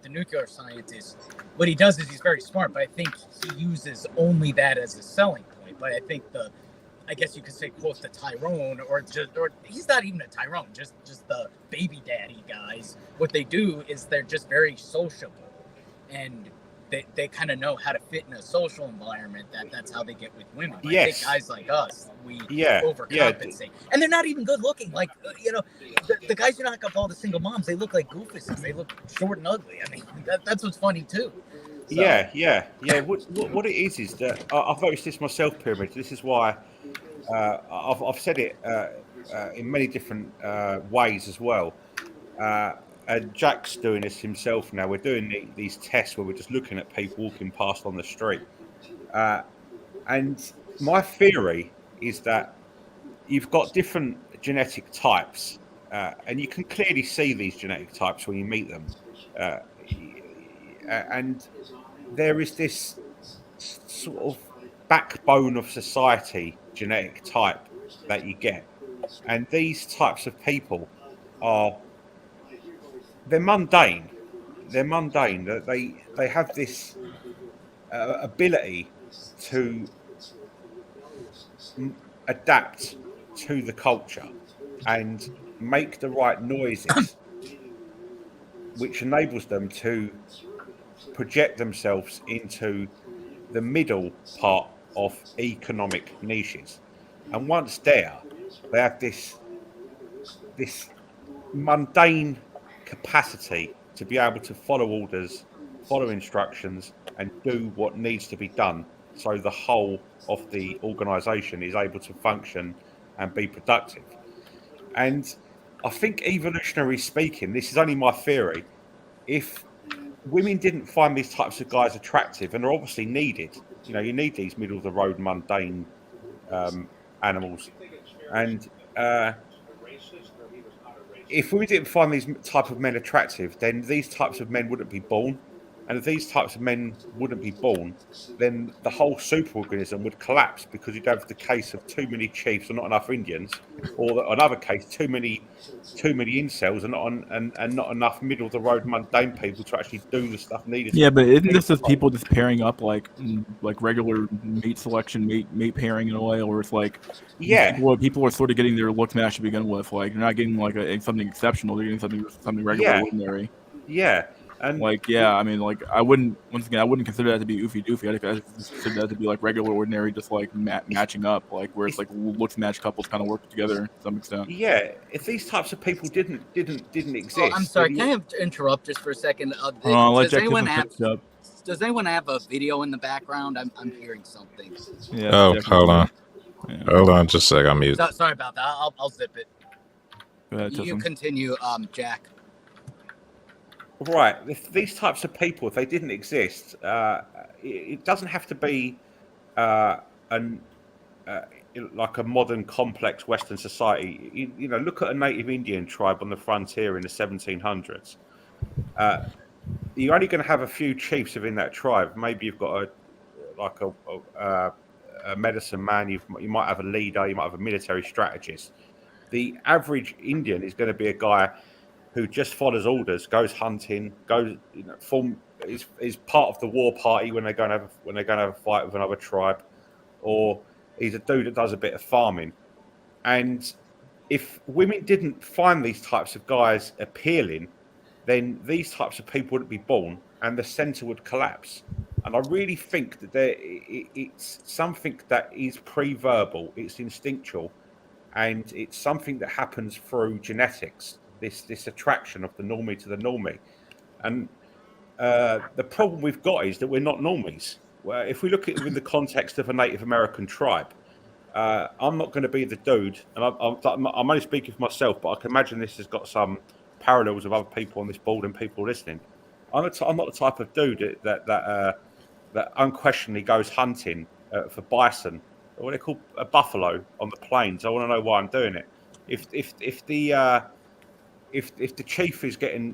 nuclear scientist, what he does is he's very smart, but I think he uses only that as a selling point. But I think I guess you could say, quote, the Tyrone, or he's not even a Tyrone, just the baby daddy guys. What they do is they're just very sociable, and they kind of know how to fit in a social environment. That's how they get with women. I think guys like us, we overcompensate, and they're not even good looking. Like the guys who knock up all the single moms, they look like goofuses. They look short and ugly. I mean, that's what's funny too. So. Yeah. What it is that I've noticed this myself, Pyramid. This is why I've said it in many different ways as well. And Jack's doing this himself now. We're doing these tests where we're just looking at people walking past on the street. And my theory is that you've got different genetic types, and you can clearly see these genetic types when you meet them. And there is this sort of backbone of society genetic type that you get. And these types of people they're mundane. They have this ability to adapt to the culture and make the right noises, which enables them to project themselves into the middle part of economic niches. And once there, they have this mundane capacity to be able to follow orders, follow instructions, and do what needs to be done so the whole of the organization is able to function and be productive. And I think, evolutionary speaking, this is only my theory, if women didn't find these types of guys attractive, and they're obviously needed, you need these middle of the road mundane animals, and if we didn't find these type of men attractive, then these types of men wouldn't be born. And if these types of men wouldn't be born, then the whole superorganism would collapse, because you'd have the case of too many chiefs and not enough Indians, or another case, too many incels and not enough middle of the road mundane people to actually do the stuff needed. Yeah, but isn't this just people just pairing up like regular mate selection, mate pairing in a way, or it's like people are sort of getting their looks matched to begin with. Like they're not getting like something exceptional; they're getting something regular, ordinary. Yeah. And I mean, like I wouldn't consider that to be oofy doofy. I consider that to be like regular, ordinary, just like matching up, like where it's like looks match couples kind of work together to some extent. Yeah, if these types of people didn't exist. Oh, I'm sorry, can I interrupt just for a second? Does anyone have a video in the background? I'm hearing something. Yeah. Oh, hold on. Yeah. Hold on, just a sec. I'm muted. Sorry about that. I'll zip it. Go ahead, you continue, Jack. Right. If these types of people, if they didn't exist, it doesn't have to be like a modern, complex Western society. Look at a native Indian tribe on the frontier in the 1700s. You're only going to have a few chiefs within that tribe. Maybe you've got a medicine man. You might have a leader. You might have a military strategist. The average Indian is going to be a guy who just follows orders, goes hunting, is part of the war party when they're going to have a fight with another tribe, or he's a dude that does a bit of farming. And if women didn't find these types of guys appealing, then these types of people wouldn't be born, and the centre would collapse. And I really think that it's something that is pre-verbal, it's instinctual, and it's something that happens through genetics. This attraction of the normie to the normie. And the problem we've got is that we're not normies. Well, if we look at it within the context of a Native American tribe, I'm not going to be the dude, and I'm only speaking for myself, but I can imagine this has got some parallels of other people on this board and people listening. I'm not the type of dude that unquestionably goes hunting for bison, or what they call a buffalo on the plains. I want to know why I'm doing it. If the chief is getting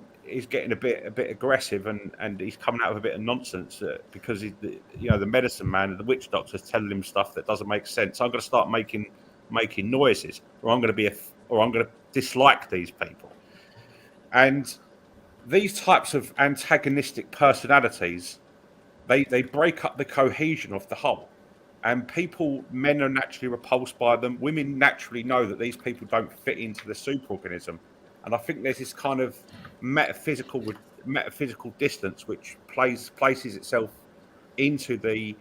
a bit aggressive and he's coming out of a bit of nonsense because the medicine man and the witch doctor's telling him stuff that doesn't make sense, I'm going to start making noises, or I'm going to dislike these people. And these types of antagonistic personalities, they break up the cohesion of the whole. And men are naturally repulsed by them. Women naturally know that these people don't fit into the superorganism. And I think there's this kind of metaphysical distance which places itself into the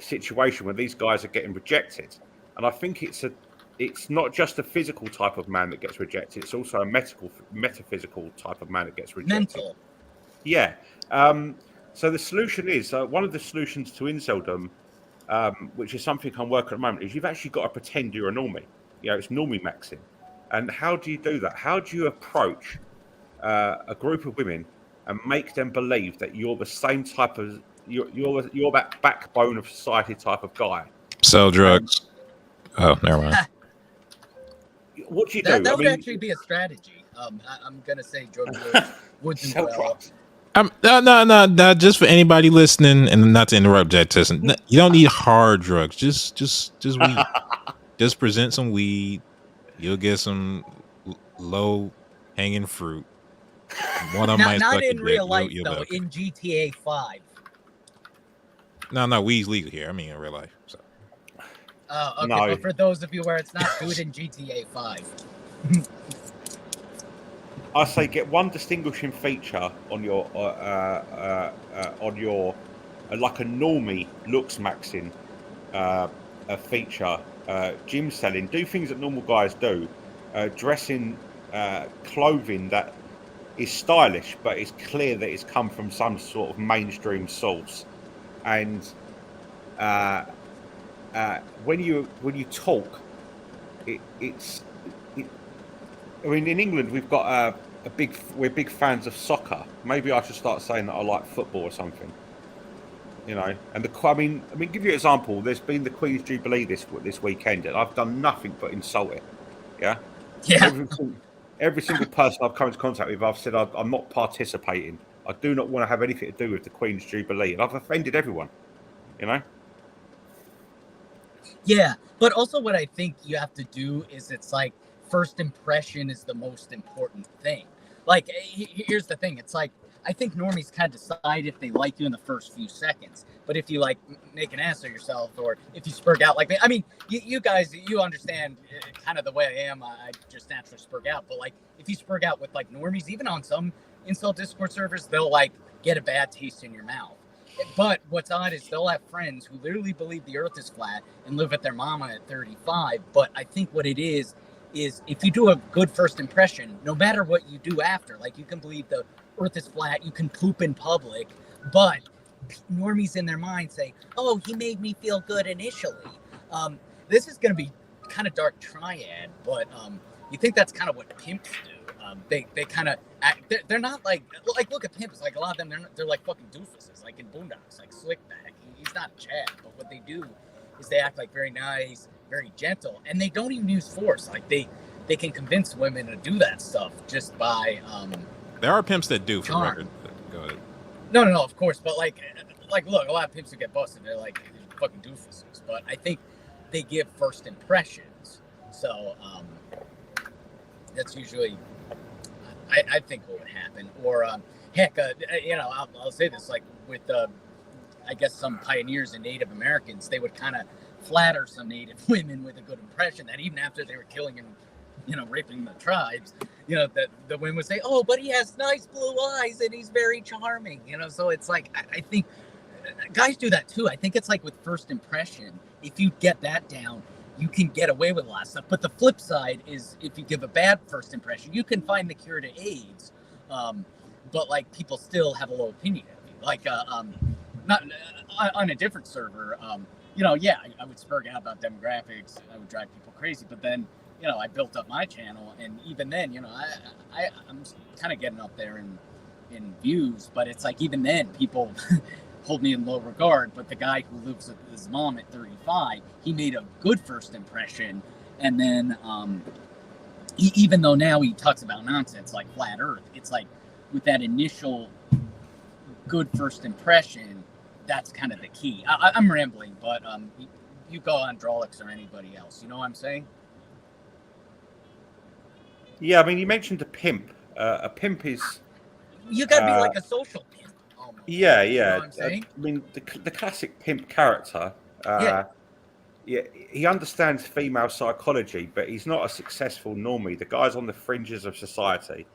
situation where these guys are getting rejected. And I think it's not just a physical type of man that gets rejected; it's also a metaphysical type of man that gets rejected. Mental. Yeah. So the solution is one of the solutions to inceldom, which is something I'm working at the moment, is you've actually got to pretend you're a normie. It's normie maxing. And how do you do that? How do you approach a group of women and make them believe that you're the same type of you're that backbone of society type of guy? Sell drugs. Oh, never mind. What do you do? That would actually be a strategy. I'm gonna say drug dealers would do Sell well. drugs. No. Just for anybody listening, and not to interrupt Jack Tyson, you don't need hard drugs. Just weed. Just present some weed. You'll get some low hanging fruit. One of them might not suck in your real dick. life You'll though. be okay. In GTA 5. No, weed's legal here. I mean, in real life. So. Okay, No. but for those of you where it's not, do it in GTA 5. I say get one distinguishing feature on your like a normie looks maxing a feature. Gym selling, do things that normal guys do, dressing clothing that is stylish, but it's clear that it's come from some sort of mainstream source, and when you talk, it's. I mean, in England, we've got we're big fans of soccer. Maybe I should start saying that I like football or something. You know, and I mean, give you an example. There's been the Queen's Jubilee this weekend, and I've done nothing but insult it. Yeah. Every single person I've come into contact with, I've said I'm not participating. I do not want to have anything to do with the Queen's Jubilee, and I've offended everyone. You know. Yeah, but also what I think you have to do is it's like first impression is the most important thing. Like, here's the thing. It's like, I think normies kind of decide if they like you in the first few seconds. But if you like make an ass of yourself, or if you spurg out like me, I mean, you guys, you understand kind of the way I am. I just naturally spurg out. But like, if you spurg out with like normies, even on some incel Discord servers, they'll like get a bad taste in your mouth. But what's odd is they'll have friends who literally believe the earth is flat and live with their mama at 35. But I think what it is if you do a good first impression, no matter what you do after, like you can believe the earth is flat, you can poop in public, but normies in their mind say, oh, he made me feel good initially. This is going to be kind of dark triad, but you think that's kind of what pimps do. They kind of act, they're not like look at pimps, like a lot of them they're like fucking doofuses, like in Boondocks, like Slickback. He's not Chad, but what they do is they act like very nice, very gentle, and they don't even use force. Like they can convince women to do that stuff just by there are pimps that do, for charm. record. Go ahead. No, of course, but like look, a lot of pimps who get busted, they're like fucking doofuses, but I think they give first impressions, so that's usually I think what would happen. Or heck, you know, I'll say this, like with I guess some pioneers and Native Americans, they would kind of flatter some Native women with a good impression that even after they were killing and, you know, raping the tribes, you know, that the women would say, oh, but he has nice blue eyes and he's very charming, you know. So it's like, I think guys do that too. I think it's like with first impression, if you get that down, you can get away with a lot of stuff. But the flip side is if you give a bad first impression, you can find the cure to AIDS, but like people still have a low opinion of you. Like not on a different server, you know, yeah, I would spurg out about demographics. I would drive people crazy. But then, you know, I built up my channel, and even then, you know, I'm kind of getting up there in views. But it's like even then, people hold me in low regard. But the guy who lives with his mom at 35, he made a good first impression, and then even though now he talks about nonsense like flat Earth, it's like with that initial good first impression, that's kind of the key. I'm rambling, but you go on Drolix or anybody else. You know what I'm saying? Yeah, I mean, you mentioned a pimp. A pimp is... You got to be like a social pimp. Almost. Yeah. You know what I'm saying? I mean, the classic pimp character, yeah, he understands female psychology, but he's not a successful normie. The guy's on the fringes of society.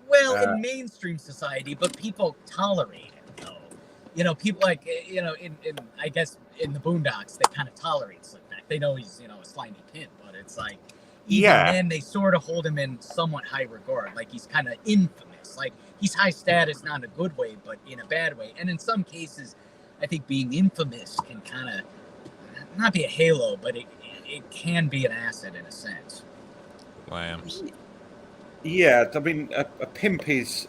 Well, in mainstream society, but people tolerate it, though. You know, people like, you know, in I guess in the Boondocks, they kind of tolerate Slickback. They know he's, you know, a slimy pimp, but it's like, even then, they sort of hold him in somewhat high regard. Like, he's kind of infamous. Like, he's high status, not in a good way, but in a bad way. And in some cases, I think being infamous can kind of not be a halo, but it can be an asset in a sense. Lambs. Yeah, I mean, a pimp is,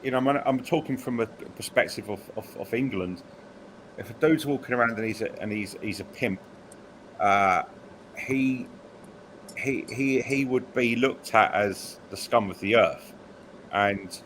you know, I'm talking from a perspective of England. If a dude's walking around and he's a pimp, he would be looked at as the scum of the earth, and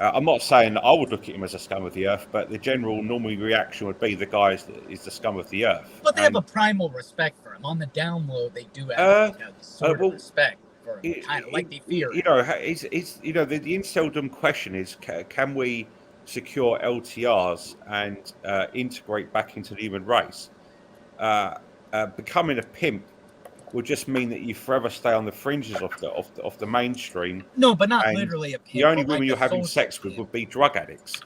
I'm not saying that I would look at him as a scum of the earth, but the general normal reaction would be the guy is the scum of the earth. But they have a primal respect for him. On the down low, they do have like a sort of respect for him, kind of like they fear him. You know, you know, the inseldom question is, can we secure LTRs and integrate back into the human race? Becoming a pimp would just mean that you forever stay on the fringes of the mainstream. No, but not literally a pimp. The only women you're having sex with would be drug addicts.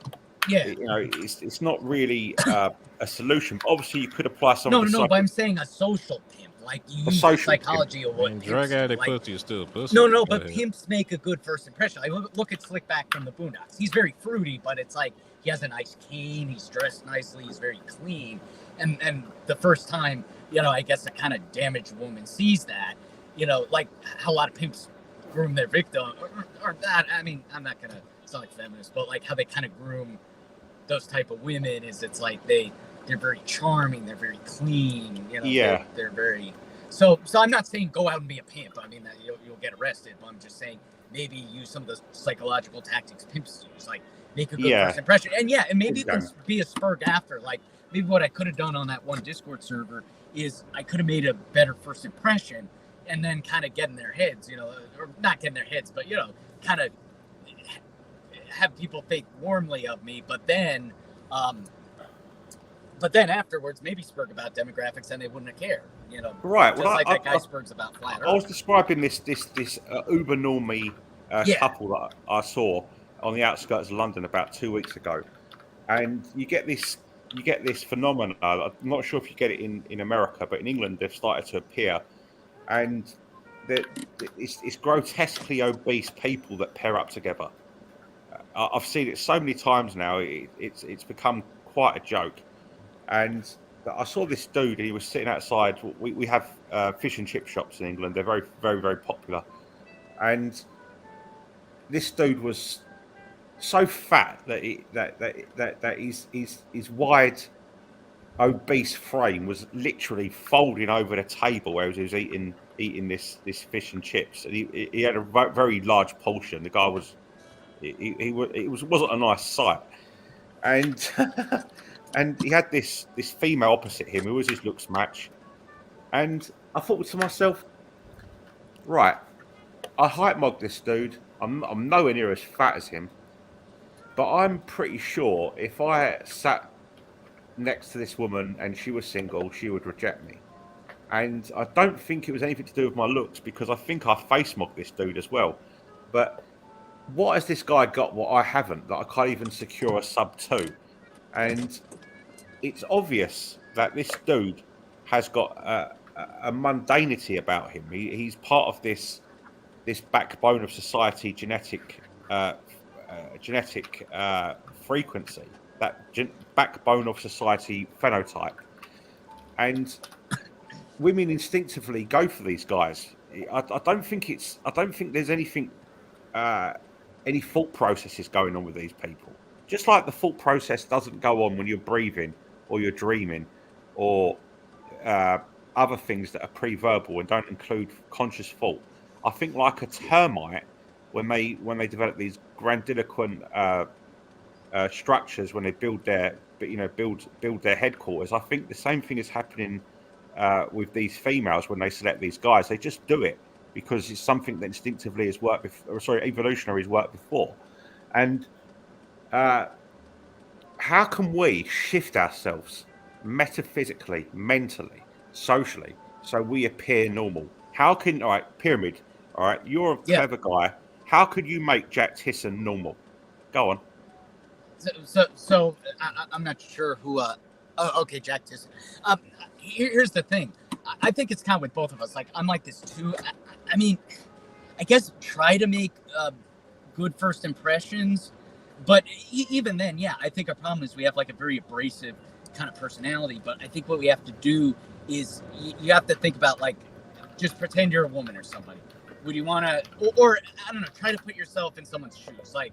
Yeah, you know, it's not really a solution. But obviously, you could apply some. No, but I'm saying a social pimp, Like you A use the social psychology of what And pimps drag do. addict Like, pussy is still pussy. no, Go but ahead. pimps make a good first impression. Like look at Slickback from the Boondocks. He's very fruity, but it's like he has a nice cane. He's dressed nicely. He's very clean. And the first time, I guess a kind of damaged woman sees that, like how a lot of pimps groom their victim, or that. I mean, I'm not gonna sound like feminist, but like how they kind of groom those type of women is it's like they're very charming. They're very clean. Yeah. They're very. So I'm not saying go out and be a pimp. I mean that you'll get arrested. But I'm just saying maybe use some of the psychological tactics pimps use, like make a good first impression. And maybe it can be a spurg after. Like maybe what I could have done on that one Discord server is I could have made a better first impression, and then kind of get in their heads, or not get in their heads, but kind of have people think warmly of me. But then afterwards, maybe spurg about demographics, and they wouldn't have cared. Right. Just Well, like that guy spurgs about flat Earth. I was describing this uber normie couple that I saw on the outskirts of London about 2 weeks ago, and you get this phenomenon. I'm not sure if you get it in America, but in England they've started to appear, and it's grotesquely obese people that pair up together. I've seen it so many times now. It's become quite a joke. And I saw this dude, and he was sitting outside. We have fish and chip shops in England. They're very, very, very popular. And this dude was so fat that his wide, obese frame was literally folding over the table where he was eating this fish and chips. And he had a very large portion. The guy was wasn't a nice sight. And and he had this female opposite him who was his looks match. And I thought to myself, right, I hype mogged this dude. I'm nowhere near as fat as him, but I'm pretty sure if I sat next to this woman and she was single, she would reject me. And I don't think it was anything to do with my looks, because I think I face mogged this dude as well. But what has this guy got what I haven't, that I can't even secure a sub 2? And it's obvious that this dude has got a mundanity about him. He's part of this backbone of society genetic frequency, that backbone of society phenotype. And women instinctively go for these guys. I don't think there's anything, any thought processes going on with these people. Just like the thought process doesn't go on when you're breathing or you're dreaming or other things that are pre-verbal and don't include conscious thought. I think like a termite, when they develop these grandiloquent structures, when they build their headquarters, I think the same thing is happening with these females when they select these guys. They just do it because it's something that instinctively has worked before, evolutionary has worked before. And how can we shift ourselves metaphysically, mentally, socially, so we appear normal? How can, all right, Pyramid, all right, you're a clever guy. How could you make Jack Tisson normal? Go on. So I'm not sure who. Okay, Jack Tisson. Here's the thing. I think it's kind of with both of us. Like I'm like this too. I mean, I guess try to make good first impressions, but even then, yeah, I think our problem is we have like a very abrasive kind of personality. But I think what we have to do is you have to think about like just pretend you're a woman or somebody. Would you want to, or I don't know, try to put yourself in someone's shoes. Like,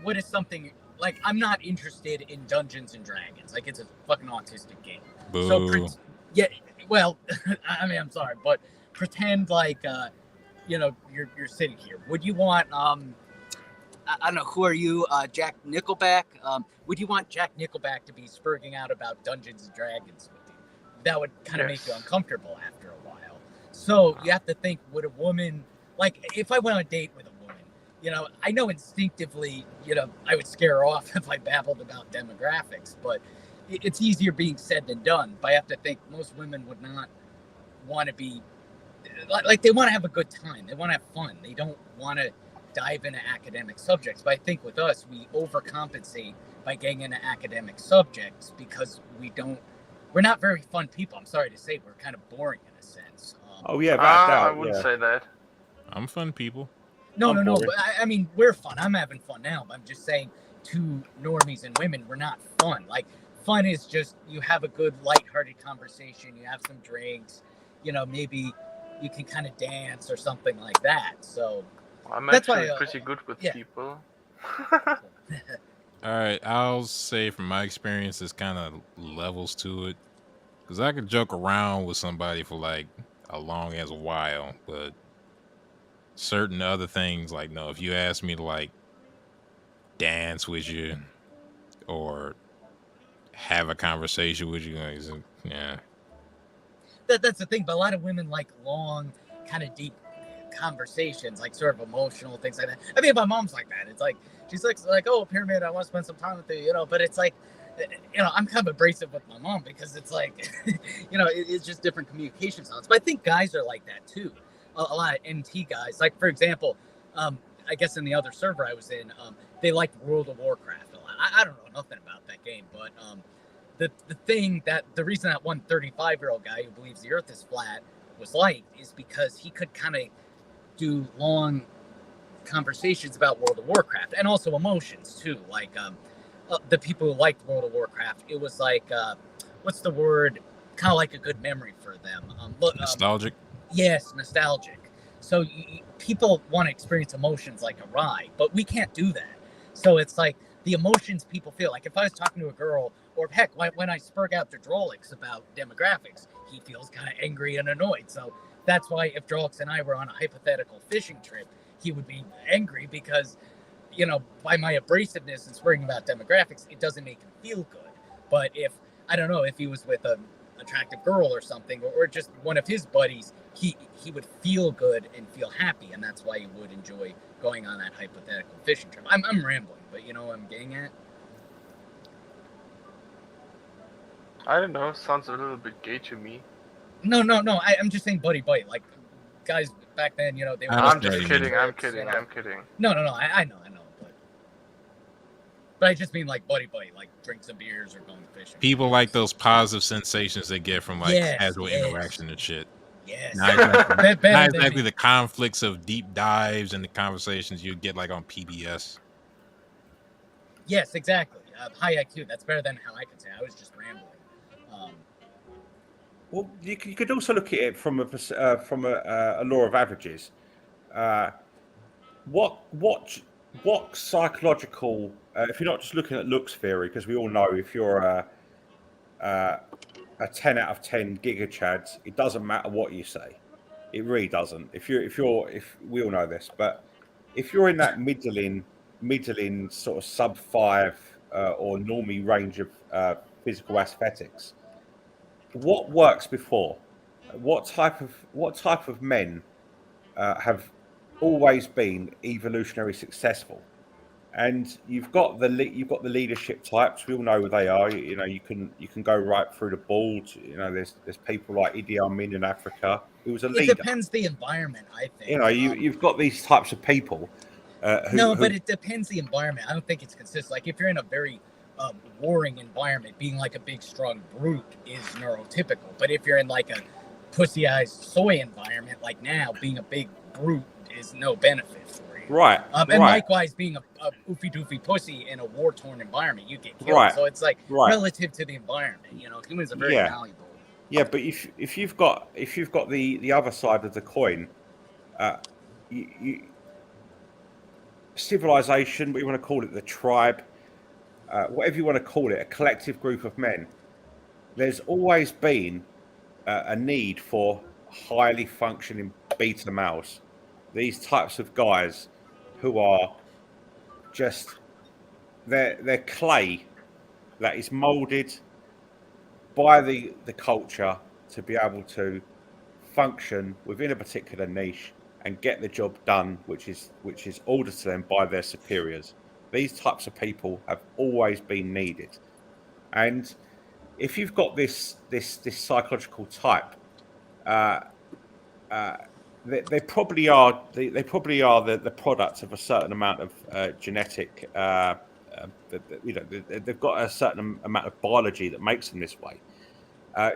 what is something? Like, I'm not interested in Dungeons and Dragons. Like, it's a fucking autistic game. Boo. So, yeah, well, I mean, I'm sorry, but pretend like, you're sitting here. Would you want, I don't know, who are you, Jack Nickelback? Would you want Jack Nickelback to be spurging out about Dungeons and Dragons with you? That would kind of make you uncomfortable after a while. So you have to think, would a woman, like, if I went on a date with a woman, I know instinctively, I would scare her off if I babbled about demographics, but it's easier being said than done. But I have to think most women would not want to be, like they want to have a good time. They want to have fun. They don't want to dive into academic subjects. But I think with us, we overcompensate by getting into academic subjects because we're not very fun people. I'm sorry to say, we're kind of boring in a sense. Oh yeah, without a I doubt. wouldn't Yeah. say that. I'm fun people. No, I'm no, no. boring. But I mean, we're fun. I'm having fun now. But I'm just saying, to normies and women, we're not fun. Like, fun is just you have a good, lighthearted conversation. You have some drinks. You know, maybe you can kind of dance or something like that. So I'm that's actually why, pretty good with yeah. people. All right, I'll say from my experience, there's kind of levels to it. Because I could joke around with somebody for like a long as a while, but certain other things, like, no, if you ask me to like dance with you or have a conversation with you, like, yeah. That's the thing. But a lot of women like long, kind of deep conversations, like sort of emotional things like that. I mean, my mom's like that. It's like she's like, oh, Pyramid, I want to spend some time with you, you know. But it's like, you know, I'm kind of abrasive with my mom because it's like, you know, it's just different communication styles. But I think guys are like that too. A lot of NT guys, like for example, I guess in the other server I was in, they liked World of Warcraft a lot. I don't know nothing about that game, but the reason that one 35-year-old guy who believes the Earth is flat was liked is because he could kind of do long conversations about World of Warcraft and also emotions too. Like the people who liked World of Warcraft, it was like what's the word? Kind of like a good memory for them. Nostalgic. Yes, nostalgic. So people want to experience emotions like a ride, but we can't do that. So it's like the emotions people feel. Like if I was talking to a girl, or heck, when I spurg out to Drolix about demographics, he feels kind of angry and annoyed. So that's why if Drolix and I were on a hypothetical fishing trip, he would be angry because, you know, by my abrasiveness and spurring about demographics, it doesn't make him feel good. But if, I don't know, if he was with an attractive girl or something, or just one of his buddies, he would feel good and feel happy, and that's why he would enjoy going on that hypothetical fishing trip. I'm rambling, but you know what I'm getting at? I don't know. Sounds a little bit gay to me. No. I'm just saying buddy bite. Like guys back then, you know, they were. I'm just understand kidding. you. I'm trips, kidding. you know. I'm kidding. No. I know. But I just mean like buddy buddy, like drink some beers or going fishing. People like those positive sensations they get from like Yes, casual yes. interaction and shit. Yes. Not exactly, Better not than exactly me. the conflicts of deep dives and the conversations you get like on PBS. Yes, exactly. High IQ. That's better than how I could say. I was just rambling. Well, you could also look at it from a law of averages. What psychological? If you're not just looking at looks theory, because we all know if you're a 10 out of 10 giga chads, it doesn't matter what you say. It really doesn't. If we all know this, but if you're in that middling sort of sub 5 or normie range of physical aesthetics, what works before? What type of men have always been evolutionary successful? And you've got the leadership types. We all know who they are. You know, you can go right through the board. You know, there's people like Idi Amin in Africa who was a leader. It depends the environment, I think. You know, you've got these types of people. But it depends the environment. I don't think it's consistent. Like if you're in a very warring environment, being like a big strong brute is neurotypical. But if you're in like a pussy-eyed soy environment, like now, being a big brute is no benefit for you. Right. And likewise, being a oofy-doofy pussy in a war-torn environment, you get killed. Right. So it's like relative to the environment. You know, humans are very valuable. Yeah, but if you've got the other side of the coin, civilization, what you want to call it, the tribe, whatever you want to call it, a collective group of men, there's always been a need for highly functioning beta males. These types of guys who are just they're clay that is molded by the culture to be able to function within a particular niche and get the job done, which is ordered to them by their superiors. These types of people have always been needed, and if you've got this psychological type, they probably are the product of a certain amount of genetic. They've got a certain amount of biology that makes them this way.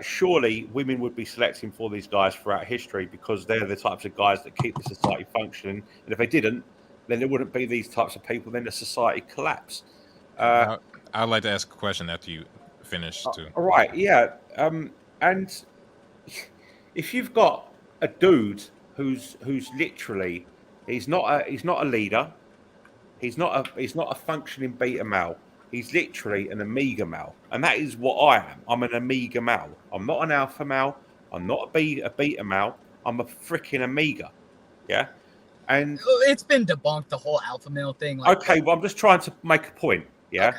surely women would be selecting for these guys throughout history because they're the types of guys that keep the society functioning. And if they didn't, then there wouldn't be these types of people. Then the society collapse. I'd like to ask a question after you finish too. All right, yeah. And if you've got a dude who's literally he's not a leader, he's not a functioning beta male. He's literally an omega male, and that is what I am. I'm an omega male. I'm not an alpha male. I'm not a beta male. I'm a freaking omega. Yeah, and It's been debunked, the whole alpha male thing. Like, okay, well, I'm just trying to make a point. Yeah.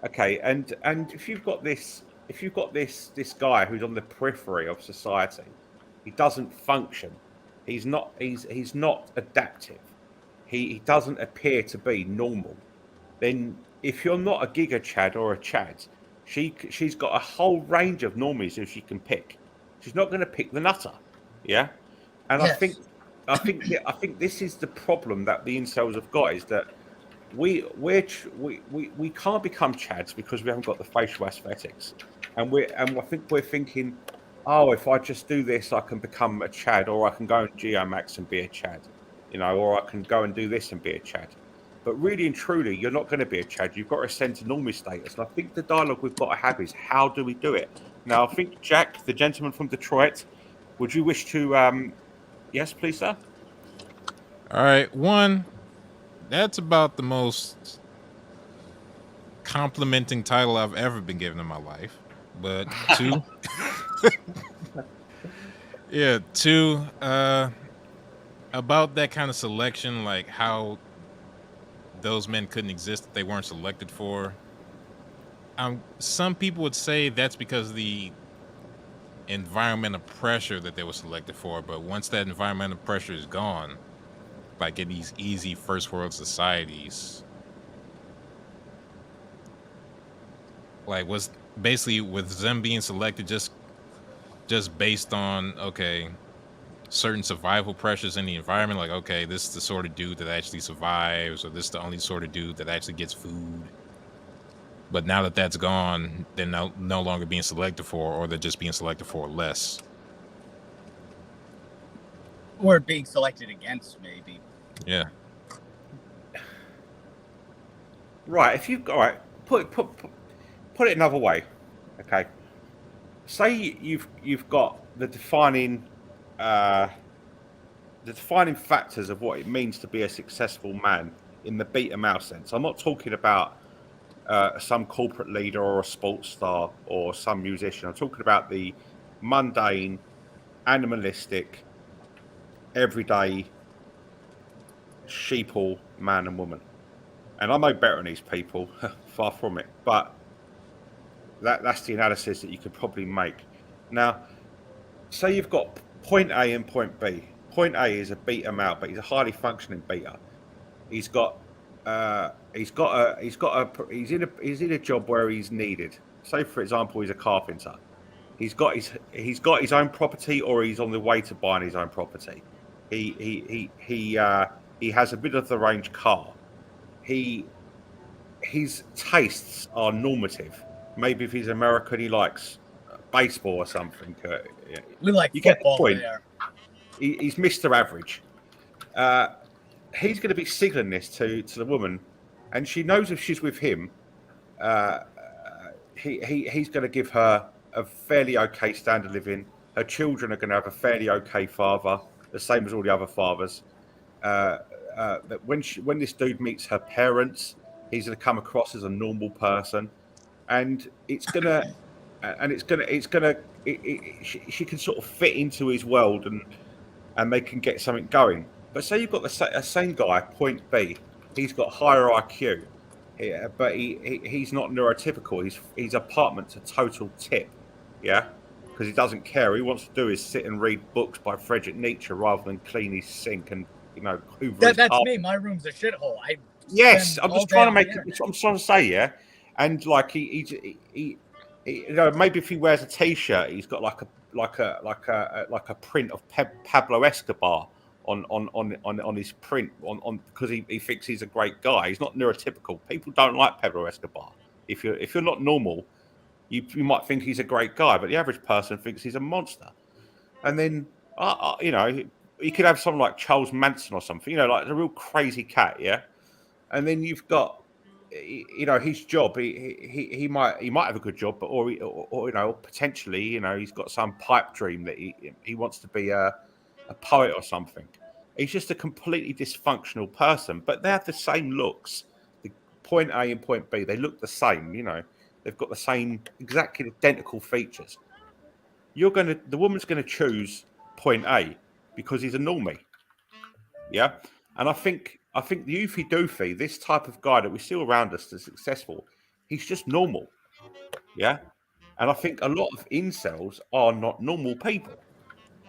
Okay. And if you've got this guy who's on the periphery of society, he doesn't function. He's not adaptive. He doesn't appear to be normal. Then if you're not a Giga Chad or a Chad, she's got a whole range of normies who she can pick. She's not going to pick the nutter. Yeah. And Yes. I think this is the problem that the incels have got, is that we can't become Chads because we haven't got the facial aesthetics, and I think we're thinking, oh, if I just do this, I can become a Chad, or I can go and Geomax and be a Chad, or I can go and do this and be a Chad. But really and truly, you're not going to be a Chad. You've got to ascend to normie status. And I think the dialogue we've got to have is, how do we do it? Now, I think Jack, the gentleman from Detroit, would you wish to? Yes, please, sir. All right, one. That's about the most complimenting title I've ever been given in my life. But two, yeah, two, about that kind of selection, like how those men couldn't exist if they weren't selected for. Some people would say that's because of the environmental pressure that they were selected for. But once that environmental pressure is gone, like in these easy first world societies, like was basically with them being selected just based on, okay, certain survival pressures in the environment, like, okay, this is the sort of dude that actually survives, or this is the only sort of dude that actually gets food. But now that that's gone, they're no longer being selected for, or they're just being selected for less. Or being selected against, maybe. Yeah. Right. If you've got, all right, put it another way. Okay. Say you've got the defining factors of what it means to be a successful man in the beta male sense. I'm not talking about some corporate leader or a sports star or some musician. I'm talking about the mundane, animalistic, everyday sheeple man and woman. And I know better than these people, far from it. But that's the analysis that you could probably make. Now, say you've got point A and point B. Point A is a beta male, but he's a highly functioning beta. He's in a job where he's needed. Say, for example, he's a carpenter. He's got his own property, or he's on the way to buying his own property. He has a bit of the range car. His tastes are normative. Maybe if he's American, he likes baseball or something. We like you get the football point. there. He's Mr. Average. He's going to be signaling this to the woman, and she knows if she's with him, he's going to give her a fairly okay standard of living. Her children are going to have a fairly okay father, the same as all the other fathers. That when this dude meets her parents, he's going to come across as a normal person, and she can sort of fit into his world, and they can get something going. But say you've got the same guy, point B. He's got higher IQ, but he's not neurotypical. He's apartment to total tip, yeah, because he doesn't care. All he wants to do is sit and read books by Friedrich Nietzsche rather than clean his sink and hoover his That's carpet. me. My room's a shithole. Yes, I'm just trying to make. it. I'm trying to say, yeah, and like he maybe if he wears a t-shirt, he's got like a print of Pablo Escobar on his print on because he thinks he's a great guy. He's not neurotypical. People don't like Pablo Escobar. If you're not normal, you might think he's a great guy, but the average person thinks he's a monster. And then, you know, you could have someone like Charles Manson or something, you know, like a real crazy cat, yeah. And then you've got, you know, his job. He might have a good job, but or you know, potentially, you know, he's got some pipe dream that he wants to be a poet or something. He's just a completely dysfunctional person, but they have the same looks. The point A and point B, they look the same. You know, they've got the same, exactly identical features. The woman's gonna choose point A because he's a normie. Yeah. And I think the Oofy Doofy, this type of guy that we see around us that's successful, he's just normal. Yeah. And I think a lot of incels are not normal people.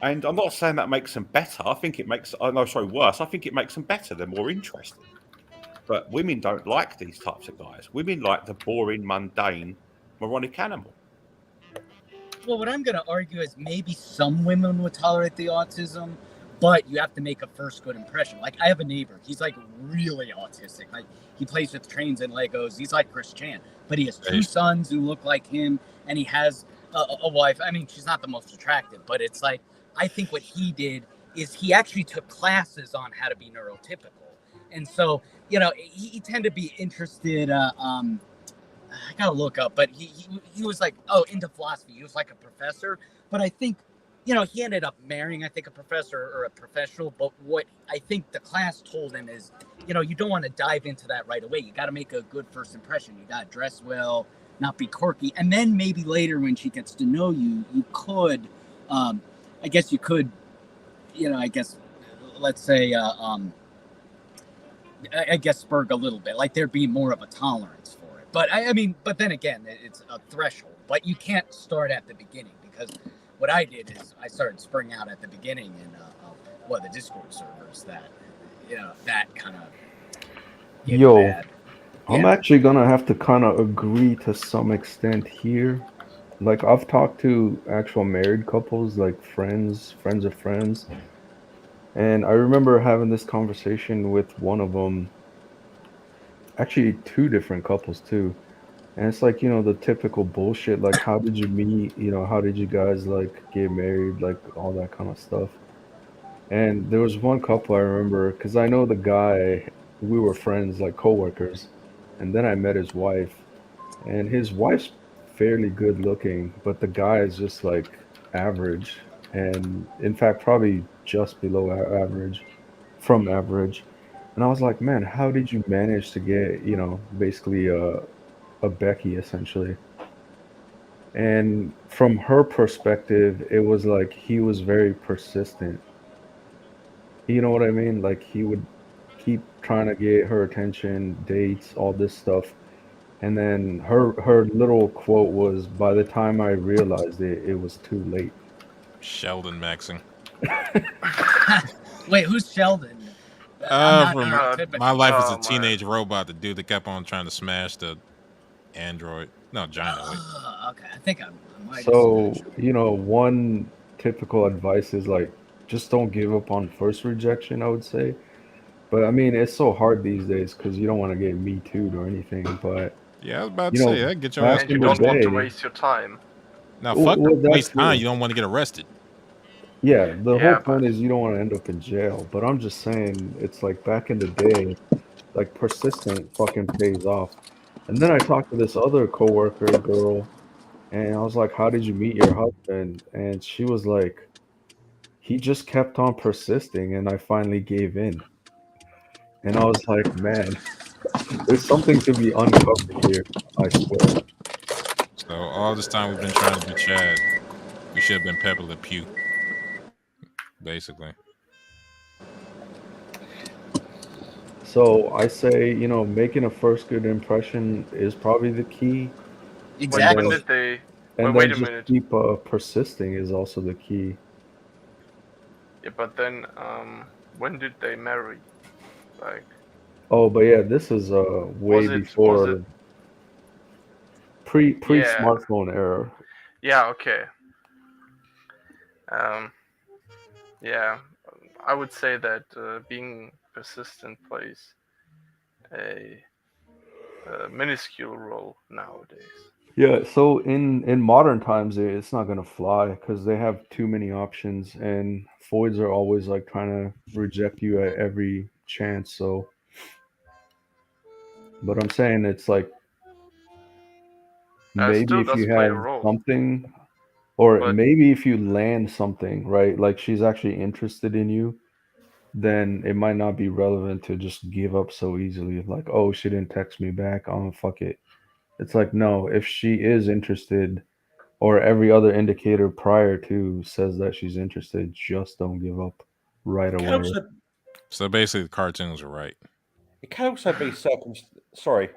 And I'm not saying that makes them better. I think it makes worse. I think it makes them better. They're more interesting. But women don't like these types of guys. Women like the boring, mundane, moronic animal. Well, what I'm going to argue is maybe some women would tolerate the autism, but you have to make a first good impression. Like, I have a neighbor. He's like really autistic. Like, he plays with trains and Legos. He's like Chris Chan, but he has two sons who look like him, and he has a wife. I mean, she's not the most attractive, but it's like, I think what he did is he actually took classes on how to be neurotypical. And so, you know, he tended to be interested, I gotta look up, but he was like, into philosophy. He was like a professor, but I think, you know, he ended up marrying, I think, a professor or a professional. But what I think the class told him is, you know, you don't want to dive into that right away. You got to make a good first impression. You got to dress well, not be quirky, and then maybe later when she gets to know you, you could, I guess you could, you know, let's say, I guess spurg a little bit, like there'd be more of a tolerance for it. But I mean, but then again, it's a threshold. But you can't start at the beginning, because what I did is I started spurring out at the beginning in the Discord servers that, you know, that kind of. Yo, bad. I'm Yeah. actually gonna have to kind of agree to some extent here. Like, I've talked to actual married couples, like friends of friends, and I remember having this conversation with one of them, actually two different couples too. And it's like, the typical bullshit, like, how did you meet? How did you guys like get married? Like, all that kind of stuff. And there was one couple I remember, because I know the guy, we were friends, like coworkers, and then I met his wife, and his wife's fairly good looking, but the guy is just like average, and in fact, probably just below average, from average. And I was like, man, how did you manage to get, basically a Becky essentially? And from her perspective, it was like he was very persistent. You know what I mean? Like, he would keep trying to get her attention, dates, all this stuff. And then her little quote was, "By the time I realized it, it was too late." Sheldon Maxing. Wait, who's Sheldon? I'm not From neurotypical. My Life as a Oh, Teenage Robot, the dude that kept on trying to smash the android. No, Gynoid. Okay, I think I might have So, seen that show. one typical advice is like, just don't give up on first rejection, I would say. But I mean, it's so hard these days because you don't want to get me too'd or anything. But Yeah, I was about to say, that get your ass back And you in the don't want to day, waste your time. now. well, Fuck well, that's waste time. true. You don't want to get arrested. Yeah, the whole Yeah, point but is you don't want to end up in jail. But I'm just saying, it's like back in the day, like persistent fucking pays off. And then I talked to this other coworker girl, and I was like, "How did you meet your husband?" And she was like, "He just kept on persisting, and I finally gave in." And I was like, "Man, there's something to be uncovered here, I swear." So all this time we've been trying to be Chad, we should have been Pepper Le Pew, basically. So I say, making a first good impression is probably the key, and when then Exactly. did they? and Wait then a just minute. keep persisting is also the key. Yeah, but then when did they marry? Like, Oh, but yeah, this is way was it? before pre Yeah, smartphone era. yeah, okay. Um, yeah, I would say that being persistent plays a minuscule role nowadays. Yeah, so in modern times, it's not gonna fly because they have too many options, and Foids are always like trying to reject you at every chance. So, but I'm saying it's like It maybe still if does you play a have role, something, or but maybe if you land something, right? Like she's actually interested in you, then it might not be relevant to just give up so easily. Like, oh, she didn't text me back. Oh, fuck it. It's like, no, if she is interested, or every other indicator prior to says that she's interested, just don't give up right It can away. also So basically, the cartoons are right. it can also be Sorry,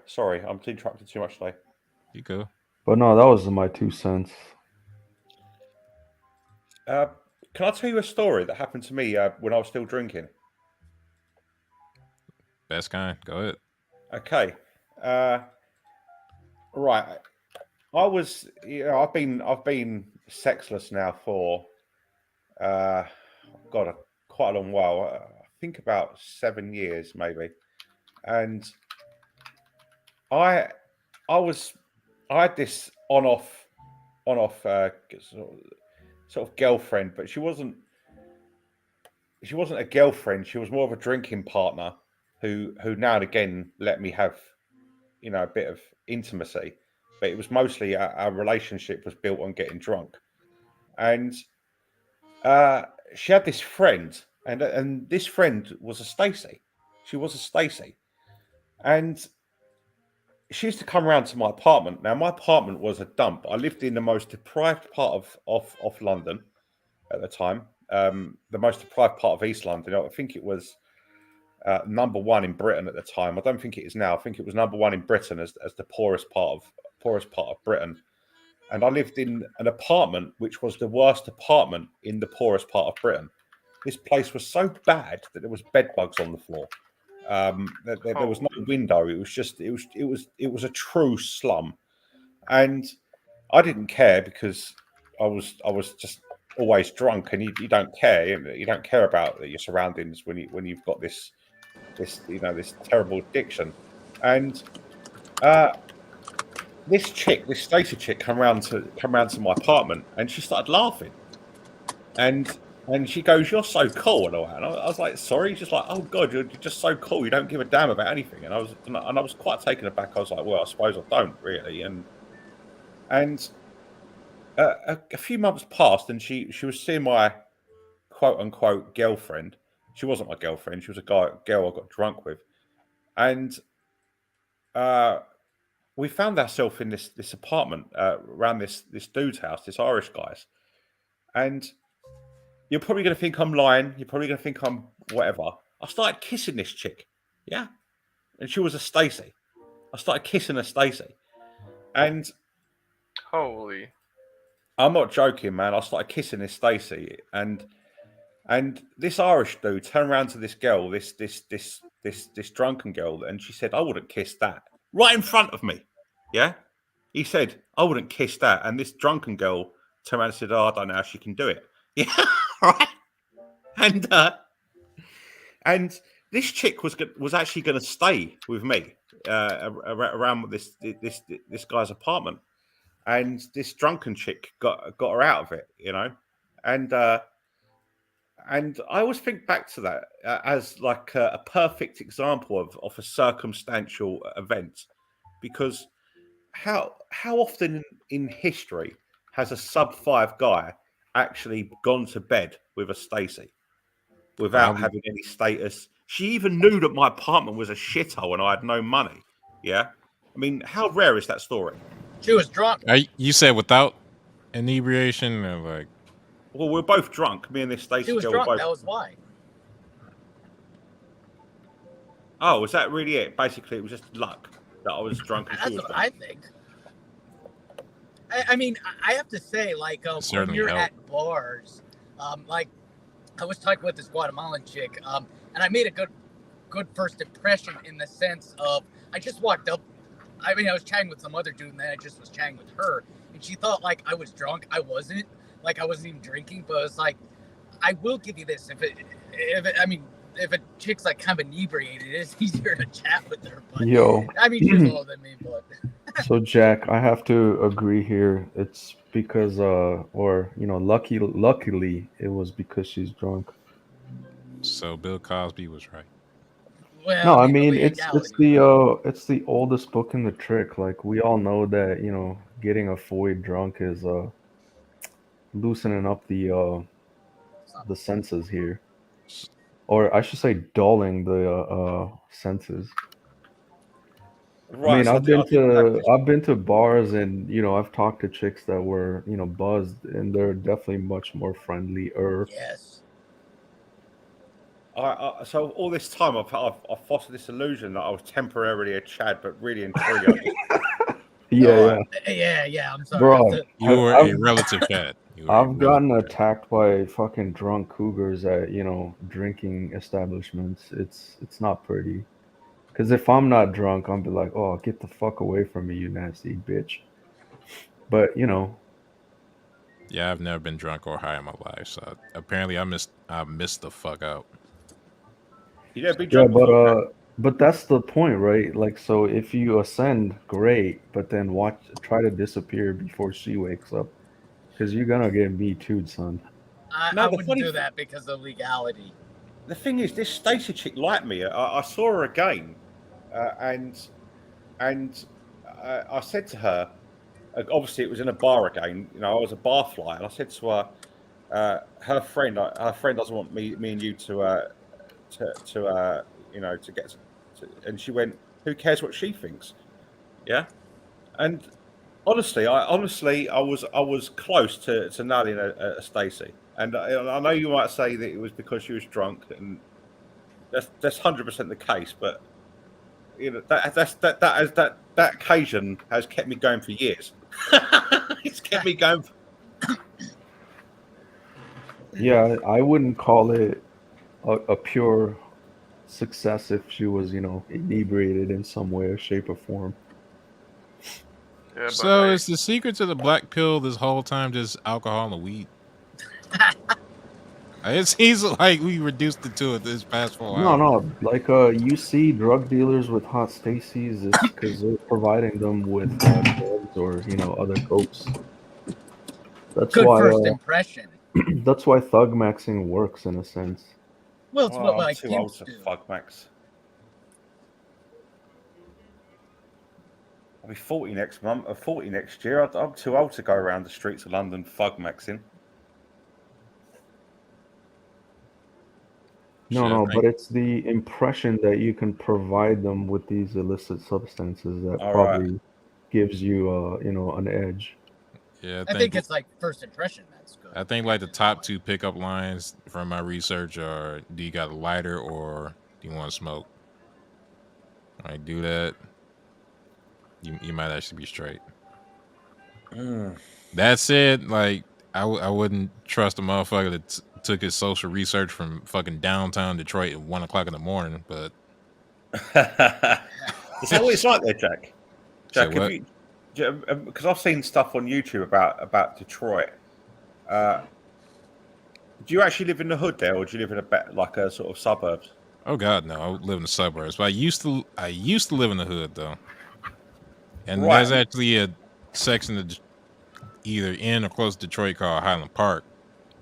I'm interrupted too much today. You go. But no, that was my 2 cents. Uh, can I tell you a story that happened to me when I was still drinking? Best kind. Go ahead. Okay. Uh, right. I've been sexless now for uh, God, quite a long while. I think about 7 years maybe, and I I was I had this on off sort of girlfriend, but she wasn't a girlfriend. She was more of a drinking partner who now and again let me have a bit of intimacy, but it was mostly our relationship was built on getting drunk. And uh, she had this friend, and this friend was a Stacy. She was a Stacy, and she used to come around to my apartment. Now my apartment was a dump. I lived in the most deprived part of London at the time. The most deprived part of East London. I think it was number one in Britain at the time. I don't think it is now. I think it was number one in Britain as the poorest part of Britain. And I lived in an apartment which was the worst apartment in the poorest part of Britain. This place was so bad that there was bed bugs on the floor. There was no holy. window. It was just it was a true slum, and I didn't care because I was just always drunk, and you don't care. You don't care about your surroundings when you've got this terrible addiction. And uh, this Stacey chick, come round to my apartment, and she started laughing, and she goes, "You're so cool," and all that. And I was like, "Sorry." She's like, "Oh God, you're just so cool. You don't give a damn about anything." And I was quite taken aback. I was like, "Well, I suppose I don't really." And a few months passed, and she was seeing my quote unquote girlfriend. She wasn't my girlfriend. She was a girl I got drunk with, and uh, we found ourselves in this apartment around this dude's house, this Irish guy's, and you're probably going to think I'm lying. You're probably going to think I'm whatever. I started kissing this chick, yeah, and she was a Stacy. I started kissing a Stacy, and Holy. I'm not joking, man. I started kissing this Stacy, and this Irish dude turned around to this girl, this drunken girl, and she said, "I wouldn't kiss that," right in front of me. Yeah, he said, "I wouldn't kiss that," and this drunken girl turned around and said, "Oh, I don't know how she can do it." Yeah, right. And and this chick was actually going to stay with me around this guy's apartment, and this drunken chick got her out of it, and and I always think back to that as like a perfect example of a circumstantial event, because how often in history has a sub 5 guy actually gone to bed with a Stacy without Probably. having any status? She even knew that my apartment was a shithole and I had no money. Yeah, I mean, how rare is that story? She was drunk. You said without inebriation, or like Well, we're both drunk. Me and this She Stacy was girl were drunk. both. That was why. Oh, was that really it? Basically, it was just luck that I was drunk and she That's was what drunk. I think. I mean, I have to say, like, when Certainly you're helped. at bars, like, I was talking with this Guatemalan chick, and I made a good first impression in the sense of I just walked up. I mean, I was chatting with some other dude, and then I just was chatting with her, and she thought like I was drunk. I wasn't. Like I wasn't even drinking, but it's like I will give you this. If a chick's like kind of inebriated, it's easier to chat with her. But Yo, I mean, she's older than me, but So Jack, I have to agree here. It's because or luckily it was because she's drunk. So Bill Cosby was right. Well, No, I I mean the mean legality. it's the oldest book in the trick. Like we all know that, getting a fully drunk is loosening up the senses here. Or I should say dulling the senses. I Right. mean, So I didn't know this. I've been to bars and I've talked to chicks that were buzzed, and they're definitely much more friendlier. Yes. So all this time, I've fostered this illusion that I was temporarily a Chad, but really and truly, I just Yeah, all right. Yeah. I'm sorry. bro. You were I've a relative Chad. You were a I've relative gotten Chad. attacked by fucking drunk cougars at drinking establishments. It's not pretty. Because if I'm not drunk, I'll be like, oh, get the fuck away from me, you nasty bitch. But Yeah, I've never been drunk or high in my life, so apparently I missed the fuck out. You never been yeah, drunk before, Jack? but that's the point, right? Like, so if you ascend, great, but then try to disappear before she wakes up, because you're gonna get me too, son. No, I the wouldn't funny, do that because of legality. the thing is, this Stacey chick liked me. I saw her again, and I said to her, obviously it was in a bar again. I was a bar fly, and I said to her, her friend doesn't want me and you to get and she went, who cares what she thinks? Yeah. And honestly, I was close to nailing a Stacey, and I know you might say that it was because she was drunk, and that's 100% the case. But that occasion has kept me going for years. It's kept me going. Yeah, I wouldn't call it a pure success if she was, inebriated in some way or shape or form. Yeah, but So is the secret to the black pill this whole time just alcohol and weed? It seems like we reduced it to it this past 4 No, hours. no, like you see drug dealers with hot Stacy's, it's because they're providing them with drugs or other cokes. That's Good why first impression. that's why thug maxing works in a sense. Well, it's what I'm like too old pimps to do. fuck Max. I'll be 40 next month. Or 40 next year. I'm too old to go around the streets of London thug maxing. No, but it's the impression that you can provide them with these illicit substances that All right. probably gives you, an edge. Yeah, I think it's like first impression. That's good. I think like the top two pickup lines from my research are: do you got a lighter or do you want to smoke? Like, do that, you might actually be straight. That said, like I wouldn't trust a motherfucker that took his social research from fucking downtown Detroit at 1 o'clock in the morning. But Is that what it's like there, Jack? Say Jack, what? because I've seen stuff on YouTube about Detroit. Do you actually live in the hood there, or do you live in a sort of suburbs? Oh God, no! I live in the suburbs, but I used to live in the hood though. And Right. there's actually a section of either in or close to Detroit called Highland Park.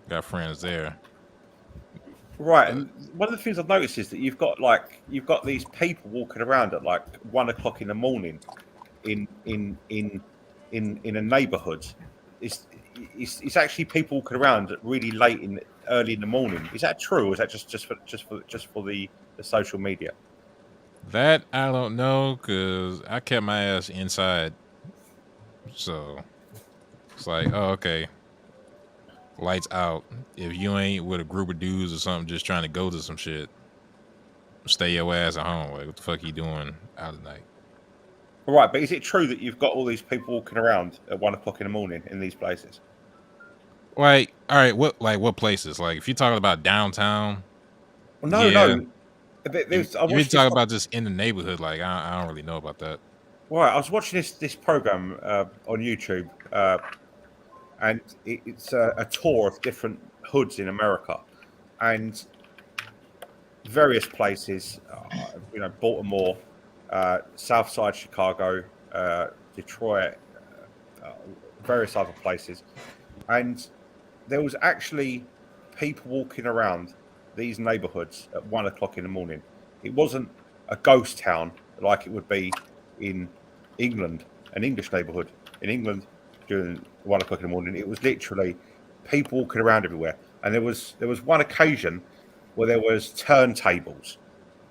Got friends there. Right, and one of the things I've noticed is that you've got these people walking around at like 1 o'clock in the morning in a neighbourhood. It's actually people walking around really early in the morning. Is that true, or is that just for the social media? That I don't know, because I kept my ass inside. So it's like, oh, okay. Lights out. If you ain't with a group of dudes or something just trying to go to some shit, stay your ass at home. Like, what the fuck you doing out at night? Right, but is it true that you've got all these people walking around at 1 o'clock in the morning in these places? Like, all right, what places? Like, if you're talking about downtown, Well, no. You're talking about just in the neighborhood. Like, I don't really know about that. Right, I was watching this program on YouTube, and it's a tour of different hoods in America, and various places. Baltimore, South Side Chicago, Detroit, various other places, and there was actually people walking around these neighborhoods at 1 o'clock in the morning. It wasn't a ghost town like it would be in England, an English neighborhood in England during 1 o'clock in the morning. It was literally people walking around everywhere. And there was one occasion where there was turntables,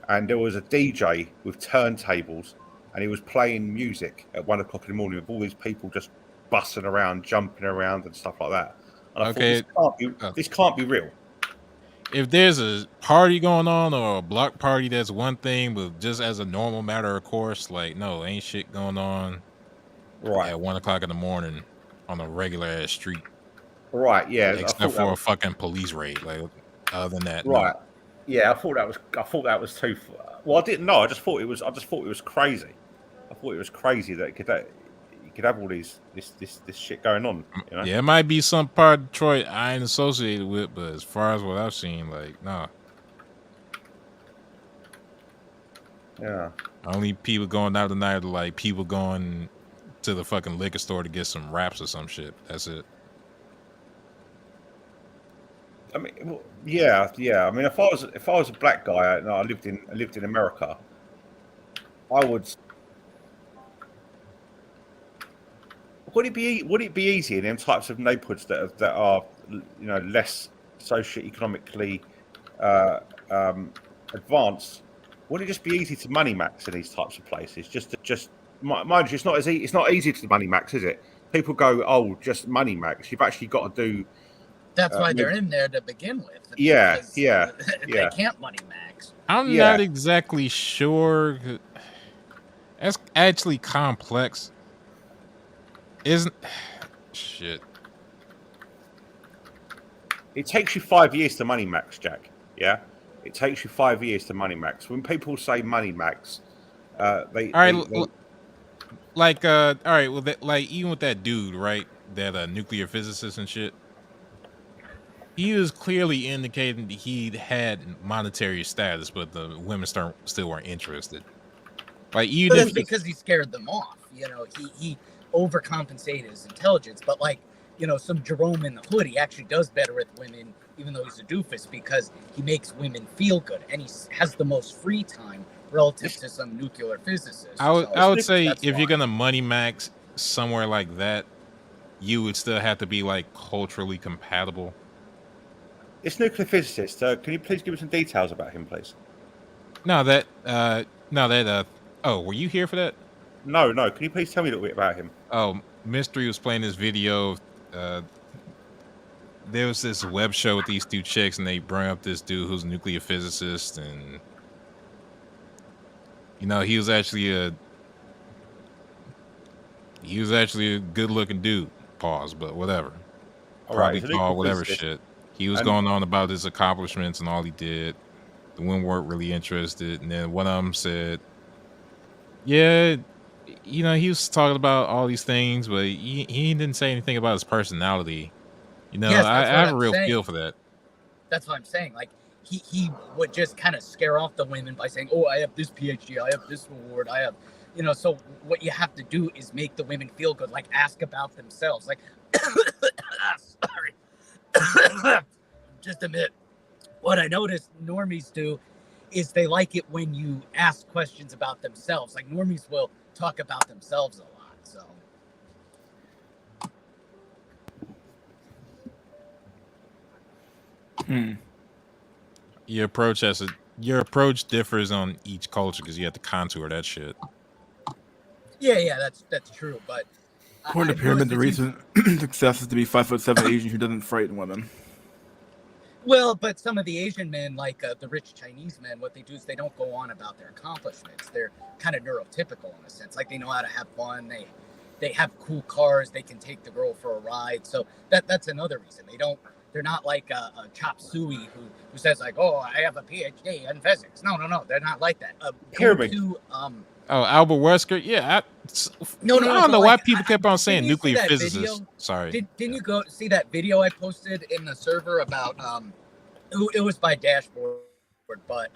and there was a DJ with turntables, and he was playing music at 1 o'clock in the morning with all these people just bussing around, jumping around, and stuff like that. And I thought, this can't be real. If there's a party going on or a block party, that's one thing, but just as a normal matter of course, like, no, ain't shit going on at 1 o'clock in the morning on a regular ass street. Right, yeah. Except for a fucking police raid. Like, other than that, right. No. Yeah, I thought that was too. Well, I didn't know. I just thought it was crazy. I thought it was crazy that you could have all this shit going on. You know? Yeah, it might be some part of Detroit I ain't associated with, but as far as what I've seen, like, nah. Yeah. Only people going out tonight are like people going to the fucking liquor store to get some wraps or some shit. That's it. I mean, well, yeah. I mean, if I was a black guy and I lived in America, I would. Would it be easy in them types of neighborhoods that are less socioeconomically advanced? Would it just be easy to money max in these types of places? Mind you, it's not easy to money max, is it? People go, oh, just money max. You've actually got to do. That's why they're in there to begin with. Yeah. They can't money max. I'm not exactly sure. That's actually complex. Isn't shit. It takes you 5 years to money max, Jack. Yeah, it takes you 5 years to money max. When people say money max, they all right. Well, like even with that dude, right? That nuclear physicist and shit. He was clearly indicating that he had monetary status, but the women still weren't interested. Like, but that's because he scared them off. He overcompensated his intelligence, but some Jerome in the hood, he actually does better with women, even though he's a doofus, because he makes women feel good, and he has the most free time relative to some nuclear physicists. I would say if you're gonna money max somewhere like that, you would still have to be like culturally compatible. This nuclear physicist, can you please give me some details about him, please? Oh, were you here for that? No. Can you please tell me a little bit about him? Oh, Mystery was playing this video. There was this web show with these two chicks, and they bring up this dude who's a nuclear physicist, and he was actually a good-looking dude. Pause, but whatever. Probably called whatever shit. He was going on about his accomplishments and all he did. The women weren't really interested, and then one of them said, "Yeah, he was talking about all these things, but he didn't say anything about his personality." Yes, I have a real feel for that. That's what I'm saying. Like, he would just kind of scare off the women by saying, "Oh, I have this PhD, I have this award, I have," So what you have to do is make the women feel good. Like, ask about themselves. Like, sorry. Just a minute. What I noticed normies do is they like it when you ask questions about themselves. Like, normies will talk about themselves a lot. So your approach differs on each culture because you have to contour that shit. Yeah, that's true. But according to Pyramid, the reason success is to be 5'7" Asian who doesn't frighten women. Well, but some of the Asian men, like the rich Chinese men, what they do is they don't go on about their accomplishments. They're kind of neurotypical in a sense. Like, they know how to have fun. They have cool cars. They can take the girl for a ride. So that's another reason. They're not like a chop suey who says like, "Oh, I have a PhD in physics." No. They're not like that. Pyramid. Albert Wesker. Yeah. I don't know why people kept on saying nuclear physicist. Sorry. Didn't you go see that video I posted in the server about it was by Dashboard, but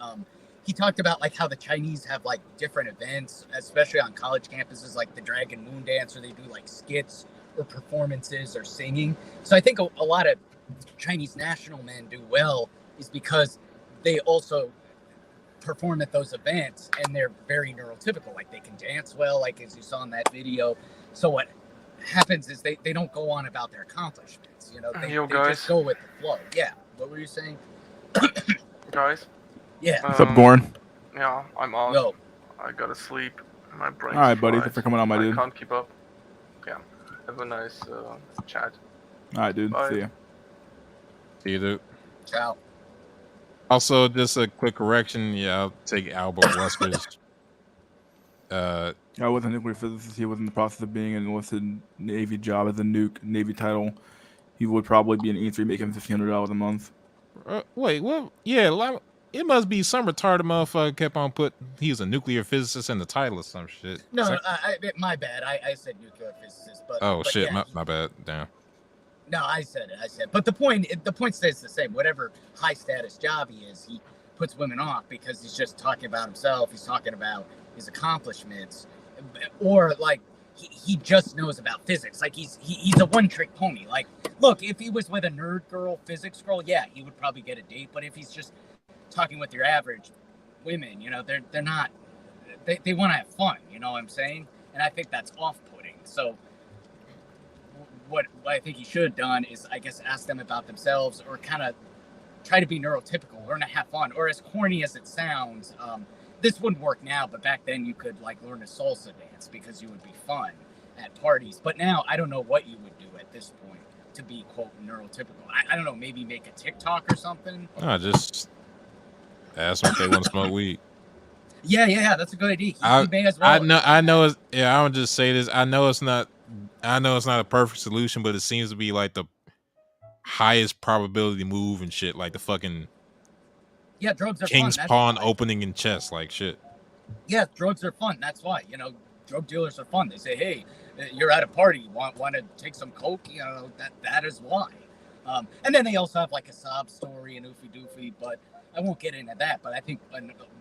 he talked about like how the Chinese have like different events, especially on college campuses, like the Dragon Moon Dance, where they do like skits or performances or singing. So I think a lot of Chinese national men do well is because they also perform at those events and they're very neurotypical. Like they can dance well, like as you saw in that video. So what happens is they don't go on about their accomplishments. You know, they just go with the flow. Yeah. What were you saying? Guys? Yeah. What's up, Gorn? Yeah, I'm out. Yo. I gotta sleep. My brain's All right, buddy. fried. Thanks for coming on, my dude. I can't keep up. Yeah. Have a nice chat. All right, dude. Bye. See ya. See you, dude. Ciao. Also, just a quick correction. Yeah, I'll take Albert Wesker's. I wasn't a nuclear physicist. He was in the process of being an enlisted Navy job as a nuke Navy title. He would probably be an E3 making $1,500 a month. Wait, what? Yeah, it must be some retarded motherfucker kept on he was a nuclear physicist in the title or some shit. No, my bad. I said nuclear physicist, but oh but shit, yeah. my bad. Damn. No, I said it. But the point stays the same. Whatever high status job he is, he puts women off because he's just talking about himself. He's talking about his accomplishments, or like he just knows about physics. Like he's a one-trick pony. Like, look, if he was with a nerd girl, physics girl, yeah, he would probably get a date. But if he's just talking with your average women, you know, they're not. They want to have fun. You know what I'm saying? And I think that's off-putting. So what I think he should have done is, I guess, ask them about themselves, or kind of try to be neurotypical, learn to have fun. Or as corny as it sounds, this wouldn't work now, but back then you could like learn a salsa dance because you would be fun at parties. But now I don't know what you would do at this point to be, quote, neurotypical. I don't know, maybe make a TikTok or something. No, just ask them if they want to smoke weed. Yeah, that's a good idea. He may as well. I know. I would just say this. I know it's not a perfect solution, but it seems to be like the highest probability move and shit. Like the fucking drugs are King's fun. Pawn opening in chess, like shit. Yeah, drugs are fun. That's why, you know, drug dealers are fun. They say, hey, you're at a party, want to take some coke? You know, that is why. And then they also have like a sob story and oofy doofy, but I won't get into that. But I think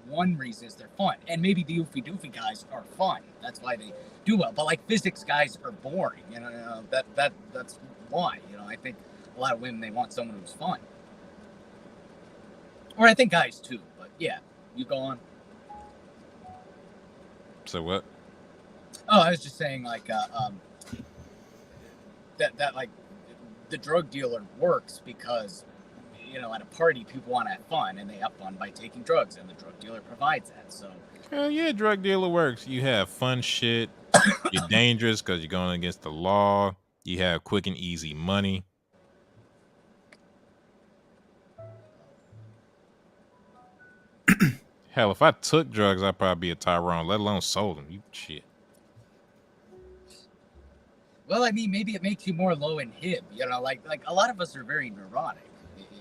one reason is they're fun, and maybe the oofy doofy guys are fun. That's why they do well. But like physics guys are boring. You know, that's why. You know, I think a lot of women, they want someone who's fun, or I think guys too. But yeah, you go on. So what? Oh, I was just saying like that like the drug dealer works because, you know, at a party people want to have fun, and they have fun by taking drugs, and the drug dealer provides that. So hell yeah, drug dealer works. You have fun shit. You're dangerous because you're going against the law. You have quick and easy money. Hell, if I took drugs, I'd probably be a Tyrone, let alone sold them. You shit. Well, I mean, maybe it makes you more low in hib. You know, like a lot of us are very neurotic.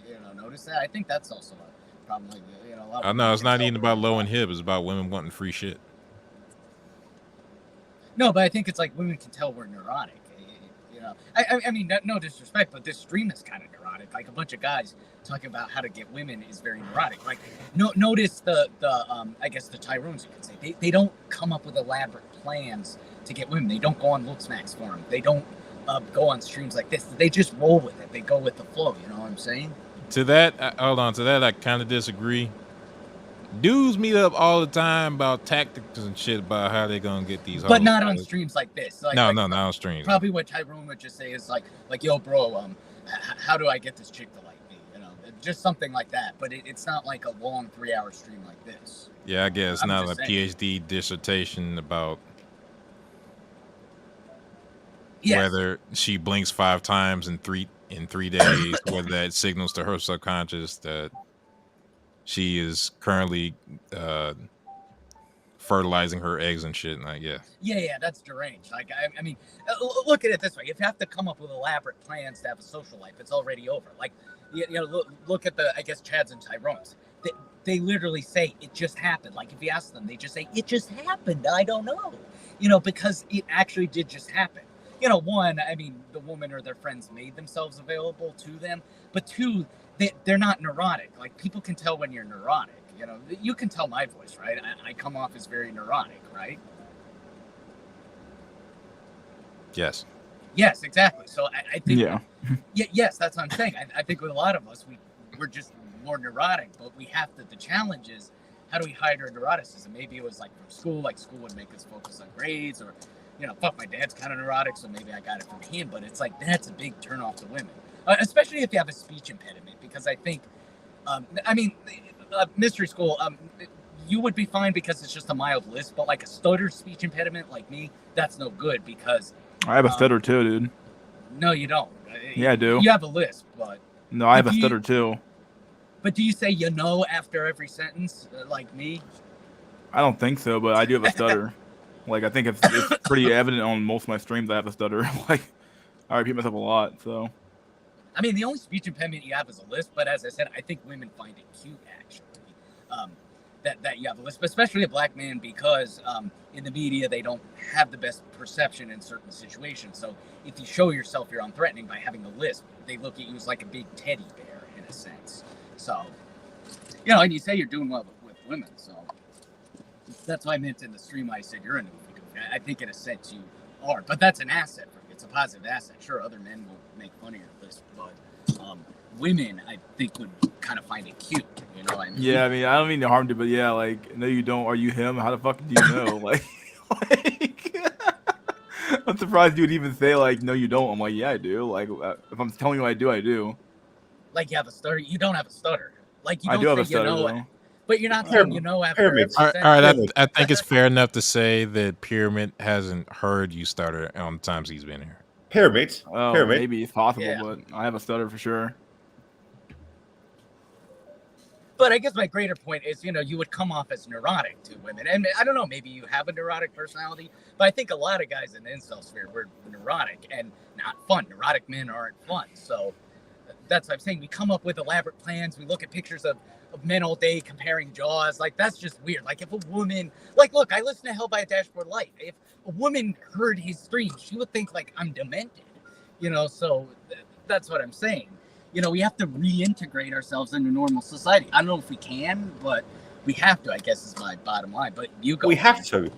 You know, notice that? I think that's also a problem. Like, you know, a lot of I know it's not even about low in hib. It's about women wanting free shit. No, but I think it's like women can tell we're neurotic. You know, I mean, no disrespect, but this stream is kind of neurotic. Like a bunch of guys talking about how to get women is very neurotic. Like, notice the I guess the Tyrones, you could say, they don't come up with elaborate plans to get women. They don't go on Looksmacks for them. They don't go on streams like this. They just roll with it. They go with the flow. You know what I'm saying? To that, I kind of disagree. Dudes meet up all the time about tactics and shit about how they're gonna get these. But not on streams like this. Like, no, not on streams. Probably what Tyrone would just say is like, yo, bro, how do I get this chick to like me? You know, just something like that. But it's not like a long 3-hour stream like this. Yeah, I guess I'm not a just saying. PhD dissertation about Yes. whether she blinks 5 times in 3 days, whether that signals to her subconscious that she is currently fertilizing her eggs and shit. Like, yeah. Yeah, that's deranged. Like, I mean, look at it this way: if you have to come up with elaborate plans to have a social life, it's already over. Like, you know, look at the, I guess, Chads and Tyrones. They literally say it just happened. Like, if you ask them, they just say it just happened. I don't know, you know, because it actually did just happen. You know, one, I mean, the woman or their friends made themselves available to them, but two, they're not neurotic. Like, people can tell when you're neurotic. You know, you can tell my voice, right? I come off as very neurotic, right? Yes. Yes, exactly. So I think, Yeah. Yes, that's what I'm saying. I think with a lot of us, we're just more neurotic, but we have to. The challenge is, how do we hide our neuroticism? Maybe it was like from school, like school would make us focus on grades, or, you know, fuck, my dad's kind of neurotic, so maybe I got it from him. But it's like that's a big turnoff to women, especially if you have a speech impediment, because I think, mystery school, you would be fine because it's just a mild lisp, but like a stutter speech impediment like me, that's no good because I have a stutter too, dude. no, you don't. Yeah, I do. You have a lisp, but No, I have a do you- stutter too. but do you say you know after every sentence like me? I don't think so, but I do have a stutter. Like, I think it's pretty evident on most of my streams I have a stutter. Like, I repeat myself a lot, so. I mean, the only speech impediment you have is a lisp, but as I said, I think women find it cute, actually, that you have a lisp, especially a black man, because in the media, they don't have the best perception in certain situations. So if you show yourself you're unthreatening by having a lisp, they look at you as like a big teddy bear, in a sense. So, you know, and you say you're doing well with women, so that's why I meant in the stream I said you're a goofy. I think in a sense you are, but that's an asset for you. It's a positive asset. Sure, other men will make fun of your list, but women, I think, would kind of find it cute. You know what I mean? Yeah, I mean, I don't mean to harm you, but yeah, like, no, you don't. Are you him? How the fuck do you know? like I'm surprised you would even say, like, no, you don't. I'm like, yeah, I do. Like, if I'm telling you I do, I do. Like you have a stutter. You don't have a stutter. Like you I don't do have say a stutter, you know, though. but you're not saying you know after every Pyramids. All right, sentence. I think it's fair enough to say that Pyramid hasn't heard you stutter on the times he's been here. Pyramid. Oh, Pyramid. maybe it's possible, Yeah. but I have a stutter for sure. But I guess my greater point is, you know, you would come off as neurotic to women. And I don't know, maybe you have a neurotic personality, but I think a lot of guys in the incel sphere were neurotic and not fun. Neurotic men aren't fun. So that's what I'm saying. We come up with elaborate plans. We look at pictures of men all day comparing jaws. Like, that's just weird. Like, if a woman, like, look, I listen to Hell by a Dashboard Light. If a woman heard his stream, she would think, like, I'm demented. You know, so that's what I'm saying. You know, we have to reintegrate ourselves into normal society. I don't know if we can, but we have to, I guess, is my bottom line. But you go. We have to.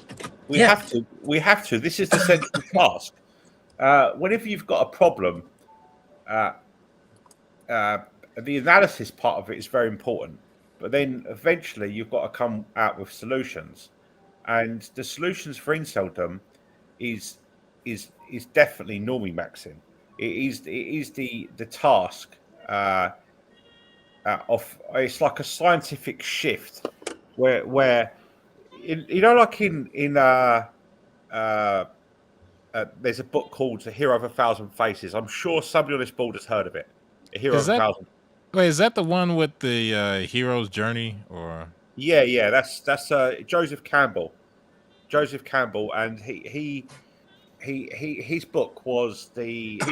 We Yeah. have to. We have to. This is the central task. Whenever you've got a problem, the analysis part of it is very important. But then eventually you've got to come out with solutions. And the solutions for inceldom is definitely normie maxing. It is the task of, it's like a scientific shift where you know, like in there's a book called The Hero of a Thousand Faces. I'm sure somebody on this board has heard of it. A Hero Is of a that- Thousand. Wait, is that the one with the hero's journey? Or Yeah, that's Joseph Campbell. Joseph Campbell, and he his book was the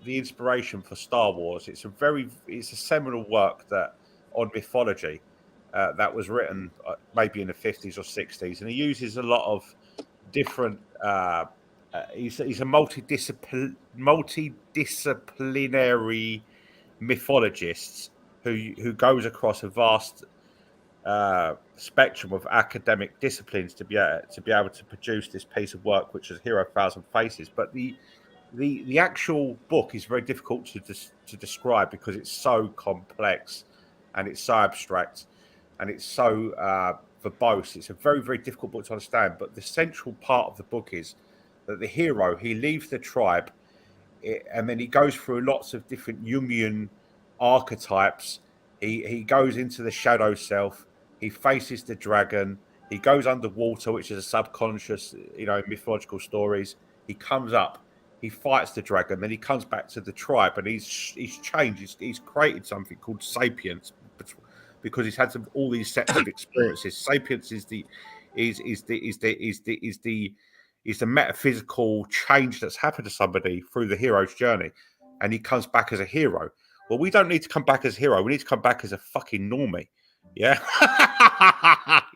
inspiration for Star Wars. It's a seminal work that on mythology that was written maybe in the 50s or 60s, and he uses a lot of different. He's a multidisciplinary mythologist who goes across a vast spectrum of academic disciplines to be able to produce this piece of work, which is Hero of a Thousand Faces. But the actual book is very difficult to describe because it's so complex and it's so abstract and it's so verbose. It's a very, very difficult book to understand. But the central part of the book is that the hero, he leaves the tribe and then he goes through lots of different Jungian archetypes. He goes into the shadow self. He faces the dragon. He goes underwater, which is a subconscious, mythological stories. He comes up. He fights the dragon. Then he comes back to the tribe, and he's changed. He's created something called sapience because he's had all these sets of experiences. Sapience is the metaphysical change that's happened to somebody through the hero's journey, and he comes back as a hero. Well, we don't need to come back as a hero. We need to come back as a fucking normie. Yeah.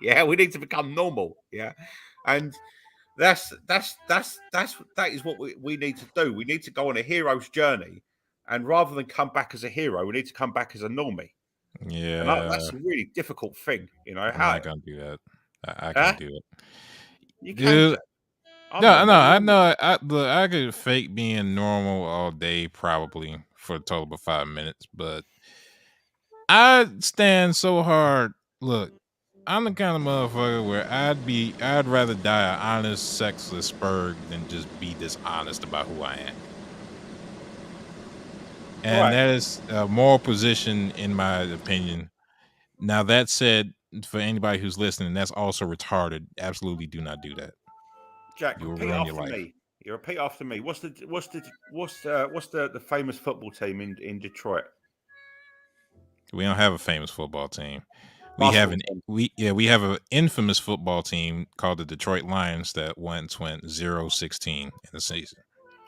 Yeah, we need to become normal. Yeah. And that is what we need to do. We need to go on a hero's journey, and rather than come back as a hero, we need to come back as a normie. Yeah, And that's a really difficult thing, you know. I'm How not gonna do that. I Huh? can't do it, you can, dude. Jack. I'm No, normal. I know. Look, I could fake being normal all day, probably for a total of 5 minutes, but I stand so hard. Look, I'm the kind of motherfucker where I'd rather die an honest, sexless spurg than just be dishonest about who I am. And Right. that is a moral position, in my opinion. Now, that said, for anybody who's listening, that's also retarded. Absolutely do not do that. Jack, You will repeat ruin your after life. me. You repeat after me. What's the famous football team in Detroit? We don't have a famous football team. We have an infamous football team called the Detroit Lions that once went 0-16 in the season.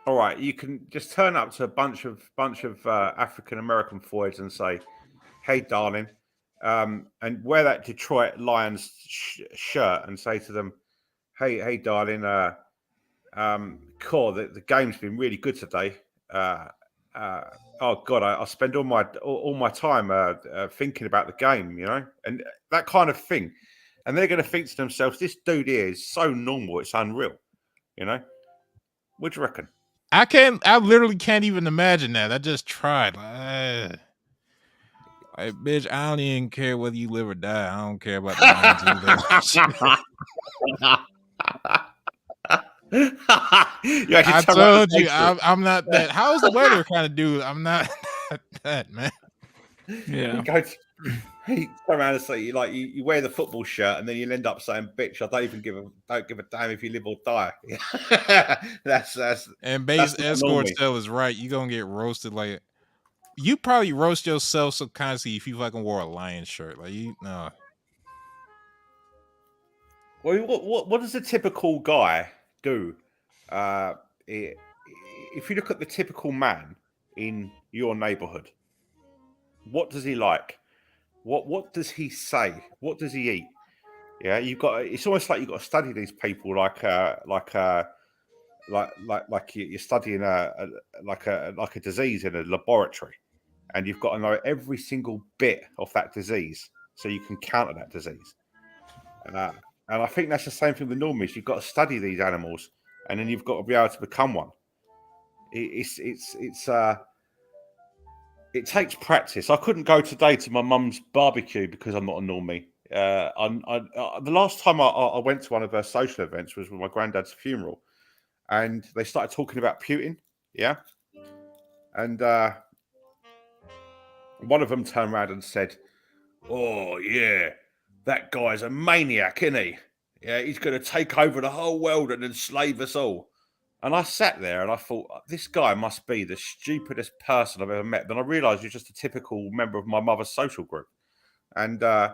All right, you can just turn up to a bunch of African American boys and say, "Hey, darling," and wear that Detroit Lions shirt and say to them, "Hey, darling, cool. The game's been really good today. Oh God, I spend all my time thinking about the game, you know, and that kind of thing." And they're going to think to themselves, "This dude here is so normal, it's unreal," you know. What do you reckon? I literally can't even imagine that. I just tried. Bitch, I don't even care whether you live or die. I don't care about the Lions You actually I turn around and told say you, to I'm not that. How's the weather kind of dude? I'm not that, man. Yeah. You go to, you turn around and say you wear the football shirt and then you'll end up saying, "Bitch, I don't give a damn if you live or die." that's And that's base not escort normal. cell is right. You gonna get roasted like you probably roast yourself subconsciously if you fucking wore a lion shirt. Like you no. Well, what does a typical guy do? Uh, i- if you look at the typical man in your neighborhood, what does he like? What does he say? What does he eat? Yeah, you've got. It's almost like you've got to study these people like you're studying a disease in a laboratory, and you've got to know every single bit of that disease so you can counter that disease. And I think that's the same thing with normies. You've got to study these animals, and then you've got to be able to become one. It takes practice. I couldn't go today to my mum's barbecue because I'm not a normie. The last time I went to one of her social events was with my granddad's funeral, and they started talking about Putin. Yeah, and one of them turned around and said, "Oh yeah, that guy's a maniac, isn't he? Yeah, he's going to take over the whole world and enslave us all." And I sat there and I thought, this guy must be the stupidest person I've ever met. Then I realised he was just a typical member of my mother's social group. And I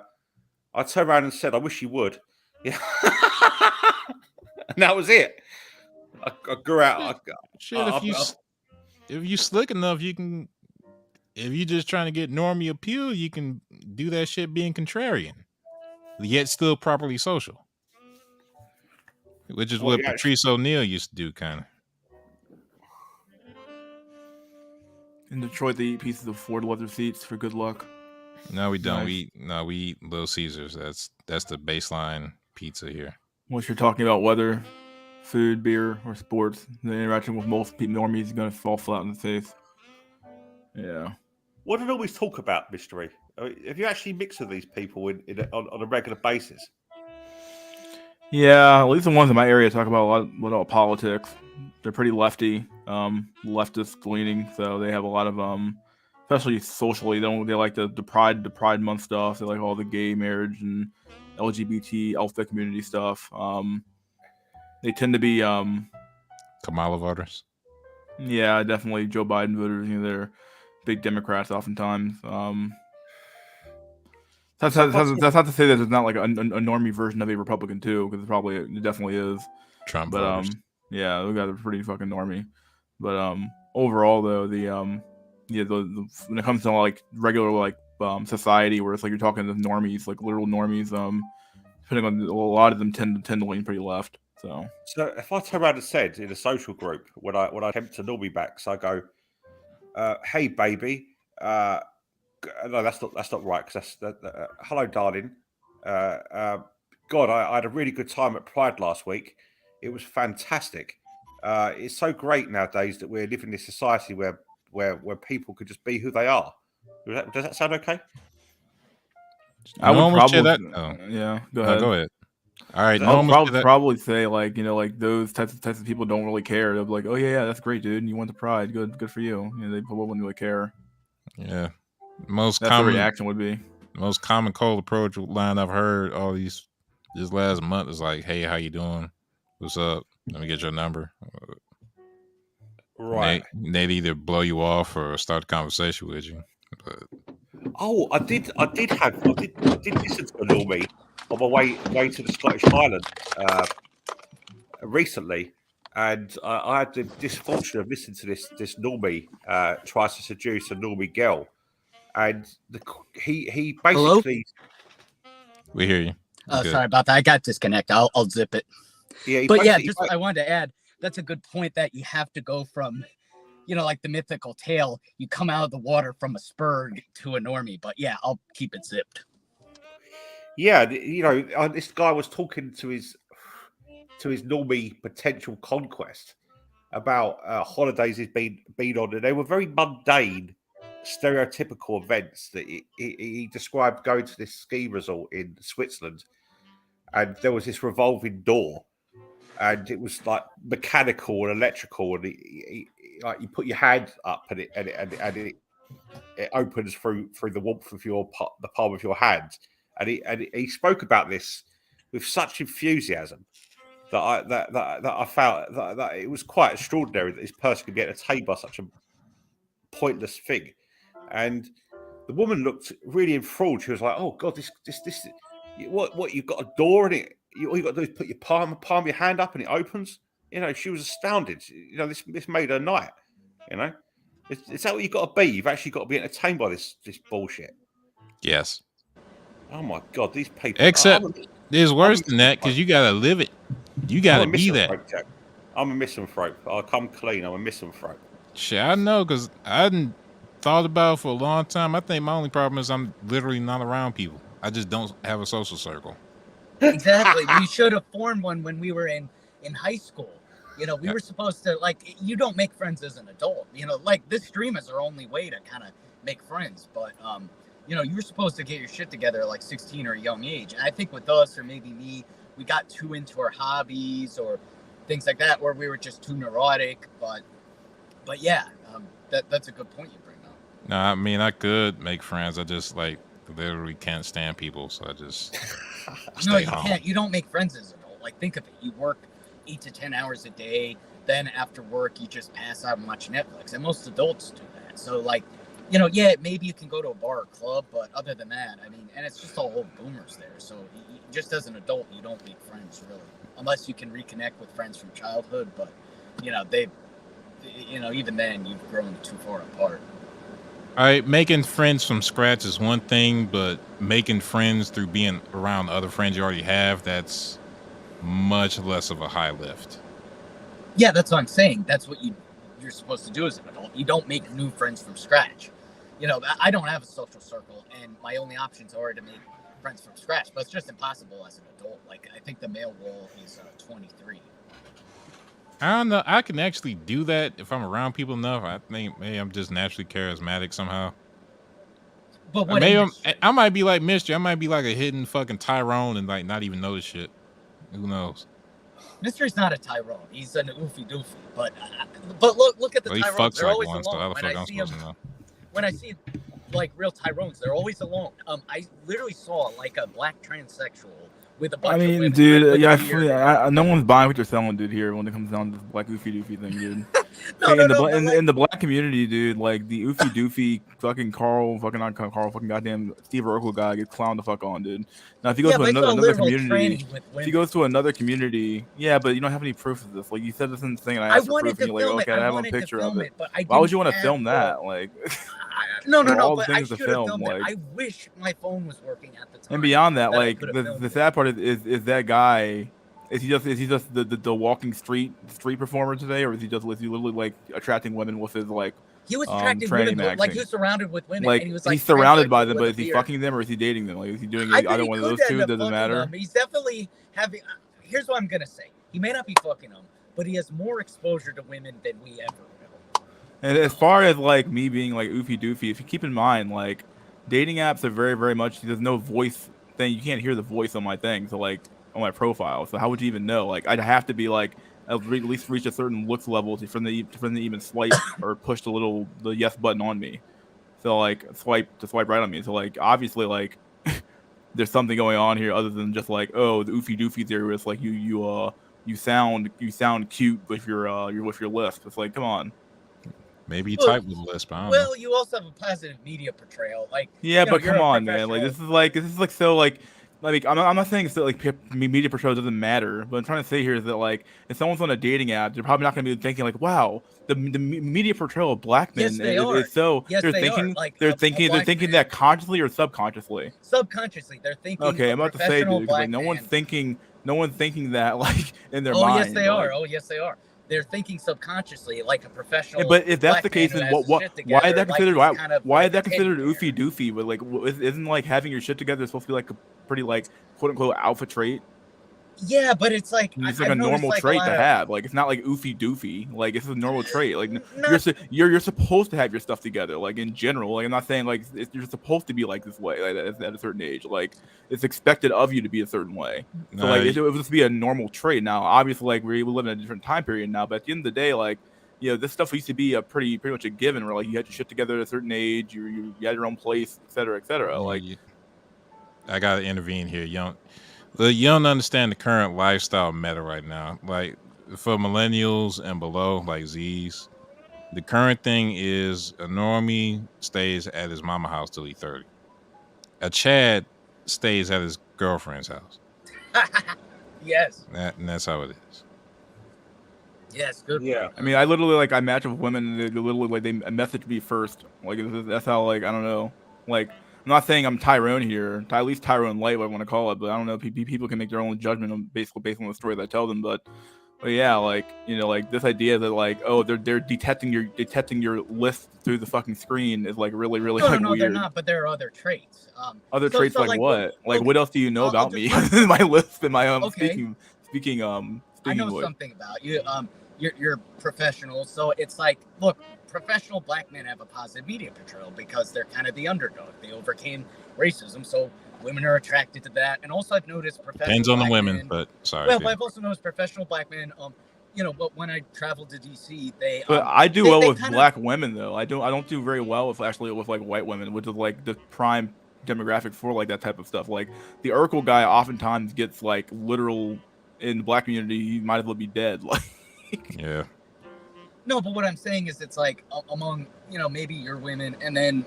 turned around and said, "I wish you would." Yeah. And that was it. I grew out. Shit, if you slick enough, you can. If you just trying to get normie appeal, you can do that shit being contrarian, yet still properly social, which is Well, what yeah, Patrice O'Neal used to do, kind of. In Detroit, they eat pieces of Ford leather seats for good luck. No, we don't. Nice. We eat Little Caesars. That's the baseline pizza here. Once you're talking about weather, food, beer, or sports, the interaction with most normies is going to fall flat in the face. Yeah. what do normies talk about, Mystery? Have you actually mixed with these people on a regular basis? Yeah, at least the ones in my area talk about a lot about politics. They're pretty lefty, leftist leaning, so they have a lot of especially socially. They like the Pride Month stuff. They like all the gay marriage and LGBT alpha community stuff. They tend to be Kamala voters. yeah, definitely Joe Biden voters. You know, they're big Democrats oftentimes. That's not to say that there's not like a normie version of a Republican too, because it definitely is. Trump But voters. yeah, those guys are pretty fucking normie. But overall though, the when it comes to like regular like society, where it's like you're talking to normies, like literal normies, depending on a lot of them tend to lean pretty left. So if I turn around and said in a social group when I attempt to normie back, so I go, "Hey baby, no, that's not right because hello, darling. God, I had a really good time at Pride last week. It was fantastic. It's so great nowadays that we're living in this society where people could just be who they are. Does that sound okay? I would Normal shit. probably, Oh, yeah. Go no, ahead. go ahead. All right, I would normal shit. probably say like like those types of people don't really care. They'll be like, oh yeah, that's great, dude. You went to Pride, good for you. They wouldn't really care. Yeah, That's the reaction would be. Most common cold approach line I've heard this last month is like, "Hey, how you doing? What's up? Let me get your number." Right. They'd either blow you off or start a conversation with you. But oh, I did listen to a normie on my way to the Scottish Highlands recently, and I had the misfortune of listening to this normie tries to seduce a normie girl, and he basically. We hear you. Oh, sorry about that. I got disconnected. I'll zip it. Yeah, but yeah, I wanted to add, that's a good point that you have to go from, like the mythical tale, you come out of the water from a spurg to a normie. But yeah, I'll keep it zipped. Yeah, this guy was talking to his normie potential conquest about holidays he's been on, and they were very mundane, stereotypical events that he described going to this ski resort in Switzerland, and there was this revolving door, and it was like mechanical and electrical, and like you put your hand up and it opens through the warmth of the palm of your hand, and he spoke about this with such enthusiasm that I felt that it was quite extraordinary that this person could get entertained by such a pointless thing. And the woman looked really enthralled. She was like, "Oh God, this what you've got a door in it. All you got to do is put your palm of your hand up and it opens." She was astounded. This made her night. Is that what you've got to be? You've actually got to be entertained by this bullshit. Yes. Oh my God, these people. Except there's worse than that because you gotta live it. You gotta be that. I'm a misanthrope. I'll come clean. I'm a misanthrope. Shit, I know because I hadn't thought about it for a long time. I think my only problem is I'm literally not around people. I just don't have a social circle. Exactly. We should have formed one when we were in high school. We were supposed to, you don't make friends as an adult. This stream is our only way to kind of make friends. But, you were supposed to get your shit together at 16 or a young age. And I think with us, or maybe me, we got too into our hobbies or things like that, where we were just too neurotic. But yeah, that's a good point you bring up. No, I mean, I could make friends. I just literally can't stand people. So I just No, you can't. You don't make friends as an adult. Think of it. You work 8 to 10 hours a day. Then after work, you just pass out and watch Netflix. And most adults do that. So yeah, maybe you can go to a bar or club, but other than that, I mean, and it's just all old boomers there. So just as an adult, you don't make friends really, unless you can reconnect with friends from childhood. But even then, you've grown too far apart. All right, making friends from scratch is one thing, but making friends through being around other friends you already have, that's much less of a high lift. Yeah, that's what I'm saying. That's what you're supposed to do as an adult. You don't make new friends from scratch. I don't have a social circle, and my only options are to make friends from scratch, but it's just impossible as an adult. I think the male wall is 23. I don't know. I can actually do that if I'm around people enough. I think maybe I'm just naturally charismatic somehow. But what maybe I might be like Mystery. I might be like a hidden fucking Tyrone and not even know this shit. Who knows? Mystery's not a Tyrone. He's an oofy doofy. But look at the Tyrones. They're always alone. When I see real Tyrones, they're always alone. I literally saw a black transsexual with a bunch of women. Dude, no one's buying what you're selling, dude. Here, when it comes down to this black oofy doofy thing, dude. In the black community, dude, the oofy doofy fucking fucking goddamn Steve Urkel guy gets clowned the fuck on, dude. Now if you go to another community, yeah, but you don't have any proof of this. You said this in the thing, and I asked for proof, and you're like, okay, I have a picture of it. Why would you want to film that? No, but I should have filmed it. I wish my phone was working at the time. And beyond that, the sad part is that guy. Is he just the walking street performer today, or is he literally attracting women with his He was attracted to tranny women, like maxing. he was surrounded with women, Like and he was like he's surrounded transsexual by them, with but a is he beard. fucking them or is he dating them? Like is he doing I bet either he one of could those end two? up Doesn't fucking matter. them. He's definitely having. Here's what I'm gonna say. He may not be fucking them, but he has more exposure to women than we ever will. And as far as like me being like oofy doofy, if you keep in mind like dating apps are very very much there's no voice thing. You can't hear the voice on my thing, so like on my profile. So how would you even know? Like I'd have to be like at least reach a certain looks level for them to even swipe or push the yes button on me. So like swipe right on me. So like obviously like there's something going on here other than just like the oofy doofy theory. It's like you sound cute with your lisp. It's like come on. Maybe you Well, type with a lisp. I don't know. Well, you also have a positive media portrayal, like Yeah, you know, but you're come a on, man. Like this is like so like I'm not saying it's like media portrayal doesn't matter, but I'm trying to say here is that like if someone's on a dating app, they're probably not going to be thinking like, wow, the media portrayal of black men Yes, they are. is so Yes, they're they thinking are. Like they're a thinking black man- that consciously or subconsciously. subconsciously they're thinking. Okay, a I'm about to say, professional dude, 'cause, like black no one's man- thinking that like in their Oh mind. yes, they like- are. Oh yes, they are. They're thinking subconsciously, like a professional. Yeah, but if that's black the case, man then who has what? his shit Why is together, that like considered? he's kind of why like is that a teddy considered bear. oofy doofy? But like, isn't like having your shit together supposed to be like a pretty like quote unquote alpha trait? Yeah, but it's like It's I've like a noticed, normal like, trait a to lot have. Like it's not like oofy doofy. Like it's a normal trait. Like Not- you're supposed to have your stuff together. Like in general. Like I'm not saying like you're supposed to be like this way like, at a certain age. Like it's expected of you to be a certain way. So like it would just be a normal trait. Now obviously like we live in a different time period now. But at the end of the day, like this stuff used to be a pretty much a given. Where like you had your shit together at a certain age. You had your own place, et cetera, et cetera. Like I gotta intervene here. You don't understand the current lifestyle meta right now. Like for millennials and below, like Z's, the current thing is a normie stays at his mama house till he's 30. A Chad stays at his girlfriend's house. Yes. And that's how it is. Yes, good. Yeah. I mean, I literally like I match up with women. And they literally like they message me first. Like that's how like I don't know. Like I'm not saying I'm Tyrone here. At least Tyrone Light, what I want to call it. But I don't know. People can make their own judgment on based on the story that I tell them. But yeah, like like this idea that like they're detecting your list through the fucking screen is like really No, like no, weird. they're not. But there are other traits. Other so- traits so, like what? Like okay, what else do you know I'll about just- me? My list and my Okay. speaking I know voice. something about you. You're professional, so it's like, look, professional black men have a positive media portrayal because they're kind of the underdog. They overcame racism, so women are attracted to that. And also, I've noticed professional Depends on the black women, men, but sorry. well, dude. but I've also noticed professional black men. But when I traveled to DC, they. But I do they- well they with kinda- black women though. I don't do very well with like white women, which is like the prime demographic for like that type of stuff. Like the Urkel guy oftentimes gets like literal in the black community. He might as well be dead. Like Yeah. No, but what I'm saying is, it's like among maybe your women, and then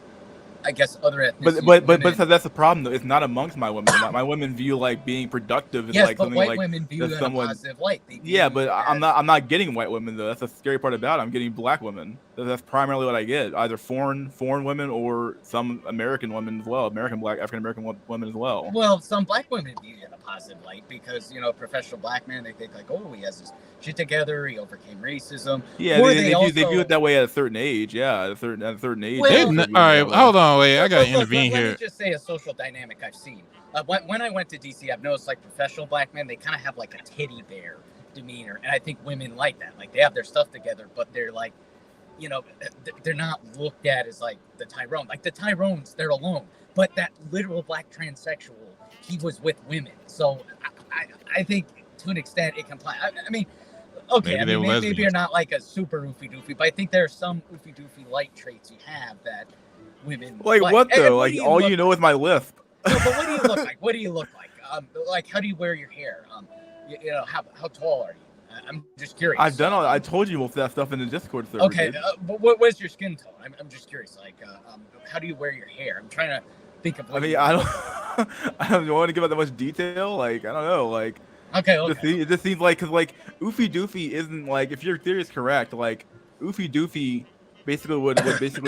I guess other ethnicities. but that's the problem though. It's not amongst my women. My women view like being productive is yes, like but something white like women view that it someone. in a positive light. They view Yeah, you but as- I'm not getting white women though. That's the scary part about it. I'm getting black women. That's primarily what I get. Either foreign women or some American women as well. African American women as well. Well, some black women view it in a positive light because professional black man, they think like, oh, he has his shit together, he overcame racism. Yeah, Or they view also- it that way at a certain age. Yeah, at a certain age. Well- they They've view All it right, that way. hold on, wait. I gotta Look, intervene let here. me just say a social dynamic I've seen. When I went to DC, I've noticed like professional black men, they kind of have like a teddy bear demeanor, and I think women like that. Like they have their stuff together, but they're like, they're not looked at as like the Tyrone. Like the Tyrones, they're alone. But that literal black transsexual, he was with women. So I think to an extent it can apply. I mean, okay, Maybe they were maybe you're lesbians. not like a super oofy doofy, but I think there are some oofy doofy light traits you have that women Like what And though? what Like do all look you know is my lisp. no, but what do you look like? What do you look like? Like how do you wear your hair? How tall are you? I'm just curious. I've done all. I told you most of that stuff in the Discord server. Okay, dude. but what's your skin tone? I'm just curious. Like, how do you wear your hair? I'm trying to think of. I mean, I don't want to give out that much detail. Like, I don't know. Like, Okay. it just seems like, because like oofy doofy isn't like, if your theory is correct, like oofy doofy basically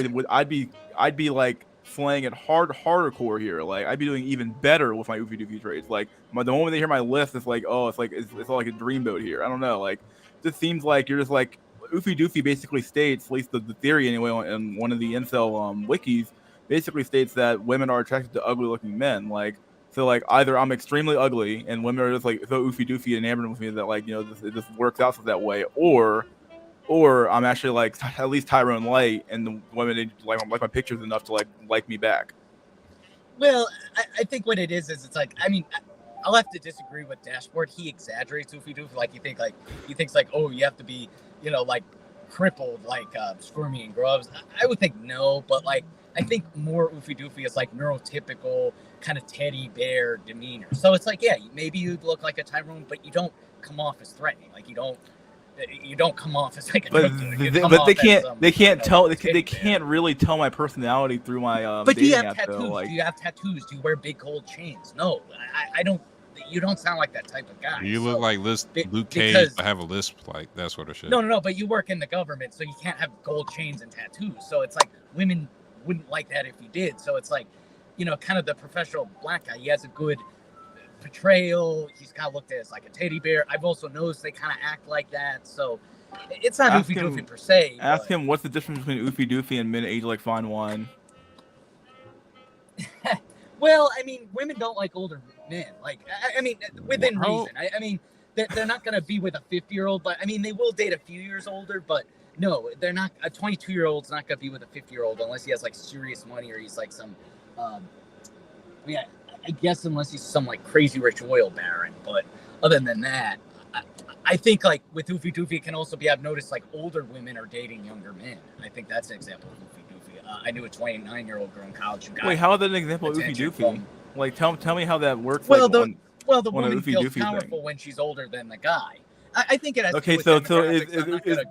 would I'd be like slaying it hardcore here. Like I'd be doing even better with my oofy doofy traits. Like the moment they hear my list, it's like, oh, it's all like a dreamboat here. I don't know. Like this seems like you're just like Oofy Doofy basically states, at least the theory anyway, on one of the incel wikis, basically states that women are attracted to ugly-looking men. Like, so like either I'm extremely ugly and women are just like so Oofy Doofy enamored with me that like this works out that way, or I'm actually like at least Tyrone Light, and the women like my pictures enough to like me back. Well, I think what it is it's like, I mean, I'll have to disagree with Dashboard. He exaggerates Oofy Doofy. Like, he thinks like, oh, you have to be, like crippled like Squirmy and Grubs. I would think no, but like, I think more Oofy Doofy is like neurotypical kind of teddy bear demeanor. So it's like, yeah, maybe you look like a Tyrone, but you don't come off as threatening. Like, you don't come off as like a but they can't really tell my personality through my but do you have app, tattoos? though, do you have tattoos? Do you wear big gold chains? No, I don't. You don't sound like that type of guy. You look like Luke Cage, because- but have a lisp, like that sort of shit. No, but you work in the government, so you can't have gold chains and tattoos. So it's like women wouldn't like that if you did. So it's like, kind of the professional black guy. He has a good portrayal. He's kind of looked at as like a teddy bear. I've also noticed they kind of act like that. So it's not Oofy Doofy per se. Ask him what's the difference between Oofy Doofy and men aged like fine wine. Well, I mean, women don't like older men. Like, I mean, within reason. I mean, they're not going to be with a 50-year-old, but I mean, they will date a few years older, but no, they're not. A 22-year-old's not going to be with a 50-year-old unless he has like serious money or he's like some, I guess unless he's some like crazy rich oil baron. But other than that, I think like with Oofy Doofy, it can also be, I've noticed like older women are dating younger men. I think that's an example of Oofy Doofy. I knew a 29-year-old girl in college who got. Wait, how is that an example of Oofy Doofy? Like, tell me how that works. Well, like, the woman feels powerful when she's older than the guy. I think it has. Okay, to do so with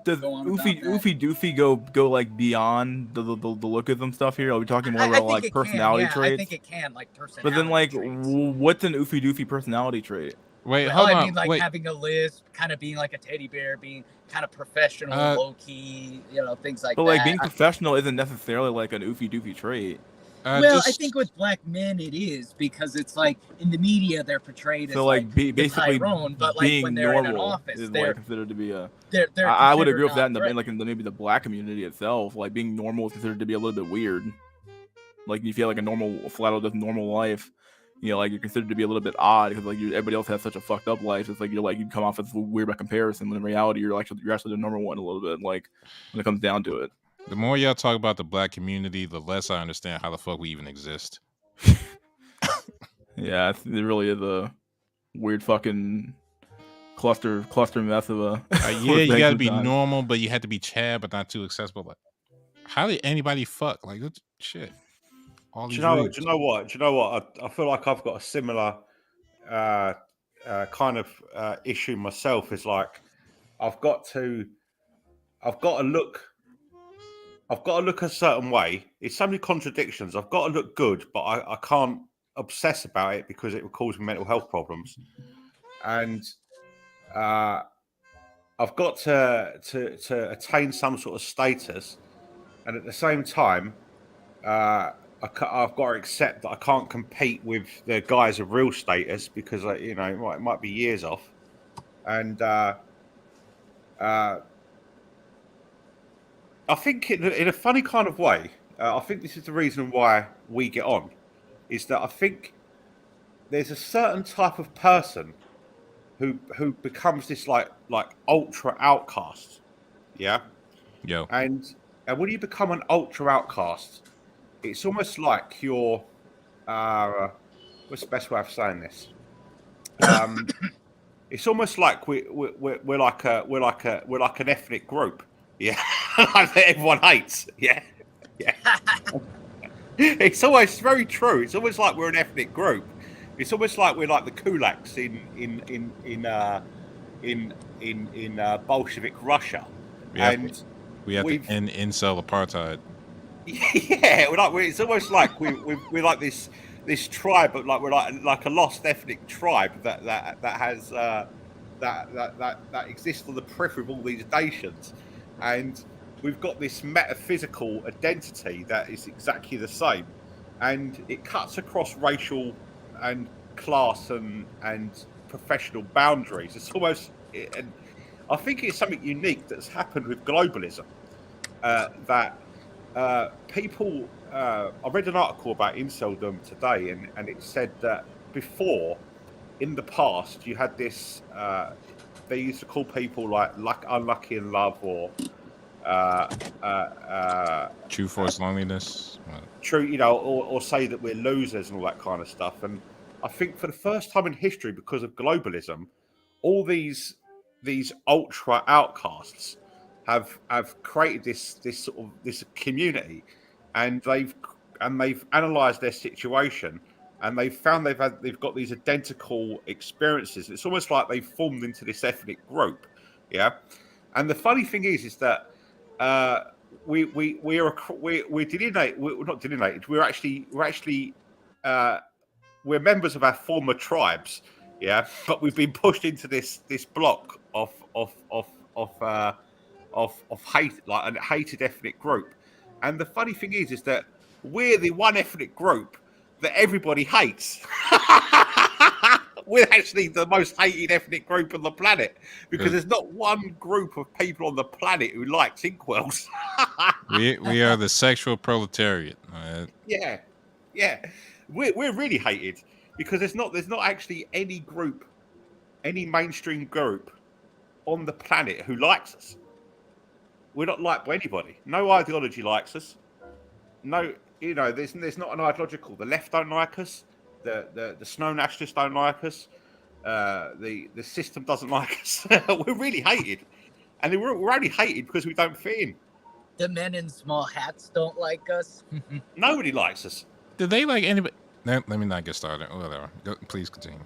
does Oofy Doofy go like beyond the lookism stuff here? Are we talking more about like personality traits? I think it can, like personality. But then, like, traits. What's an Oofy Doofy personality trait? Wait, hold on. I mean, like wait. having a lisp, kind of being like a teddy bear, being kind of professional, low key, things like that. But like being professional isn't necessarily like an Oofy Doofy trait. Well, I think with black men it is, because it's like in the media they're portrayed as like basically Tyrone, but like when they're in an office, they're considered to be a. They're I would agree with that in maybe the black community itself. Like being normal is considered to be a little bit weird. Like you feel like a normal, flat out normal life. Like you're considered to be a little bit odd because like everybody else has such a fucked up life. It's like you come off as weird by comparison, when in reality you're actually the normal one a little bit. Like when it comes down to it. The more y'all talk about the black community, the less I understand how the fuck we even exist. Yeah, it really is a weird fucking cluster mess of a. Yeah, you gotta be normal, but you had to be Chad, but not too accessible. Like, how did anybody fuck? Like, shit. Do you know what? I feel like I've got a similar kind of issue myself. Is like I've got to look a certain way. It's so many contradictions. I've got to look good, but I can't obsess about it because it will cause me mental health problems. And I've got to attain some sort of status, and at the same time, I've got to accept that I can't compete with the guys of real status because it might be years off, and I think in a funny kind of way, I think this is the reason why we get on, is that I think there's a certain type of person who becomes this like ultra outcast, yeah. Yo. And when you become an ultra outcast, it's almost like you're what's the best way of saying this? It's almost like we're like an ethnic group. Yeah, that everyone hates. Yeah. It's always very true. It's almost like we're an ethnic group. It's almost like we're like the kulaks in Bolshevik Russia. We have to end incel apartheid. Yeah, it's almost like we're like this tribe, but like we're like a lost ethnic tribe that has that exists on the periphery of all these nations. And we've got this metaphysical identity that is exactly the same, and it cuts across racial and class and professional boundaries. It's almost, and I think it's something unique that's happened with globalism. That people, I read an article about inceldom today, and it said that before, in the past, you had this. They used to call people like unlucky in love, or True force loneliness. true, you know, or say that we're losers and all that kind of stuff. And I think for the first time in history, because of globalism, all these ultra outcasts have created this sort of this community, and they've analysed their situation, and they've found they've got these identical experiences. It's almost like they've formed into this ethnic group, yeah. And the funny thing is that we're delineated. We're not delineated. We're members of our former tribes, yeah. But we've been pushed into this block of hate, like a hated ethnic group. And the funny thing is that we're the one ethnic group that everybody hates. We're actually the most hated ethnic group on the planet, because there's not one group of people on the planet who likes inkwells. we are the sexual proletariat. Yeah. We're really hated because there's not actually any group, any mainstream group on the planet who likes us. We're not liked by anybody. No ideology likes us. No, you know, there's not an ideological. The left don't like us. The snow nationalists don't like us. The system doesn't like us. We're really hated, and we're only hated because we don't fit in. The men in small hats don't like us. Nobody likes us. Do they like anybody? Let me not get started. Whatever. Please continue.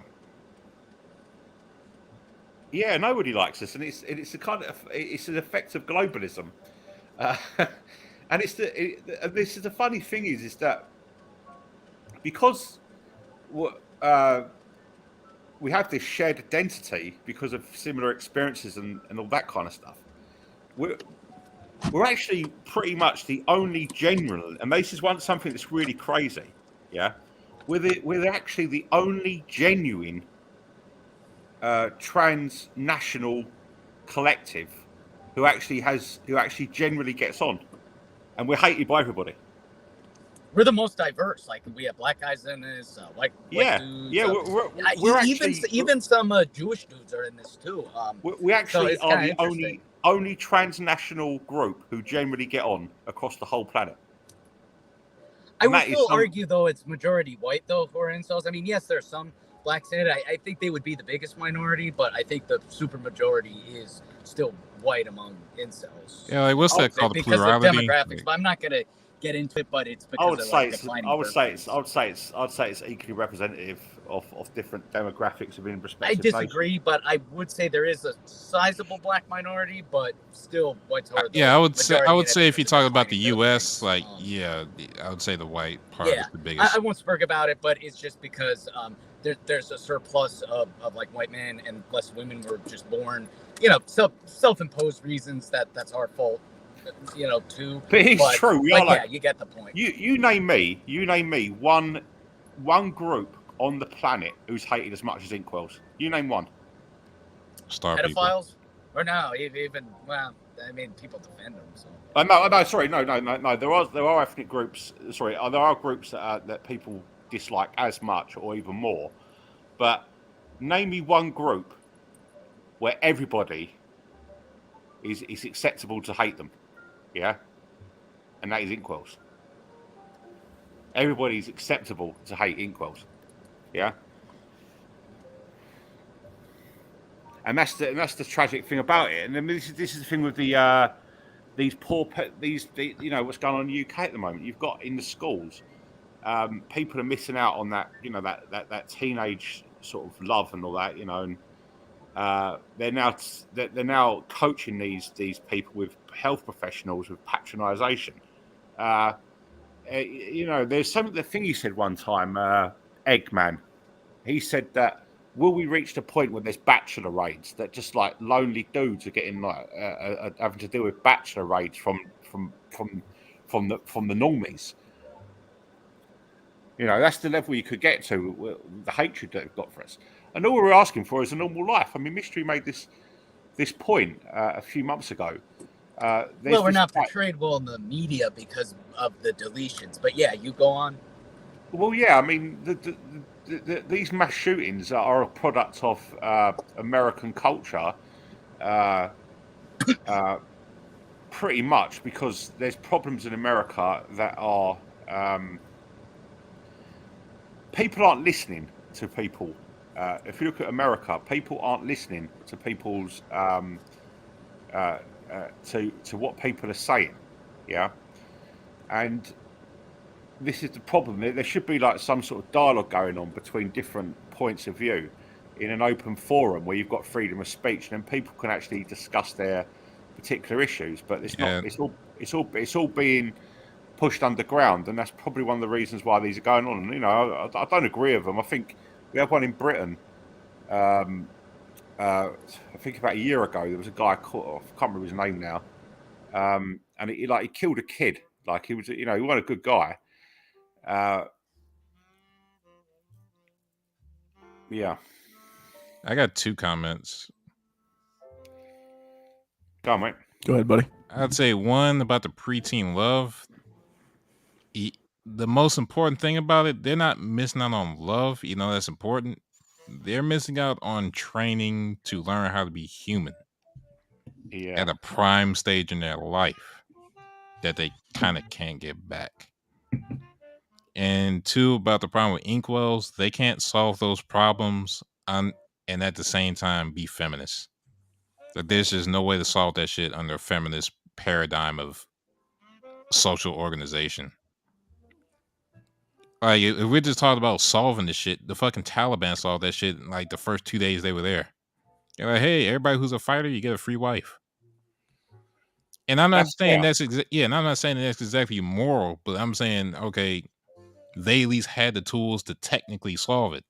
Yeah, nobody likes us, and it's a kind of it's an effect of globalism, and this is the funny thing is that because we have this shared identity because of similar experiences and all that kind of stuff. We're actually pretty much the only genuine, and this is something that's really crazy. Yeah, we're actually the only genuine transnational collective who actually generally gets on, and we're hated by everybody. We're the most diverse. Like, we have black guys in this, white dudes. Yeah. We're even some Jewish dudes are in this too. We actually so are the only transnational group who generally get on across the whole planet. I would still argue, though, it's majority white, though, for incels. I mean, yes, there's some blacks in it. I think they would be the biggest minority, but I think the super majority is still white among incels. Yeah, like, what's that called? The plurality? Because of demographics, but I'm not going to get into it, but it's because I would say it's equally representative of different demographics within respective. I disagree, nations. But I would say there is a sizable black minority, but still whites are. Yeah, I would say if you talk about the U.S., like I would say the white part is the biggest. I won't speak about it, but it's just because there's a surplus of like white men and less women were just born. You know, self-imposed reasons that's our fault. You know, too. But it's true. Yeah, you get the point. You name me one group on the planet who's hated as much as inkwells. You name one. Pedophiles, or no? Even well, I mean, people defend them. So. No. Sorry, no. There are ethnic groups. Sorry, there are groups that people dislike as much or even more. But name me one group where everybody is acceptable to hate them. Yeah, and that is inkwells. Everybody's acceptable to hate inkwells. Yeah, and that's the tragic thing about it. And then this is the thing with the you know what's going on in the UK at the moment. You've got in the schools, people are missing out on that. You know that teenage sort of love and all that. You know, and they're now coaching these people with health professionals with patronisation. You know, there's the thing he said one time, Eggman. He said that will we reach the point where there's bachelor raids that just like lonely dudes are getting like having to deal with bachelor raids from the normies. You know, that's the level you could get to, the hatred that they've got for us. And all we're asking for is a normal life. I mean, Mystery made this this point a few months ago. Well, we're not portrayed well in the media because of the deletions, but yeah, you go on. Well, yeah, I mean, these mass shootings are a product of American culture, pretty much, because there's problems in America that are people aren't listening to people. If you look at America, people aren't listening to people's to what people are saying, yeah, and this is the problem. There should be like some sort of dialogue going on between different points of view in an open forum where you've got freedom of speech, and then people can actually discuss their particular issues. But it's not. It's all being pushed underground, and that's probably one of the reasons why these are going on. And, you know, I don't agree with them. I think we have one in Britain. I think about a year ago there was a guy caught. I can't remember his name now, and he killed a kid. Like he was, you know, he wasn't a good guy. Yeah. I got 2 comments. Go on, mate. Go ahead, buddy. I'd say one about the preteen love. The most important thing about it, they're not missing out on love. You know, that's important. They're missing out on training to learn how to be human at a prime stage in their life that they kind of can't get back. And 2, about the problem with inkwells, they can't solve those problems and at the same time be feminists. That there's just no way to solve that shit under a feminist paradigm of social organization. Like, if we're just talking about solving this shit, the fucking Taliban solved that shit in like the first 2 days they were there. They're like, hey, everybody who's a fighter, you get a free wife. And I'm not saying that's and I'm not saying that's exactly moral, but I'm saying, okay, they at least had the tools to technically solve it.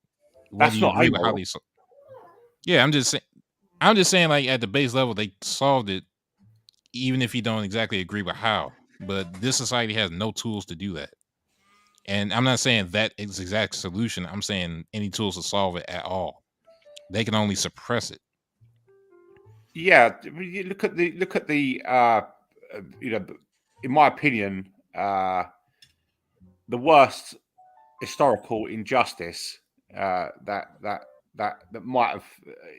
Whether you agree with how they yeah, I'm just saying, like, at the base level, they solved it, even if you don't exactly agree with how. But this society has no tools to do that. And I'm not saying that is the exact solution. I'm saying any tools to solve it at all. They can only suppress it. Yeah, you look at the you know, in my opinion, the worst historical injustice that might have,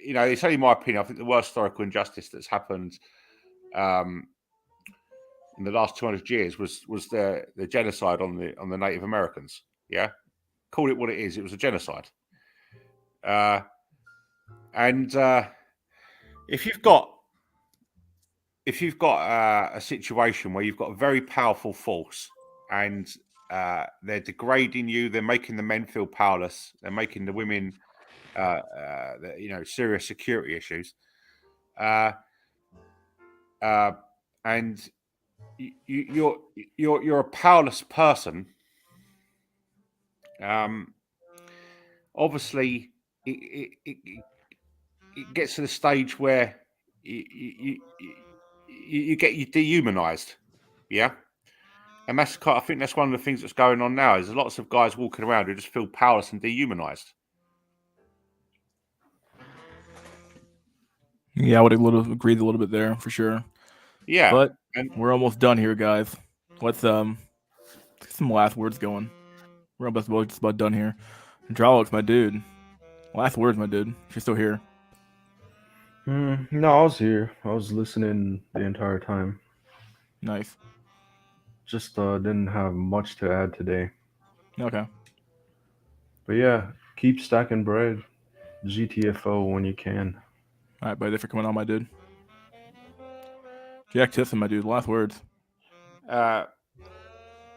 you know, it's only my opinion. I think the worst historical injustice that's happened in the last 200 years was the genocide on the Native Americans. Yeah, call it what it is. It was a genocide. And if you've got a situation where you've got a very powerful force and they're degrading you, they're making the men feel powerless, they're making the women, you know, serious security issues, and you're a powerless person. Obviously, it gets to the stage where you get dehumanized, yeah. And I think that's one of the things that's going on now. Is there's lots of guys walking around who just feel powerless and dehumanized. Yeah, I would agree a little bit there for sure. Yeah, but we're almost done here, guys. Let's get some last words going. We're just about done here. Drolix, my dude. Last words, my dude. You're still here. No, I was here. I was listening the entire time. Nice. Just didn't have much to add today. Okay. But yeah, keep stacking bread. GTFO when you can. All right, buddy. Thanks for coming on, my dude. Jack Tisson, my dude. Last words.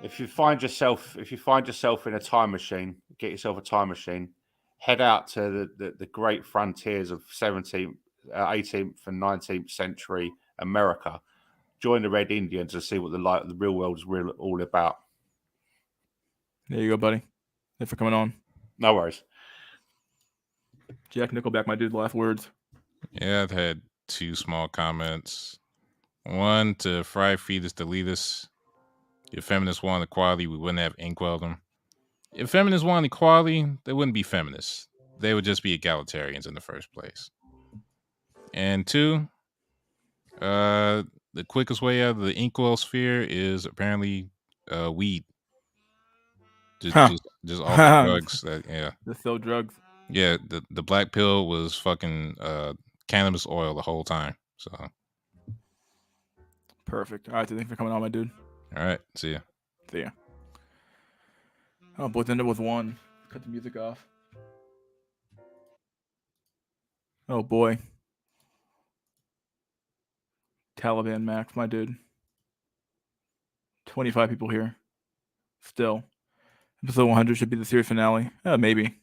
If you find yourself in a time machine, get yourself a time machine. Head out to the great frontiers of 17th, 18th, and 19th century America. Join the Red Indians to see what the real world is all about. There you go, buddy. Thanks for coming on. No worries. Jack Nickelback, my dude. Last words. Yeah, I've had 2 small comments. One, to fry fetus delete us. If feminists wanted equality, we wouldn't have inkwelled them. If feminists wanted equality, they wouldn't be feminists. They would just be egalitarians in the first place. And 2, The quickest way out of the inkwell sphere is apparently weed. Just off the drugs. Just still drugs. Yeah, the black pill was fucking cannabis oil the whole time. So perfect. All right, so thanks for coming on, my dude. All right, see ya. See ya. Oh, both ended with 1. Cut the music off. Oh boy. Taliban Max, my dude. 25 people here. Still. Episode 100 should be the series finale. Maybe.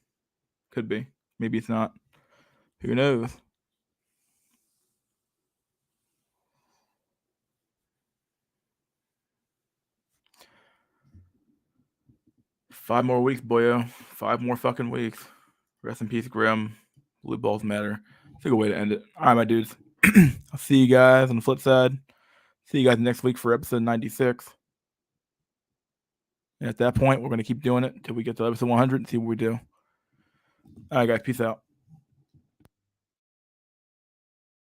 Could be. Maybe it's not. Who knows? Five more weeks, boyo. 5 more fucking weeks. Rest in peace, Grim. Blue balls matter. It's a good way to end it. All right, my dudes. I'll see you guys on the flip side. See you guys next week for episode 96. And at that point, we're going to keep doing it until we get to episode 100 and see what we do. All right, guys. Peace out.